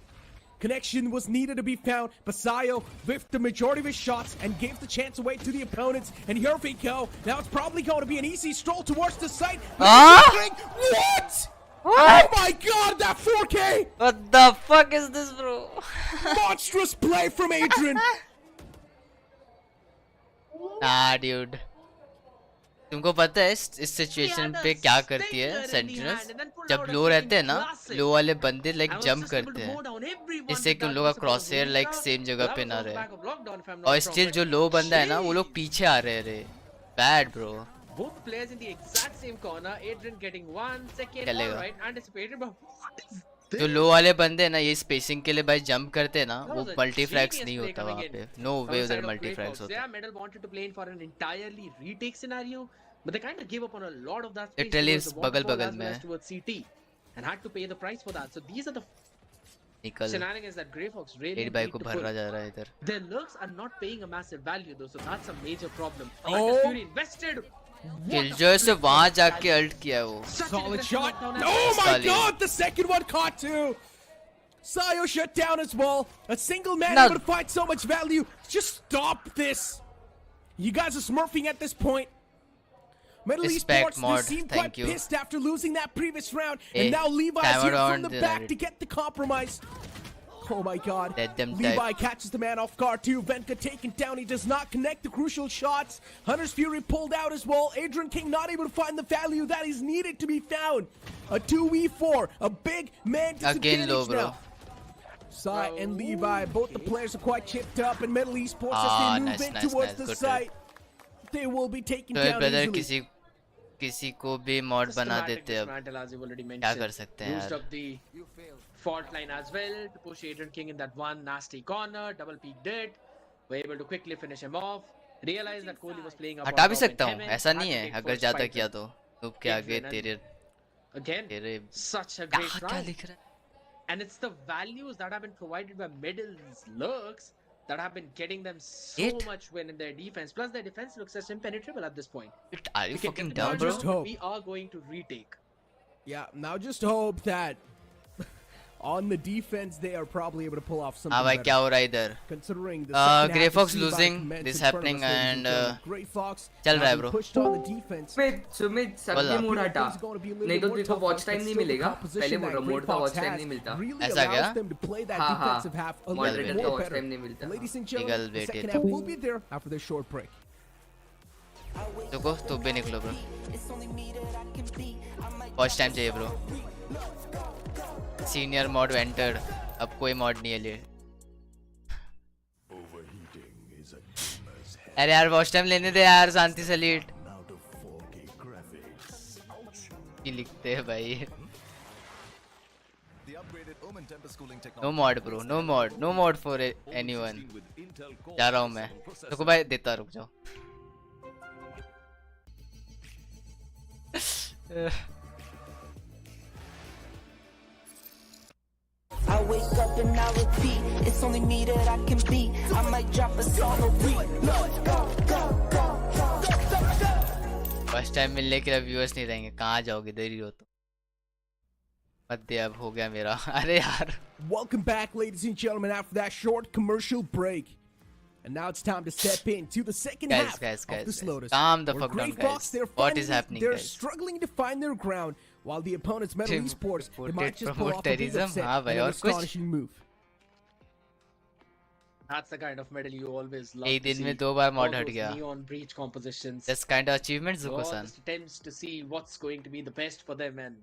Connection was needed to be found, but Sayo whiffed the majority of his shots and gave the chance away to the opponents. And here we go. Now it's probably going to be an easy stroll towards the site. What? Oh my god, that 4K! What the fuck is this, bro? Monstrous play from Adrian. Nah, dude. तुमको पता है इस situation पे क्या करती है sentinels? जब लो रहते हैं ना, लो वाले बंदे लाइक जंप करते हैं इससे कि उन लोगों का क्रॉस हेयर लाइक सेम जगह पे ना रहे और स्टिल जो लो बंदा है ना वो लोग पीछे आ रहे रे. Bad bro. Both players in the exact same corner. Adrian getting 1 second. चलेगा. All right, anticipated, but what is this? जो लो वाले बंदे हैं ना ये स्पेसिंग के लिए भाई जंप करते हैं ना वो मल्टीफ्लैक्स नहीं होता वहाँ पे. नो वे उधर मल्टीफ्लैक्स होता. Yeah, Medal wanted to play in for an entirely retake scenario, but they kind of gave up on a lot of that space. Literally towards the बगल waterfall बगल as well as में. towards CT, and had to pay the price for that. So these are the निकल. shenanigans that Grey Fox really एड भाई need को to भर रहा pull. जा रहा है इधर. Their lurks are not paying a massive value though, so that's a major problem. Oh. Fury invested. Killjoy से वहां जाके अल्ट किया वो. Solid shot. Oh my god, the second one caught too. Sayo shut down as well. A single man able to find so much value. Just stop this. You guys are smurfing at this point. Metal Respect Esports, mod, they seem thank quite you. pissed after losing that previous round. Hey, And now Levi's timer here from on the the back Reddit. to get the compromise. Oh my god. Let them Levi type. catches the man off guard too. Venka taken down. He does not connect the crucial shots. Hunter's Fury pulled out as well. Adrian King not able to find the value that is needed to be found. A 2v4. A big man disadvantage low, bro. now. Sai and Levi, both the players are quite chipped up. And Metal Esports as they move in towards the good site, they will be taken तो down brother easily. किसी को भी mod बना Systematic देते अब. dismantle, as you've already क्या mentioned. कर सकते हैं Used यार. up the fault line as well to push Adrian King in that one nasty corner. Double peeked it. Were able to quickly finish him off. Realized that Kohli was playing up. हटा on भी top in सकता हूँ heaven, ऐसा had नहीं to है take अगर first ज्यादा fight किया with तो नूब के आगे Adrian, तेरे Again, तेरे such a great क्या round. लिख रहा है? And it's the values that have been provided by Middle's lurks that have been getting them so It? much win in their defense. Plus, their defense looks as impenetrable at this point. Are you We can fucking get the dumb, charges, bro? but we are going to retake. Yeah, now just hope that on the defense they are probably able to pull off something हाँ भाई better. क्या हो रहा है इधर? Considering the second Grey half Fox is Levi losing, commenced this in front of happening us, ladies and gentlemen. Grey Fox चल रहा है now bro. pushed on the defense. Sumit सबके मूड हटा नहीं तो तेरे को वॉच टाइम नहीं मिलेगा पहले बोल रहा मोड का वॉच टाइम नहीं मिलता ऐसा क्या? हाँ हाँ मॉडरेटर का वॉच टाइम नहीं मिलता Ladies and gentlemen, the second half will be there after this short break. देखो तो भी निकलो ब्रो. वॉच टाइम चाहिए ब्रो. Senior mod entered. अब कोई मॉड नहीं है लिए. अरे यार वॉच टाइम लेने दे यार शांति से लीड. की लिखते हैं भाई. No mod bro no mod for anyone. जा रहा हूँ मैं. देखो भाई देता रुक जाओ. I wake up and I repeat, it's only me that I can be. I might drop a song or read. First time मिलने के लिए व्यूअर्स नहीं रहेंगे. कहाँ जाओगे? इधर ही हो तो. मत दे अब हो गया मेरा. अरे यार. Welcome back, ladies and gentlemen, after that short commercial break. And now it's time to step into the second half of this Lotus. Calm the where fuck down, Grey Fox, guys. they're What is finding- happening, They're guys? struggling to find their ground, while the opponent's Metal Team Esports, they might reported just pull promote off a big terrorism. upset हाँ भाई, and an और कुछ? astonishing move. That's the kind of medal you always love एक to दिन see. में 2 बार All mod हट those गया. neon breach compositions. That's kind of achievement, All Zuko-san. just attempts to see what's going to be the best for them, and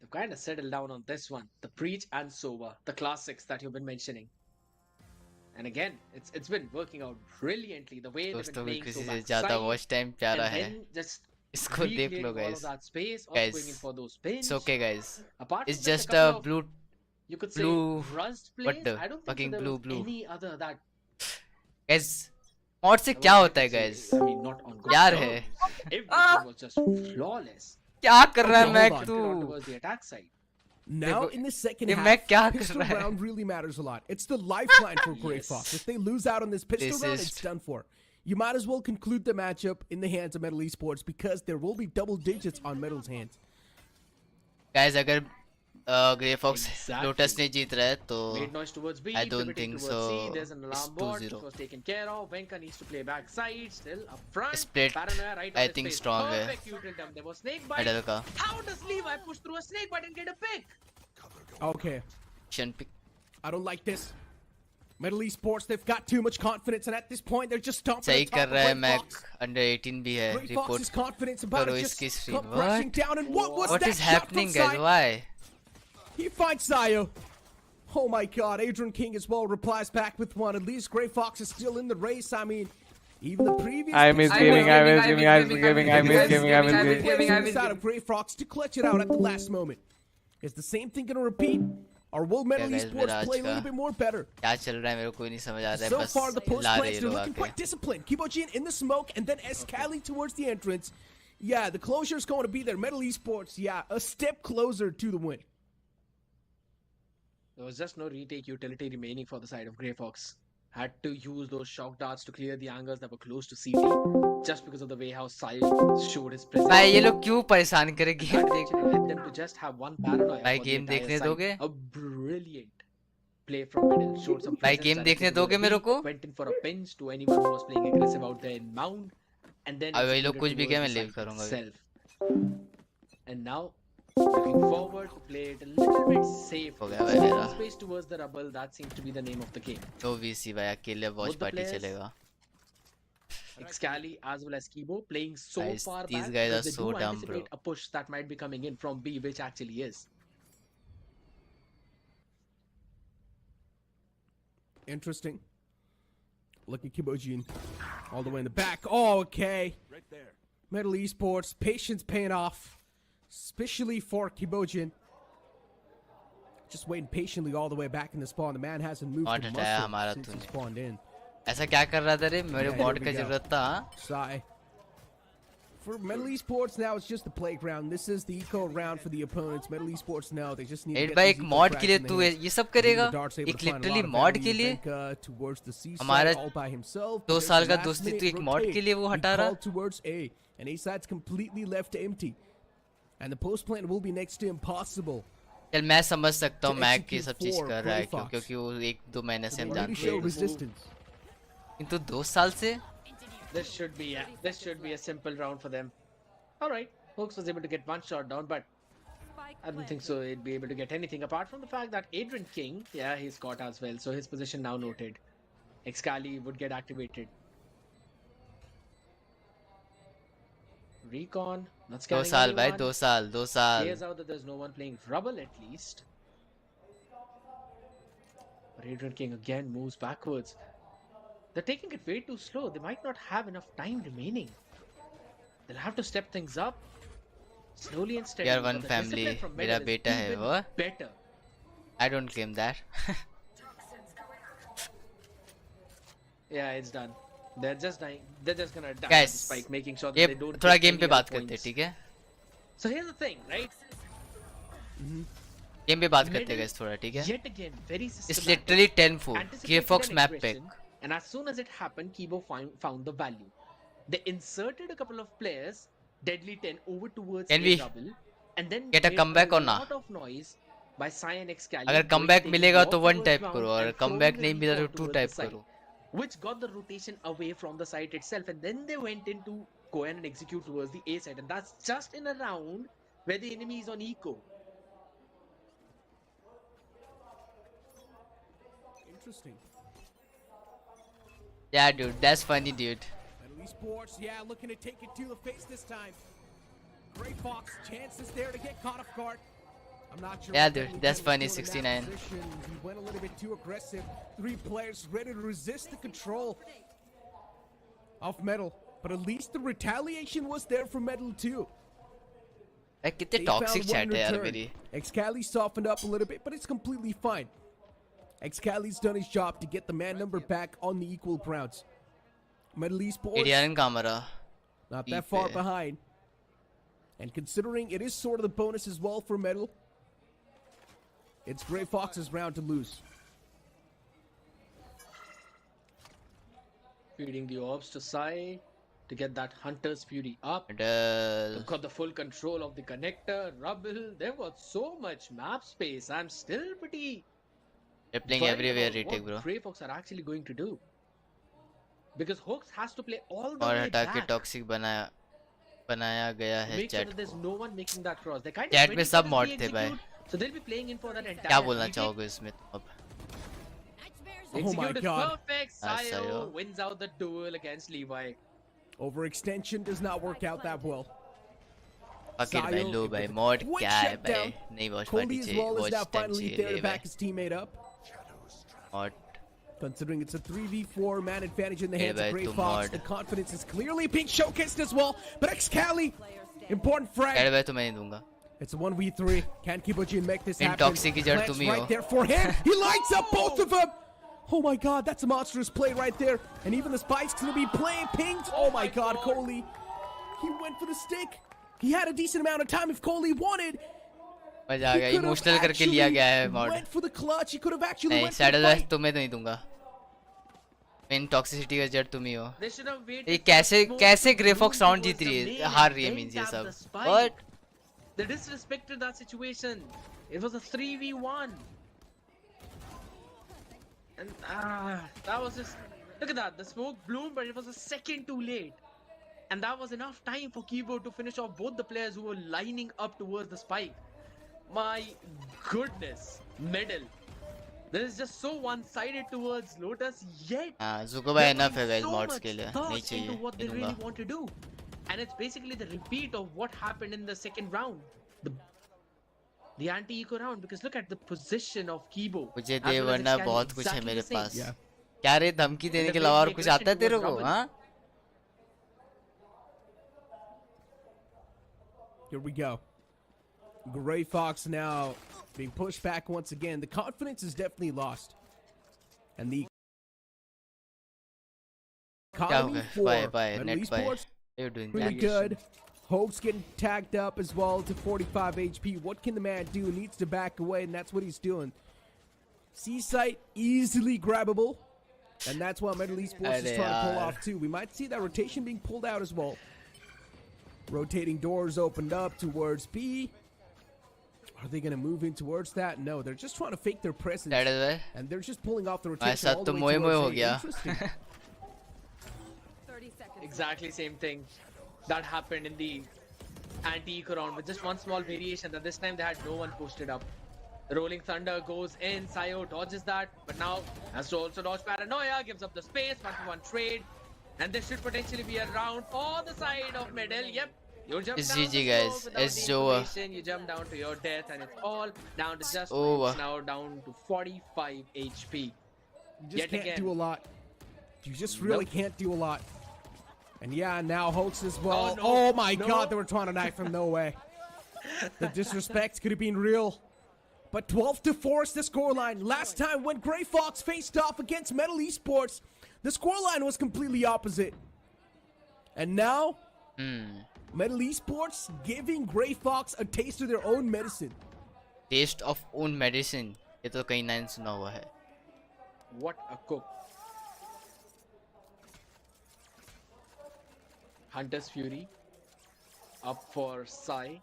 they've kind of settled down on this one. The Breach and Sova, the classics that you've been mentioning. And again, it's been working out brilliantly. The way they've been दोस्तों भी playing किसी Sova से ज़्यादा side, watch time प्यारा and है. then just इसको देख recreating low, all guys. of that space, also Guys, going in for those pins. it's okay, guys. Apart It's from this, just couple a of, blue, you could say, blue, rust what plays. the I don't think fucking so there blue, was blue. any other that. Guys, mod से क्या होता है, guys? I mean, not on good यार terms. है. Everything was just flawless. क्या कर रहा है Okay, मैक hold on. तू? Towards the attack side. Now देखो, in the second ये half, मैं क्या कर pistol रहा है? round really matters a lot. It's the lifeline for Grey Yes. Fox. If they lose out on this pistol round, it's Racist. done for. You might as well conclude the matchup in the hands of Metal Esports because there will be double digits on Metal's hands. Guys, अगर grey fox Exactly. Lotus नहीं जीत रहा है तो Made noise towards B, I don't pivoting think towards C. so. There's an It's alarm bot, 2-0. which was taken care of. Venka needs to play backside, still up front. Split, Paranoia right I on his think face. strong है. Perfect util dump. There was snake bite. Medal का. How does Levi push through a snake bite and get a pick? Okay, शन pick. I don't like this. Metal Esports, they've got too much confidence, and at this point, they're just stomping सही on top कर of रहा है Grey Mac. Fox. Under 18 भी है. Grey Fox's report confidence about करो it इसकी just stream. come crashing What? down, and what was What that is shot happening, from guys? Sai? Why? He finds Sayo. Oh my god, Adrian King as well replies back with one. At least Grey Fox is still in the race. I mean, even the previous... I miss gaming, I miss gaming, I miss gaming, I miss gaming, I miss gaming. Plays out of Grey Fox to clutch it out at the last moment. Is the same thing going to repeat? Or will Metal guys, Esports मेरा play a आज little का bit more better? क्या चल रहा है मेरे को कोई नहीं समझ आ रहा है. So बस far, the post ला रही players है are लोग looking आके. quite disciplined. Kibojin in the smoke, and then Escali towards the entrance. Yeah, the closure is going to be there. Metal Esports, yeah, a step closer to the win. There was just no retake utility remaining for the side of Grey Fox. Had to use those shock darts to clear the angles that were close to CT, just because of the way how Sai showed his presence. भाई ये लोग क्यों परेशान करे game That देख. actually led them to just have one paranoia. भाई for the game entire देखने side. दोगे? A brilliant play from middle. Showed some भाई presence गेम directly देखने towards दोगे B, मेरे को? Went in for a pinch to anyone who was playing aggressive out there in mound, and then अब ये लोग executed कुछ भी क्या towards मैं the leave site करूंगा अभी. itself. And now looking forward to play it a little bit safe. हो गया भाई मेरा. Space towards the rubble. That seems to be the name of the game. तो VC भाई अकेले watch Both the party players, चलेगा. Excali as well as Kibo playing so Guys, far these back guys because are they so do dumb, bro. anticipate a push that might be coming in from B, which actually is. Interesting. Look at Kibojin all the way in the back. Oh, okay. Right there. Metal Esports, patience paying off, especially for Kibojin. Just waiting patiently all the way back in the spawn. The man hasn't moved Mod a हटाया muscle हमारा since he तूने. spawned in. ऐसा क्या कर रहा था रे? मेरे Yeah, बॉट here का we go. जरूरत था. हाँ? Sai. For Metal Esports now, it's just the playground. This is the eco round for the opponents. Metal Esports now, they just need to एट get भाई these एक eco mod frags के लिए in the तू hands. ये सब Leaving करेगा? the darts able एक to find a literally lot of mod value. के लिए? Venka towards the C हमारा side all by himself. 2 There's साल a का last दोस्ती minute तू एक mod rotate. के लिए वो He हटा रहा? called towards A, and A side's completely left empty. And the post plant will be next to impossible. चल मैं समझ सकता हूँ To मैक ये execute सब चीज for कर रहा है Grey Fox. क्योंकि वो 1-2 महीने से हम They need to जानते show हैं. resistance. किंतु 2 साल से This should be a simple round for them. All right, Hooks was able to get one shot down, but I don't think so he'd be able to get anything apart from the fact that Adrian King, yeah, he's caught as well, so his position now noted. Excali would get activated. Recon, not 2 scanning साल भाई anyone. 2 साल 2 साल. Clears out that there's no one playing rubble at least. But Adrian King again moves backwards. They're taking it way too slow. They might not have enough time remaining. They'll have to step things up slowly and steadily. We are one but the discipline family. from मेरा Medal is बेटा है even वो. better. I don't claim that. Yeah, it's done. They're just dying. They're just gonna die Guys, on the spike, making sure that ये they don't थोड़ा get game any पे other बात करते हैं, points. ठीक है? So here's the thing, right? Game पे बात करते हैं Medal, guys थोड़ा, ठीक है? Yet again, very It's systematic. literally 10-4. Anticipated Grey Fox an map pick. aggression, and as soon as it happened, Kibo found the value. They inserted a couple of players, Deadly 10 over towards Can A we double, and then get a made comeback or ना? lot of noise by Sai and Excali. अगर going comeback taking मिलेगा off तो 1 towards type round करो और and comeback throwing नहीं मिला तो the 2 recon type towards the करो. which got the rotation away from the site itself, and then they went in to go in and execute towards the A side, and that's just in a round where the enemy is on eco. Interesting. Yeah, dude, that's funny, dude. Metal Esports, yeah, looking to take it to the face this time. Gray Fox, chances there to get caught off guard. I'm not sure. Yeah, what dude, Deadly that's Ken was funny, doing in that 69. position. He went a little bit too aggressive. 3 players ready to resist the control of Metal. But at least the retaliation was there for Metal too. Like, कितने They toxic found one chat है यार return. मेरी. Excali softened up a little bit, but it's completely fine. Excali's done his job to get the man number back on the equal grounds. Metal Esports, ADR camera. not that far behind. And considering it is sort of the bonus as well for Metal, it's Gray Fox's round to lose. Feeding the orbs to Sai to get that Hunter's Fury up. They've got the full control of the connector, rubble. They've got so much map space. I'm still pretty. They're playing worried everywhere, about retake, what bro. Grey Fox are actually going to do. Because Hawks has to play all the और way हटा के back. Toxic बनाया गया है Make sure chat that there's को. no one making that cross. They're kind of chat ready में for सब this mod to थे भाई. execute, so they'll be playing in for that entire. क्या बोलना retake. चाहोगे इसमें तुम अब? Oh my Execute is God. perfect. Nice, Sayo Sayo. wins out the duel against Levi. Overextension does not work out that well. Fuck it भाई, Sayo low with भाई, a mod quick क्या है shutdown. भाई? नहीं watch Cody party as चाहिए, well is watch now time finally चाहिए, there ले to back भाई. his teammate up. Mod. Considering it's a 3v4 man advantage in the Hey, hands bhai, of Gray tu Fox, mod. the confidence is clearly being showcased as well. But Excali, important frag. अरे भाई तो मैं नहीं दूंगा. It's a 1v3. Can Kiboji make this In happen? toxic की जड़ Plants तुम ही right हो. there for him. He lights up both of them. Oh my God, that's a monstrous play right there. And even the spike's gonna be playing pinged. Oh my God, Coley. He went for the stick. He had a decent amount of time if Coley wanted. मजा आ He गया. could have emotional करके लिया गया है actually mod. went for the clutch. He could have actually नहीं went for the saddle fight. तुम्हें तो नहीं दूंगा. इन टॉक्सिसिटी का जड़ तुम ही हो. They should have waited ये for कैसे smoke कैसे to grey bloom fox round towards जीत रही the है, main हार and रही है then मींस ये tap सब. the spike. What? They disrespected that situation. It was a 3v1. And that was just. Look at that. The smoke bloomed, but it was a second too late. And that was enough time for Keyboard to finish off both the players who were lining up towards the spike. My goodness. Medal. This is just so one-sided towards Lotus, yet हाँ, Zuko भाई they're enough putting है guys so mods much के लिए. thought नहीं into चाहिए. what they नहीं really दूंगा. want to do. And it's basically the repeat of what happened in the second round. The anti-eco round, because look at the position of Kibo. मुझे as दे well as वरना Excalibur, बहुत कुछ है exactly मेरे the same. पास. क्या रे धमकी देने The के अलावा और way कुछ the आता है तेरे aggression को? towards हाँ? Here we go. Gray Fox now being pushed back once again. The confidence is definitely lost. And the क्या हो economy गया? for Bye bye Metal net bye. Esports, You're doing really that. good. Hope's getting tagged up as well to 45 HP. What can the man do? Needs to back away, and that's what he's doing. C-Site easily grabbable. And that's what Metal Esports is Arey trying to pull yaar. off too. We might see that rotation being pulled out as well. Rotating doors opened up towards B. Are they going to move in towards that? No, they're just trying to fake their presence. That is why. And they're just pulling off the My rotation साथ all तो the way मोए मोए हो towards A. गया. Interesting. Exactly same thing that happened in the anti-eco round with just one small variation that this time they had no one posted up. Rolling Thunder goes in, Sayo dodges that, but now has to also dodge Paranoia, gives up the space, 1-to-1 trade, and this should potentially be a round for the side of Medal. Yep, you jump It's down GG the guys. slope without It's the over. information, you jump down to your death, and it's all down to just over. it's now down to 45 HP. You just Yet can't again. do a lot. You just really can't do a lot. And yeah, now Hoax as well. Oh, no. My No. God, they were trying to knife him. No way. The disrespect could have been real. But 12-4 is the scoreline. Last time when Gray Fox faced off against Metal Esports, the scoreline was completely opposite. And now, Metal Esports giving Gray Fox a taste of their own medicine. Taste of own medicine. ये तो कहीं ना सुना हुआ है. What a cook. Hunter's Fury up for Sai.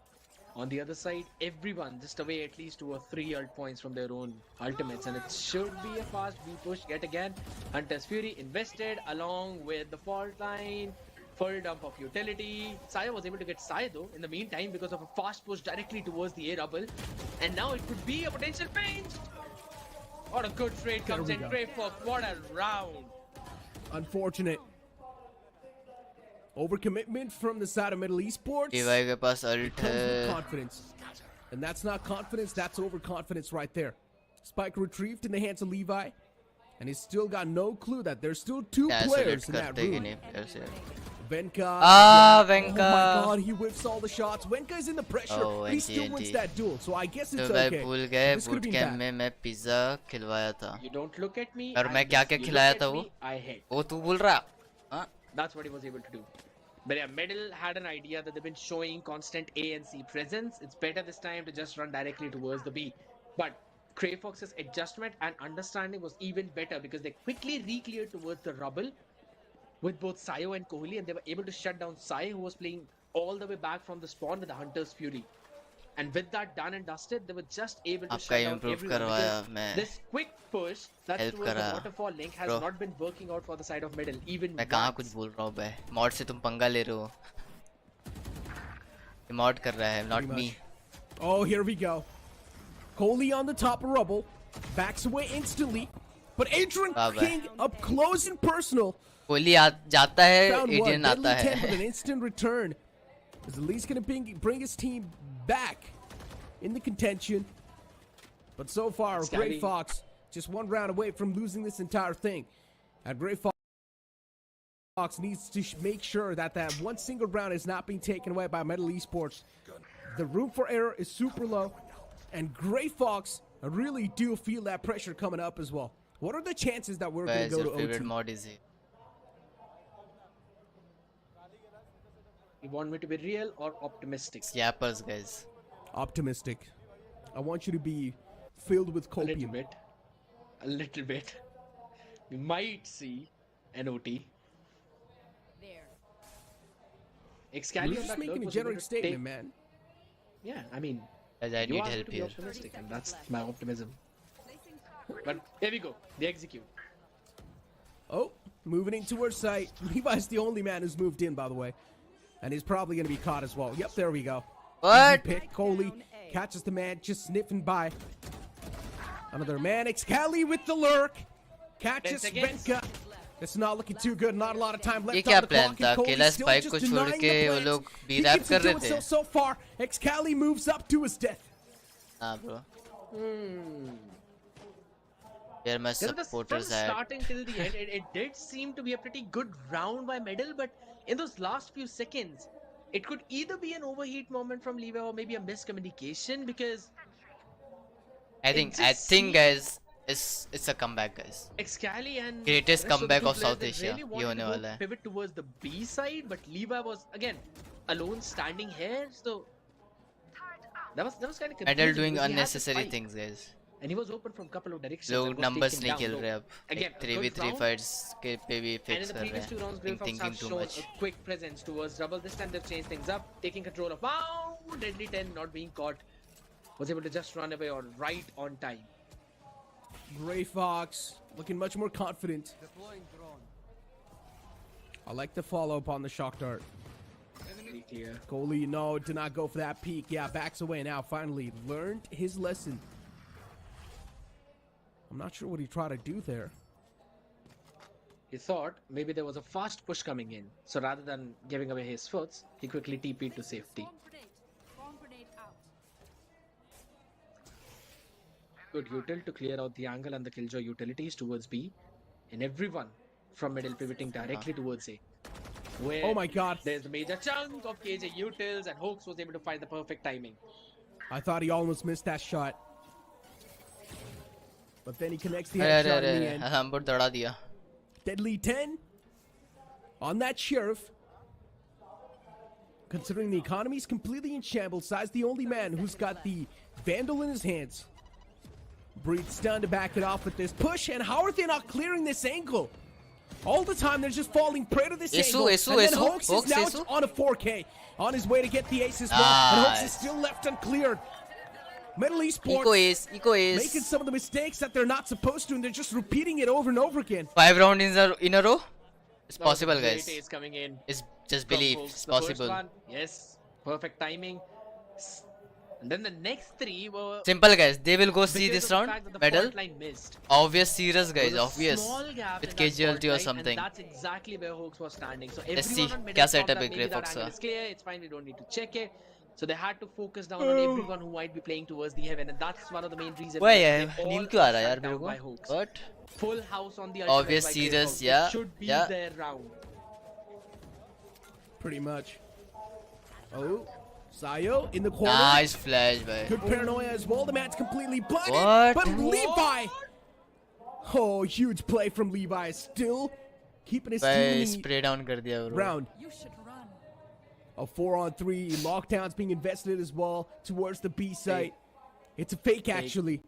On the other side, everyone just away at least 2 or 3 ult points from their own ultimates, and it should be a fast B push yet again. Hunter's Fury invested along with the fault line. Full dump of utility. Saya was able to get Sai though in the meantime because of a fast push directly towards the A double. And now it could be a potential pinch. What a good trade comes in. Greyfox, what a round. Unfortunate. Overcommitment from the side of Middle Esports. GRY के पास ult Comes with है. confidence. And that's not confidence, that's overconfidence right there. Spike retrieved in the hands of Levi. And he's still got no clue that there's still two players in that करते कि room. नहीं player से. Venka. Venka. Oh my god, he whiffs all the shots. Venka is in the pressure. Oh, but he still wins NT. that duel. So I guess it's तो मैं okay. भूल गए This could have boot been camp bad. में मैं pizza खिलवाया था. You don't look at me. और मैं क्या क्या you खिलाया look था at वो? me, I hit. वो तू बोल रहा? हाँ? That's what he was able to do. But yeah, Medal had an idea that they've been showing constant A and C presence. It's better this time to just run directly towards the B. But Greyfox's adjustment and understanding was even better because they quickly re-cleared towards the rubble with both Sayo and Kohli, and they were able to shut down Sai, who was playing all the way back from the spawn with the Hunter's Fury. And with that done and dusted, they were just able to आपका shut down improve everyone. करवाया because मैं. This quick push that's Help towards the करा. waterfall link has Bro. not been working out for the side of Medal even मैं कहाँ once. कुछ बोल रहा हूँ बे. मॉड से तुम पंगा ले रहे हो. ये मॉड कर रहा है, not Pretty me. much. Oh, here we go. Kohli on the top of rubble. Backs away instantly. But Adrian Bye-bye. King up close and personal. Kohli जाता है, Found one. एडियन Deadly आता 10 with an है. instant return. Is at least going to bring his team back in the contention. But so far, Scotty. Grey Fox just one round away from losing this entire thing. And Grey Fox needs to make sure that that one single round is not being taken away by Metal Esports. The room for error is super low. And Grey Fox really do feel that pressure coming up as well. What are the chances that we're going Guys, to go your to favorite O2? mod is it? You want me to be real or optimistic? Yappers, guys. Optimistic. I want you to be filled with A little copium. bit. A little bit. We might see an OT. There. Excali You're on just that making lurk a was able generic to statement, take- man. Yeah, I mean, Guys, I you need asked me help to be here. optimistic, and that's my optimism. But here we go. They execute. Oh, moving in towards sight. Levi's the only man who's moved in, by the way. And he's probably going to be caught as well. Yep, there we go. What? Easy pick. Kohli catches the man just sniffing by. Another man. Excali with the lurk. Catches 10 seconds. Venka. It's not looking too good. Not a lot of time left ये on क्या the plan clock. था? And Kohli's अकेला still Spike just को छोड़ denying के the वो plans. लोग He B-rap keeps कर on रहे doing थे. so far. Excali moves up to his death. हाँ bro. Hmm. Here my From supporters at. starting till the end, it did seem to be a pretty good round by Medal, but in those last few seconds, it could either be an overheat moment from Levi or maybe a miscommunication because I think just guys, it's a comeback, guys. Excali and Greatest rest of the comeback two of South players, they Asia. really ये wanted होने to go वाला है. pivot towards the B side, but Levi was again alone standing here, so that was kind of confusing. Medal doing because he had the unnecessary spike, things, guys. and he was open from a couple of directions. लोग and was numbers taken नहीं down. खेल So, रहे अब. again, a 3v3 good round. fights के पे भी And fix in the कर रहे previous two rounds, हैं. Greyfox Thinking have too shown much. a quick presence towards double. This time they've changed things up, taking control of wow, Deadly 10 not being caught. Was able to just run away or right on time. Grey Fox looking much more confident. I like the follow up on the shock dart. Pretty clear. Kohli, no, did not go for that peek. Yeah, backs away now. Finally learned his lesson. I'm not sure what he tried to do there. He thought maybe there was a fast push coming in, so rather than giving away his foots, he quickly TP'd to safety. Bomb grenade out. Good util to clear out the angle and the killjoy utilities towards B, and everyone from middle pivoting directly towards A. Where Oh my god. there's the major chunk of KJ utils, and Hoax was able to find the perfect timing. I thought he almost missed that shot. But then he connects the अरे headshot अरे in the अरे end. हम बहुत दौड़ा दिया. Deadly 10 on that sheriff. Considering the economy is completely in shambles, Sai's the only man who's got the Vandal in his hands. Breathes down to back it off with this push, and how are they not clearing this angle? All the time, they're just falling prey to this Asu, angle. Asu, And then Asu, Hoax is Hoax, now Asu. on a 4K. On his way to get the ace as well. And Hoax is Nice. still left uncleared. Metal Esports Eco ace. making some of the mistakes that they're not supposed to, and they're just repeating it over and over again. 5 rounds in a row. It's That was a possible, great guys. ace coming in It's just from believe. Hoax. It's The first possible. one, yes, perfect timing. And then the next three were Simple, guys. They will go see because this of the round. fact that the Medal. fault line missed. Obvious, serious, There guys. was a Obvious. small gap With in that fault casualty or line, something. And that's exactly where Hoax was standing. So Let's everyone see on middle क्या thought setup that है maybe Grey that Fox angle का. is clear. It's fine. We don't need to check it. So they had to focus down on everyone who might be playing towards the heaven, and that's one of the main reasons. Why why यार they all नींद क्यों आ are रहा है यार shut मेरे down को? by Hoax. What? Full house on the Obvious, ultimate by Grey serious, Fox. yeah, It should be yeah. their round. Pretty much. Oh, Sayo in the corner. Nice flash, bhai. Good paranoia as well. The man's completely blinded. What? But Levi. Oh, huge play from Levi. Still keeping his भाई team in spray down कर दिया the bro. round. A 4-on-3 lockdowns being invested as well towards the B site. It's a fake actually.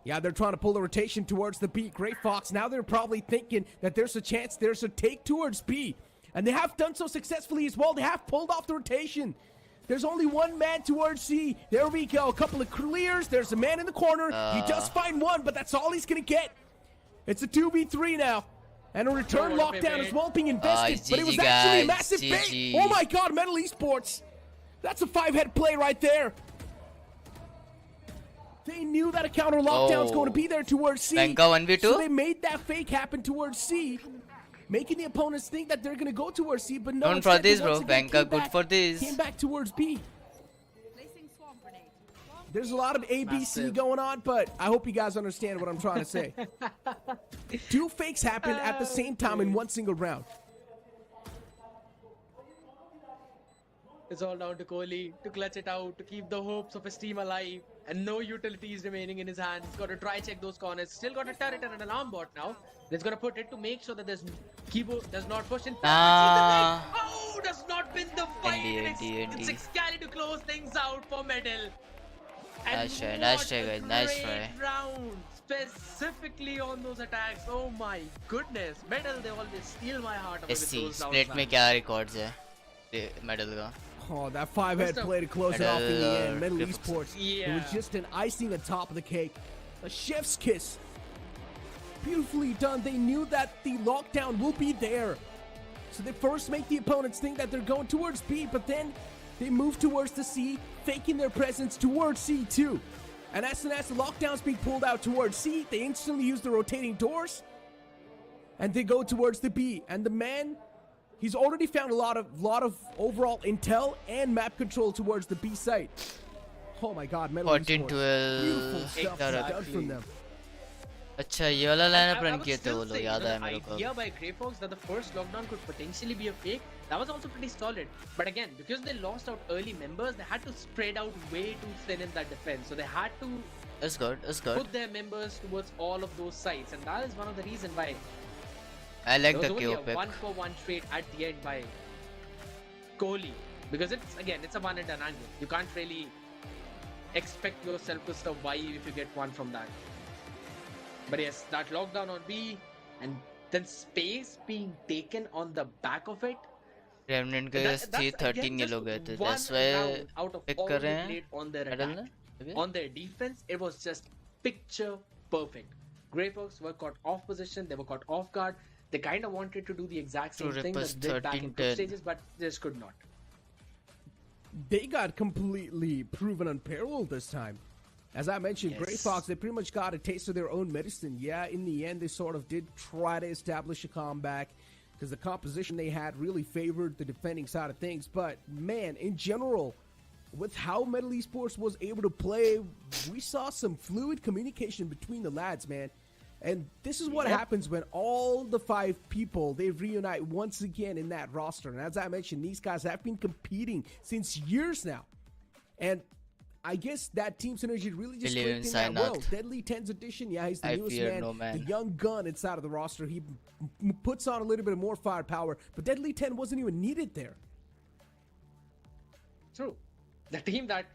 Yeah, they're trying to pull the rotation towards the B. Grey Fox, now they're probably thinking that there's a chance there's a take towards B. And they have done so successfully as well. They have pulled off the rotation. There's only one man towards C. There we go. A couple of clears. There's a man in the corner. He does find one, but that's all he's going to get. It's a 2v3 now. And a return lockdown as well being invested. it's But it was GG, actually a guys. massive GG. bait. Oh my god, Metal Esports. That's a 5-head play right there. They knew that a counter lockdown's going to be there towards C. Banka 1v2? So they made that fake happen towards C. Making the opponents think that they're going to go towards C, but no. Known instead for they this, once bro. again Banka came good back- for this. Came back towards B. There's a lot of ABC Massive. going on, but I hope you guys understand what I'm trying to say. Two fakes happen at the same time in one single round. It's all down to Kohli to clutch it out, to keep the hopes of his team alive, and no utilities remaining in his hands. He's got to try check those corners. Still got a turret and an alarm bot now. He's gonna put it to make sure that there's keyboard does not push in. Ah. Oh, does not win the fight. ND, and ND. it's Excali to close things out for medal. Nice try, what nice try, a guys, nice great try. round, specifically on those attacks. Oh my goodness, medal they always steal my heart away Let's with see those rounds, split man. में क्या records है medal का. Oh, that 5-head Mr. play to close it off in the Medal, end. Metal Grey Fox. Esports. It was Yeah. just an icing on top of the cake. A chef's kiss. Beautifully done. They knew that the lockdown will be there. So they first make the opponents think that they're going towards B, but then they move towards the C, faking their presence towards C too. And as soon as the lockdown's being pulled out towards C, they instantly use the rotating doors. And they go towards the B. And the man, he's already found a lot of overall intel and map control towards the B site. Oh my god, Metal 14, Esports. 12, Beautiful stuff done from them. अच्छा ये वाला lineup I run would किए थे still वो लोग say, याद you know, आया the मेरे को. idea by Grey Fox that the first lockdown could potentially be a fake, that was also pretty solid. But again, because they lost out early members, they had to spread out way too thin in that defense. So they had to It's good, it's good. put their members towards all of those sites, and that is one of the reasons why I like there the was only KO a pick. 1-for-1 trade at the end by Kohli, because it's a one and done angle. You can't really expect yourself to survive if you get one from that. But yes, that lockdown on B, and then space being taken on the back of it. Remnant के That's थी again 13 ये just लोग गए थे. one That's why round out of pick all कर they रहे हैं. played on their Medal attack. ने? On their defense, it was just picture perfect. Grey Fox were caught off position, they were caught off guard. They kind of wanted to do the exact same True thing Rippers that they did back in 13-10. group stages, but they just could not. They got completely proven unparalleled this time. As I mentioned, Grey Yes. Fox, they pretty much got a taste of their own medicine. Yeah, in the end, they sort of did try to establish a comeback because the composition they had really favored the defending side of things. But, man, in general, with how Metal Esports was able to play, we saw some fluid communication between the lads, man. And this is what happens when all the 5 people, they reunite once again in that roster. And as I mentioned, these guys have been competing since years now. And I guess that team synergy really just Believe clicked in in that well. Psynox. Deadly 10's edition, yeah, he's the I newest fear man, no man. the young gun inside of the roster. He puts on a little bit of more firepower, but Deadly 10 wasn't even needed there. True. The team that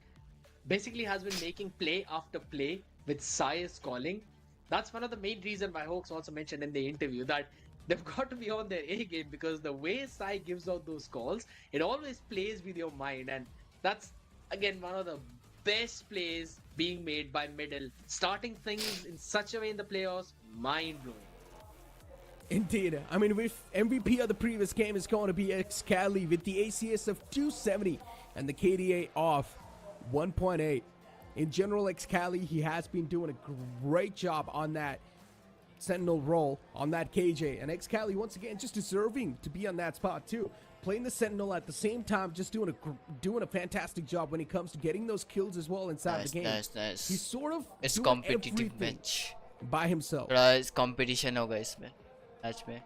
basically has been making play after play with Sai is calling. That's one of the main reasons why Hawks also mentioned in the interview that they've got to be on their A game, because the way Sai gives out those calls, it always plays with your mind, and that's again one of the best plays being made by Middle, starting things in such a way in the playoffs, mind blowing. Indeed. I mean, with MVP of the previous game is going to be Excali with the ACS of 270 and the KDA off 1.8. In general, Excali, he has been doing a great job on that Sentinel role, on that KJ. And Excali, once again, just deserving to be on that spot too. Playing the Sentinel at the same time, just doing a fantastic job when it comes to getting those kills as well inside the game. Nice. He's sort of it's doing competitive everything match by himself. थोड़ा इस competition होगा इसमें match में.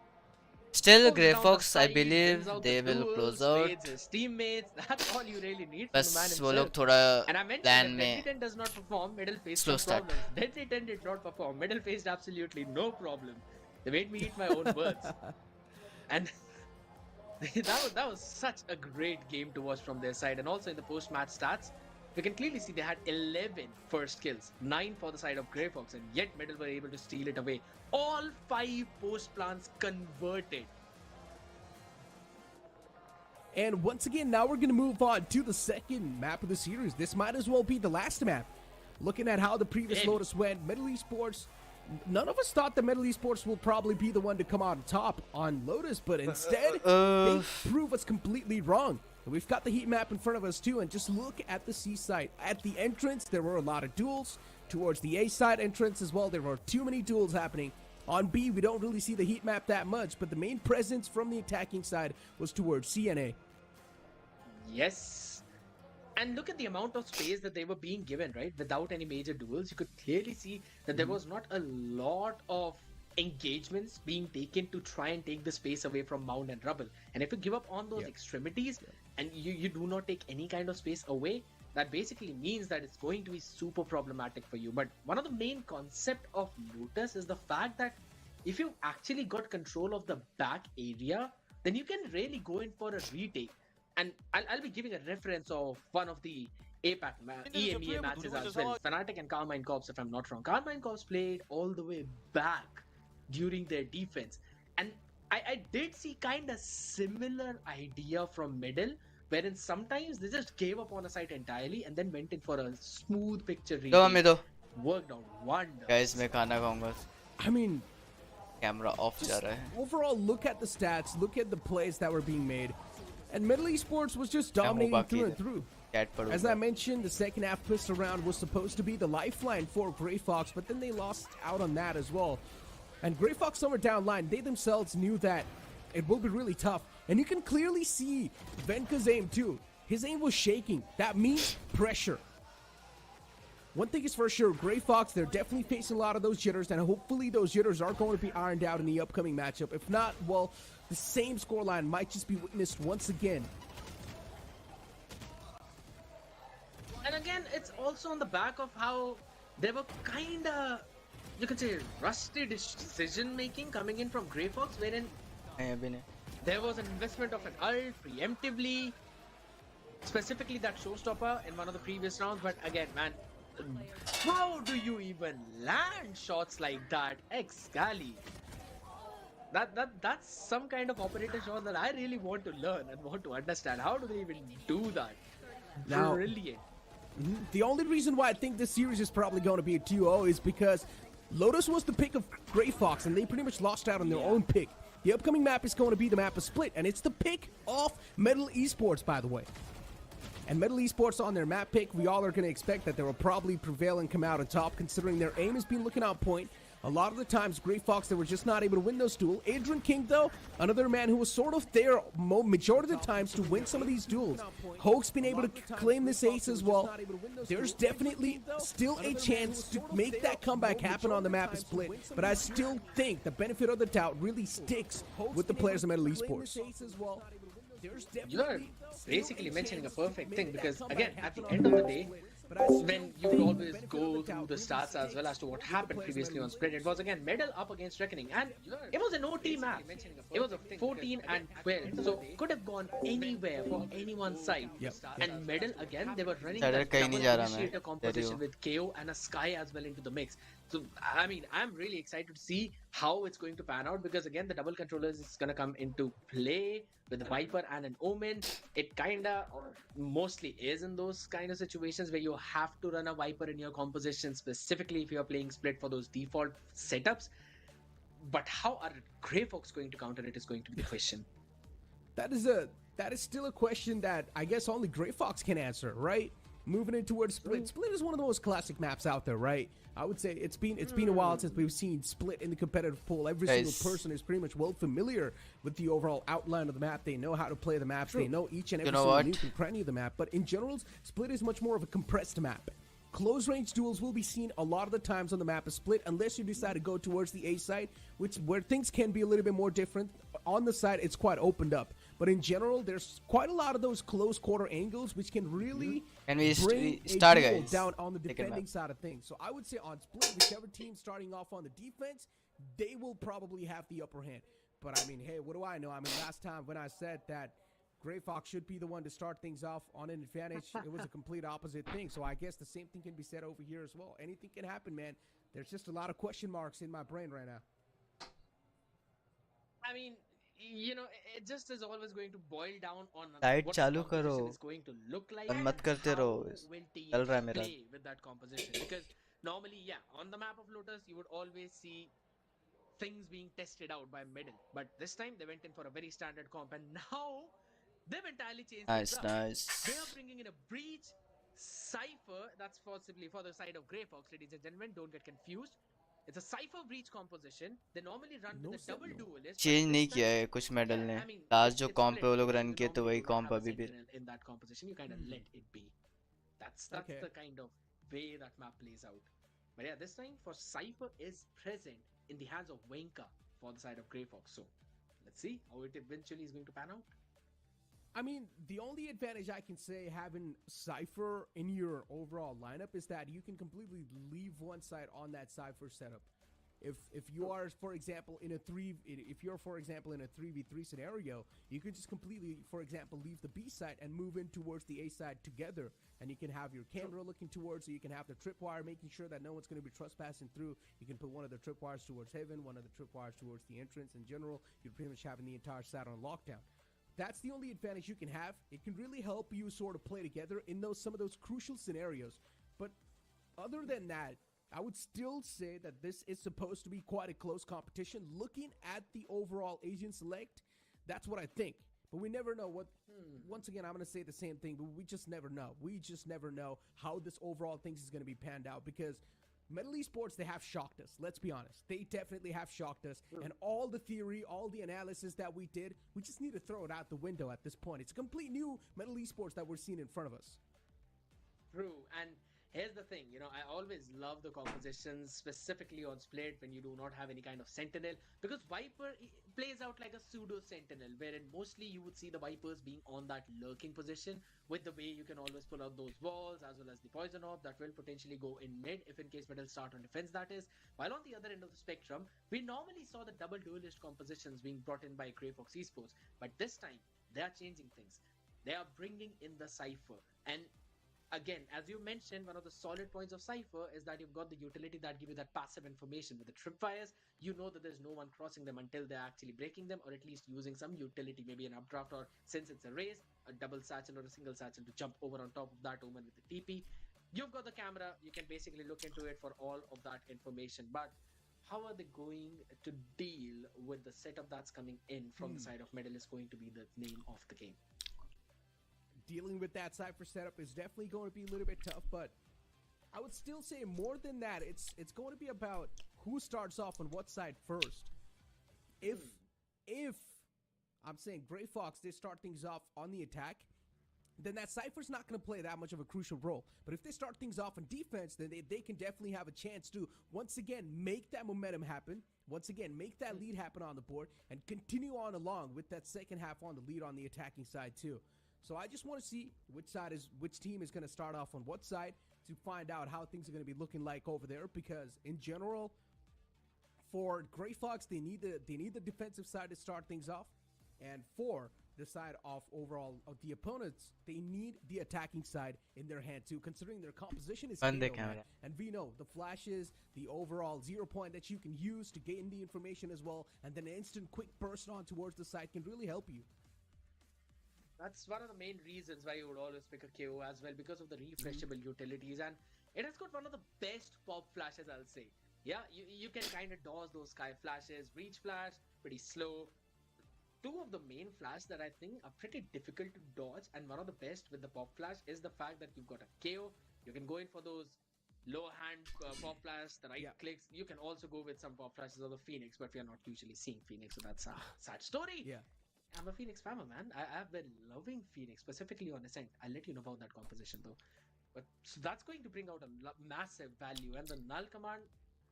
Still, Grey Fox, I believe they will close out. His teammates, that's all you really need from the man बस himself. वो लोग थोड़ा And I mentioned plan if में Deadly 10 does not perform, Middle faced slow some start. problems. Deadly 10 did not perform. Middle faced absolutely no problem. They made me eat my own words. And that was such a great game to watch from their side. And also in the post-match stats, we can clearly see they had 11 first kills, 9 for the side of Grey Fox, and yet Middle were able to steal it away. All 5 post plants converted. And once again, now we're going to move on to the second map of the series. This might as well be the last map. Looking at how the previous Lotus went, Metal Esports, none of us thought that Metal Esports will probably be the one to come out on top on Lotus, but instead, they prove us completely wrong. We've got the heat map in front of us too, and just look at the C side. At the entrance, there were a lot of duels. Towards the A side entrance as well, there were too many duels happening. On B, we don't really see the heat map that much, but the main presence from the attacking side was towards CNA. Yes. And look at the amount of space that they were being given, right? Without any major duels, you could clearly see that there was not a lot of engagements being taken to try and take the space away from Mound and Rubble. And if you give up on those extremities and you do not take any kind of space away, that basically means that it's going to be super problematic for you. But one of the main concept of Lotus is the fact that if you actually got control of the back area, then you can really go in for a retake. And I'll be giving a reference of one of the EMEA matches as well. Fnatic and Carmine Corps, if I'm not wrong. Carmine Corps played all the way back during their defense. And I did see kind of similar idea from Middle, wherein sometimes they just gave up on a site entirely and then went in for a smooth picture retake. Worked out wonderful. Guys, मैं खाना खाऊंगा. I mean, camera off जा रहा है. Overall, look at the stats, look at the plays that were being made. And Middle Esports was just dominating through and through. As I mentioned, the second half pistol round was supposed to be the lifeline for Grey Fox, but then they lost out on that as well. And Grey Fox somewhere down line, they themselves knew that it will be really tough. And you can clearly see Venka's aim too. His aim was shaking. That means pressure. One thing is for sure, Grey Fox, they're definitely facing a lot of those jitters, and hopefully those jitters are going to be ironed out in the upcoming matchup. If not, well, the same scoreline might just be witnessed once again. And again, it's also on the back of how they were kind of, you could say, rusty decision making coming in from Grey Fox, wherein there was an investment of an ult preemptively, specifically that showstopper in one of the previous rounds. But again, man, how do you even land shots like that, Excali? That's some kind of operator shot that I really want to learn and want to understand. How do they even do that? Now, brilliant. The only reason why I think this series is probably going to be a 2-0 is because Lotus was the pick of Grey Fox, and they pretty much lost out on their own pick. The upcoming map is going to be the map of Split, and it's the pick of Metal Esports, by the way. And Metal Esports on their map pick, we all are going to expect that they will probably prevail and come out on top, considering their aim has been looking on point. A lot of the times, Grey Fox, they were just not able to win those duels. Adrian King, though, another man who was sort of there majority of the times to win some of these duels. Hoke's been able to claim this ace as well. There's definitely still a chance to make that comeback happen on the map of Split, but I still think the benefit of the doubt really sticks with the players of Metal Esports. You're basically mentioning a perfect thing, because again, at the end of the day, when you would always go through the stats as well as to what happened previously on Split, it was again Medal up against Reckoning, and it was an OT map. It was a 14 and 12, so could have gone anywhere for anyone's side. And Medal again, they were running that double initiator composition with KO and a Sky as well into the mix. So, I mean, I'm really excited to see how it's going to pan out because, again, the double controllers is going to come into play with the Viper and an Omen. It kind of mostly is in those kind of situations where you have to run a Viper in your composition, specifically if you're playing split for those default setups. But how are Grey Fox going to counter it is going to be the question. That is still a question that I guess only Grey Fox can answer, right? Moving in towards Split. Split is one of the most classic maps out there, right? I would say it's been a while since we've seen Split in the competitive pool. Every single person is pretty much well familiar with the overall outline of the map. They know how to play the maps. They know each and every single nook and cranny of the map. But in general, Split is much more of a compressed map. Close range duels will be seen a lot of the times on the map as Split, unless you decide to go towards the A side, where things can be a little bit more different. On the side, it's quite opened up. But in general, there's quite a lot of those close quarter angles which can really bring start, a duel guys. down on the defending side of things. So I would say on Split, whichever team starting off on the defense, they will probably have the upper hand. But I mean, hey, what do I know? I mean, last time when I said that Grey Fox should be the one to start things off on an advantage, it was a complete opposite thing. So I guess the same thing can be said over here as well. Anything can happen, man. There's just a lot of question marks in my brain right now. I mean, you know, it just is always going to boil down on light what चालू the करो composition is going to look like बंद मत and करते how रहो will teams चल रहा है मेरा play with that composition. Because normally, yeah, on the map of Lotus, you would always see things being tested out by middle. But this time, they went in for a very standard comp, and now they've entirely changed nice things up. nice They are bringing in a breach cipher. That's possibly for the side of Grey Fox, ladies and gentlemen. Don't get confused. It's a cipher breach composition. They normally run with a double duelist. Change नहीं किया है कुछ medal ने last जो कॉम्प पे वो लोग run किए तो वही कॉम्प अभी भी in that composition. You kind of let it be. That's the kind of way that map plays out. But yeah, this time for Cypher is present in the hands of Wenka for the side of Grey Fox. So let's see how it eventually is going to pan out. I mean, the only advantage I can say having Cypher in your overall lineup is that you can completely leave one side on that Cypher setup. If you are, for example, in a 3v3 scenario, you could just completely, for example, leave the B side and move in towards the A side together, and you can have your camera looking towards, so you can have the tripwire making sure that no one's going to be trespassing through. You can put one of the tripwires towards heaven, one of the tripwires towards the entrance. In general, you're pretty much having the entire side on lockdown. That's the only advantage you can have. It can really help you sort of play together in some of those crucial scenarios. But other than that, I would still say that this is supposed to be quite a close competition. Looking at the overall Asian select, that's what I think. But we never know what. Once again, I'm going to say the same thing, but we just never know. We just never know how this overall thing is going to be panned out because Metal Esports, they have shocked us. Let's be honest. They definitely have shocked us. And all the theory, all the analysis that we did, we just need to throw it out the window at this point. It's a complete new Metal Esports that we're seeing in front of us. True. And here's the thing, you know, I always love the compositions, specifically on Split when you do not have any kind of Sentinel, because Viper plays out like a pseudo Sentinel, wherein mostly you would see the Vipers being on that lurking position, with the way you can always pull out those walls, as well as the Poison Orb that will potentially go in mid, if in case Metal start on defense, that is. While on the other end of the spectrum, we normally saw the double duelist compositions being brought in by Grey Fox Esports, but this time, they are changing things. They are bringing in the Cypher, and again, as you mentioned, one of the solid points of Cypher is that you've got the utility that give you that passive information. With the tripwires, you know that there's no one crossing them until they're actually breaking them, or at least using some utility, maybe an updraft, or since it's a race, a double satchel or a single satchel to jump over on top of that Omen with the TP. You've got the camera, you can basically look into it for all of that information. But how are they going to deal with the setup that's coming in from the side of Medal is going to be the name of the game. Dealing with that Cypher setup is definitely going to be a little bit tough, but I would still say more than that, it's going to be about who starts off on what side first. If I'm saying Grey Fox, they start things off on the attack, then that Cypher's not going to play that much of a crucial role. But if they start things off on defense, then they can definitely have a chance to, once again, make that momentum happen, once again, make that lead happen on the board, and continue on along with that second half on the lead on the attacking side too. So I just want to see which team is going to start off on what side to find out how things are going to be looking like over there, because in general, for Grey Fox, they need the defensive side to start things off, and for the side of overall of the opponents, they need the attacking side in their hand too, considering their composition is Bande KO, man. camera. And we know the flashes, the overall 0 point that you can use to gain the information as well, and then an instant quick burst on towards the side can really help you. That's one of the main reasons why you would always pick a KO as well, because of the refreshable utilities, and it has got one of the best pop flashes, I'll say. Yeah, you can kind of dodge those sky flashes, reach flash, pretty slow. Two of the main flash that I think are pretty difficult to dodge, and one of the best with the pop flash is the fact that you've got a KO. You can go in for those low hand pop flash, the right clicks. You can also go with some pop flashes of the Phoenix, but we are not usually seeing Phoenix, so that's a sad story. Yeah. I'm a Phoenix farmer, man. I've been loving Phoenix, specifically on Ascent. I'll let you know about that composition though. But so that's going to bring out a massive value, and the null command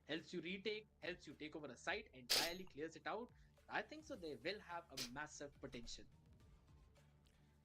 helps you retake, helps you take over a site, entirely clears it out. I think so. They will have a massive potential.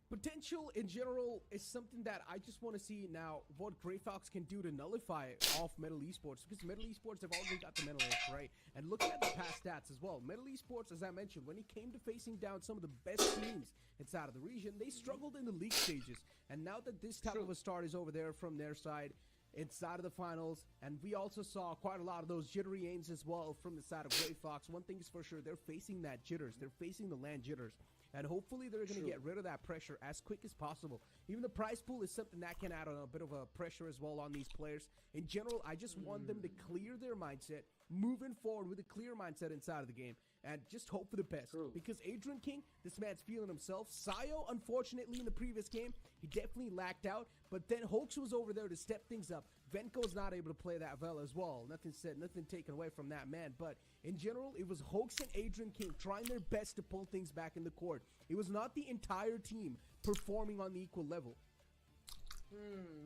Potential in general is something that I just want to see now what Grey Fox can do to nullify off Metal Esports, because Metal Esports have already got the Metal Edge, right? And looking at the past stats as well, Metal Esports, as I mentioned, when it came to facing down some of the best teams inside of the region, they struggled in the league stages. And now that this type of a start is over there from their side, inside of the finals, and we also saw quite a lot of those jittery aims as well from the side of Grey Fox. One thing is for sure, they're facing that jitters. They're facing the land jitters. And hopefully they're going to get rid of that pressure as quick as possible. Even the prize pool is something that can add a bit of a pressure as well on these players. In general, I just want them to clear their mindset, moving forward with a clear mindset inside of the game, and just hope for the best. Because Adrian King, this man's feeling himself. Sayo, unfortunately, in the previous game, he definitely lacked out. But then Hoax was over there to step things up. Venko's not able to play that well as well. Nothing said, nothing taken away from that man. But in general, it was Hoax and Adrian King trying their best to pull things back in the court. It was not the entire team performing on the equal level.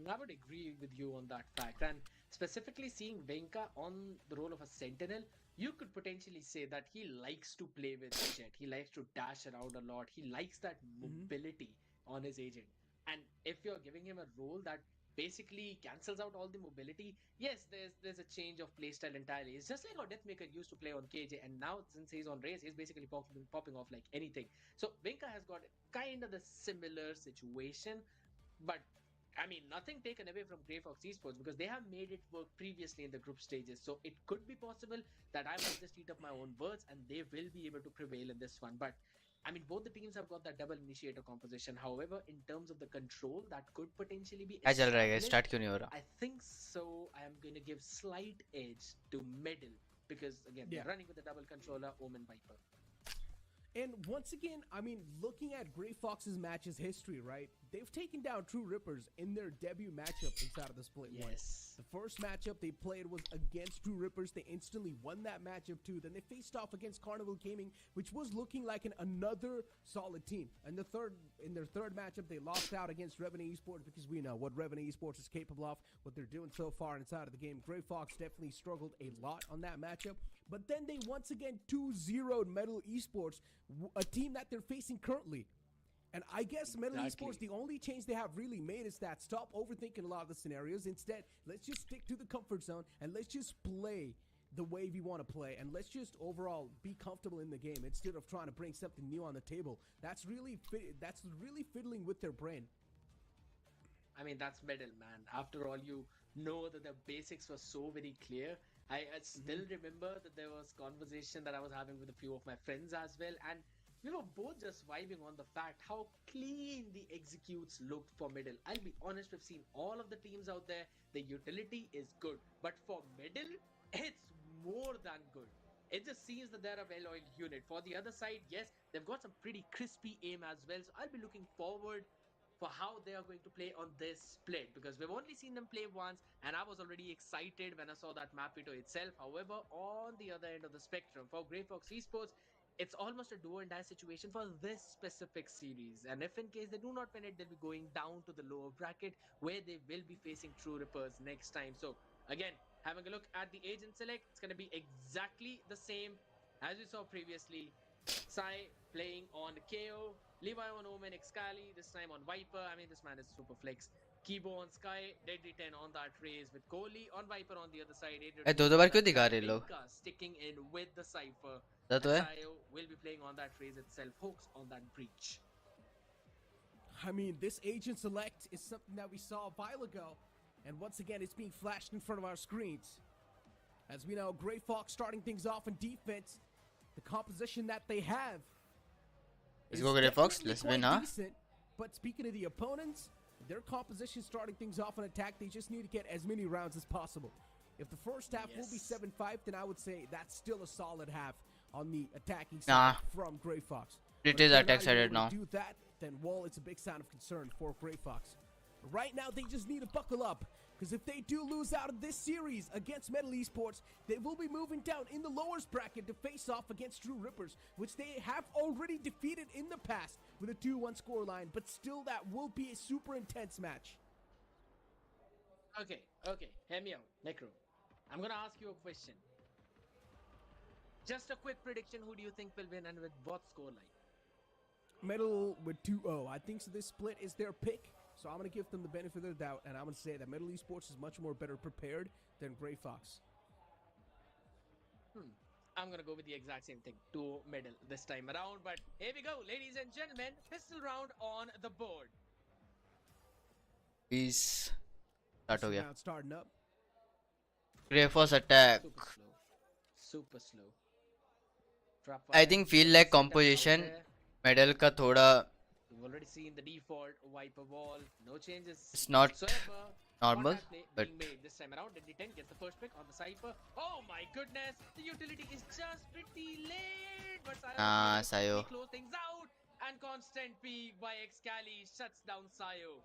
I would agree with you on that fact. And specifically seeing Venka on the role of a sentinel, you could potentially say that he likes to play with Jet. He likes to dash around a lot. He likes that mobility on his agent. And if you're giving him a role that basically cancels out all the mobility, yes, there's a change of playstyle entirely. It's just like how Deathmaker used to play on KJ, and now since he's on Raze, he's basically popping off like anything. So Venka has got kind of the similar situation, but I mean, nothing taken away from Grey Fox Esports, because they have made it work previously in the group stages. So it could be possible that I might just eat up my own words and they will be able to prevail in this one. But I mean, both the teams have got that double initiator composition. However, in terms of the control, that could potentially be क्या चल रहा है? established. Start क्यों नहीं हो रहा? I think so. I am going to give slight edge to middle, because again, they're running with the double controller, Omen Viper. And once again, I mean, looking at Grey Fox's matches history, right? They've taken down True Rippers in their debut matchup inside of the Split 1. The first matchup they played was against True Rippers. They instantly won that matchup too. Then they faced off against Carnival Gaming, which was looking like another solid team. And in their third matchup, they lost out against Revenue Esports, because we know what Revenue Esports is capable of, what they're doing so far inside of the game. Grey Fox definitely struggled a lot on that matchup. But then they once again 2-0'd Metal Esports, a team that they're facing currently. And I guess Metal Esports, the only change they have really made is that stop overthinking a lot of the scenarios. Instead, let's just stick to the comfort zone and let's just play the way we want to play, and let's just overall be comfortable in the game instead of trying to bring something new on the table. That's really fiddling with their brain. I mean, that's middle, man. After all, you know that the basics were so very clear. I still remember that there was conversation that I was having with a few of my friends as well, and we were both just vibing on the fact how clean the executes looked for middle. I'll be honest, we've seen all of the teams out there. The utility is good, but for middle, it's more than good. It just seems that they're a well-oiled unit. For the other side, yes, they've got some pretty crispy aim as well, so I'll be looking forward for how they are going to play on this split, because we've only seen them play once, and I was already excited when I saw that Mapito itself. However, on the other end of the spectrum, for Grey Fox Esports, it's almost a do and die situation for this specific series, and if in case they do not win it, they'll be going down to the lower bracket where they will be facing True Rippers next time. So again, having a look at the agent select, it's going to be exactly the same as we saw previously. Sai playing on KO, Levi on Omen, Excali, this time on Viper. I mean, this man is super flex. Kibo on Sky, Deadly 10 on that raise with Kohli on Viper on the other side. दो बार क्यों दिखा रहे लोग? Sticking in with the Cypher. तो है? Sayo will be playing on that raise itself. Hooks on that breach. I mean, this agent select is something that we saw a while ago, and once again, it's being flashed in front of our screens. As we know, Gray Fox starting things off in defense. The composition that they have Let's go Gray Fox. definitely Let's win, quite huh? decent. But speaking of the opponents, their composition starting things off in attack, they just need to get as many rounds as possible. If the first half will be 7-5, then I would say that's still a solid half on the attacking side from Gray Fox. It But is if they're attack not even sided able now. to do that, then well, it's a big sign of concern for Gray Fox. Right now, they just need to buckle up, because if they do lose out of this series against Metal Esports, they will be moving down in the lowest bracket to face off against True Rippers, which they have already defeated in the past with a 2-1 scoreline, but still that will be a super intense match. Okay, hear me out, Necro. I'm gonna ask you a question. Just a quick prediction, who do you think will win and with what scoreline? Metal with 2-0. I think so this split is their pick, so I'm going to give them the benefit of the doubt, and I'm going to say that Metal Esports is much more better prepared than Gray Fox. I'm gonna go with the exact same thing, 2 medal this time around, but here we go, ladies and gentlemen, pistol round on the board. Please. Start हो गया. Round starting up. Gray Fox attack. Super slow. I think feel like composition medal का थोड़ा You've already seen the default wiper wall, no changes. It's not whatsoever. normal, Contact play but being made this time around. D10 gets the first pick on the Cypher. Oh my goodness, the utility is just pretty late. But Sayo. close things out, and constant peek by Excali shuts down Sayo.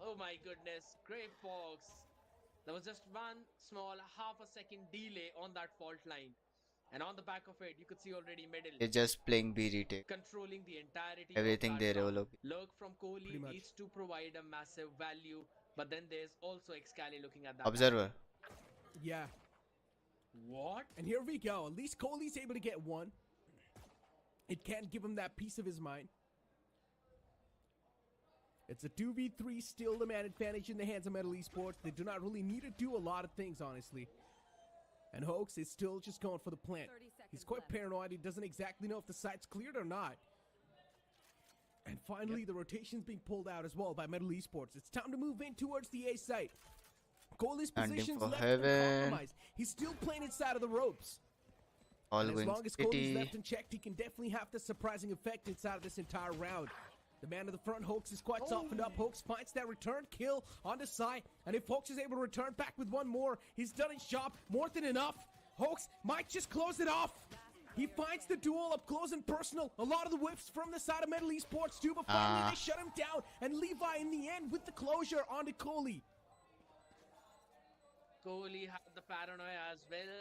Oh my goodness, Gray Fox. There was just one small half a second delay on that fault line. And on the back of it, you could see already Medal they're just playing B retake. controlling the entirety Everything of they that round. roll up. Lurk from Kohli Pretty much. needs to provide a massive value, but then there's also Excali looking at that. Observer. Yeah. What? And here we go. At least Kohli's able to get one. It can't give him that peace of his mind. It's a 2v3, still the man advantage in the hands of Metal Esports. They do not really need to do a lot of things, honestly. And Hoax is still just going for the plant. He's quite paranoid. He doesn't exactly know if the site's cleared or not. And finally, the rotation's being pulled out as well by Metal Esports. It's time to move in towards the A site. Kohli's Landing position's for left heaven. uncompromised. He's still playing inside of the ropes. All And as going long as Kohli's city. left unchecked, he can definitely have the surprising effect inside of this entire round. The man of the front, Hoax, is quite softened up. Hoax finds that return kill on the side. And if Hoax is able to return back with one more, he's done his job more than enough. Hoax might just close it off. He finds the duel up close and personal. A lot of the whips from the side of Metal Esports too, but finally they shut him down. And Levi in the end with the closure onto Kohli. Kohli had the paranoia as well.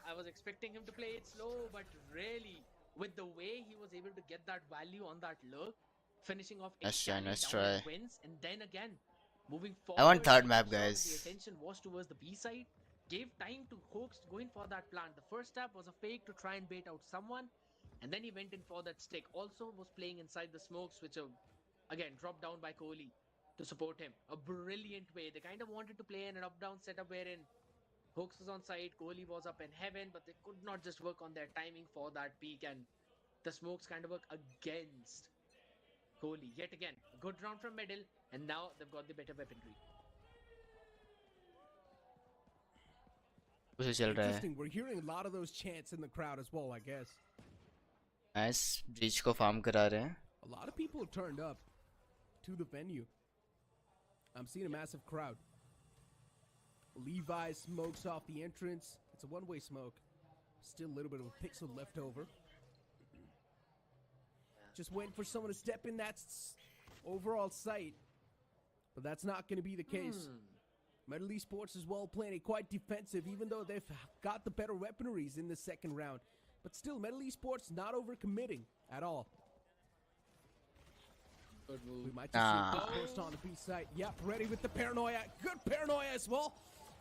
I was expecting him to play it slow, but really, with the way he was able to get that value on that lurk, finishing off Nice try, Excali nice down try. at wins, and then again, moving forward. I want third map, you saw that guys. The attention was towards the B side. Gave time to Hoax to go in for that plant. The first step was a fake to try and bait out someone, and then he went in for that stick. Also was playing inside the smokes, which again dropped down by Kohli to support him. A brilliant way. They kind of wanted to play an up-down setup wherein Hoax was on side, Kohli was up in heaven, but they could not just work on their timing for that peak, and the smokes kind of work against Kohli. Yet again, a good round from Medal, and now they've got the better weaponry. उसे चल रहा है. Interesting. We're hearing a lot of those chants in the crowd as well, I guess. Nice. Breach को farm करा रहे हैं. A lot of people have turned up to the venue. I'm seeing a massive crowd. Levi smokes off the entrance. It's a one-way smoke. Still a little bit of a pixel left over. Just waiting for someone to step in that overall sight. But that's not going to be the case. Metal Esports as well playing it quite defensive, even though they've got the better weaponaries in the second round. But still, Metal Esports not overcommitting at all. Good move. We might just see a post on the B side. Yep, ready with the paranoia. Good paranoia as well.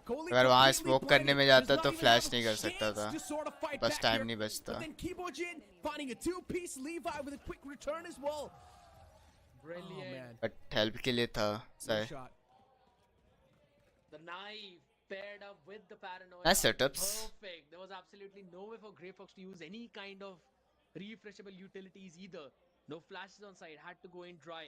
Kohli अगर वहाँ completely smoke करने में blinded. जाता Does तो not even flash have नहीं a कर सकता chance था. to sort of fight बस back टाइम here. नहीं बचता. But then Kibojin finding a two-piece. Levi with a quick return as well. Brilliant. Oh, man. But help के लिए था. No सही. shot. The knife paired up with the paranoia. Nice setups. Perfect. There was absolutely no way for Grey Fox to use any kind of refreshable utilities either. No flashes on side, had to go in dry.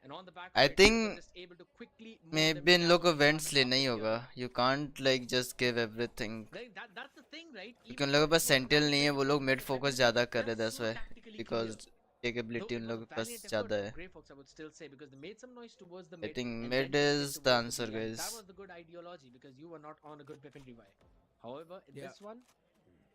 And on the back I of it, they were think just able to quickly move may them भी to in that लोग को opening vents environment लेना after ही clearing. होगा. You can't like just give everything. That's the thing, right? क्योंकि Even उन if लोगों के it pass was sentinel around नहीं है, mid, वो लोग मिड the फोकस Veterans ज़्यादा were कर रहे just हैं, that's so why. tactically Because clear. Though टेकेबिलिटी it उन was लोगों a के पास valiant ज़्यादा effort है. from Grey Fox, I would still say, because they made some noise towards the I mid think and mid then took is it the towards the answer, B, and guys. that was the good ideology because you were not on a good weapon revive. However, in this one,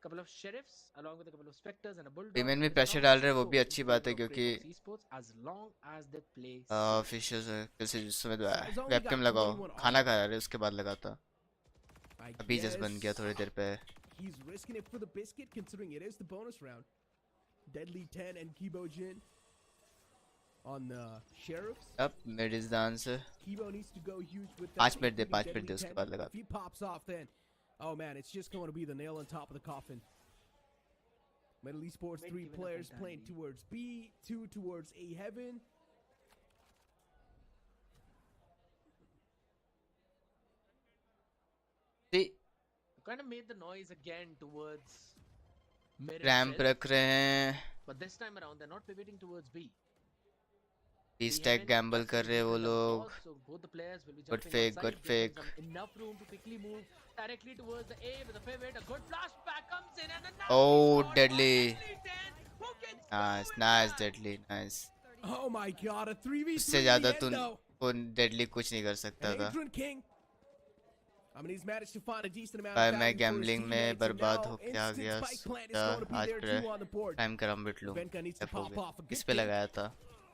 couple of sheriffs along with a couple of specters and a bulldog. Payment में It is pressure not डाल much रहे to हैं, वो go भी in अच्छी बात favor है of Grey क्योंकि Fox Esports as long as they play safe. Official कैसे समय Side's only वेबकैम got लगाओ, 21 खाना armor. खा रहे उसके बाद लगाता. I अभी जस्ट बन गया guess थोड़ी देर पे. he's risking it for the biscuit, considering it is the bonus round. Deadly 10 and Kibo Jin on the sheriffs. अब mid is the answer. Kibo needs to go huge with that. 5 minute they, including 5 minute Deadly दे उसके 10. बाद लगा. If he pops off, then oh man, it's just going to be the nail on top of the coffin. Middle Esports, 3 players playing towards B, 2 towards A Heaven. See, Kind of made the noise again towards mid ramp itself, रख रहे हैं. but this time around they're not pivoting towards B. B B stack Heaven gamble touches कर रहे हैं वो neutral of लोग. course, so both the players will be Good jumping fake, on good side, giving fake. them enough room to quickly move directly towards the A with a pivot. A good flashback comes in and a Oh, shot deadly. Deadly 10. Who can Nice, nice, deadly, nice. Oh my god, a 3v3 उससे in ज़्यादा the तू end though. वो deadly कुछ नहीं कर सकता And था. Adrian King, I mean, he's managed to find a decent amount भाई of मैं value for his गैम्बलिंग में teammates, and बर्बाद now हो के आ instant गया. spike plant is going to be आज there too on the board. Time करा bit लूँ. Venka needs to pop off a good इस पे kick लगाया था.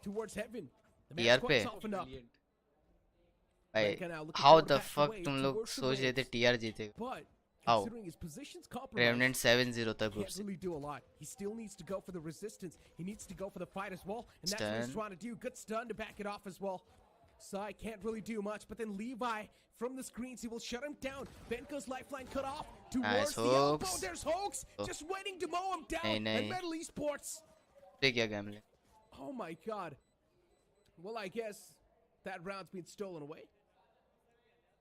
towards heaven. The TR man's पे. quite softened up. भाई Venka now looking how forward the back fuck away तुम लोग towards the सोच रहे थे waves. टीआर जीतेगा? But How? considering his position's compromised, Remnant 7-0 था ग्रुप can't से. really do a lot. He still needs to go for the resistance. He needs to go for the fight as well, and that's what he's Stun. trying to do. Good stun to back it off as well. Sai can't really do much, but then Levi from the screens, he will shut him down. Venka's lifeline cut off towards Nice, the elbow. Hoax. There's Hoax Oh. just waiting to mow him down. नहीं, And नहीं. Metal Esports. पे क्या gambling? Oh my god. Well, I guess that round's been stolen away.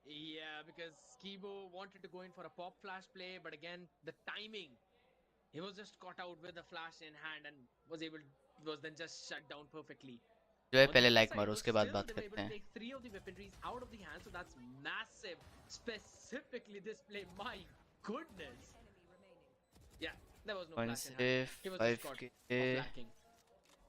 Yeah, because Skibo wanted to go in for a pop flash play, but again, the timing. He was just caught out with the flash in hand and was then just shut down perfectly. जो है On the पहले other like side, मारो but उसके बाद still, बात they were able करते to हैं. take 3 of the weaponries out of the hand, so that's massive. Specifically this play, my goodness. Yeah, there was no One flash in hand. safe, He was just caught 5k. off lacking.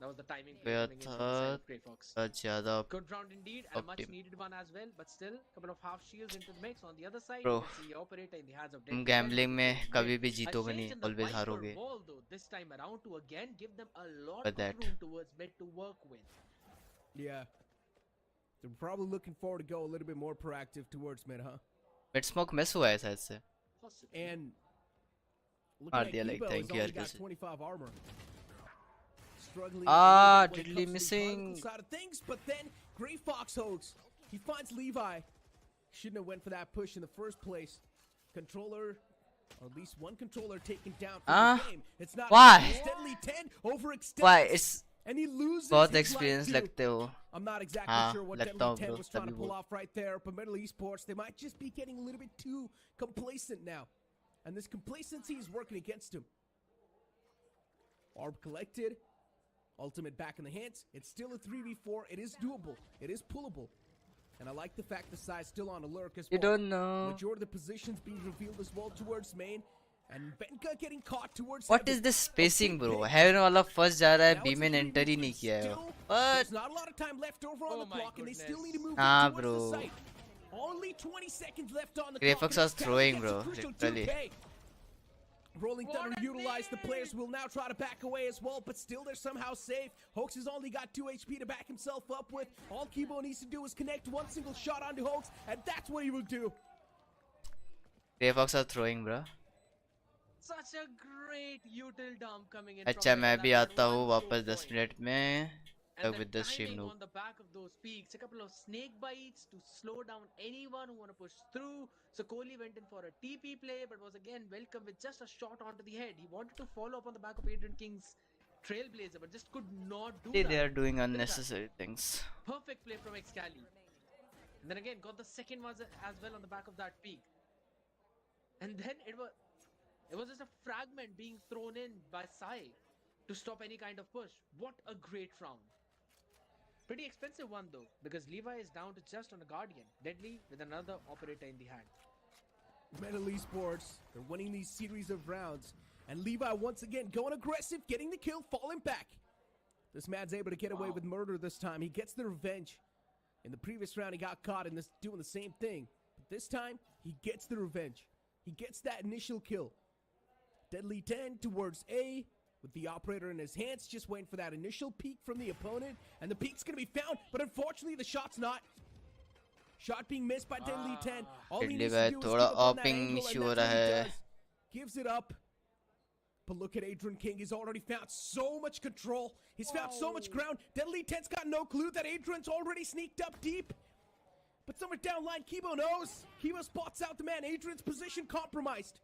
That was the timing play गया coming in from the था side of Grey Fox. ज़्यादा. Good round indeed, and a much optim- needed one as well, but still, a couple of half shields into the mix. On the other side, Bro, you can see operator in the hands of तुम Deadly gambling में Ten. कभी भी A जीतोगे change नहीं, in the always Viper हारोगे. wall, though, this time around to again give them a lot But of that- room towards mid to work with. Yeah. They're probably looking forward to go a little bit more proactive towards mid, huh? Mid smoke miss हुआ है शायद से. And looking मार at दिया, like, Kibo, thank he's you only यार got कैसे. 25 armor. Struggling Ah, a little bit when it Deadly comes to the missing. vertical side of things, but then Grey Fox Hoax. He finds Levi. Shouldn't have went for that push in the first place. Controller, or at least one controller taken down from the game. It's not Why? it's Deadly 10 overextends. Why? It's and he loses बहुत his life experience too. लगते हो. I'm not exactly हाँ, sure what लगता Deadly हूँ 10 bro, was trying to तभी pull बोल. off right there, but Middle Esports, they might just be getting a little bit too complacent now. And this complacency is working against him. Orb collected. Ultimate back in the hands. It's still a 3v4. It is doable. It is pullable. And I like the fact the side's still on alert as well. You don't know. Majority of the positions being revealed as well towards main. And Venka getting caught towards What heaven. is this A spacing big bro? hit. Heaven वाला first जा रहा है, Now B it's a में 3v3 enter ही नहीं किया है. still. What? There's not a lot of time left over on the clock, and they still need to move हाँ, towards bro. the site. Only 20 seconds left on the Grey clock. Fox and was it's throwing, counting bro, against a crucial literally. 2K. Rolling Thunder utilized the players will now try to back away as well, but still they're somehow safe. Hoax has only got 2 HP to back himself up with. All Kibo needs to do is connect one single shot onto Hoax, and that's what he will do. Grey Fox are throwing bro. Such a great util dump coming in. अच्छा मैं भी आता हूँ वापस 10 minute में. And With the the stream timing noob. on the back of those peaks, a couple of snake bites to slow down anyone who want to push through. So Kohli went in for a TP play, but was again welcome with just a shot onto the head. He wanted to follow up on the back of Adrian King's trailblazer, but just could not do They that. are doing Look at that. unnecessary things. Perfect play from Excali. And then again, got the second one as well on the back of that peak. And then it was just a fragment being thrown in by Sai. to stop any kind of push. What a great round. Pretty expensive one though, because Levi is down to just on a Guardian. Deadly with another operator in the hand. Metal Esports, they're winning these series of rounds. And Levi once again going aggressive, getting the kill, falling back. This man's able to get away with murder this time. He gets the revenge. In the previous round, he got caught in this doing the same thing. But this time, he gets the revenge. He gets that initial kill. Deadly 10 towards A, with the operator in his hands, just waiting for that initial peek from the opponent. And the peek's going to be found, but unfortunately, the shot's not. Shot being missed by Deadly 10. All he needs to do is give up on that angle, and that's what he does. Gives it up. But look at Adrian King. He's already found so much control. He's found so much ground. Deadly 10's got no clue that Adrian's already sneaked up deep. But somewhere down line, Kibo knows. Kibo spots out the man. Adrian's position compromised.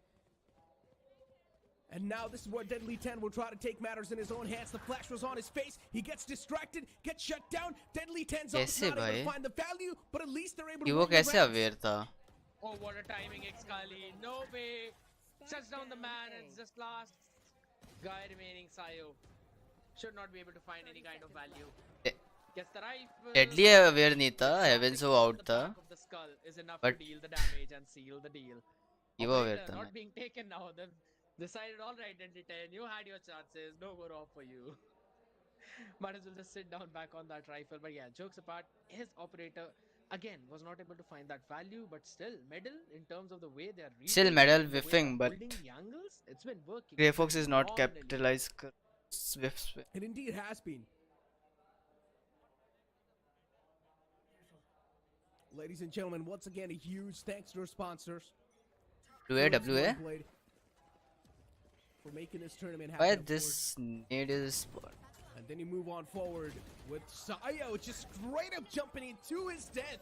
And now this is where Deadly 10 will try to take matters in his own hands. The flash was on his face. He gets distracted, gets shut down. Deadly 10's not able to find the value, but at least they're able to win the rounds. Oh, what a timing, Excali. No way. Shuts down the man and just last guy remaining, Sayo. Should not be able to find any kind of value. Gets the rifle. Deadly aware नहीं था, Heaven so out था. The skull is enough to deal the damage and seal the deal. Kibo aware था. Not being taken now. They've decided, all right, Deadly 10, you had your chances. No more off for you. Might as well just sit down back on that rifle. But yeah, jokes apart, his operator again was not able to find that value, but still medal in terms of the way they are reading, Still medal whiffing, but the angles, it's been working. Grey Fox is not capitalized. Whiffs. It indeed has been. Ladies and gentlemen, once again, a huge thanks to our sponsors. WA. For making this tournament happen. Why this need is. And then you move on forward with Sayo just straight up jumping into his death.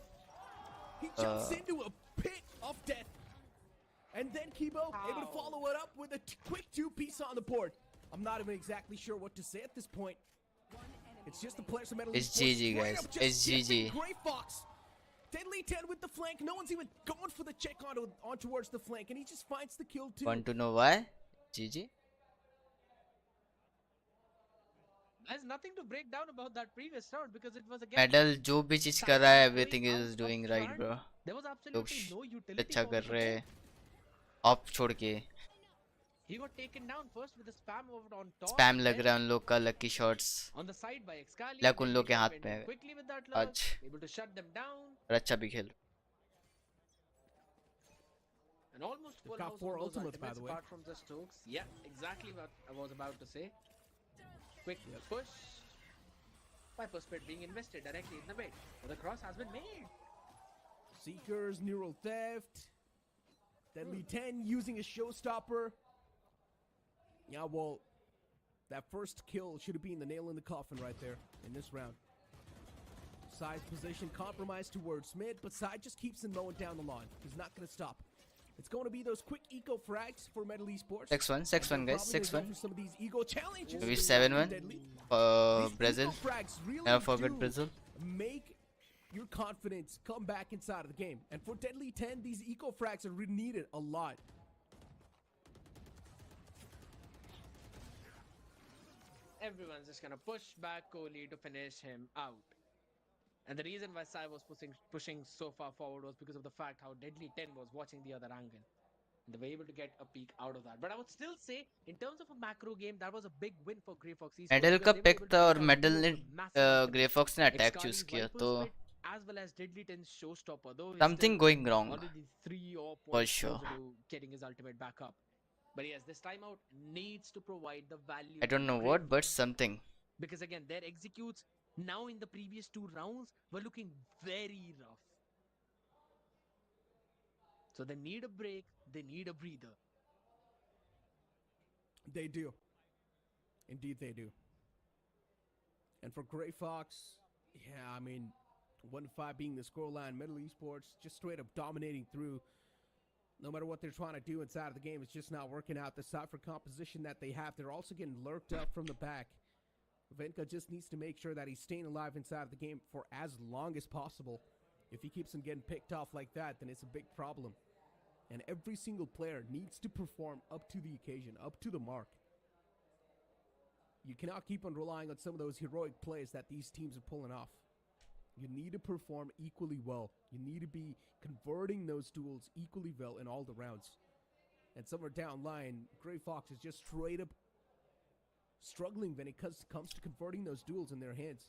He jumps into a pit of death. And then Kibo able to follow it up with a quick two-piece on the board. I'm not even exactly sure what to say at this point. It's just the players of Metal It's GG, guys. It's GG. Gray Fox. Deadly 10 with the flank. No one's even going for the check on towards the flank. And he just finds the kill too. Want to know why? GG. There's nothing to break down about that previous round because it was again Medal जो भी चीज कर रहा है, everything is doing right, bro. There was absolutely no utility. अच्छा कर रहे हैं. Off छोड़ के. He got taken down first with a spam over on top. Spam लग रहा है उन लोग का lucky shots. On the side by Excali. लग उन लोग के हाथ में है. Quickly with that lurk, able to shut them down. और अच्छा भी खेल. And almost full house four on those ultimates, by the way. apart from the Stokes. Yeah, exactly what I was about to say. Quick push. Viper Spit being invested directly in the mid. But the cross has been made. Seekers, Neural Theft. Deadly 10 using a showstopper. Yeah, well, that first kill should have been the nail in the coffin right there in this round. Side's position compromised towards mid, but Side just keeps him mowing down the lawn. He's not going to stop. It's going to be those quick eco frags for Metal Esports. 6-1 guys, 6-1. Some of these ego challenges. Maybe 7-1. Brazil. Never forget Brazil. Make your confidence come back inside of the game. And for Deadly 10, these eco frags are needed a lot. Everyone's just gonna push back Kohli to finish him out. And the reason why Sai was pushing so far forward was because of the fact how Deadly 10 was watching the other angle. And they were able to get a peek out of that. But I would still say, in terms of a macro game, that was a big win for Grey Fox. Medal का pick था और Medal ने Grey Fox ने attack choose किया तो as well as Deadly 10's showstopper, though something going wrong already 3 or for points sure. closer to getting his ultimate back up. But yes, this timeout needs to provide the value. I don't know Grey what, Fox. but something. Because again, their executes now in the previous 2 rounds were looking very rough. So they need a break, they need a breather. They do. Indeed they do. And for Grey Fox, yeah, I mean, 1-5 being the scoreline, Metal Esports just straight up dominating through. No matter what they're trying to do inside of the game, it's just not working out. The Cypher composition that they have, they're also getting lurked up from the back. Venka just needs to make sure that he's staying alive inside of the game for as long as possible. If he keeps on getting picked off like that, then it's a big problem. And every single player needs to perform up to the occasion, up to the mark. You cannot keep on relying on some of those heroic plays that these teams are pulling off. You need to perform equally well. You need to be converting those duels equally well in all the rounds. And somewhere down line, Gray Fox is just straight up struggling when it comes to converting those duels in their hands.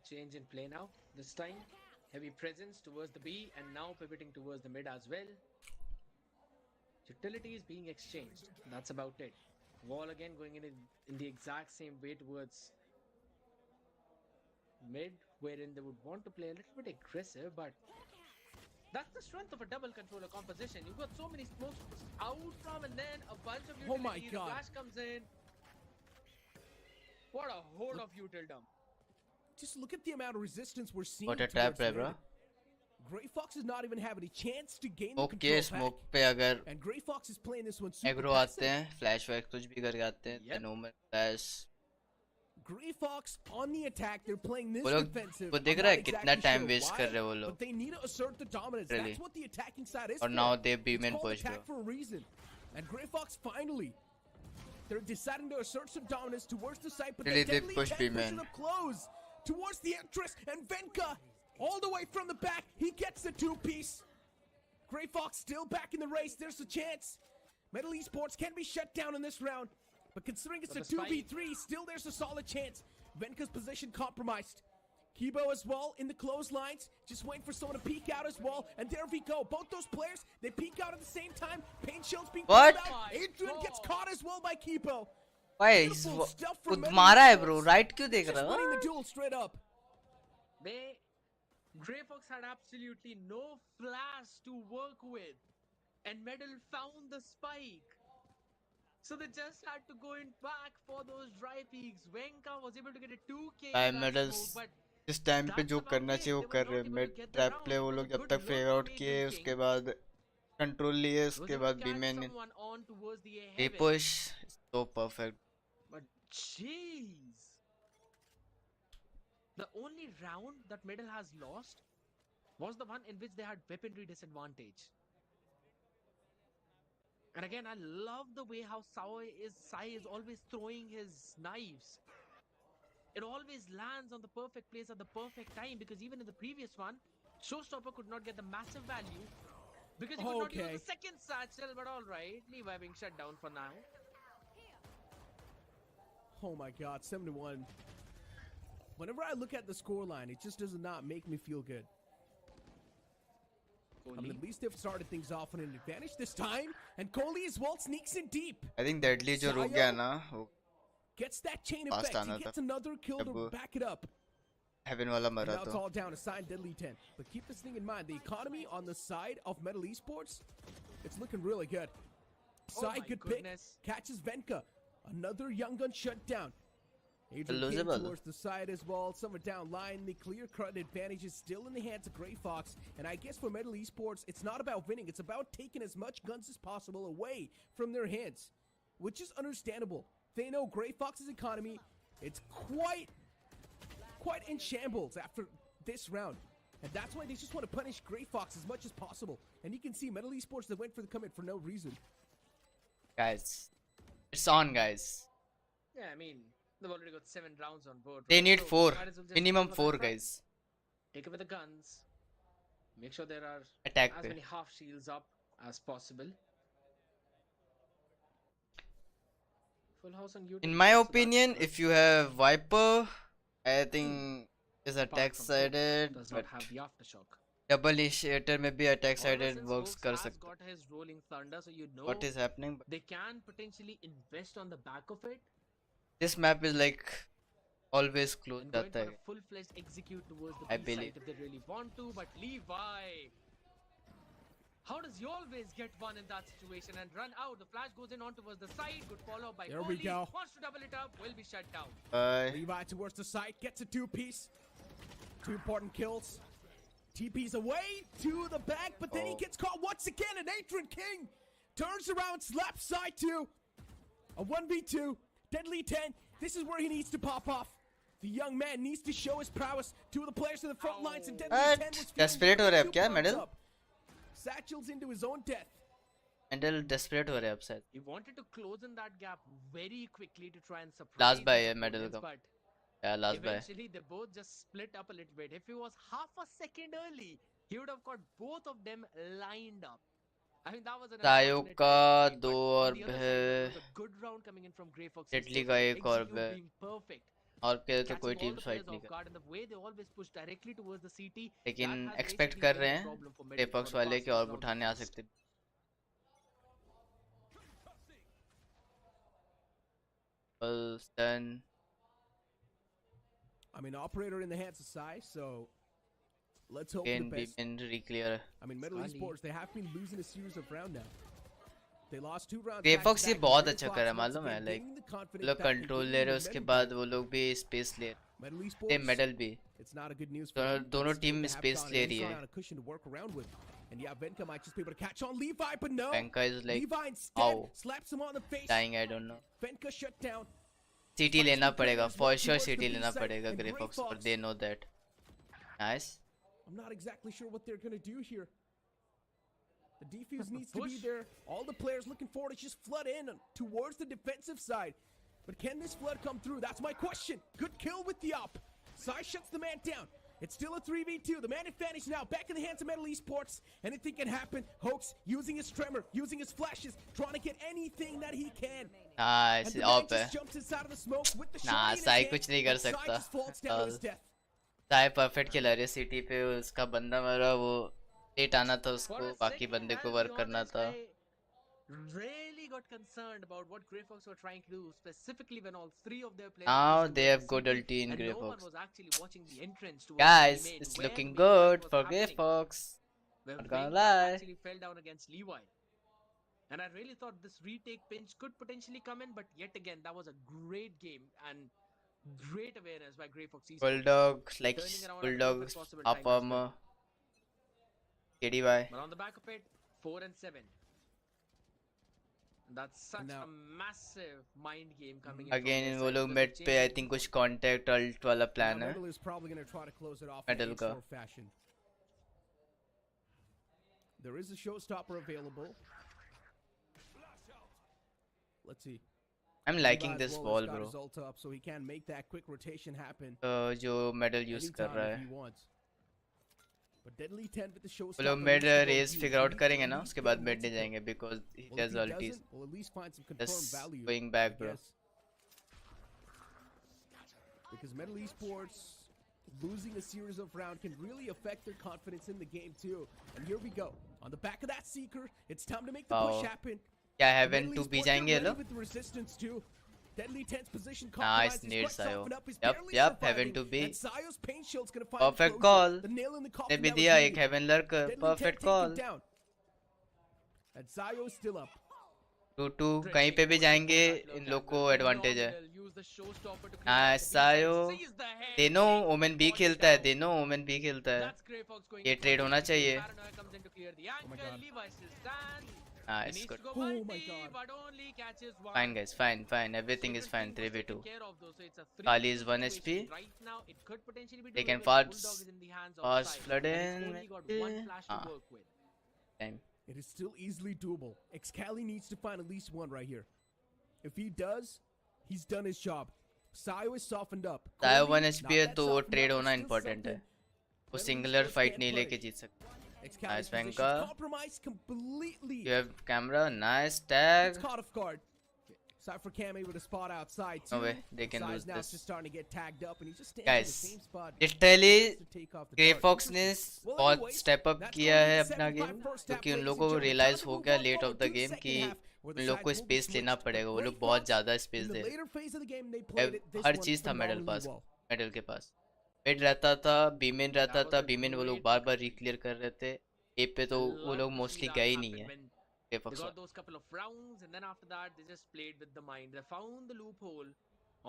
Change in play now. This time, heavy presence towards the B and now pivoting towards the mid as well. Utility is being exchanged. That's about it. Wall again going in the exact same way towards mid, wherein they would want to play a little bit aggressive, but that's the strength of a double controller composition. You've got so many smokes to push out from, and then a bunch of Oh utilities. my The God. flash comes in. What a horde of util dump. Just look at the amount of resistance we're seeing. What a trap towards है bro. mid. Gray Fox is not even having a chance to gain the okay control smoke back. पे अगर And Gray Fox is playing this one super agro passive. आते हैं flash वैक कुछ भी करके आते हैं then Omen flash Gray Fox on the attack. They're playing this वो लोग defensive. वो देख I'm रहा है not कितना exactly time sure waste why, कर रहे हैं वो but लोग they need to assert the dominance. Really. That's what the attacking side is और for. now they B It's main called push bro attack for a reason. And Gray Fox finally, they're deciding to assert some dominance towards the side, but Really, they they deadly push B pushing main. up close towards the entrance, and Venka all the way from the back. He gets the two-piece. Gray Fox still back in the race. There's a chance. Metal Esports can be shut down in this round, but considering it's a But the spike- 2v3, still there's a solid chance. Venka's position compromised. Kibo as well in the clotheslines, just waiting for someone to peek out as well. And there we go. Both those players, they peek out at the same time. Pain shield's being What? pulled out. Adrian gets caught as well by Kibo. भाई Beautiful stuff from खुद Metal मारा है Esports. Bro right क्यों देख Just रहा winning the है duel straight up. Grey Fox had absolutely no flash to work with, and Medal found the spike. So they just had to go in back for those dry peaks. Venka was able to get a 2K भाई in that medals smoke, but जिस time पे जो करना चाहिए वो कर रहे हैं मैं ट्रैप प्ले वो लोग जब तक फेयर आउट किए उसके बाद कंट्रोल लिए उसके बाद बी में someone on towards the A D heaven. Push so perfect But jeez, the only round that Medal has lost was the one in which they had weaponry disadvantage. And again, I love the way how Sai is always throwing his knives. It always lands on the perfect place at the perfect time, because even in the previous one, Showstopper could not get the massive value because he could not Okay. use the second satchel. But all right, Levi being shut down for now. Oh my God, 7-1. Whenever I look at the scoreline, it just does not make me feel good. I mean, at least they've started things off on an advantage this time, and Kohli as well sneaks in deep. I think deadly जो रुक गया ना वो Gets that chain Fast effect. He आना था gets another kill to जब back it up. Haven वाला And मरा now it's तो all down to Sign Deadly 10. But keep this thing in mind. The economy on the side of Metal Esports, it's looking really good. Oh Sai, my good goodness. pick. Catches Venka. Another young gun shut down. Adrian came Losable. towards the side as well. Somewhere down line. The clear-cut advantage is still in the hands of Gray Fox. And I guess for Metal Esports, it's not about winning. It's about taking as much guns as possible away from their hands, which is understandable. They know Gray Fox's economy, it's quite in shambles after this round. And that's why they just want to punish Gray Fox as much as possible. And you can see Metal Esports that went for the commit for no reason. guys it's on guys Yeah, I mean, they've already got 7 rounds on board. they right? need So 4 might as well just minimum go for 4 that front. guys Take away the guns. Make sure there are Attack as पे. many half shields up as possible. Full house on YouTube. in my opinion if you have Viper I think is attack sided does but not have the aftershock. double initiator में भी attack sided Since works Hooks कर has सकते got his rolling thunder, so you know what is happening they can potentially invest on the back of it this map is like always close and going जाता for है a full-fledged execute towards the I B believe. side if they really want to. But Levi, how does he always get one in that situation and run out? The flash goes in on towards the side. Good follow by There we Kohli. go. Wants to double it up. Will be shut down. Levi towards the side, gets a two-piece. 2 important kills. TP's away to the back, but then he gets caught once again, and Adrian King turns around, slaps side 2. A 1v2, Deadly 10. This is where he needs to pop off. The young man needs to show his prowess. 2 of the players in the front lines, and Deadly 10 was feeling desperate हो रहा है अब क्या super medal pumped up. satchels into his own death. Medal desperate हो रहे हैं अब शायद. He wanted to close in that gap very quickly to try and surprise Last buy his है मेडल opponents, का. but Yeah, last buy. eventually they both just split up a little bit. If he was half a second early, he would have got both of them lined up. I mean, that was an सायो unfortunate का trade, दो but और on the other है. side, there was a good round coming in from Grey Fox. Deadly का एक और है. being perfect. और के तो कोई Catching all team the fight players नहीं off कर. guard, and the way they always push directly towards the CT, लेकिन that has एक्सपेक्ट basically कर been रहे the हैं problem for Middle ग्रेफॉक्स for the वाले past कि few और rounds उठाने at आ least. सकते. Well done. I mean, operator in the hands of Sai, so let's hope for Again, the best. been re-clear. I mean, Metal Esports, they have been losing a series of round now. They lost 2 rounds. ग्रेफॉक्स ये back-to-back, बहुत and अच्छा Grey कर रहा है Fox once मालूम है. again like gaining the confidence लोग back and control ले gaining रहे हैं उसके momentum बाद back. वो लोग भी स्पेस ले Metal रहे Esports, हैं. मेडल भी. it's not a good news for दोनों them. दोनों It's टीम good में to have स्पेस Connor ले at रही least है. on a cushion to work around with. And yeah, Venka might just be able to catch on Levi, but no. Venka is like, Levi instead how slaps him on the face. dying, I don't know. Venka shut down. City लेना पड़ेगा. players For work sure towards the city B लेना site पड़ेगा and Grey ग्रेफॉक्स Fox. और they know that. Nice. I'm not exactly sure what they're going to do here. The defuse needs to be there. All the players looking forward to just flood in towards the defensive side. But can this flood come through? That's my question. Good kill with the op. Sai shuts the man down. It's still a 3v2. The man advantage now back in the hands of Metal Esports. Anything can happen. Hoax using his tremor, using his flashes, trying to get anything that he can. Nice. And the man Op है. just jumps inside of the smoke with the Nah, shot in his Sai hand, कुछ नहीं कर and Sai सकता. just falls down to his death. Sai perfect खेला रही city पे. उसका बंदा मरा. वो लेट आना था उसको. बाकी बंदे को वर्क करना था. Really got concerned about what Grey Fox were trying to do, specifically when all three of their players. Now pushed they towards have the good CT, ulti in and Grey no one Fox. was actually watching the entrance towards Guys, the main, it's where looking the main fight good was for Grey happening, Fox. where Not gonna Venka lie. actually fell down against Levi. And I really thought this retake pinch could potentially come in, but yet again, that was a great game and great awareness by Grey Fox. Bulldog, like Turning around at the Bulldog, toughest possible up time as well. armor. KDY. But on the back of it, 4 and 7. That's such a massive mind game coming in. Again वो लोग mid पे I think कुछ contact ult वाला plan है. Metal is probably going to try to close it off in Metal का. A fashion. There is a showstopper available. Let's see. I'm liking this wall, bro. Up so he can make that quick rotation happen. जो Metal use कर रहा है. But Deadly 10 with the वो showstopper. लोग mid raise figure out करेंगे ना उसके बाद mid नहीं जाएंगे because he has ultis. We'll at least find some confirmed Just value. going back, bro. Because Metal Esports losing a series of rounds can really affect their confidence in the game too. And here we go. On the back of that Seeker, it's time to make the push happen. क्या Heaven 2 भी जाएंगे ये लोग? With the resistance too. Deadly 10's position Nice compromised. nade, He's quite Sayo. softened up. He's Yep, barely yep, surviving. Heaven 2 भी. And Sayo's pain shield's gonna find Perfect closure. call. The nail in the ने coffin भी that was दिया needed. एक Heaven lurk. Deadly 10 Perfect taken call. down. And Sayo is still up. 2-2 कहीं पे भी जाएंगे इन लोग को एडवांटेज है. Nice Sayo. They know Omen भी खेलता है. They know Omen भी खेलता है. ये ट्रेड होना चाहिए. Nice, good. Oh my god. Fine guys, fine, fine. Everything is fine. 3v2. Kali is 1 HP. They can fast flood in. Time. It is still easily doable. Excali needs to find at least one right here. If he does, he's done his job. Sayo is softened up. Sayo Cody, 1 HP not है that तो वो softened trade up, होना but still important है. something. वो singular fight नहीं लेके जीत सकता. Excali's Nice position is Venka. compromised completely. You have camera. Nice tag. It's caught off guard. Cypher Cam able to spot outside too. No way, they can Sai's lose now this. just starting to get tagged up and he's just standing Guys, in the same spot. literally to take off the Grey dart. Fox ने Well, बहुत anyways, step up that's किया going है to अपना 75 game first half, क्योंकि उन ladies लोगों and को gentlemen. Realise Time to हो move गया on late forward of the to the game second कि half, where उन the लोग को sides will be स्पेस लेना switched. पड़ेगा. वो Grey लोग बहुत Fox, ज़्यादा space in the they. later phase of the game, they played it this her one चीज़ था मेडल phenomenally पास. well. मेडल के पास मिड रहता था. बीमेन रहता था. बीमेन वो लोग बार बार रिक्लियर कर रहे थे. ए पे तो वो लोग मोस्टली गए ही नहीं है. They got those couple of rounds, and then after that, they just played with the mind. They found the loophole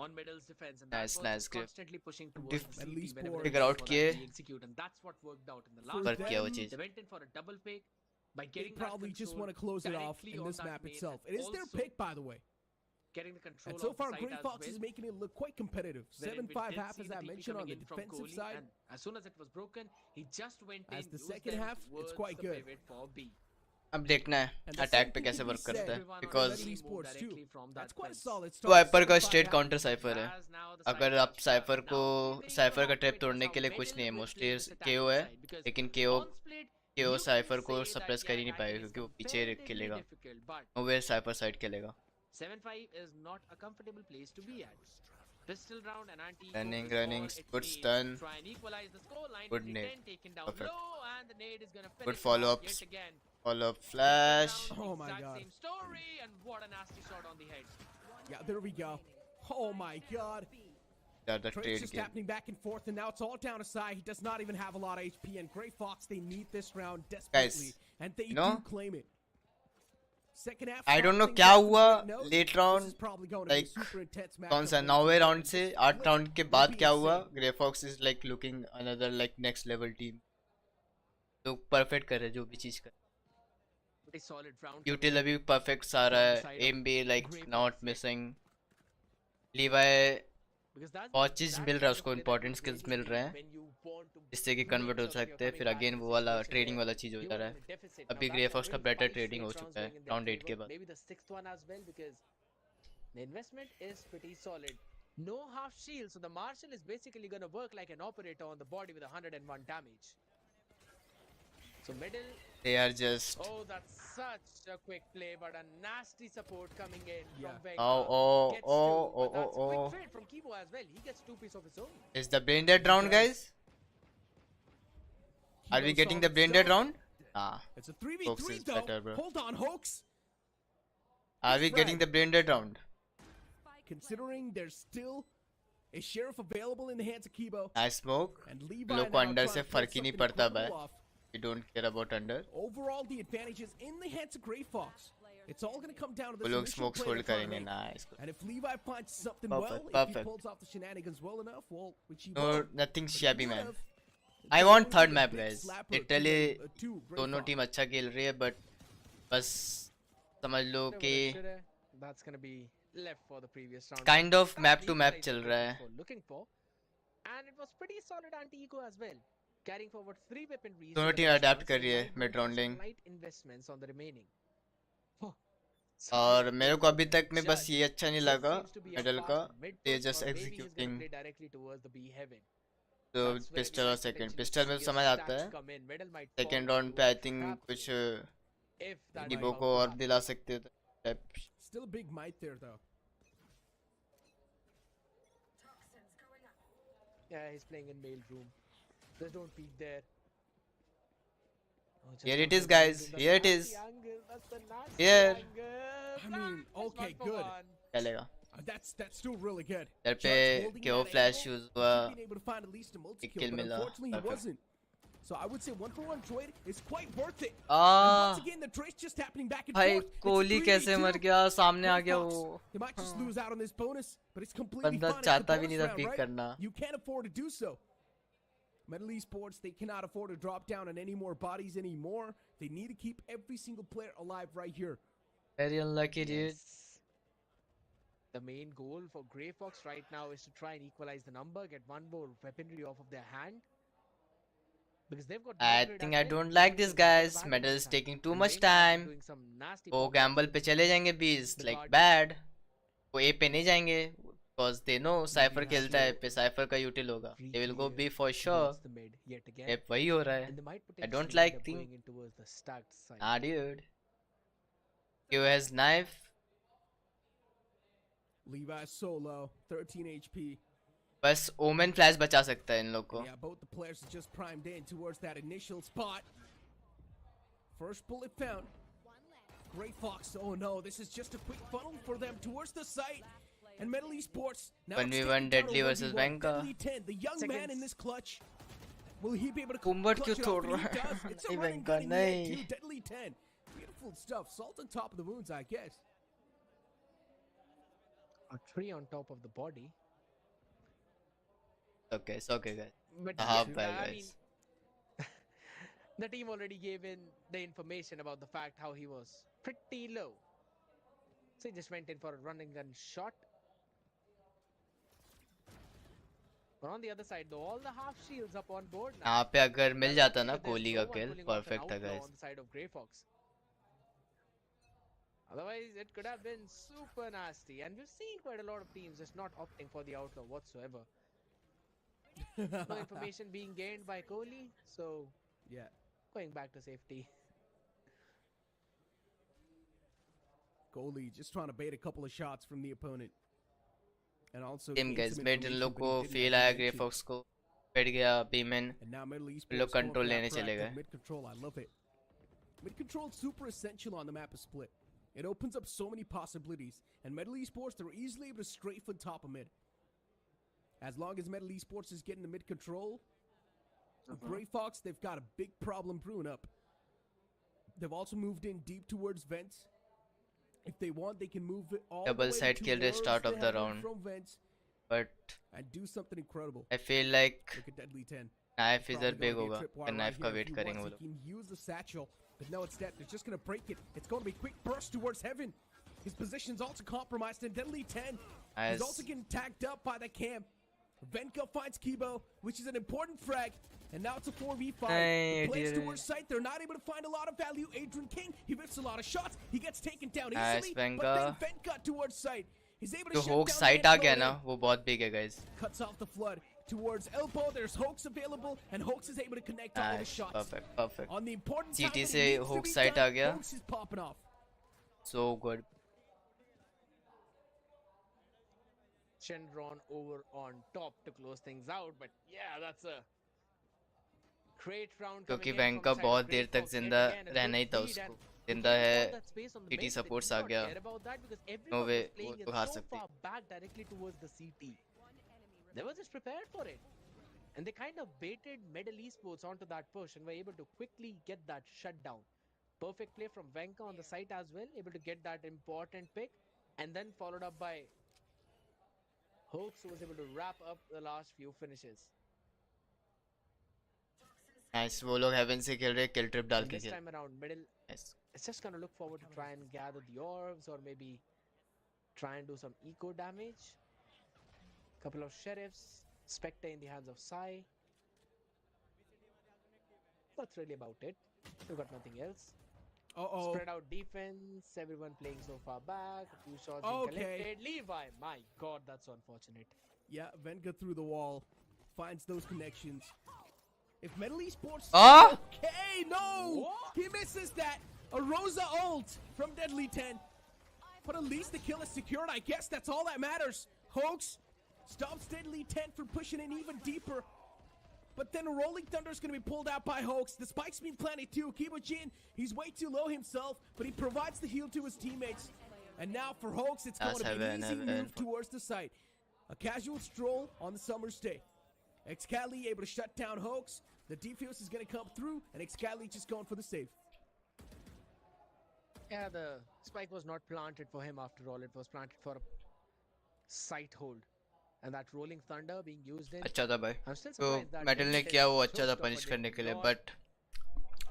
on Medal's defense, and Nice, that was nice, great. constantly pushing towards the CT whenever figure out they किए. execute, and that's what worked out in the For last Work किया वो round. Cheese. They went in for a double pick by They getting probably that just control want to close it off directly in on this that map main, itself. and It is their also pick, by the way. getting the control And so of the far, site Grey as Fox well. is making it look quite competitive. Wherein we 7-5 did half, see as the I TP mentioned, on coming the in from defensive Kohli, side. and as soon as it was broken, he just went As in, the used second them half, it's towards quite the good. pivot for B. अब देखना है And the attack same पे thing कैसे can be work करता said है Everyone on because the team moved Esports too. directly from that That's quite a fence. solid start. स्वाइपर का 7-5 straight half. Counter cipher है As now the अगर side आप has cipher turned. को Now we really cipher have का to trap witness तोड़ने how के लिए कुछ Medal नहीं है will मोस्टली play this केओ attacking है side, because लेकिन केओ on split, केओ you can साइफर को say that, सप्रेस कर ही नहीं yeah, पाएगा writing is क्योंकि वो पीछे comparatively खेलेगा difficult, but वो वे साइफर साइड खेलेगा 7-5 is not a comfortable place to be at. Pistol round and anti Running, is running, all it good needs stun. to try and equalize the score line. Good The nade. 10 taken down Perfect. low, and the nade is gonna Good finish follow off ups. yet again. Follow up Pistol flash. round, Oh my exact God. same story, and what a nasty shot on the head. Yeah, there we go. Oh my God. Yeah, the Trade's trade just game. happening back and forth, and now it's all down to Sai. He does not even have a lot of HP, and Grey Fox, they need this round desperately, and they you know, do claim it. Second half. I don't know starting क्या off with हुआ great note. Late This round is probably going to be a like super intense matchup कौन सा once 9वें again. Round से This 8 split round के will बाद be क्या हुआ insane. Grey fox is like looking another like next level team तो perfect कर रहे हैं जो भी चीज कर Pretty solid round. यूटिल अभी परफेक्ट सारा from the है side of एम भी like Grey not Fox. Missing लीवाई Because that's बहुत चीज that मिल रहा है kind of उसको play that important you skills really mill need रहे हैं when you want to जिससे कि make कन्वर्ट हो sure that you're सकते हैं coming फिर back अगेन in वो a वाला situation ट्रेडिंग where वाला चीज हो you जा are रहा in a है deficit. Now अभी that's ग्रे a फॉक्स का really बेटर 5 ट्रेडिंग हो straight rounds चुका है going in their राउंड 8 के favor. बाद Maybe the 6th one as well, because the investment is pretty solid. No half shield, so the Marshal is basically going to work like an operator on the body with 101 damage. So middle. they are just Oh, that's such a quick play, but a nasty support coming in from Venga. oh Gets oh two, oh but that's oh a quick oh trade from Kibo as well. He gets 2 pieces of his own. is the brain dead round guys are we getting the brain dead round ah It's a Hoax 3v3 is though. better, bro. Hold on, Hoax. are we getting the brain dead round Considering there's still a sheriff available in the hands of Kibo. I smoke And Levi लोग को now under trying से to pull फर्क ही नहीं something पड़ता भाई incredible off. we don't care about under Overall, the advantage is in the hands of Grey Fox. It's all going to come down to वो this लोग initial smokes play hold they're trying to करेंगे make. Nice And if Levi finds something Perfect, well, if he perfect. pulls off the shenanigans well enough, well, which he no won't. nothing but if he shabby would man have, I it's want going to third be a map big guys slapper to literally to Grey दोनों Fox. Team अच्छा खेल रही है but बस समझ लो Whatever कि it should have, that's going to be left for the previous round. kind But of that's map to map equalized चल what रहा we है were looking for. And it was pretty solid anti-eco as well. Carrying forward 3 weaponries. दोनों to the team next adapt round, कर so रही है might go mid for some rounding light investments on the remaining. और मेरे को अभी तक में बस Judge. ये अच्छा नहीं Judge लगा seems to be a middle fast का mid ये push, just or maybe he's gonna executing play directly towards the B heaven. तो That's where we पिस्टल और might सेकंड potentially पिस्टल में see समझ a आता stacks है come in. Middle might fall second round into पे a I think trap कुछ zone. If that's डिबो about को to और happen. दिला सकते थे type Still a big might there, though. Yeah, he's playing in mail room. Just don't peek there. Oh, just Here it don't is, get guys. mailed room. Here That's it is. nasty angle. That's the nasty Here. angle. I mean, Nice okay, one for good. one. चलेगा That's still really good. इधर पे Judge holding क्यों that flash angle, use he हुआ should have been able to find at least a multi-kill, kill but मिला, unfortunately he perfect. wasn't. So I would say 1-for-1 trade is quite worth it. And आ once again, the trade's just happening back and भाई forth. It's a Kohli कैसे 3v2. मर गया सामने आ Grey गया Fox, वो They might just lose out on this bonus, but it's completely बंदा fine. It's the चाहता भी bonus नहीं था round, पिक right? करना You can't afford to do so. Metal Esports, they cannot afford to drop down on any more bodies anymore. They need to keep every single player alive right here. very unlucky dude Yes. The main goal for Grey Fox right now is to try and equalize the number, get one more weaponry off of their hand. Because they've got I downgrade think as I well. don't like this So they've got guys advantage medal this is time. taking too And much Venga has been time doing some nasty वो pop-ups Gamble with पे चले जाएंगे बीस the like Guardian. bad वो ए पे नहीं जाएंगे because they know cipher Maybe खेलता है slow. पे साइफर का यूटिल होगा they will go Re-clear B for sure towards the mid yet again. yep वही हो रहा है And they might I potentially don't end like up thing going in towards the stacked side. nah dude Q has knife Levi solo, 13 HP. बस women flash बचा सकता है इन लोग को Yeah, both the players are just primed in towards that initial spot. First bullet found. Grey Fox. Oh no, this is just a quick funnel for them towards the site. And Metal Esports now 1v1 it's taken down Deadly to versus 1v1. Venka. Deadly 10, the young man in Seconds. this clutch. Will he be able to कुम्बट clutch क्यों it तोड़ off? And रहा he है does. It's a नहीं running Venka gun in the end नहीं too. Deadly 10. Beautiful stuff. Salt on top of the wounds, I guess. A tree on top of the body. okay it's okay guys But half yeah, bad I guys mean, the team already gave in the information about the fact how he was pretty low. So he just went in for a running gun shot. But on the other side, though, all the half shields up on board now. यहाँ पे अगर मिल जाता ना But there's Kohli no का one kill pulling off an perfect था outlaw guys. on the side of Grey Fox. Otherwise, it could have been super nasty. And we've seen quite a lot of teams just not opting for the outlaw whatsoever. No information being gained by Kohli, so yeah, going back to safety. Kohli just trying to bait a couple of shots from the opponent. And also team gain guys some mid in information, लोग but को he didn't fail have आया the grey mention. Fox को बैठ गया बीमेन And now Middle लोग Esports going for control that लेने चले proactive गए. mid control. I love it. Mid control is super essential on the map of Split. It opens up so many possibilities. And Middle Esports, they're easily able to strafe on top of mid. As long as Middle Esports is getting the mid control, Grey Fox, they've got a big problem brewing up. They've also moved in deep towards vents. If they want, they can move it all Double the way side kill towards start of the heaven round. from vents But and do something incredible. I feel like Look at Deadly 10. knife He's इधर probably big gonna होगा. get a फिर tripwire knife right का here if wait he करेंगे wants. वो He लोग. can use the satchel, but no, instead they're just gonna break it. It's gonna be quick burst towards heaven. His position's also compromised, and Deadly 10 Nice. is also getting tagged up by the camp. Venka finds Kibo, which is an important frag, and now it's a 4v5. Hey, The plays dear. towards sight, they're not able to find a lot of value. Adrian King, he whips a lot of shots. He gets taken down Nice, easily, Venka. but then Venka towards sight. He's able to जो shut होक down site the आ inflow गया there. ना वो बहुत big है guys. Cuts off the flood towards elbow. There's Hoax available, and Hoax is able to connect all the Nice, shots. perfect. On the important CT time when it से needs to hook be site done, आ गया. Hoax is popping off. So good. Chandron over on top to close things out, but yeah, that's a great round. क्योंकि coming in bank from का the side of बहुत Grey देर तक Fox. जिंदा Yet again, a रहना ही good था lead, उसको. and जिंदा looking है at all that space on the TT bench, they supports do uh not गया. care about that because No everyone way was playing वो it हार so सकते. far back directly towards the CT. They were just prepared for it. And they kind of baited Middle Esports onto that push and were able to quickly get that shut down. Perfect play from Venka on the site as well, able to get that important pick, and then followed up by Hoax, who was able to wrap up the last few finishes. Nice. वो लोग heaven से खेल रहे kill trip डाल And के this खेल. time around, Middle Nice. is just gonna look forward to try and gather the orbs or maybe try and do some eco damage. Couple of sheriffs, Spectre in the hands of Sai. That's really about it. We've got nothing else. Uh-oh. Spread out defense, everyone playing so far back, a few shots being collected. Levi, my god, that's so unfortunate. Yeah, Venka through the wall, finds those connections. If Middle Esports... Ah! Okay, no! He misses that! A Rosa ult from Deadly 10. But at least the kill is secured. I guess that's all that matters. Hoax stops Deadly 10 from pushing in even deeper. But then Rolling Thunder is going to be pulled out by Hoax. The spike's being planted too. Kibo Jin, he's way too low himself, but he provides the heal to his teammates. And now for Hoax, it's going to be an easy move towards the site. A casual stroll on the summer's day. Excali able to shut down Hoax. The defuse is going to come through, and Excali just going for the save. Yeah, the spike was not planted for him after all. It was planted for a sight hold. And that Rolling Thunder being used in... अच्छा था भाई. I'm still तो surprised that metal ने Deadly किया 10 वो अच्छा था showstopper punish did करने के लिए not but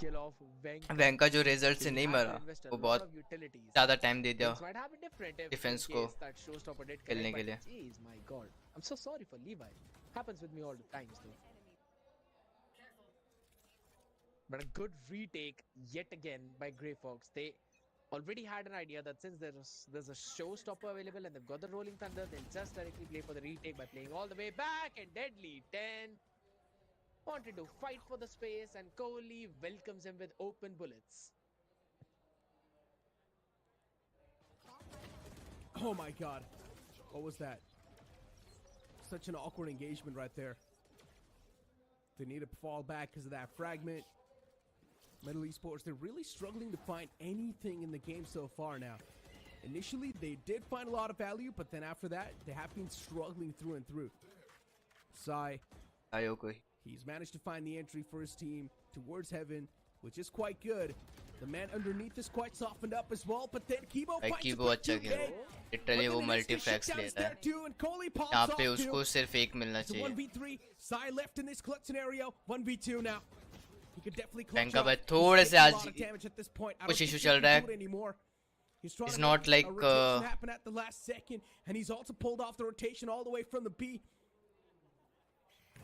kill off Venka. वेंका जो रिजल्ट से He नहीं had to मरा invest a वो lot बहुत of utilities. ज़्यादा टाइम दे दिया Things might have been different if defence in को case that showstopper did खेलने connect, के लिए. but jeez, my god. I'm so sorry for Levi. Happens with me all the times though. But a good retake yet again by Grey Fox. They already had an idea that since there's a showstopper available and they've got the Rolling Thunder, they'll just directly play for the retake by playing all the way back. And Deadly 10 wanted to fight for the space, and Kohli welcomes him with open bullets. Oh my god. What was that? Such an awkward engagement right there. They need to fall back because of that fragment. Middle Esports, they're really struggling to find anything in the game so far now. Initially, they did find a lot of value, but then after that, they have been struggling through and through. Sai, he's managed to find the entry for his team towards heaven, which is quite good. The man underneath is quite softened up as well, but then Kibo finds a Kibo quick अच्छा 2K. खेल literally वो multi फ्रैक्स लेता है. यहाँ पे उसको सिर्फ एक मिलना It's a चाहिए. 1v3. Sai left in this clutch scenario. 1v2 now. He could definitely clutch वेंका up. भाई He's थोड़े से taking a आज lot of damage at this point. I कुछ don't इशू think he चल can रहा do it है. anymore. He's trying He's to not make like a rotation happen at the last second, and he's also pulled off the rotation all the way from the B.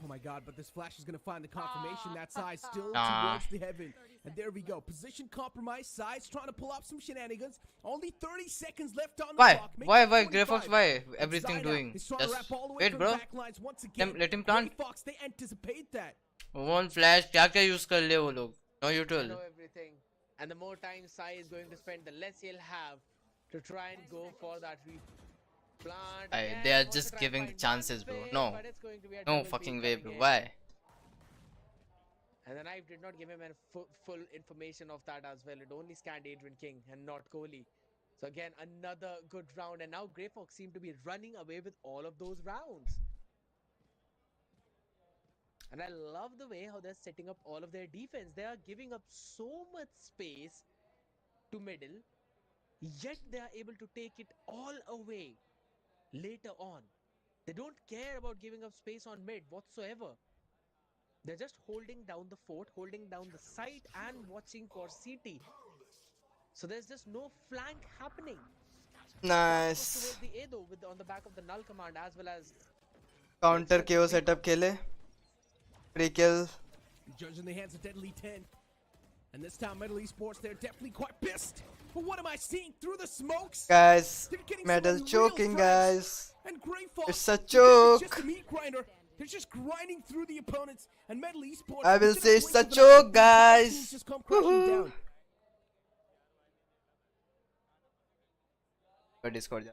Oh my god, but this flash is going to find the confirmation. That side's still Nah. towards the heaven. And there we go. Position compromise. Side's trying to pull up some shenanigans. Only 30 seconds left on the Why? clock. Make Why? it Why? 25. Grey Fox? Why? And Everything Zai doing? now is trying to Just wrap all the way wait, from bro. the back lines once again. Let him plant. Grey Fox, they anticipate that. One flash. क्या क्या use कर ले वो लोग? No I util. know everything. And the more time Sai is going to spend, the less he'll have to try and go for that replant. They are just giving the chances, bro. No. No fucking way, bro. Why? And the knife did not give him a full information of that as well. It only scanned Adrian King and not Kohli. So again, another good round. And now Grey Fox seem to be running away with all of those rounds. And I love the way how they're setting up all of their defense. They are giving up so much space to middle, yet they are able to take it all away later on. They don't care about giving up space on mid whatsoever. They're just holding down the fort, holding down the site, and watching for CT. So there's just no flank happening. Nice. Towards the A though, on the back of the null command as well as Counter KO setup खेले. Free kill. Judge in the hands of Deadly 10. And this time, Metal Esports, they're definitely quite pissed. But what am I seeing through the smokes? Guys, They're getting medal some choking, real guys. And Grey Fox, It's a It's choke. just a meat grinder. They're just grinding through the opponents. And Metal Esports, I will within say a it's blink a of an eye, choke, the entire team's guys. just come crashing Woohoo. down. But Discord.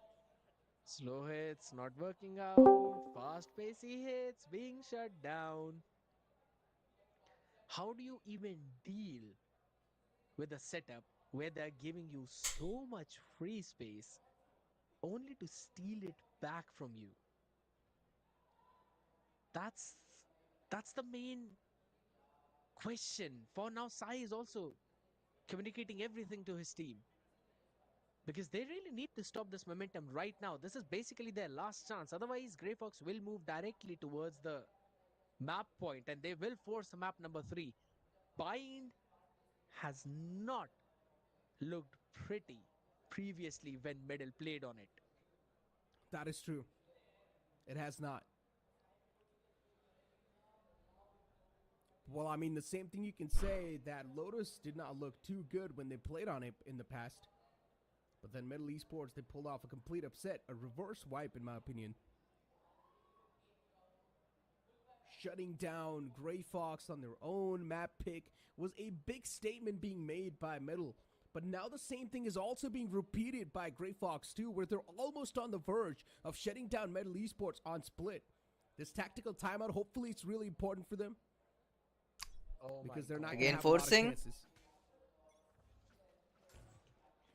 slow hits not working out, fast pacey hits being shut down. How do you even deal with a setup where they're giving you so much free space only to steal it back from you? That's the main question. For now, Sai is also communicating everything to his team, because they really need to stop this momentum right now. This is basically their last chance. Otherwise, Grey Fox will move directly towards the map point and they will force map number 3. Bind has not looked pretty previously when Medal played on it. That is true. It has not. Well, I mean, the same thing you can say that Lotus did not look too good when they played on it in the past. But then Metal Esports, they pulled off a complete upset, a reverse wipe in my opinion. Shutting down Grey Fox on their own map pick was a big statement being made by Metal. But now the same thing is also being repeated by Grey Fox too, where they're almost on the verge of shutting down Metal Esports on split. This tactical timeout, hopefully it's really important for them. Oh because they're not Again gonna have a lot of forcing? chances.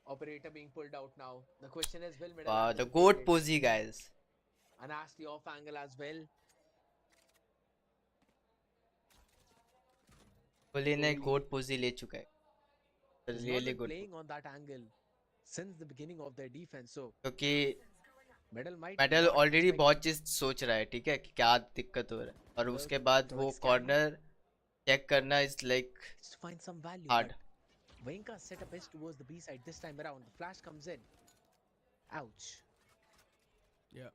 Operator being pulled out now. The question is, will Medal The goat posy, guys. a nasty off angle as well? Kohli ने goat posy ले चुका है. He's not Really been good. playing on that angle since the beginning of their defense. So क्योंकि Medal might medal not already expect बहुत चीज सोच रहा है, ठीक है, कि क्या दिक्कत हो रहा है, और उसके बाद वो कॉर्नर चेक करना is like to find some value. Hard. But Venka's setup is towards the B side this time around. The flash comes in. Ouch. Yeah.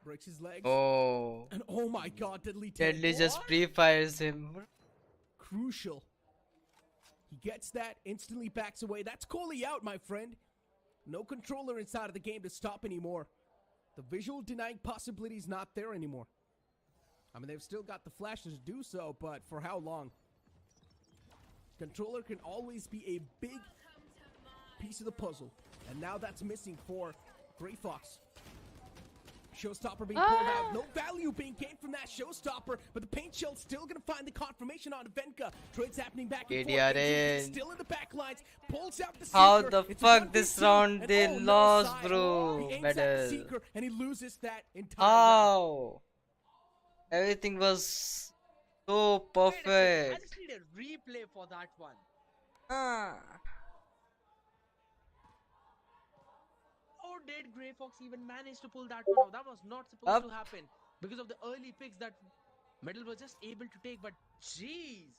Breaks his legs. Oh. And oh my god, Deadly 10. Deadly just pre-fires him. Crucial. He gets that, instantly backs away. That's Kohli out, my friend. No controller inside of the game to stop anymore. The visual denying possibility is not there anymore. I mean, they've still got the flashes to do so, but for how long? Controller can always be a big piece of the puzzle. And now that's missing for Grey Fox. Showstopper being pulled out. No value being gained from that Showstopper, but the paint shell's still going to find the confirmation on Venka. Trades happening back and forth. KDRN. Still in the back lines. Pulls out the How Seeker. the It's fuck 1v2, this round and they oh no, lost, Sai. bro? He aims at the Medal. Seeker, and he loses that entire round. How? Everything was so I perfect. just need a replay for that one. Ah. How did Grey Fox even manage to pull that one out? That was not supposed to happen because of the early picks that Medal was just able to take. But jeez,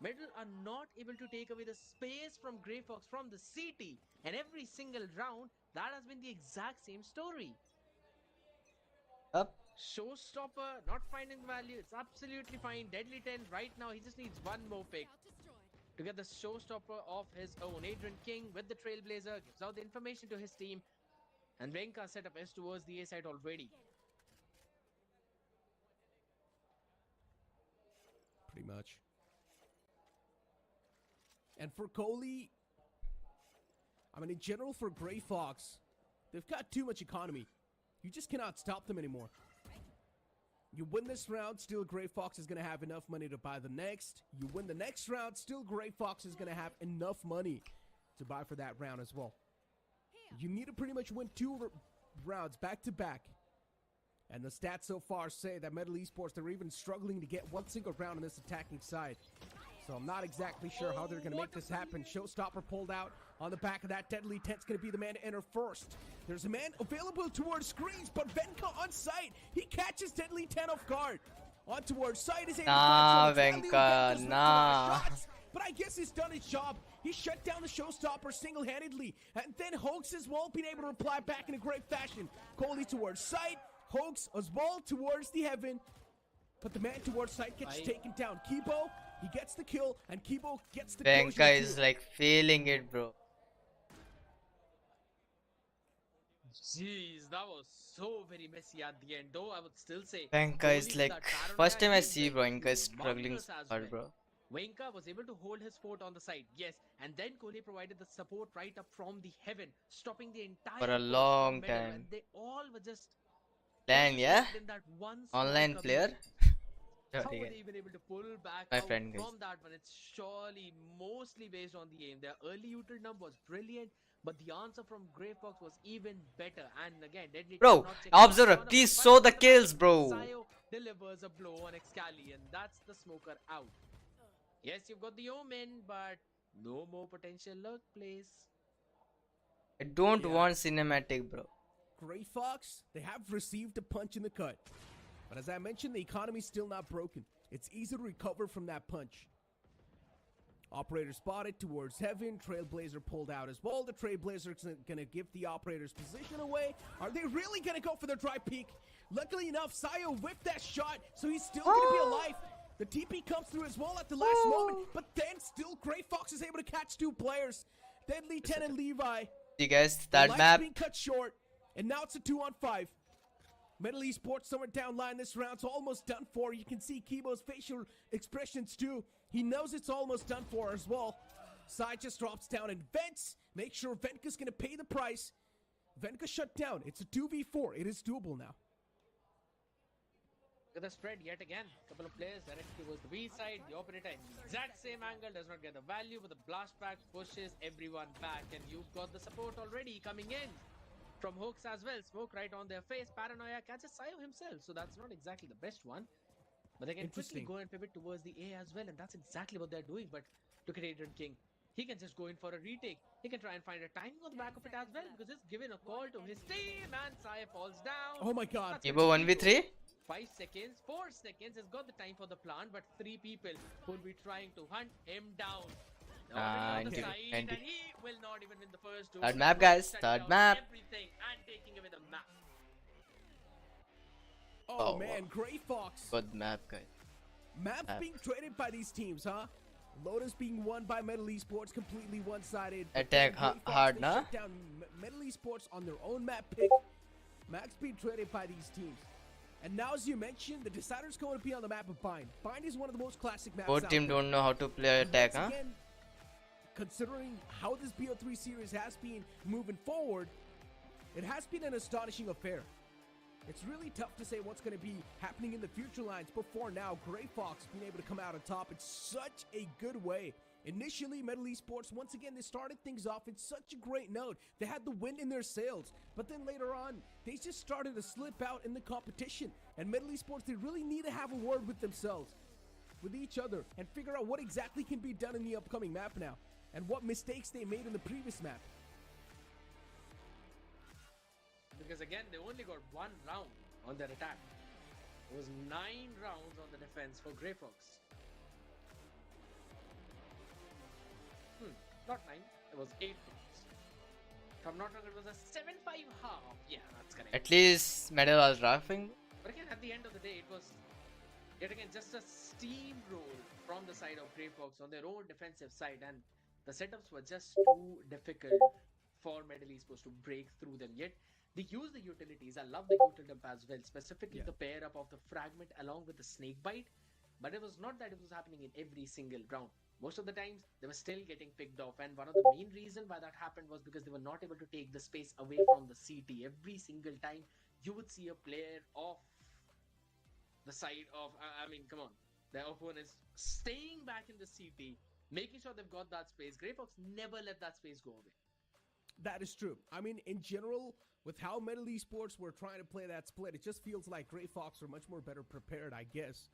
Metal are not able to take away the space from Grey Fox from the CT, and every single round that has been the exact same story. Up. Showstopper not finding the value. It's absolutely fine. Deadly 10 right now. He just needs one more pick to get the showstopper of his own. Adrian King with the Trailblazer gives out the information to his team, and Venka setup is towards the A side already. Pretty much. And for Kohli, I mean, in general, for Grey Fox, they've got too much economy. You just cannot stop them anymore. You win this round, still Grey Fox is going to have enough money to buy the next. You win the next round, still Grey Fox is going to have enough money to buy for that round as well. You need to pretty much win 2 rounds back to back. And the stats so far say that Metal Esports, they're even struggling to get one single round on this attacking side. So I'm not exactly sure how they're going to make this happen. Showstopper pulled out on the back of that. Deadly 10's going to be the man to enter first. There's a man available towards screens, but Venka on site. He catches Deadly 10 off guard. On towards site is Nah, Venka, nah. But I guess he's done his job. He shut down the Showstopper single-handedly. And then Hoax as well being able to reply back in a great fashion. Kohli towards site. Hoax as well towards the heaven. But the man towards site gets taken down. Kibo, he gets the kill, and Kibo gets the Venka is like failing it, bro. Jeez, that was so very messy at the end. Though I would still say Venka is like, first time I see Venka is struggling hard, bro. Venka was able to hold his fort on the side, yes, and then Kohli provided the support right up from the heaven, stopping the entire For a push long from Metal, time. and they all were just Plan, yeah? in that one small Online player. community. How were they even able to pull back My out friend, guys. from that one? It's surely mostly based on the aim. Their early util number was brilliant, but the answer from Grey Fox was even better. And again, Deadly Bro, not checking Observer, out. please show the kills, bro. Sayo delivers a blow on Excali, and that's the smoker out. Yes, you've got the Omen, but no more potential luck, please. I don't want cinematic, bro. Grey Fox, they have received a punch in the gut. But as I mentioned, the economy's still not broken. It's easy to recover from that punch. Operator spotted towards heaven. Trailblazer pulled out as well. The Trailblazer's going to give the operator's position away. Are they really going to go for their dry peek? Luckily enough, Sayo whipped that shot, so he's still going to be alive. The TP comes through as well at the last moment, but then still Grey Fox is able to catch 2 players. Deadly 10 and Levi. See guys, The that life's map. being cut short, and now it's a 2-on-5. Metal Esports somewhere down line this round, so almost done for. You can see Kibo's facial expressions too. He knows it's almost done for as well. Side just drops down and vents. Make sure Venka's going to pay the price. Venka shut down. It's a 2v4. It is doable now. Look at the spread yet again. Couple of players directly towards the B side. The operator in the exact same angle does not get the value, but the blast back pushes everyone back, and you've got the support already coming in from Hooks as well. Smoke right on their face. Paranoia catches Sayo himself, so that's not exactly the best one. But they can quickly go and pivot towards the A as well, and that's exactly what they're doing. But look at Adrian King. He can just go in for a retake. He can try and find a timing on the back of it as well, because it's given a call to his team, and Sayo falls down. Oh my god. Kibo 1v3? 5 seconds, 4 seconds, has got the time for the plant, but 3 people will be trying to hunt him down. On the side, and he will not even win the first 2. Third map, guys. Third map. Everything and taking away the map. Oh man, Grey Fox. Good map, guys. Maps being traded by these teams, huh? Lotus being won by Metal Esports, completely one-sided. Attack hard, nah? Shut down Metal Esports on their own map pick. Maps being traded by these teams. And now, as you mentioned, the decider's going to be on the map of Bind. Bind is one of the most classic maps. Both team don't know how to play attack, huh? Again, considering how this BO3 series has been moving forward, it has been an astonishing affair. It's really tough to say what's going to be happening in the future lines, but for now, Grey Fox being able to come out on top in such a good way. Initially, Metal Esports, once again, they started things off in such a great note. They had the wind in their sails, but then later on, they just started to slip out in the competition. And Metal Esports, they really need to have a word with themselves, with each other, and figure out what exactly can be done in the upcoming map now, and what mistakes they made in the previous map. Because again, they only got 1 round on their attack. It was 9 rounds on the defense for Grey Fox. Not 9, it was 8 points. If I'm not wrong, it was a 7-5 half. Yeah, that's correct. At least Medal was laughing. But again, at the end of the day, it was yet again just a steamroll from the side of Grey Fox on their own defensive side, and the setups were just too difficult for Medal Esports to break through them. Yet they use the utilities. I love the util dump as well, specifically the pair up of the fragment along with the snake bite. But it was not that it was happening in every single round. Most of the times they were still getting picked off, and one of the main reason why that happened was because they were not able to take the space away from the CT. Every single time you would see a player of the side of, I mean, come on, their opponents staying back in the CT, making sure they've got that space. Grey Fox never let that space go away. That is true. I mean, in general, with how Medal Esports were trying to play that split, it just feels like Grey Fox are much more better prepared, I guess.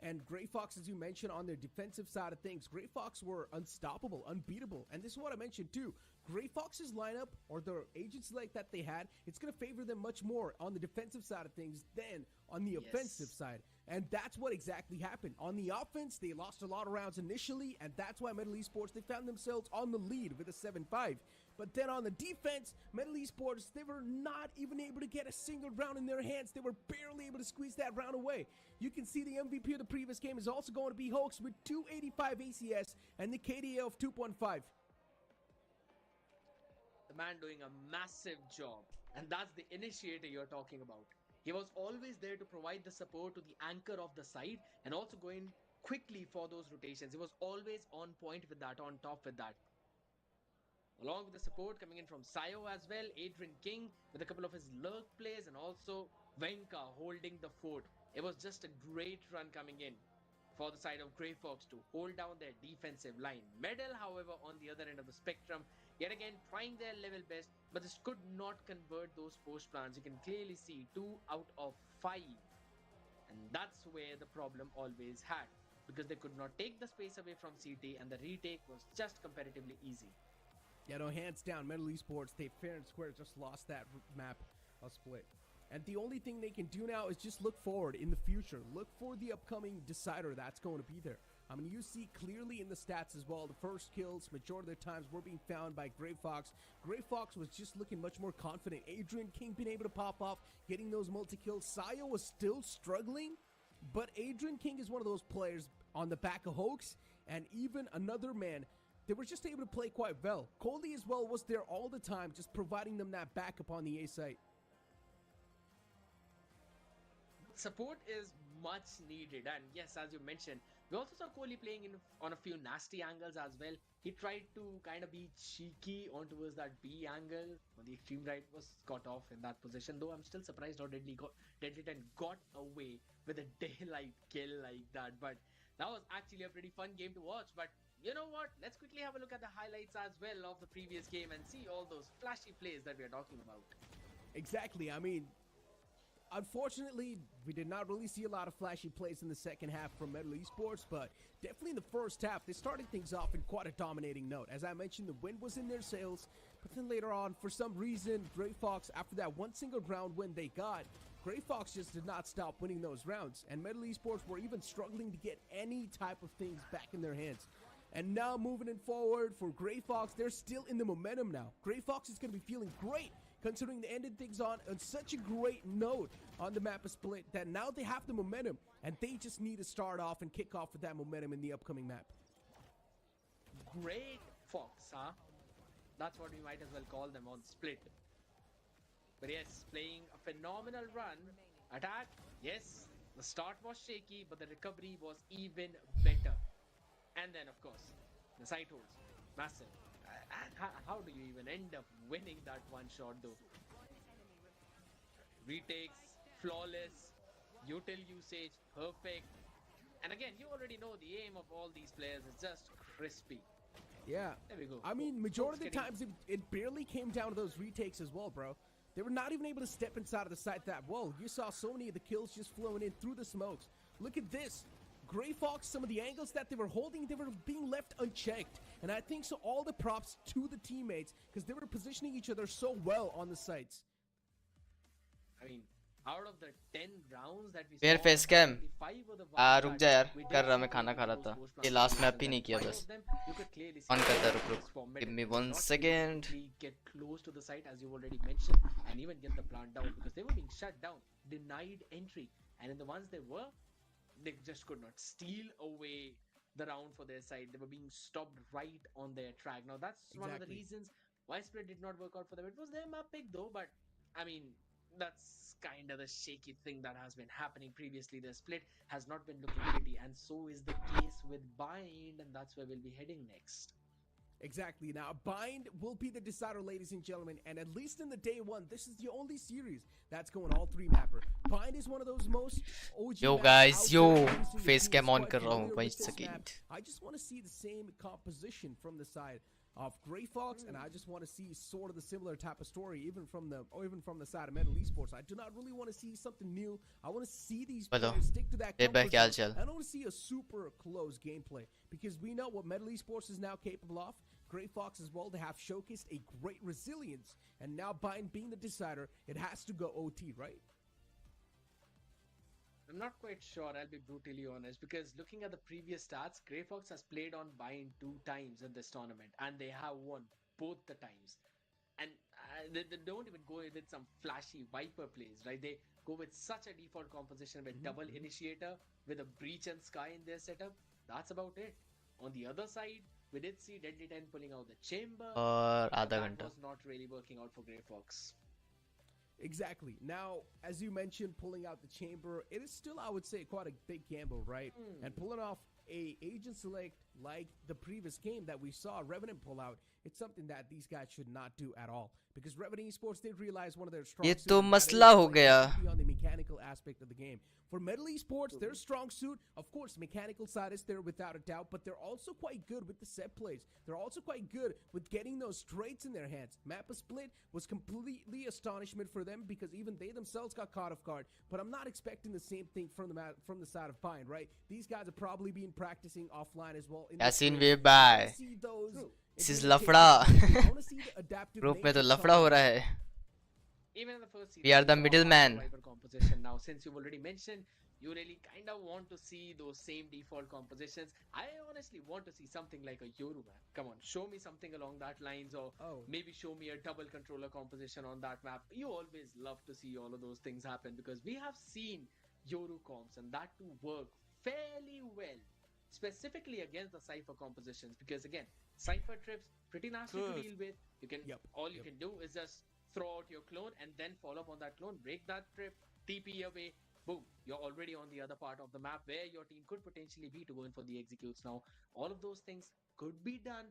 And Grey Fox, as you mentioned, on their defensive side of things, Grey Fox were unstoppable, unbeatable. And this is what I mentioned too. Grey Fox's lineup, or the agent select that they had, it's going to favor them much more on the defensive side of things than on the offensive side. And that's what exactly happened. On the offense, they lost a lot of rounds initially, and that's why Medal Esports, they found themselves on the lead with a 7-5. But then on the defense, Medal Esports, they were not even able to get a single round in their hands. They were barely able to squeeze that round away. You can see the MVP of the previous game is also going to be Hoax with 285 ACS and the KDA of 2.5. The man doing a massive job, and that's the initiator you're talking about. He was always there to provide the support to the anchor of the side and also going quickly for those rotations. He was always on point with that, on top with that. Along with the support coming in from Sayo as well, Adrian King with a couple of his lurk plays, and also Venka holding the fort. It was just a great run coming in for the side of Grey Fox to hold down their defensive line. Medal, however, on the other end of the spectrum, yet again trying their level best, but this could not convert those post plans. You can clearly see 2 out of 5. And that's where the problem always had, because they could not take the space away from CT, and the retake was just comparatively easy. Yeah, no, hands down, Medal Esports, they fair and square just lost that map a split. And the only thing they can do now is just look forward in the future. Look for the upcoming decider that's going to be there. I mean, you see clearly in the stats as well, the first kills, majority of the times, were being found by Grey Fox. Grey Fox was just looking much more confident. Adrian King being able to pop off, getting those multi-kills. Sayo was still struggling, but Adrian King is one of those players on the back of Hoax, and even another man, they were just able to play quite well. Coley as well was there all the time, just providing them that backup on the A site. Support is much needed, and yes, as you mentioned, we also saw Kohli playing on a few nasty angles as well. He tried to kind of be cheeky on towards that B angle, but the extreme right was got off in that position. Though I'm still surprised how Deadly 10 got away with a daylight kill like that. But that was actually a pretty fun game to watch. But you know what? Let's quickly have a look at the highlights as well of the previous game and see all those flashy plays that we are talking about. Exactly. I mean, unfortunately, we did not really see a lot of flashy plays in the second half from Medal Esports, but definitely in the first half, they started things off in quite a dominating note. As I mentioned, the win was in their sails, but then later on, for some reason, Grey Fox, after that one single round win they got, Grey Fox just did not stop winning those rounds, and Medal Esports were even struggling to get any type of things back in their hands. And now moving it forward for Grey Fox, they're still in the momentum now. Grey Fox is going to be feeling great, considering they ended things on such a great note on the map of split that now they have the momentum, and they just need to start off and kick off with that momentum in the upcoming map. Great Fox, huh? That's what we might as well call them on split. But yes, playing a phenomenal run. Attack, yes, the start was shaky, but the recovery was even better. And then, of course, the side holds, massive. How do you even end up winning that one shot though? Retakes, flawless, util usage, perfect. And again, you already know the aim of all these players is just crispy. Yeah. There we go. I mean, majority of the times it barely came down to those retakes as well, bro. They were not even able to step inside of the site that well. You saw so many of the kills just flowing in through the smokes. Look at this. Grey Fox, some of the angles that they were holding, they were being left unchecked. And I think so all the props to the teammates because they were positioning each other so well on the sites. I mean, out of the 10 rounds that we Fair saw, face cam. only 5 were the ones रुक that जा यार, we कर did रहा see मैं खाना pulling खा out रहा those था. post ये round लास्ट मैप eliminations, ही नहीं and किया 5 बस. of them you could clearly see on the करता है, रुक weaknesses रुक. for Give Metal. me They were 1 not able to second. quickly get close to the site, as you've already mentioned, and even get the plant down because they were being shut down, denied entry, and in the ones they were, they just could not steal away the round for their side. They were being stopped right on their track. Now that's one of the Exactly. reasons why Split did not work out for them. It was their map pick though, but I mean, that's kind of the shaky thing that has been happening previously. The Split has not been looking pretty, and so is the case with Bind, and that's where we'll be heading next. Exactly. Now, Bind will be the decider, ladies and gentlemen, and at least in the day one, this is the only series that's going all three mapper. Bind is one of those most OG Yo maps guys, out yo, there. Every single face team is cam on quite कर रहा हूँ. familiar 1 with this map. second. I just want to see the same composition from the side of Grey Fox, and I just want to see sort of the similar type of story, even from the side of Metal Esports. I do not really want to see something new. I want to see these players stick to that comfort क्या हाल zone. चाल? I don't want to see a super close gameplay because we know what Metal Esports is now capable of. Grey Fox as well, they have showcased a great resilience, and now Bind being the decider, it has to go OT, right? I'm not quite sure, I'll be brutally honest, because looking at the previous stats, Grey Fox has played on Bind 2 times in this tournament, and they have won both the times. And they don't even go with some flashy Viper plays, right? They go with such a default composition with double initiator, with a breach and sky in their setup. That's about it. On the other side, we did see Deadly 10 pulling out the chamber, और but आधा that घंटा. was not really working out for Grey Fox. Exactly. Now, as you mentioned, pulling out the chamber, it is still, I would say, quite a big gamble, right? And pulling off a agent select like the previous game that we saw Revenant pull out, it's something that these guys should not do at all. Because Revenant Esports did realize one of their strong ये suits, तो and that is मसला हो playing गया. deeply on the mechanical aspect of the game. For Metal Esports, their strong suit, of course, mechanical side is there without a doubt, but they're also quite good with the set plays. They're also quite good with getting those straights in their hands. Mappa Split was completely astonishment for them because even they themselves got caught off guard. But I'm not expecting the same thing from the side of Bind, right? These guys have probably been practicing offline as well. Yasin wave bye. This is लफड़ा. Group में तो लफड़ा हो रहा है. Even in the first season, We are the saw middleman. Viper composition. Now, since you've already mentioned, you really kind of want to see those same default compositions. I honestly want to see something like a Yoru map. Come on, show me something along that lines, or maybe show me a double controller composition on that map. You always love to see all of those things happen because we have seen Yoru comps and that too work fairly well, specifically against the Cypher compositions. Because again, Cypher trips pretty nasty to deal with. You can all you can do is just throw out your clone and then follow up on that clone, break that trip, TP away, boom, you're already on the other part of the map where your team could potentially be to go in for the executes. Now, all of those things could be done.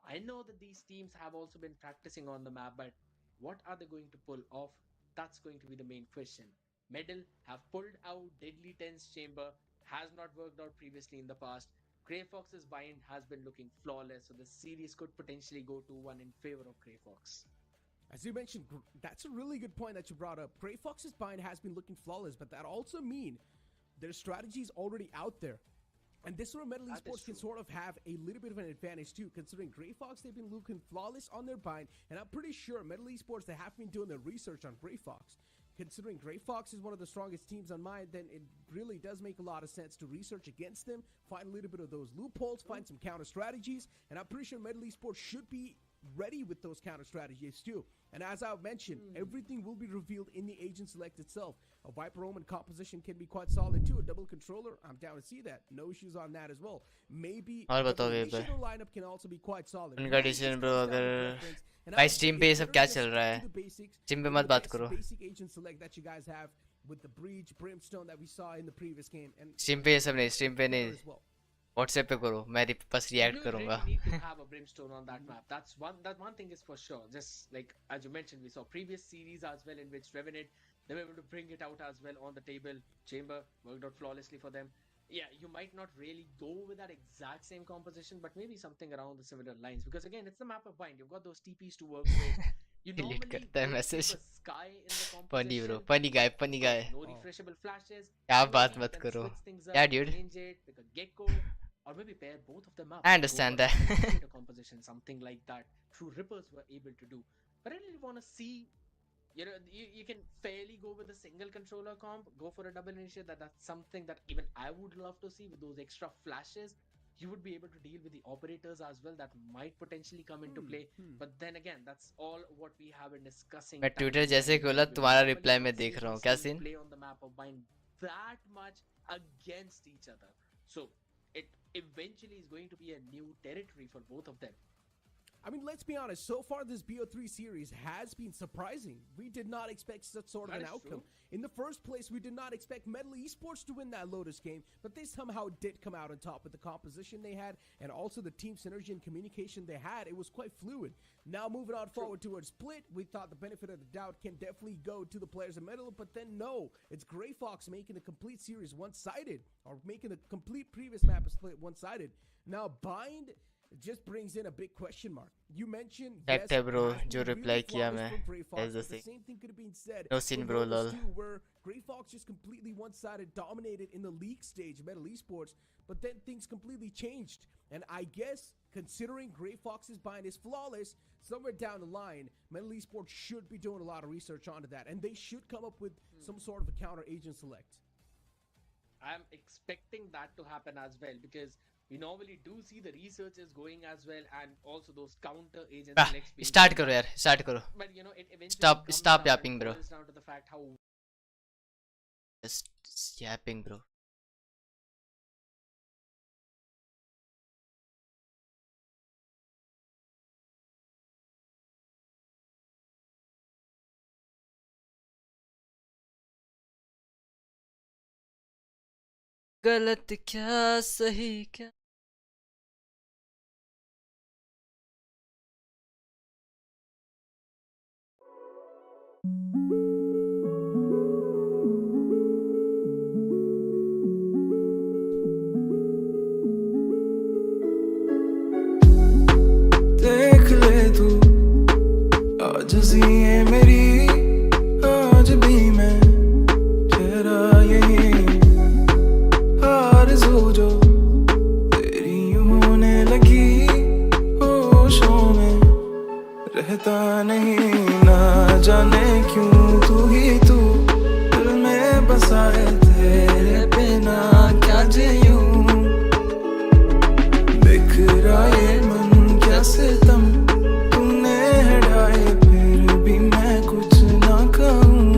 I know that these teams have also been practicing on the map, but what are they going to pull off? That's going to be the main question. Medal have pulled out Deadly 10's chamber, has not worked out previously in the past. Grey Fox's bind has been looking flawless, so the series could potentially go 2-1 in favor of Grey Fox. As you mentioned, that's a really good point that you brought up. Grey Fox's bind has been looking flawless, but that also means their strategy is already out there. And this is where Metal Esports can sort of have a little bit of an advantage too, considering Grey Fox, they've been looking flawless on their bind, and I'm pretty sure Metal Esports, they have been doing their research on Grey Fox. Considering Grey Fox is one of the strongest teams on mine, then it really does make a lot of sense to research against them, find a little bit of those loopholes, find some counter strategies, and I'm pretty sure Metal Esports should be ready with those counter strategies too. And as I mentioned, everything will be revealed in the agent select itself. A Viper Omen composition can be quite solid too. A double controller, I'm down to see that. No issues on that as well. Maybe और the बताओ web initiator lineup can also be quite solid. उनका decision bro अगर भाई stream पे ये सब क्या चल रहा है स्ट्रीम पे मत बात करो basic agent select that you guys have with the breach brimstone that we saw in the previous game and stream पे ये सब नहीं स्ट्रीम पे नहीं व्हाट्सएप पे करो मैं बस रिएक्ट करूंगा You need to have a brimstone on that map. That one thing is for sure. Just like as you mentioned, we saw previous series as well in which Revenant, they were able to bring it out as well on the table. Chamber worked out flawlessly for them. Yeah, you might not really go with that exact same composition, but maybe something around the similar lines. Because again, it's the map of bind. You've got those TPs to work with. You delete normally करता है go message keep a sky in the funny composition. Bro funny guy No refreshable flashes. क्या You बात maybe मत can करो switch things up, yeah dude change it, pick a gecko, or maybe pair both of them up. I Go understand for that. a initiator composition, something like that. True Rippers were able to do. But I really want to see you know, you can fairly go with a single controller comp, go for a double initiate. That's something that even I would love to see with those extra flashes. You would be able to deal with the operators as well that might potentially come into play. But then again, that's all what we have been discussing. मैं time Twitter and जैसे time खोला again. We've तुम्हारा normally reply not में देख seen रहा हूँ these क्या teams scene play on the map of Bind that much against each other. So it eventually is going to be a new territory for both of them. I mean, let's be honest. So far, this BO3 series has been surprising. We did not expect such sort of That an is outcome. true. In the first place, we did not expect Metal Esports to win that Lotus game, but they somehow did come out on top with the composition they had and also the team synergy and communication they had. It was quite fluid. Now, moving on forward towards Split, we thought the benefit of the doubt can definitely go to the players in Metal, but then no, it's Grey Fox making the complete series one-sided, or making the complete previous map of Split one-sided. Now, Bind just brings in a big question mark. You mentioned yes, fact है bro it has जो been reply really किया flawless मैं for Grey Fox, as the but the thing same thing could have been said no for scene bro Lotus lol too, where Grey Fox just completely one-sided dominated in the league stage, Metal Esports, but then things completely changed. And I guess, considering Grey Fox's bind is flawless, somewhere down the line, Metal Esports should be doing a lot of research onto that, and they should come up with some sort of a counter agent select. I'm expecting that to happen as well because we normally do see the researchers going as well and also those counter agent selects being start done. करो यार start करो But you know, it eventually stop comes stop down and yapping bro boils down to the fact how just yapping bro गलत क्या सही क्या देख ले तू आज जिए मेरी आज भी मैं ठहरा यहीं आरज़ू जो तेरी यूं होने लगी होशों में रहता नहीं ना जाने क्यों तू ही तू दिल में बसा है तेरे बिना क्या जीऊं बिखरा ये मन क्या सितम तूने हटाए फिर भी मैं कुछ ना कहूँ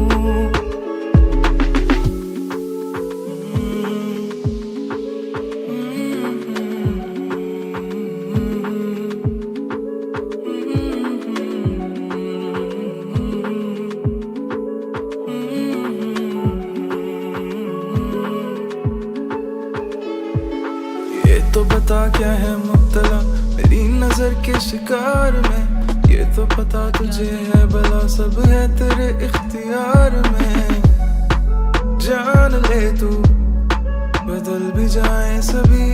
ये तो बता क्या है मुब्तला मेरी नजर के शिकार में ये तो पता तुझे है भला सब है तेरे इख्तियार में जान ले तू बदल भी जाए सभी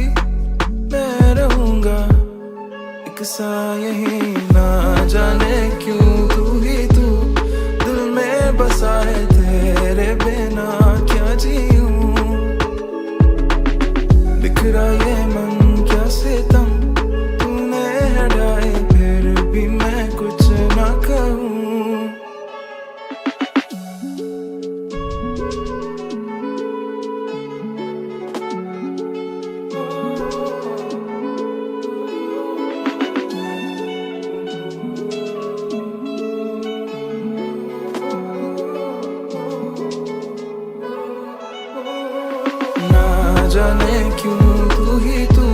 मैं रहूंगा एक सा यही ना जाने क्यों तू ही तू दिल में बसा है तेरे बिना क्या जीऊं बिखरा ये मन क्या सितम तूने हटाए फिर भी मैं कुछ ना कहूँ ना जाने क्यों तू ही तू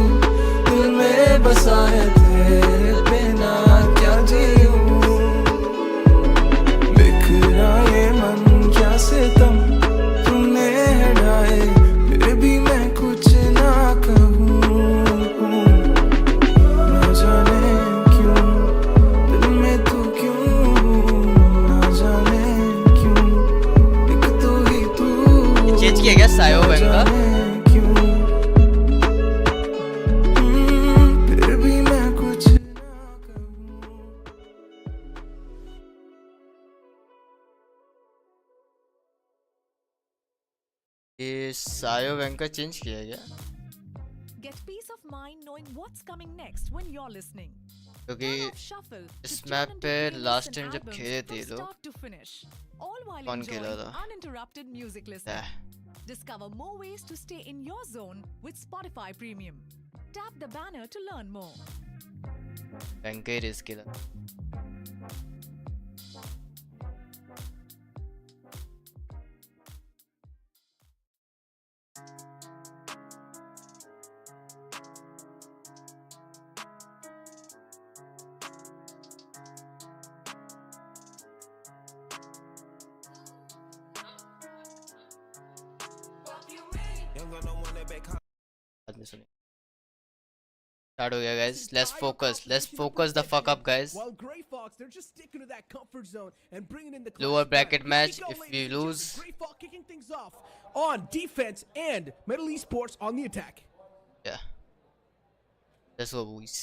दिल में बसा है तेरे बिना क्या जीऊं बिखरा ये मन क्या सितम तूने हटाए फिर भी मैं कुछ ना कहूँ ना जाने क्यों दिल में तू क्यों ना जाने क्यों एक तू ही तू चेंज किया गया सायो बैंक का फिर भी मैं कुछ ये सायो बैंक का चेंज किया गया Get peace of mind knowing what's coming next when you're listening. क्योंकि One off shuffle इस to मैप tune into पे playlists लास्ट and टाइम जब albums खेले from थे लोग start to finish, all while कौन खेला enjoying था? uninterrupted music listening. Discover more ways to stay in your zone with Spotify Premium. Tap the banner to learn more. Bank he risk खेला बाद में सुनिए स्टार्ट हो गया guys let's focus the fuck up guys While Gray Fox, they're just sticking to that comfort zone and bringing in the lower clutch bracket time. match Here we if go, we ladies and lose gentlemen. Gray Fox kicking things off on defense and Metal Esports on the attack. yeah let's go boys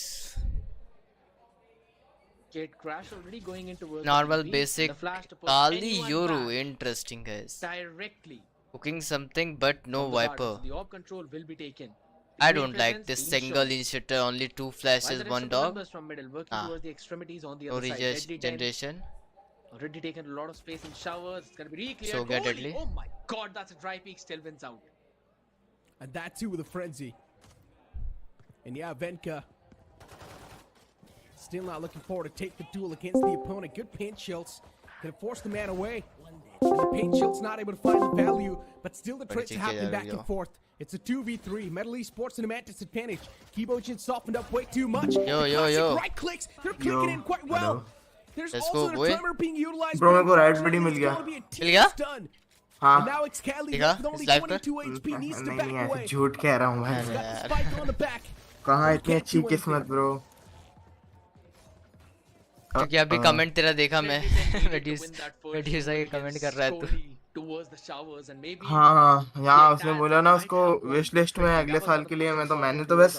Gate crash already going in towards normal the basic the flash to push Kali anyone Yoru back interesting guys directly. cooking something but no from the wiper garden. So the orb control will be taken. I Main don't like presence this being single shown. initiator only 2 While flashes the rest 1 of the dog members from middle working towards the extremities on the no other side. Deadly 10 generation already taken a lot of space in showers. It's gonna be re-cleared. So get Holy- deadly. Oh my god, that's a dry peak. Still wins out. And that too with a frenzy. And yeah, Venka still not looking forward to take the duel against the opponent. Good pinch Schultz. Gonna force the man away. And the pinch Schultz not able to find the value, but still the trades are happening back and forth. It's a 2v3. Metal Esports in a man disadvantage. Kibojin softened up way too much. Yo, The yo, classic yo. right clicks. They're clicking in quite well. There's Let's also go, the boy. timer being utilized. Bro, but मेरे को right unfortunately, बड़ी मिल it's गया। gonna be a mill team गया? stun. हाँ। And now it's Cali देखा? with only इस live पर? 22 HP needs to back नहीं away. ऐसे झूठ कह रहा हूँ He's मैं got the spike on the back. कहाँ इतनी Can't अच्छी do किस्मत anything. ब्रो क्योंकि अभी कमेंट तेरा देखा मैं मेड्यूसा के कमेंट कर रहा है तू Towards the showers and maybe हाँ यहाँ उसने बोला ना उसको विश लिस्ट में अगले साल के लिए मैंने तो बस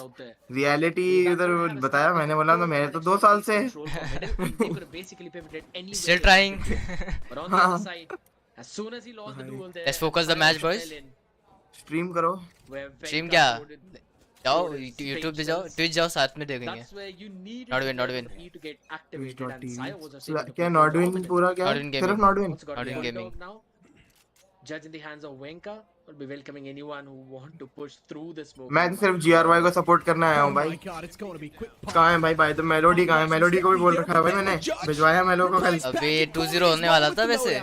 रियलिटी उधर बताया मैंने बोला ना मैंने तो 2 साल से they could have basically pivoted anywhere. Still trying. But on the other side, as soon as he lost the duel there, Let's focus the match, boys. Stream करो स्ट्रीम क्या जाओ YouTube पे जाओ Twitch जाओ साथ में देखेंगे That's where you need not win to get activated and Saya was just able to क्या play नॉडविन dominant. पूरा क्या Nordwin gaming. सिर्फ Nodwin Also got Nordwin a gaming. bulldog now. Judge in the hands of Wenka. Will be welcoming anyone who want to push through the smoke. मैं तो सिर्फ GRY को support करने आया हूँ Oh भाई my god, it's going to be quick pop. कहाँ है भाई भाई तो मेलोडी कहाँ है मेलोडी को भी बोल रखा है भाई मैंने भिजवाया मेलो को कल अबे 2-0 होने वाला था वैसे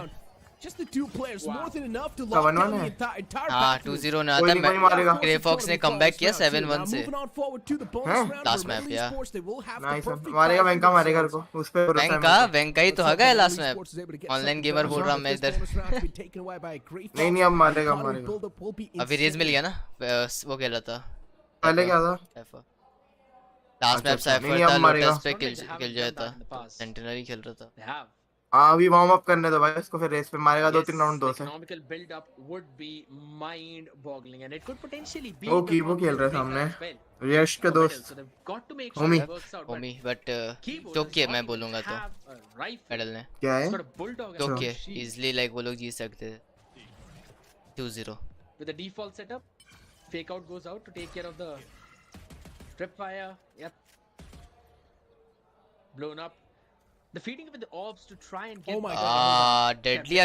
Just the two players, more than enough to का lock 1-1 down the है entire हाँ backfield. 2-0 होने कोई वाला नहीं, कोई नहीं मारेगा। था ग्रे फॉक्स ने कमबैक किया 7-1 से Moving on forward to the bonus हैं? round Last for map, Metal yeah. Esports, they will have the nice perfect मारेगा five वेंका for मारेगा themselves. रुको उस पे भरोसा है वेंका मेरे को। वेंका ही तो Looks हगा है like लास्ट Metal में Esports is able to get online something gamer done बोल रहा हूँ मैं here. This इधर bonus round has been taken away by a great नहीं नहीं अब मारेगा अब मारेगा build-up will be अभी रेज मिल insane. गया ना वो खेला था पहले क्या था लास्ट मैप अच्छा, नहीं, साइफर अब था मारेगा। लोटस पे किल They haven't किल जाया done that था in the past. सेंटिनरी खेल रहा था They have. हाँ अभी वार्म अप करने दो भाई उसको फिर रेस पे मारेगा 2-3 राउंड 2 the से economical build up would be mind boggling and it could potentially be वो the कीबो wrong खेल रहा है breaker सामने as well. यश के For दोस्त Metal, so they've got to make sure Homi it works out, but Homi but Keyboard तो is क्या not मैं even बोलूंगा तो have a rifle. मेडल ने क्या है He's got a bulldog तो and a क्या shield. इजीली लाइक वो लोग जीत सकते थे 2-0 With the default setup, fake out goes out to take care of the tripwire. Yep. Blown up. The feeding with the orbs to try and get Oh my deadly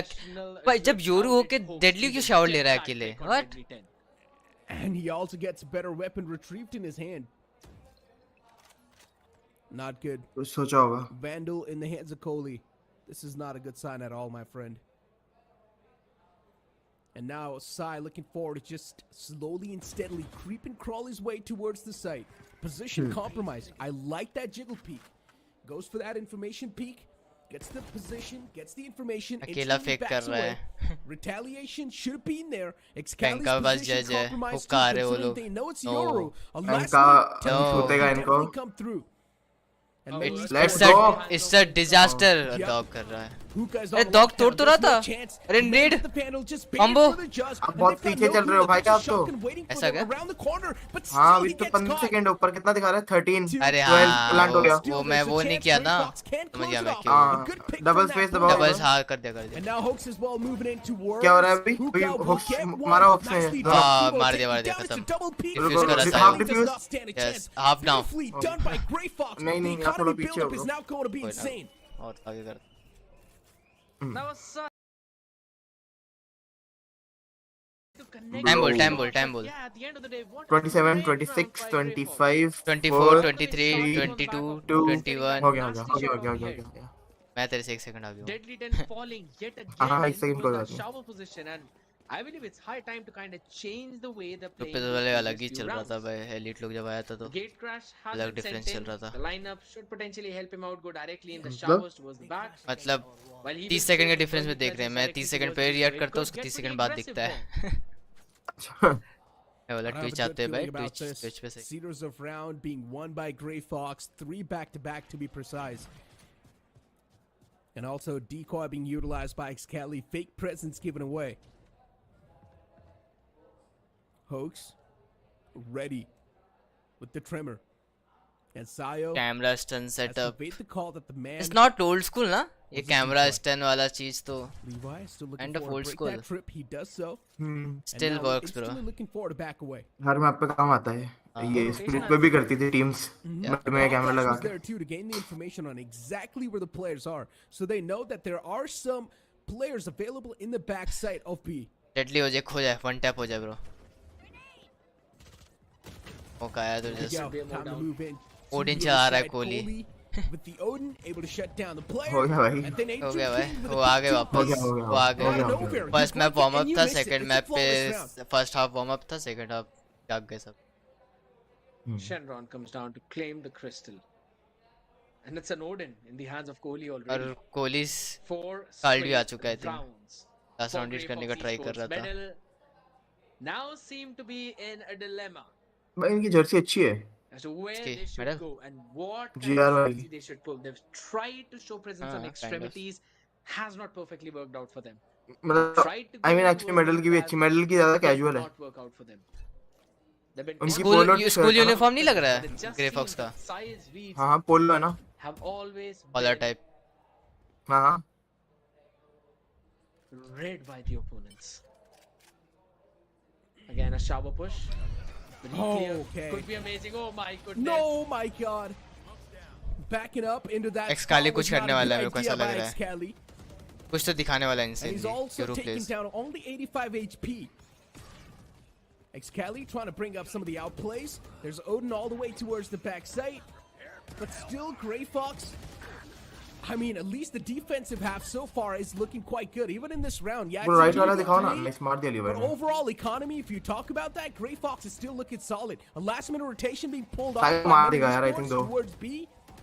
भाई जब Yoru होके deadly क्यों shower ले रहा है अकेले what And he also gets a better weapon retrieved in his hand. Not good. कुछ सोचा होगा Vandal in the hands of Coley. This is not a good sign at all, my friend. And now Sai looking forward to just slowly and steadily creep and crawl his way towards the site. Position compromised. I like that jiggle peek. Goes for that information peek. Gets the position, gets the information. अकेला instantly fake कर backs रहा away. है Retaliation should have been there. Bank Excali's का बस position जज है compromised हुक्का आ too, रहे वो considering लोग they know it's No. Yoru. A bank last का minute No. छूटेगा will इनको definitely come through. And Metal it's Esports Let's go. it's a disaster dog कर रहा है Hookah's अरे on डॉग lockdown. तोड़ तो रहा There's no था chance. अरे The need man at the panel just baited combo for the just, आप and बहुत they've got पीछे no चल रहे हो clue. भाई There's a आप तो shotgun waiting for ऐसा them क्या around the corner, but हाँ still अभी he तो gets 15 caught. सेकंड ऊपर कितना दिखा रहा है 13 अरे 12 हाँ प्लांट हो गया वो मैं वो नहीं किया ना समझ गया मैं क्यों हाँ डबल स्पेस दबाओ डबल्स हाँ कर दिया And now Hoax as well moving in towards. क्या हो रहा है अभी Hookah will Hawks get one. मारा हॉक्स ने Nicely हाँ done. मार Kimo दिया taking down. खत्म It's a double peak. Diffuse कर रहा हाफ था Does not stand a yes chance. Half down Beautifully done by Grey Fox. नहीं The नहीं यहाँ थोड़ा economy पीछे buildup हो is now going to be insane. और आगे कर That was such to connect. Time बोल Yeah, at the end of the day, what 27 a great 26 round by Grey 25 24 4 23 3 22 2 21 हो गया मैं तेरे से 1 सेकंड आगे हूँ Deadly 10 falling yet हाँ again एक सेकंड into कोई that बात नहीं shower position, and I believe it's high time to kind of change the way they're तो playing. पे these वाले अलग previous ही few चल रहा था rounds. भाई एलिट लोग जब आया था तो Gate crash has अलग been डिफरेंस sent चल in. रहा था The lineup should potentially help him out, go directly in the मतलब? showers towards the back. मतलब While he 30 will सेकंड के take डिफरेंस में early देख रहे हैं presence मैं directly 30 सेकंड towards पे the रिएक्ट show. करता हूँ It उसको could 30 get सेकंड pretty बाद aggressive दिखता है अच्छा मैं बोला I have Twitch a good आते हैं भाई feeling about this. ट्विच पे से Cedars of round being won by Grey Fox, 3 back-to-back to be precise. And also decoy being utilized by Excali, fake presence given away. Hoax, ready with the trimmer. And Sayo camera stun has setup conveyed the call that the man it's not old school ना ये was a camera decoy. Stun वाला चीज तो Levi is still looking Kind of forward old to break school. that trip. He does so. And Still now works, bro. instantly looking forward to back away. Her map पे काम आता है ये split पे भी करती थी टीम्स मैप में कैमरा Flash लगा was के there too to gain the information on exactly where the players are, so they know that there are some players available in the backside of B. Deadly हो जाए खो जाए one tap हो जाए bro मौका आया तो Here we just go. Time to move in. to Odin the चला other रहा है side. Kohli Kohli with the Odin able to shut down the player. हो गया भाई And then हो Adrian गया भाई King with वो a आ गए big वापस two-piece. वो आ Out of गए nowhere. First He's map going warm to- up and था you missed it. Second It's a map flawless round. पे फर्स्ट हाफ वार्म अप था सेकंड हाफ जाग गए सब Shenron comes down to claim the crystal. And it's an Odin in the hands of Kohli और already. Kohli 4 card भी आ straight चुका है think rounds. Last for round reach Grey करने का Fox ट्राई कर Esports. रहा था Medal now seem to be in a dilemma भाई इनकी जर्सी अच्छी है as to where Okay, they should medal. go and what kind GRY. of strategy they should pull. They've tried to show presence on kind of. extremities, has not perfectly worked out for them. मतलब Tried to I mean go actually towards medal the की भी path, अच्छी medal की ज्यादा did casual है not work out for them. They've been उनकी school पोलो school uniform नहीं लग रहा but it है just ग्रे seems फॉक्स का that size reads हाँ हाँ पोलो है ना have always caller been type हाँ हाँ read by the opponents. Again, a shower push. The nuclear Okay. could be amazing. Oh my goodness. No, my God. Backing up into that. Excali spot was कुछ not करने a वाला good है मेरे को ऐसा idea लग by रहा है Excali. कुछ तो दिखाने वाला है And इनसे he's also euro taking place down only 85 HP. Excali trying to bring up some of the outplays. There's Odin all the way towards the back site. But still, Grey Fox. I mean, at least the defensive half so far is looking quite good. Even in this round, yeah. वो right वाला दिखाओ ना miss मार दिया But liver ने overall economy, if you talk about that, Grey Fox is still looking solid. A last minute rotation being pulled off side by मार Medal देगा यार आई Esports थिंक दो towards B.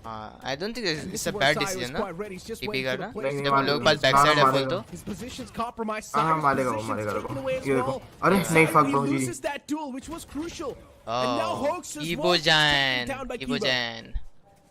I don't think This it's is a where bad Sai was decision ना quite ready. He's just TP waiting for करना the players नहीं, to जब come लोग in. Pass back side है full तो His position's compromised. हाँ हाँ Sai's मारेगा वो position's मारेगा taken देखो away as ये देखो well. अरे And नहीं Sai, fuck he bro ji loses that duel, which was crucial. And now Hoax as ईबो well, taken जैन down by ईबो Kibo. जैन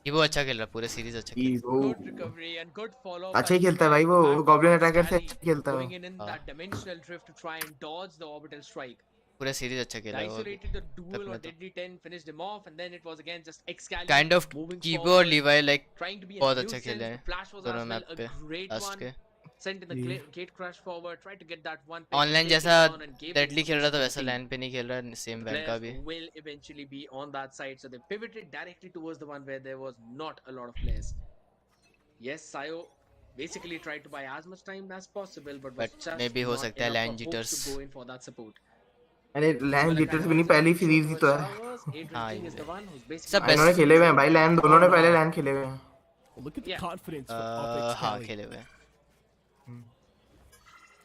ईबो अच्छा खेल रहा है पूरे सीरीज अच्छा खेल ईगो Good recovery and good follow. अच्छा ही खेलता है भाई वो गॉब्लिन अटैकर से अच्छा खेलता Going है in that dimensional drift to try and dodge the orbital strike. पूरे सीरीज अच्छा खेला है वो Isolated the duel तक on में तो Deadly 10, finished him off, and then it was again just Excali kind of moving कीबो और forward, लीवाई like trying to be a बहुत अच्छा nuisance. खेले हैं The flash was दोनों as well मैप पे a great लास्ट one. के Sent in the gate crash forward, tried to get that one. Online take it जैसा down and gave deadly it खेल रहा था to वैसा the लैन पे नहीं खेल रहा है सेम वैन का भी players will eventually be on that side, so they pivoted directly towards the one where there was not a lot of players. Yes, Sayo basically tried to buy as much time as possible, but was just maybe हो not सकता है enough land for Hawks jitters to go in for that support. अरे land जीटर्स भी नहीं पहली series ही तो है हाँ King ये is the one who's basically सब इन्होंने खेले हुए हैं भाई लैंड दोनों ने पहले लैंड खेले हुए हैं Look at the confidence of हाँ Excali. खेले हुए हैं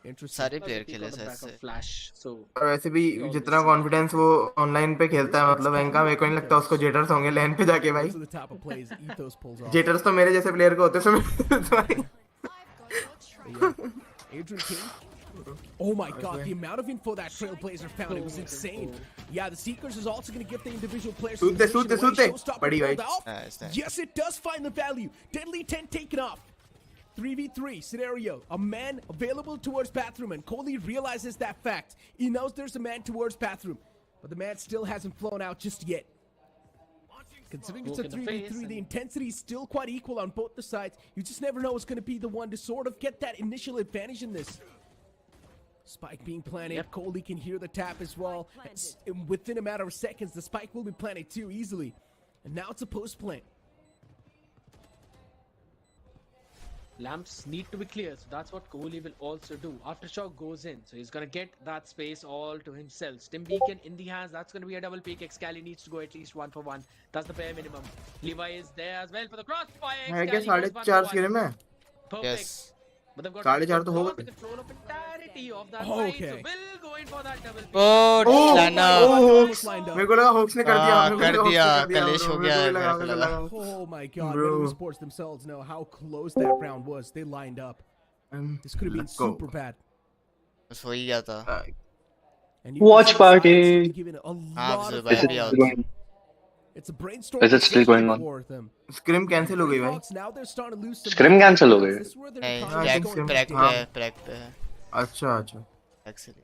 Interesting. सारे प्लेयर खेले on the back से of Flash, so और वैसे भी जितना कॉन्फिडेंस वो ऑनलाइन पे खेलता है मतलब इनका मेरे को नहीं लगता उसको जेटर्स होंगे लैन पे जाके भाई Those are the type of plays Ethos pulls off. जेटर्स तो मेरे जैसे प्लेयर को होते समय Adrian King. Oh my God, the amount of info that Trailblazer found, it was insane. Yeah, the Seekers is also going to give the individual players some सूते position away. सूते Showstopper पड़ी भाई pulled out. Yes, it does find the value. Deadly 10 taken off. 3v3 scenario. A man available towards bathroom, and Kohli realizes that fact. He knows there's a man towards bathroom, but the man still hasn't flown out just yet. Considering it's a 3v3, the intensity is still quite equal on both the sides. You just never know what's going to be the one to sort of get that initial advantage in this. Spike being planted. Kohli can hear the tap as well. Within a matter of seconds, the spike will be planted too easily. And now it's a post plant. Lamps need to be clear, so that's what Kohli will also do. Aftershock goes in, so he's gonna get that space all to himself. Stim Beacon in the hands, that's gonna be a double peak. Excali needs to go at least 1 for 1. That's the bare minimum. Levi is there as well for the crossfire. है क्या 4.5 screen में? Yes. But they've got 4.5 तो होगा. control of entirety of that Okay. side, so will go in for that double peak. मेरे को लगा hoax ने कर दिया. कर दिया. कलेश हो गया. Oh my god, Bro. Sports themselves know how close that round was. They lined up. This could have been super bad. बस हो ही गया था. Watch party. It's a brainstorm. Is it still going on? Scream cancel हो गई भाई. Scream cancel हो गई. नहीं, प्रैक पे है. अच्छा. एक्चुअली.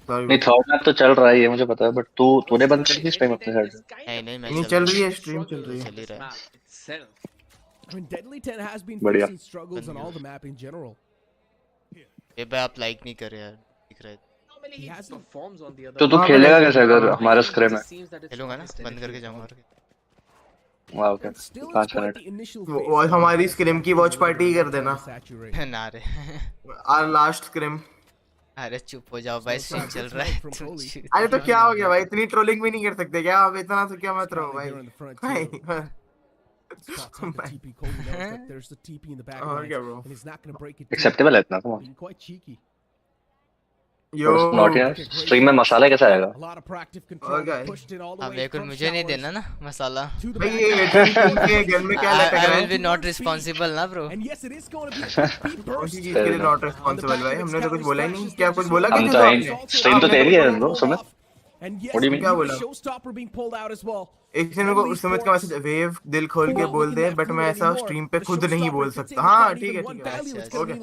नहीं, थर्ड मैप तो चल रहा है ये मुझे पता है, बट तूने बंद कर दी स्ट्रीम अपने साइड से. नहीं चल रही है, स्ट्रीम चल रही है. I mean, Deadly 10 has been बढ़िया. facing struggles on all the map in general. ये भाई आप लाइक नहीं कर रहे यार. दिख रहा है. He has performs on the other. तो तू खेलेगा कैसे अगर हमारा स्क्रिम है? खेलूंगा ना, बंद करके जाऊंगा. वाह ओके. 5 मिनट. वो हमारी स्क्रिम की वॉच पार्टी कर देना. ना रे. Our last scream. अरे चुप हो जाओ भाई, स्ट्रीम चल रहा है. अरे तो क्या हो गया भाई, इतनी ट्रोलिंग भी नहीं कर सकते क्या आप? इतना तो क्या मत रहो भाई. एक्सेप्टेबल है इतना तो. यो नॉट यार, स्ट्रीम में मसाला कैसा आएगा? अब एक मुझे नहीं देना ना मसाला. भाई ये घर में क्या लटक रहा है? I will be not responsible ना ब्रो. उसी चीज के लिए नॉट रिस्पांसिबल भाई. हमने तो कुछ बोला ही नहीं. क्या कुछ बोला कि स्ट्रीम तो तेरी है bro Sumit. What do you mean? क्या बोला? एक दिन को सुमित का मैसेज वेव दिल खोल के बोल दे, बट मैं ऐसा स्ट्रीम पे खुद नहीं बोल सकता. हाँ ठीक है. ओके.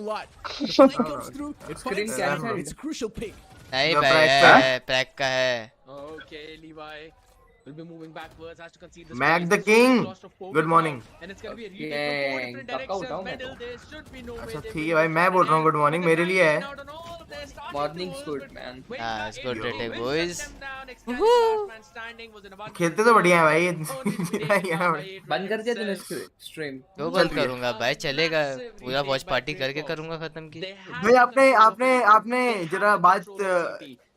नहीं भाई, प्रैक का है. Okay, Levi will be moving backwards, has to concede the Mac the King. Good morning. And it's going to be a retake from 4 different directions. Medal, there should be no way. अच्छा ठीक है भाई, मैं बोल रहा हूँ good morning, मेरे लिए है. Morning's good, man. It's good retake, boys. खेलते तो बढ़िया है भाई. बंद कर दिया तूने स्ट्रीम? क्यों बंद करूंगा भाई, चलेगा. पूरा वॉच पार्टी करके करूंगा खत्म की. भाई आपने जरा बात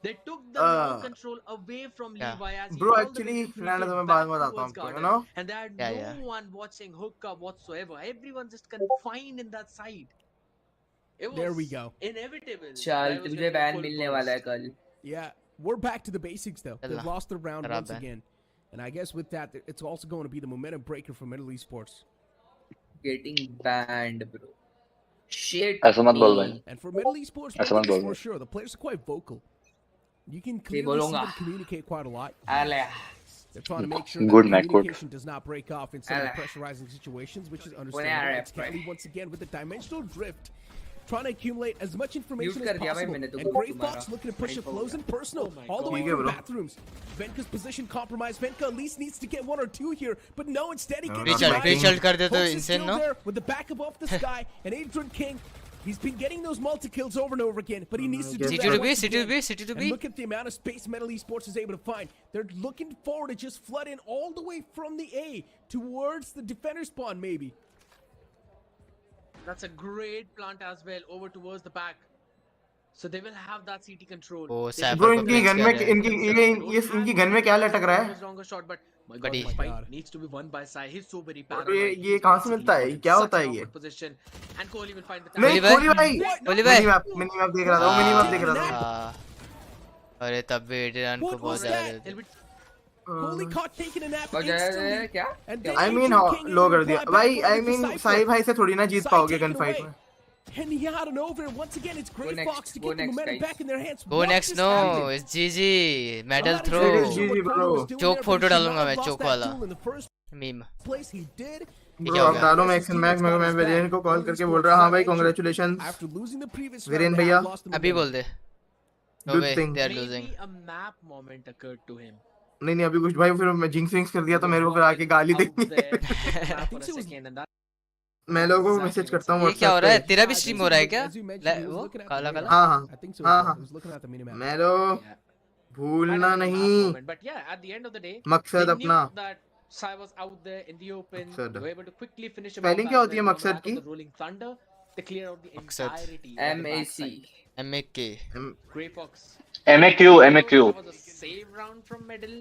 They took the control away from Levi as he Bro, actually, friend, मैं बात बताता हूँ आपको, you know? And there had no one watching hookup whatsoever. Everyone just confined in that side. It was There we go. Inevitable. चल तुझे ban मिलने वाला है कल. Yeah, we're back to the basics though. They've lost the round once again. And I guess with that, it's also going to be the momentum breaker for Middle Esports. Getting banned, bro. Shit. ऐसा मत बोल भाई. And for Middle Esports, ऐसा मत बोल. for sure, the players are quite vocal. You can clearly see them communicate quite a lot. They're trying to make sure that communication does not break off in some pressurizing situations, which is understandable. It's Kelly once again with the dimensional drift, trying to accumulate as much information as possible. And Gray Fox looking to push it close and personal, all the way to the bathrooms. Venka's position compromised. Venka at least needs to get 1 or 2 here, but no, instead he gets with the back above the sky, and Adrian King. He's been getting those multi-kills over and over again, but he needs to do City to B, City to B, City to B. And look at the amount of space Metal Esports is able to find. They're looking forward to just flood in all the way from the A towards the defender spawn, maybe. That's a great plant as well, over towards the back. So they will have that CT control. Oh, Bro, इनकी gun में क्या लटक रहा है? Longer shot, but my God, this fight needs to be won by Sai. He's so very paranoid. ये कहाँ से मिलता है? क्या होता है ये? Position. And Kohli will find the नहीं, कोहली भाई मिनी मैप देख रहा था. अरे तब भी एडियन को बहुत ज्यादा. Kohli caught taking a nap instantly. क्या? I mean लो कर दिया. भाई I mean साई भाई से थोड़ी ना जीत पाओगे गन फाइट में. And he out and over. Once again, it's Gray Fox to get the momentum back in their hands. Go next, no. It's GG. Medal throw. GG, bro. Choke photo डालूंगा मैं, choke वाला. Meme. Place he did. Bro अब डालो मैं action Mac मैं वीरेन को call करके बोल रहा हां भाई कांग्रेचुलेशंस वीरेन भैया अभी बोल दे good thing they are losing A map moment occurred to him. नहीं अभी कुछ भाई फिर मैं जिंक्स विंक्स कर दिया तो मेरे को फिर आके गाली देंगे For a second, and that मैं लोगों को मैसेज करता हूं ये क्या हो व्हाट्सएप रहा है पे तेरा भी स्ट्रीम हो रहा है क्या वो काला काला हां मेरो भूलना नहीं but yeah, at the end of the day, मकसद they अपना knew that Sai was out there in the open. मकसद They were able to quickly finish him spelling off क्या as होती है well on the मकसद back की of the rolling thunder. They clear out the मकसद entirety of the backside. MAK Grey Fox. MAQ MAQ That was a save round from middle.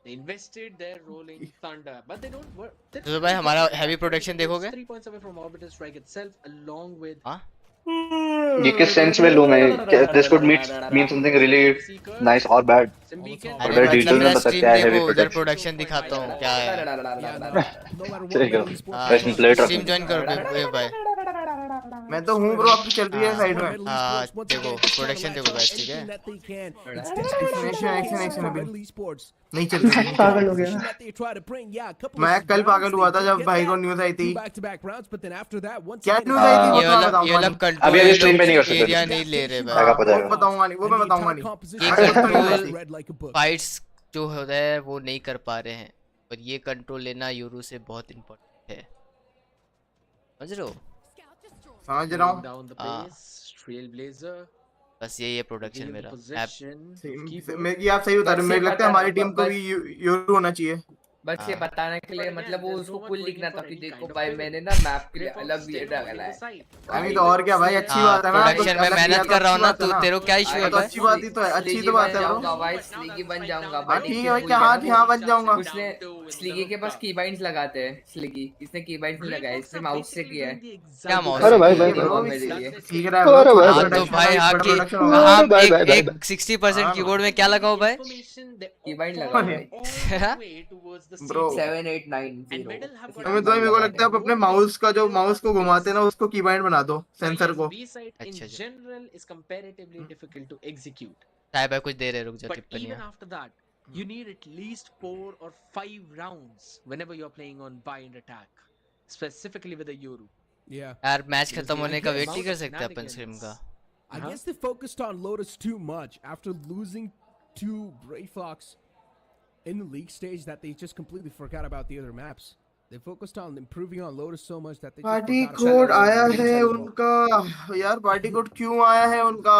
They invested their rolling thunder, but they don't work. तो भाई हमारा heavy protection देखोगे 3 points away from orbital strike itself, along with ये किस sense में लूं मैं this could mean something really nice और बैड अरे बड़ा डिटेल में बता क्या है हैवी उधर प्रोटेक्शन प्रोडक्शन दिखाता हूँ क्या है ठीक है प्रेजेंट प्लेट स्ट्रीम ज्वाइन करो भाई मैं तो हूं ब्रो आपकी चल रही है साइड में हां देखो प्रोडक्शन देखो गाइस ठीक है एक्शन अभी नहीं चल रही पागल हो गया मैं कल पागल हुआ था जब भाई को न्यूज़ आई थी क्या न्यूज़ आई थी वो मैं बताऊंगा अभी अभी स्ट्रीम पे नहीं कर सकते एरिया नहीं ले रहे भाई वो बताऊंगा नहीं वो मैं बताऊंगा नहीं फाइट्स जो होता है वो नहीं कर पा रहे हैं और ये कंट्रोल लेना यूरो से बहुत इंपॉर्टेंट है समझ रहे हो समझ रहा हूँ बस यही है प्रोडक्शन मेरा ये आप सही बता रहे हो मेरे लगता है हमारी टीम को भी यूरो होना चाहिए बस ये बताने के लिए मतलब वो उसको कुल लिखना था कि देखो भाई मैंने ना मैप के लिए अलग ये डाला है अभी तो और क्या भाई अच्छी बात है मैं प्रोडक्शन में मेहनत कर रहा हूँ ना तू तेरे को क्या इशू है तो अच्छी बात ही तो है अच्छी तो बात है ब्रो भाई स्लीगी बन जाऊंगा हां ठीक है भाई क्या हां बन जाऊंगा उसने स्लीगी के पास कीबाइंड्स लगाते हैं स्लीगी इसने कीबाइंड्स नहीं लगाए इसने माउस से किया है क्या माउस अरे भाई भाई ठीक है अरे भाई तो भाई हां की हां एक 60% कीबोर्ड में क्या लगाओ भाई कीबाइंड लगाओ भाई ब्रो 7890 हमें तो मेरे को लगता है आप अपने माउस का जो माउस को घुमाते हैं ना उसको कीबाइंड बना दो सेंसर को अच्छा general is comparatively difficult to execute. साहब भाई कुछ दे रहे रुक जा But टिप्पणी even after that, you need at least 4 or 5 rounds whenever you're playing on bind attack, specifically with a Yoru. Yeah. यार मैच खत्म होने का वेट नहीं कर सकते अपन स्ट्रीम का I guess they focused on Lotus too much after losing to Grey Fox in the league stage that they just completely forgot about the other maps. They focused on improving on Lotus so much that they just party forgot code about आया the है other उनका यार party code क्यों आया है उनका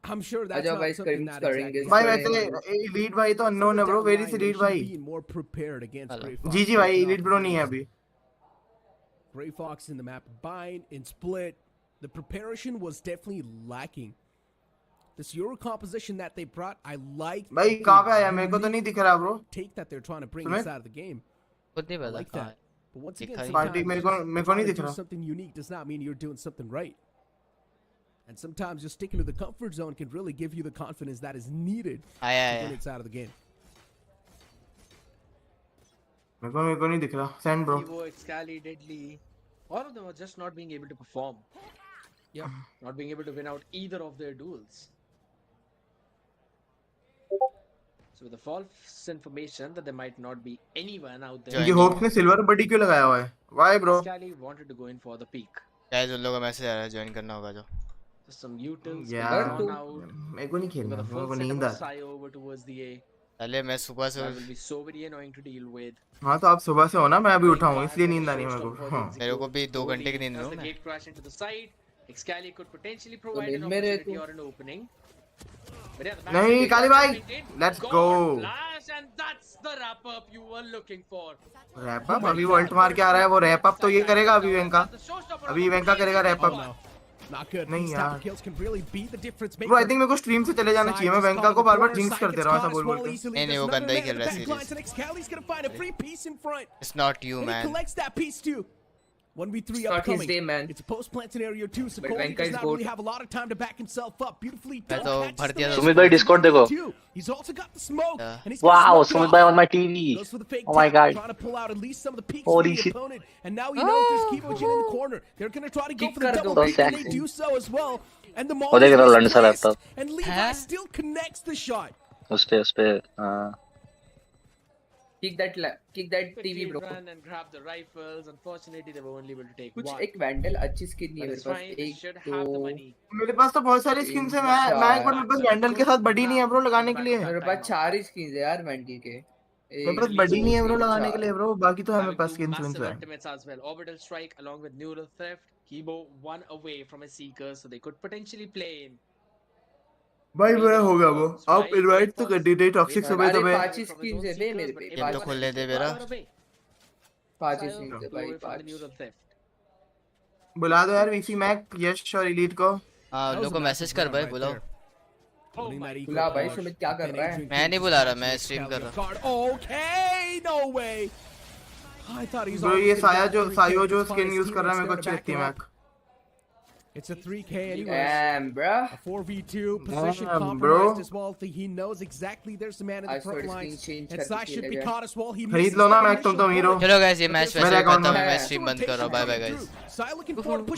I'm sure that's not something that exactly भाई वैसे एलीट भाई तो अननोन है ब्रो वेरी एलीट भाई more prepared against Grey Fox. जी जी भाई एलीट ब्रो नहीं है अभी Grey Fox in the map bind in split. The preparation was definitely lacking. This Euro composition that they brought, I like. भाई कहाँ पे आया मेरे को तो नहीं दिख रहा bro Take that they're trying to bring Sumit? inside of the game. खुद नहीं I पता like that. But once again, party मेरे को sometimes नहीं trying to दिख do रहा something unique does not mean you're doing something right. And sometimes just sticking to the comfort zone can really give you the confidence that is needed to get inside of the game. मेरे को नहीं दिख रहा send bro Evo, Excali, Deadly, all of them are just not being able to perform. Yeah. Not being able to win out either of their duels. So with the false information that there might not be anyone out there. ये hopes ने silver बडी क्यों लगाया हुआ है why bro Excali wanted to go in for the peak. Guys उन लोगों का message आ रहा है ज्वाइन करना होगा जो So some utils यार gone out. मेरे को नहीं खेलना With a मेरे full को setup नींद of uh Sai over towards the A. पहले मैं सुबह से That will be so very annoying to deal with. हाँ तो आप सुबह से हो ना मैं अभी उठा हूँ इसलिए नींद आ रही है मेरे को हाँ मेरे को भी 2 घंटे की नींद As लो the मैं gate crash into the side, Excali could potentially provide an मेरे opportunity or an opening. But yeah, the back नहीं gate काली was भाई maintained. Let's God go flash, and that's the wrap up you were looking for. Wrap up अभी वो alt मार के आ रहा है वो रैप अप तो ये करेगा अभी वेंका अभी वेंका करेगा रैप अप Not good. नहीं These यार type of kills can really be the difference bro maker. I think मेरे को स्ट्रीम से चले जाना चाहिए मैं वेंका को बार-बार जिंक्स कर दे रहा हूं ऐसा बोल बोल के नहीं नहीं वो गंदा ही खेल रहा है series Excali's gonna find a free piece in front. It's not you And he man collects that piece too. 1v3 It's not his upcoming. day, man. It's a post-plant scenario too, so But Goldie Venka does is not goat. really have a lot of time to back himself up. Beautifully मैं done. तो Catches भर the दिया man. Sumit भाई Discord देखो He's also got the smoke, and he's Wow, gonna smoke Sumit it bhai off. on my TV. Goes for the fake Oh my tap, God. trying to pull out at least some of the peaks Holy from the shit. opponent. And now you know there's Kivojin in the corner. They're gonna try to go for the Kick double kar do. peek, and they So do so as well. And the हो Maul जाएगा is लंड सा misplaced, laptop and Levi still connects the shot. उस पे Kick that TV, quickly bro. run and grab the rifles. Unfortunately, they were only able to take कुछ one. एक vandal अच्छी skin नहीं है But मेरे it's पास. fine. They एक should दो have the money. मेरे पास तो बहुत सारी स्किन्स है. मैं एक बार मेरे पास वैंडल के साथ बडी नहीं है ब्रो लगाने के लिए. मेरे पास 4 ही स्किन्स है यार वैंडल के. मेरे पास बडी नहीं है ब्रो लगाने के लिए ब्रो. बाकी तो है मेरे पास स्किन्स Massive है. ultimates as well. Orbital strike along with neural theft. Kibo one away from a seeker, so they could potentially play in. भाई मेरा हो गया वो. आप इनवाइट तो कर दीजिए टॉक्सिक समय तो मैं. 5 स्किन्स है दे मेरे पे. गेम तो खोलने दे मेरा. 5 स्किन्स है भाई. 5 बुला दो यार वीसी मैक यश और एलीट को. हाँ लोगों को मैसेज कर भाई बुलाओ. बुला भाई सुमित क्या कर रहा है. मैं नहीं बुला रहा. मैं स्ट्रीम कर रहा. Okay, no way. I thought he's bro ये सायो जो स्किन यूज कर रहा है मेरे को अच्छी लगती है Mac. It's a 3K anyway. Damn, bro. A 4v2 position Damn, compromised bro. as well. He knows exactly there's a man in the front lines. And Sai करके should be खेलेगा. caught as well. He खरीद लो ना Mac तुम तो hero. चलो guys ये match वैसे मेरे खत्म account है. में मैं स्ट्रीम बंद कर रहा हूँ. Bye bye guys. Sai looking forward to push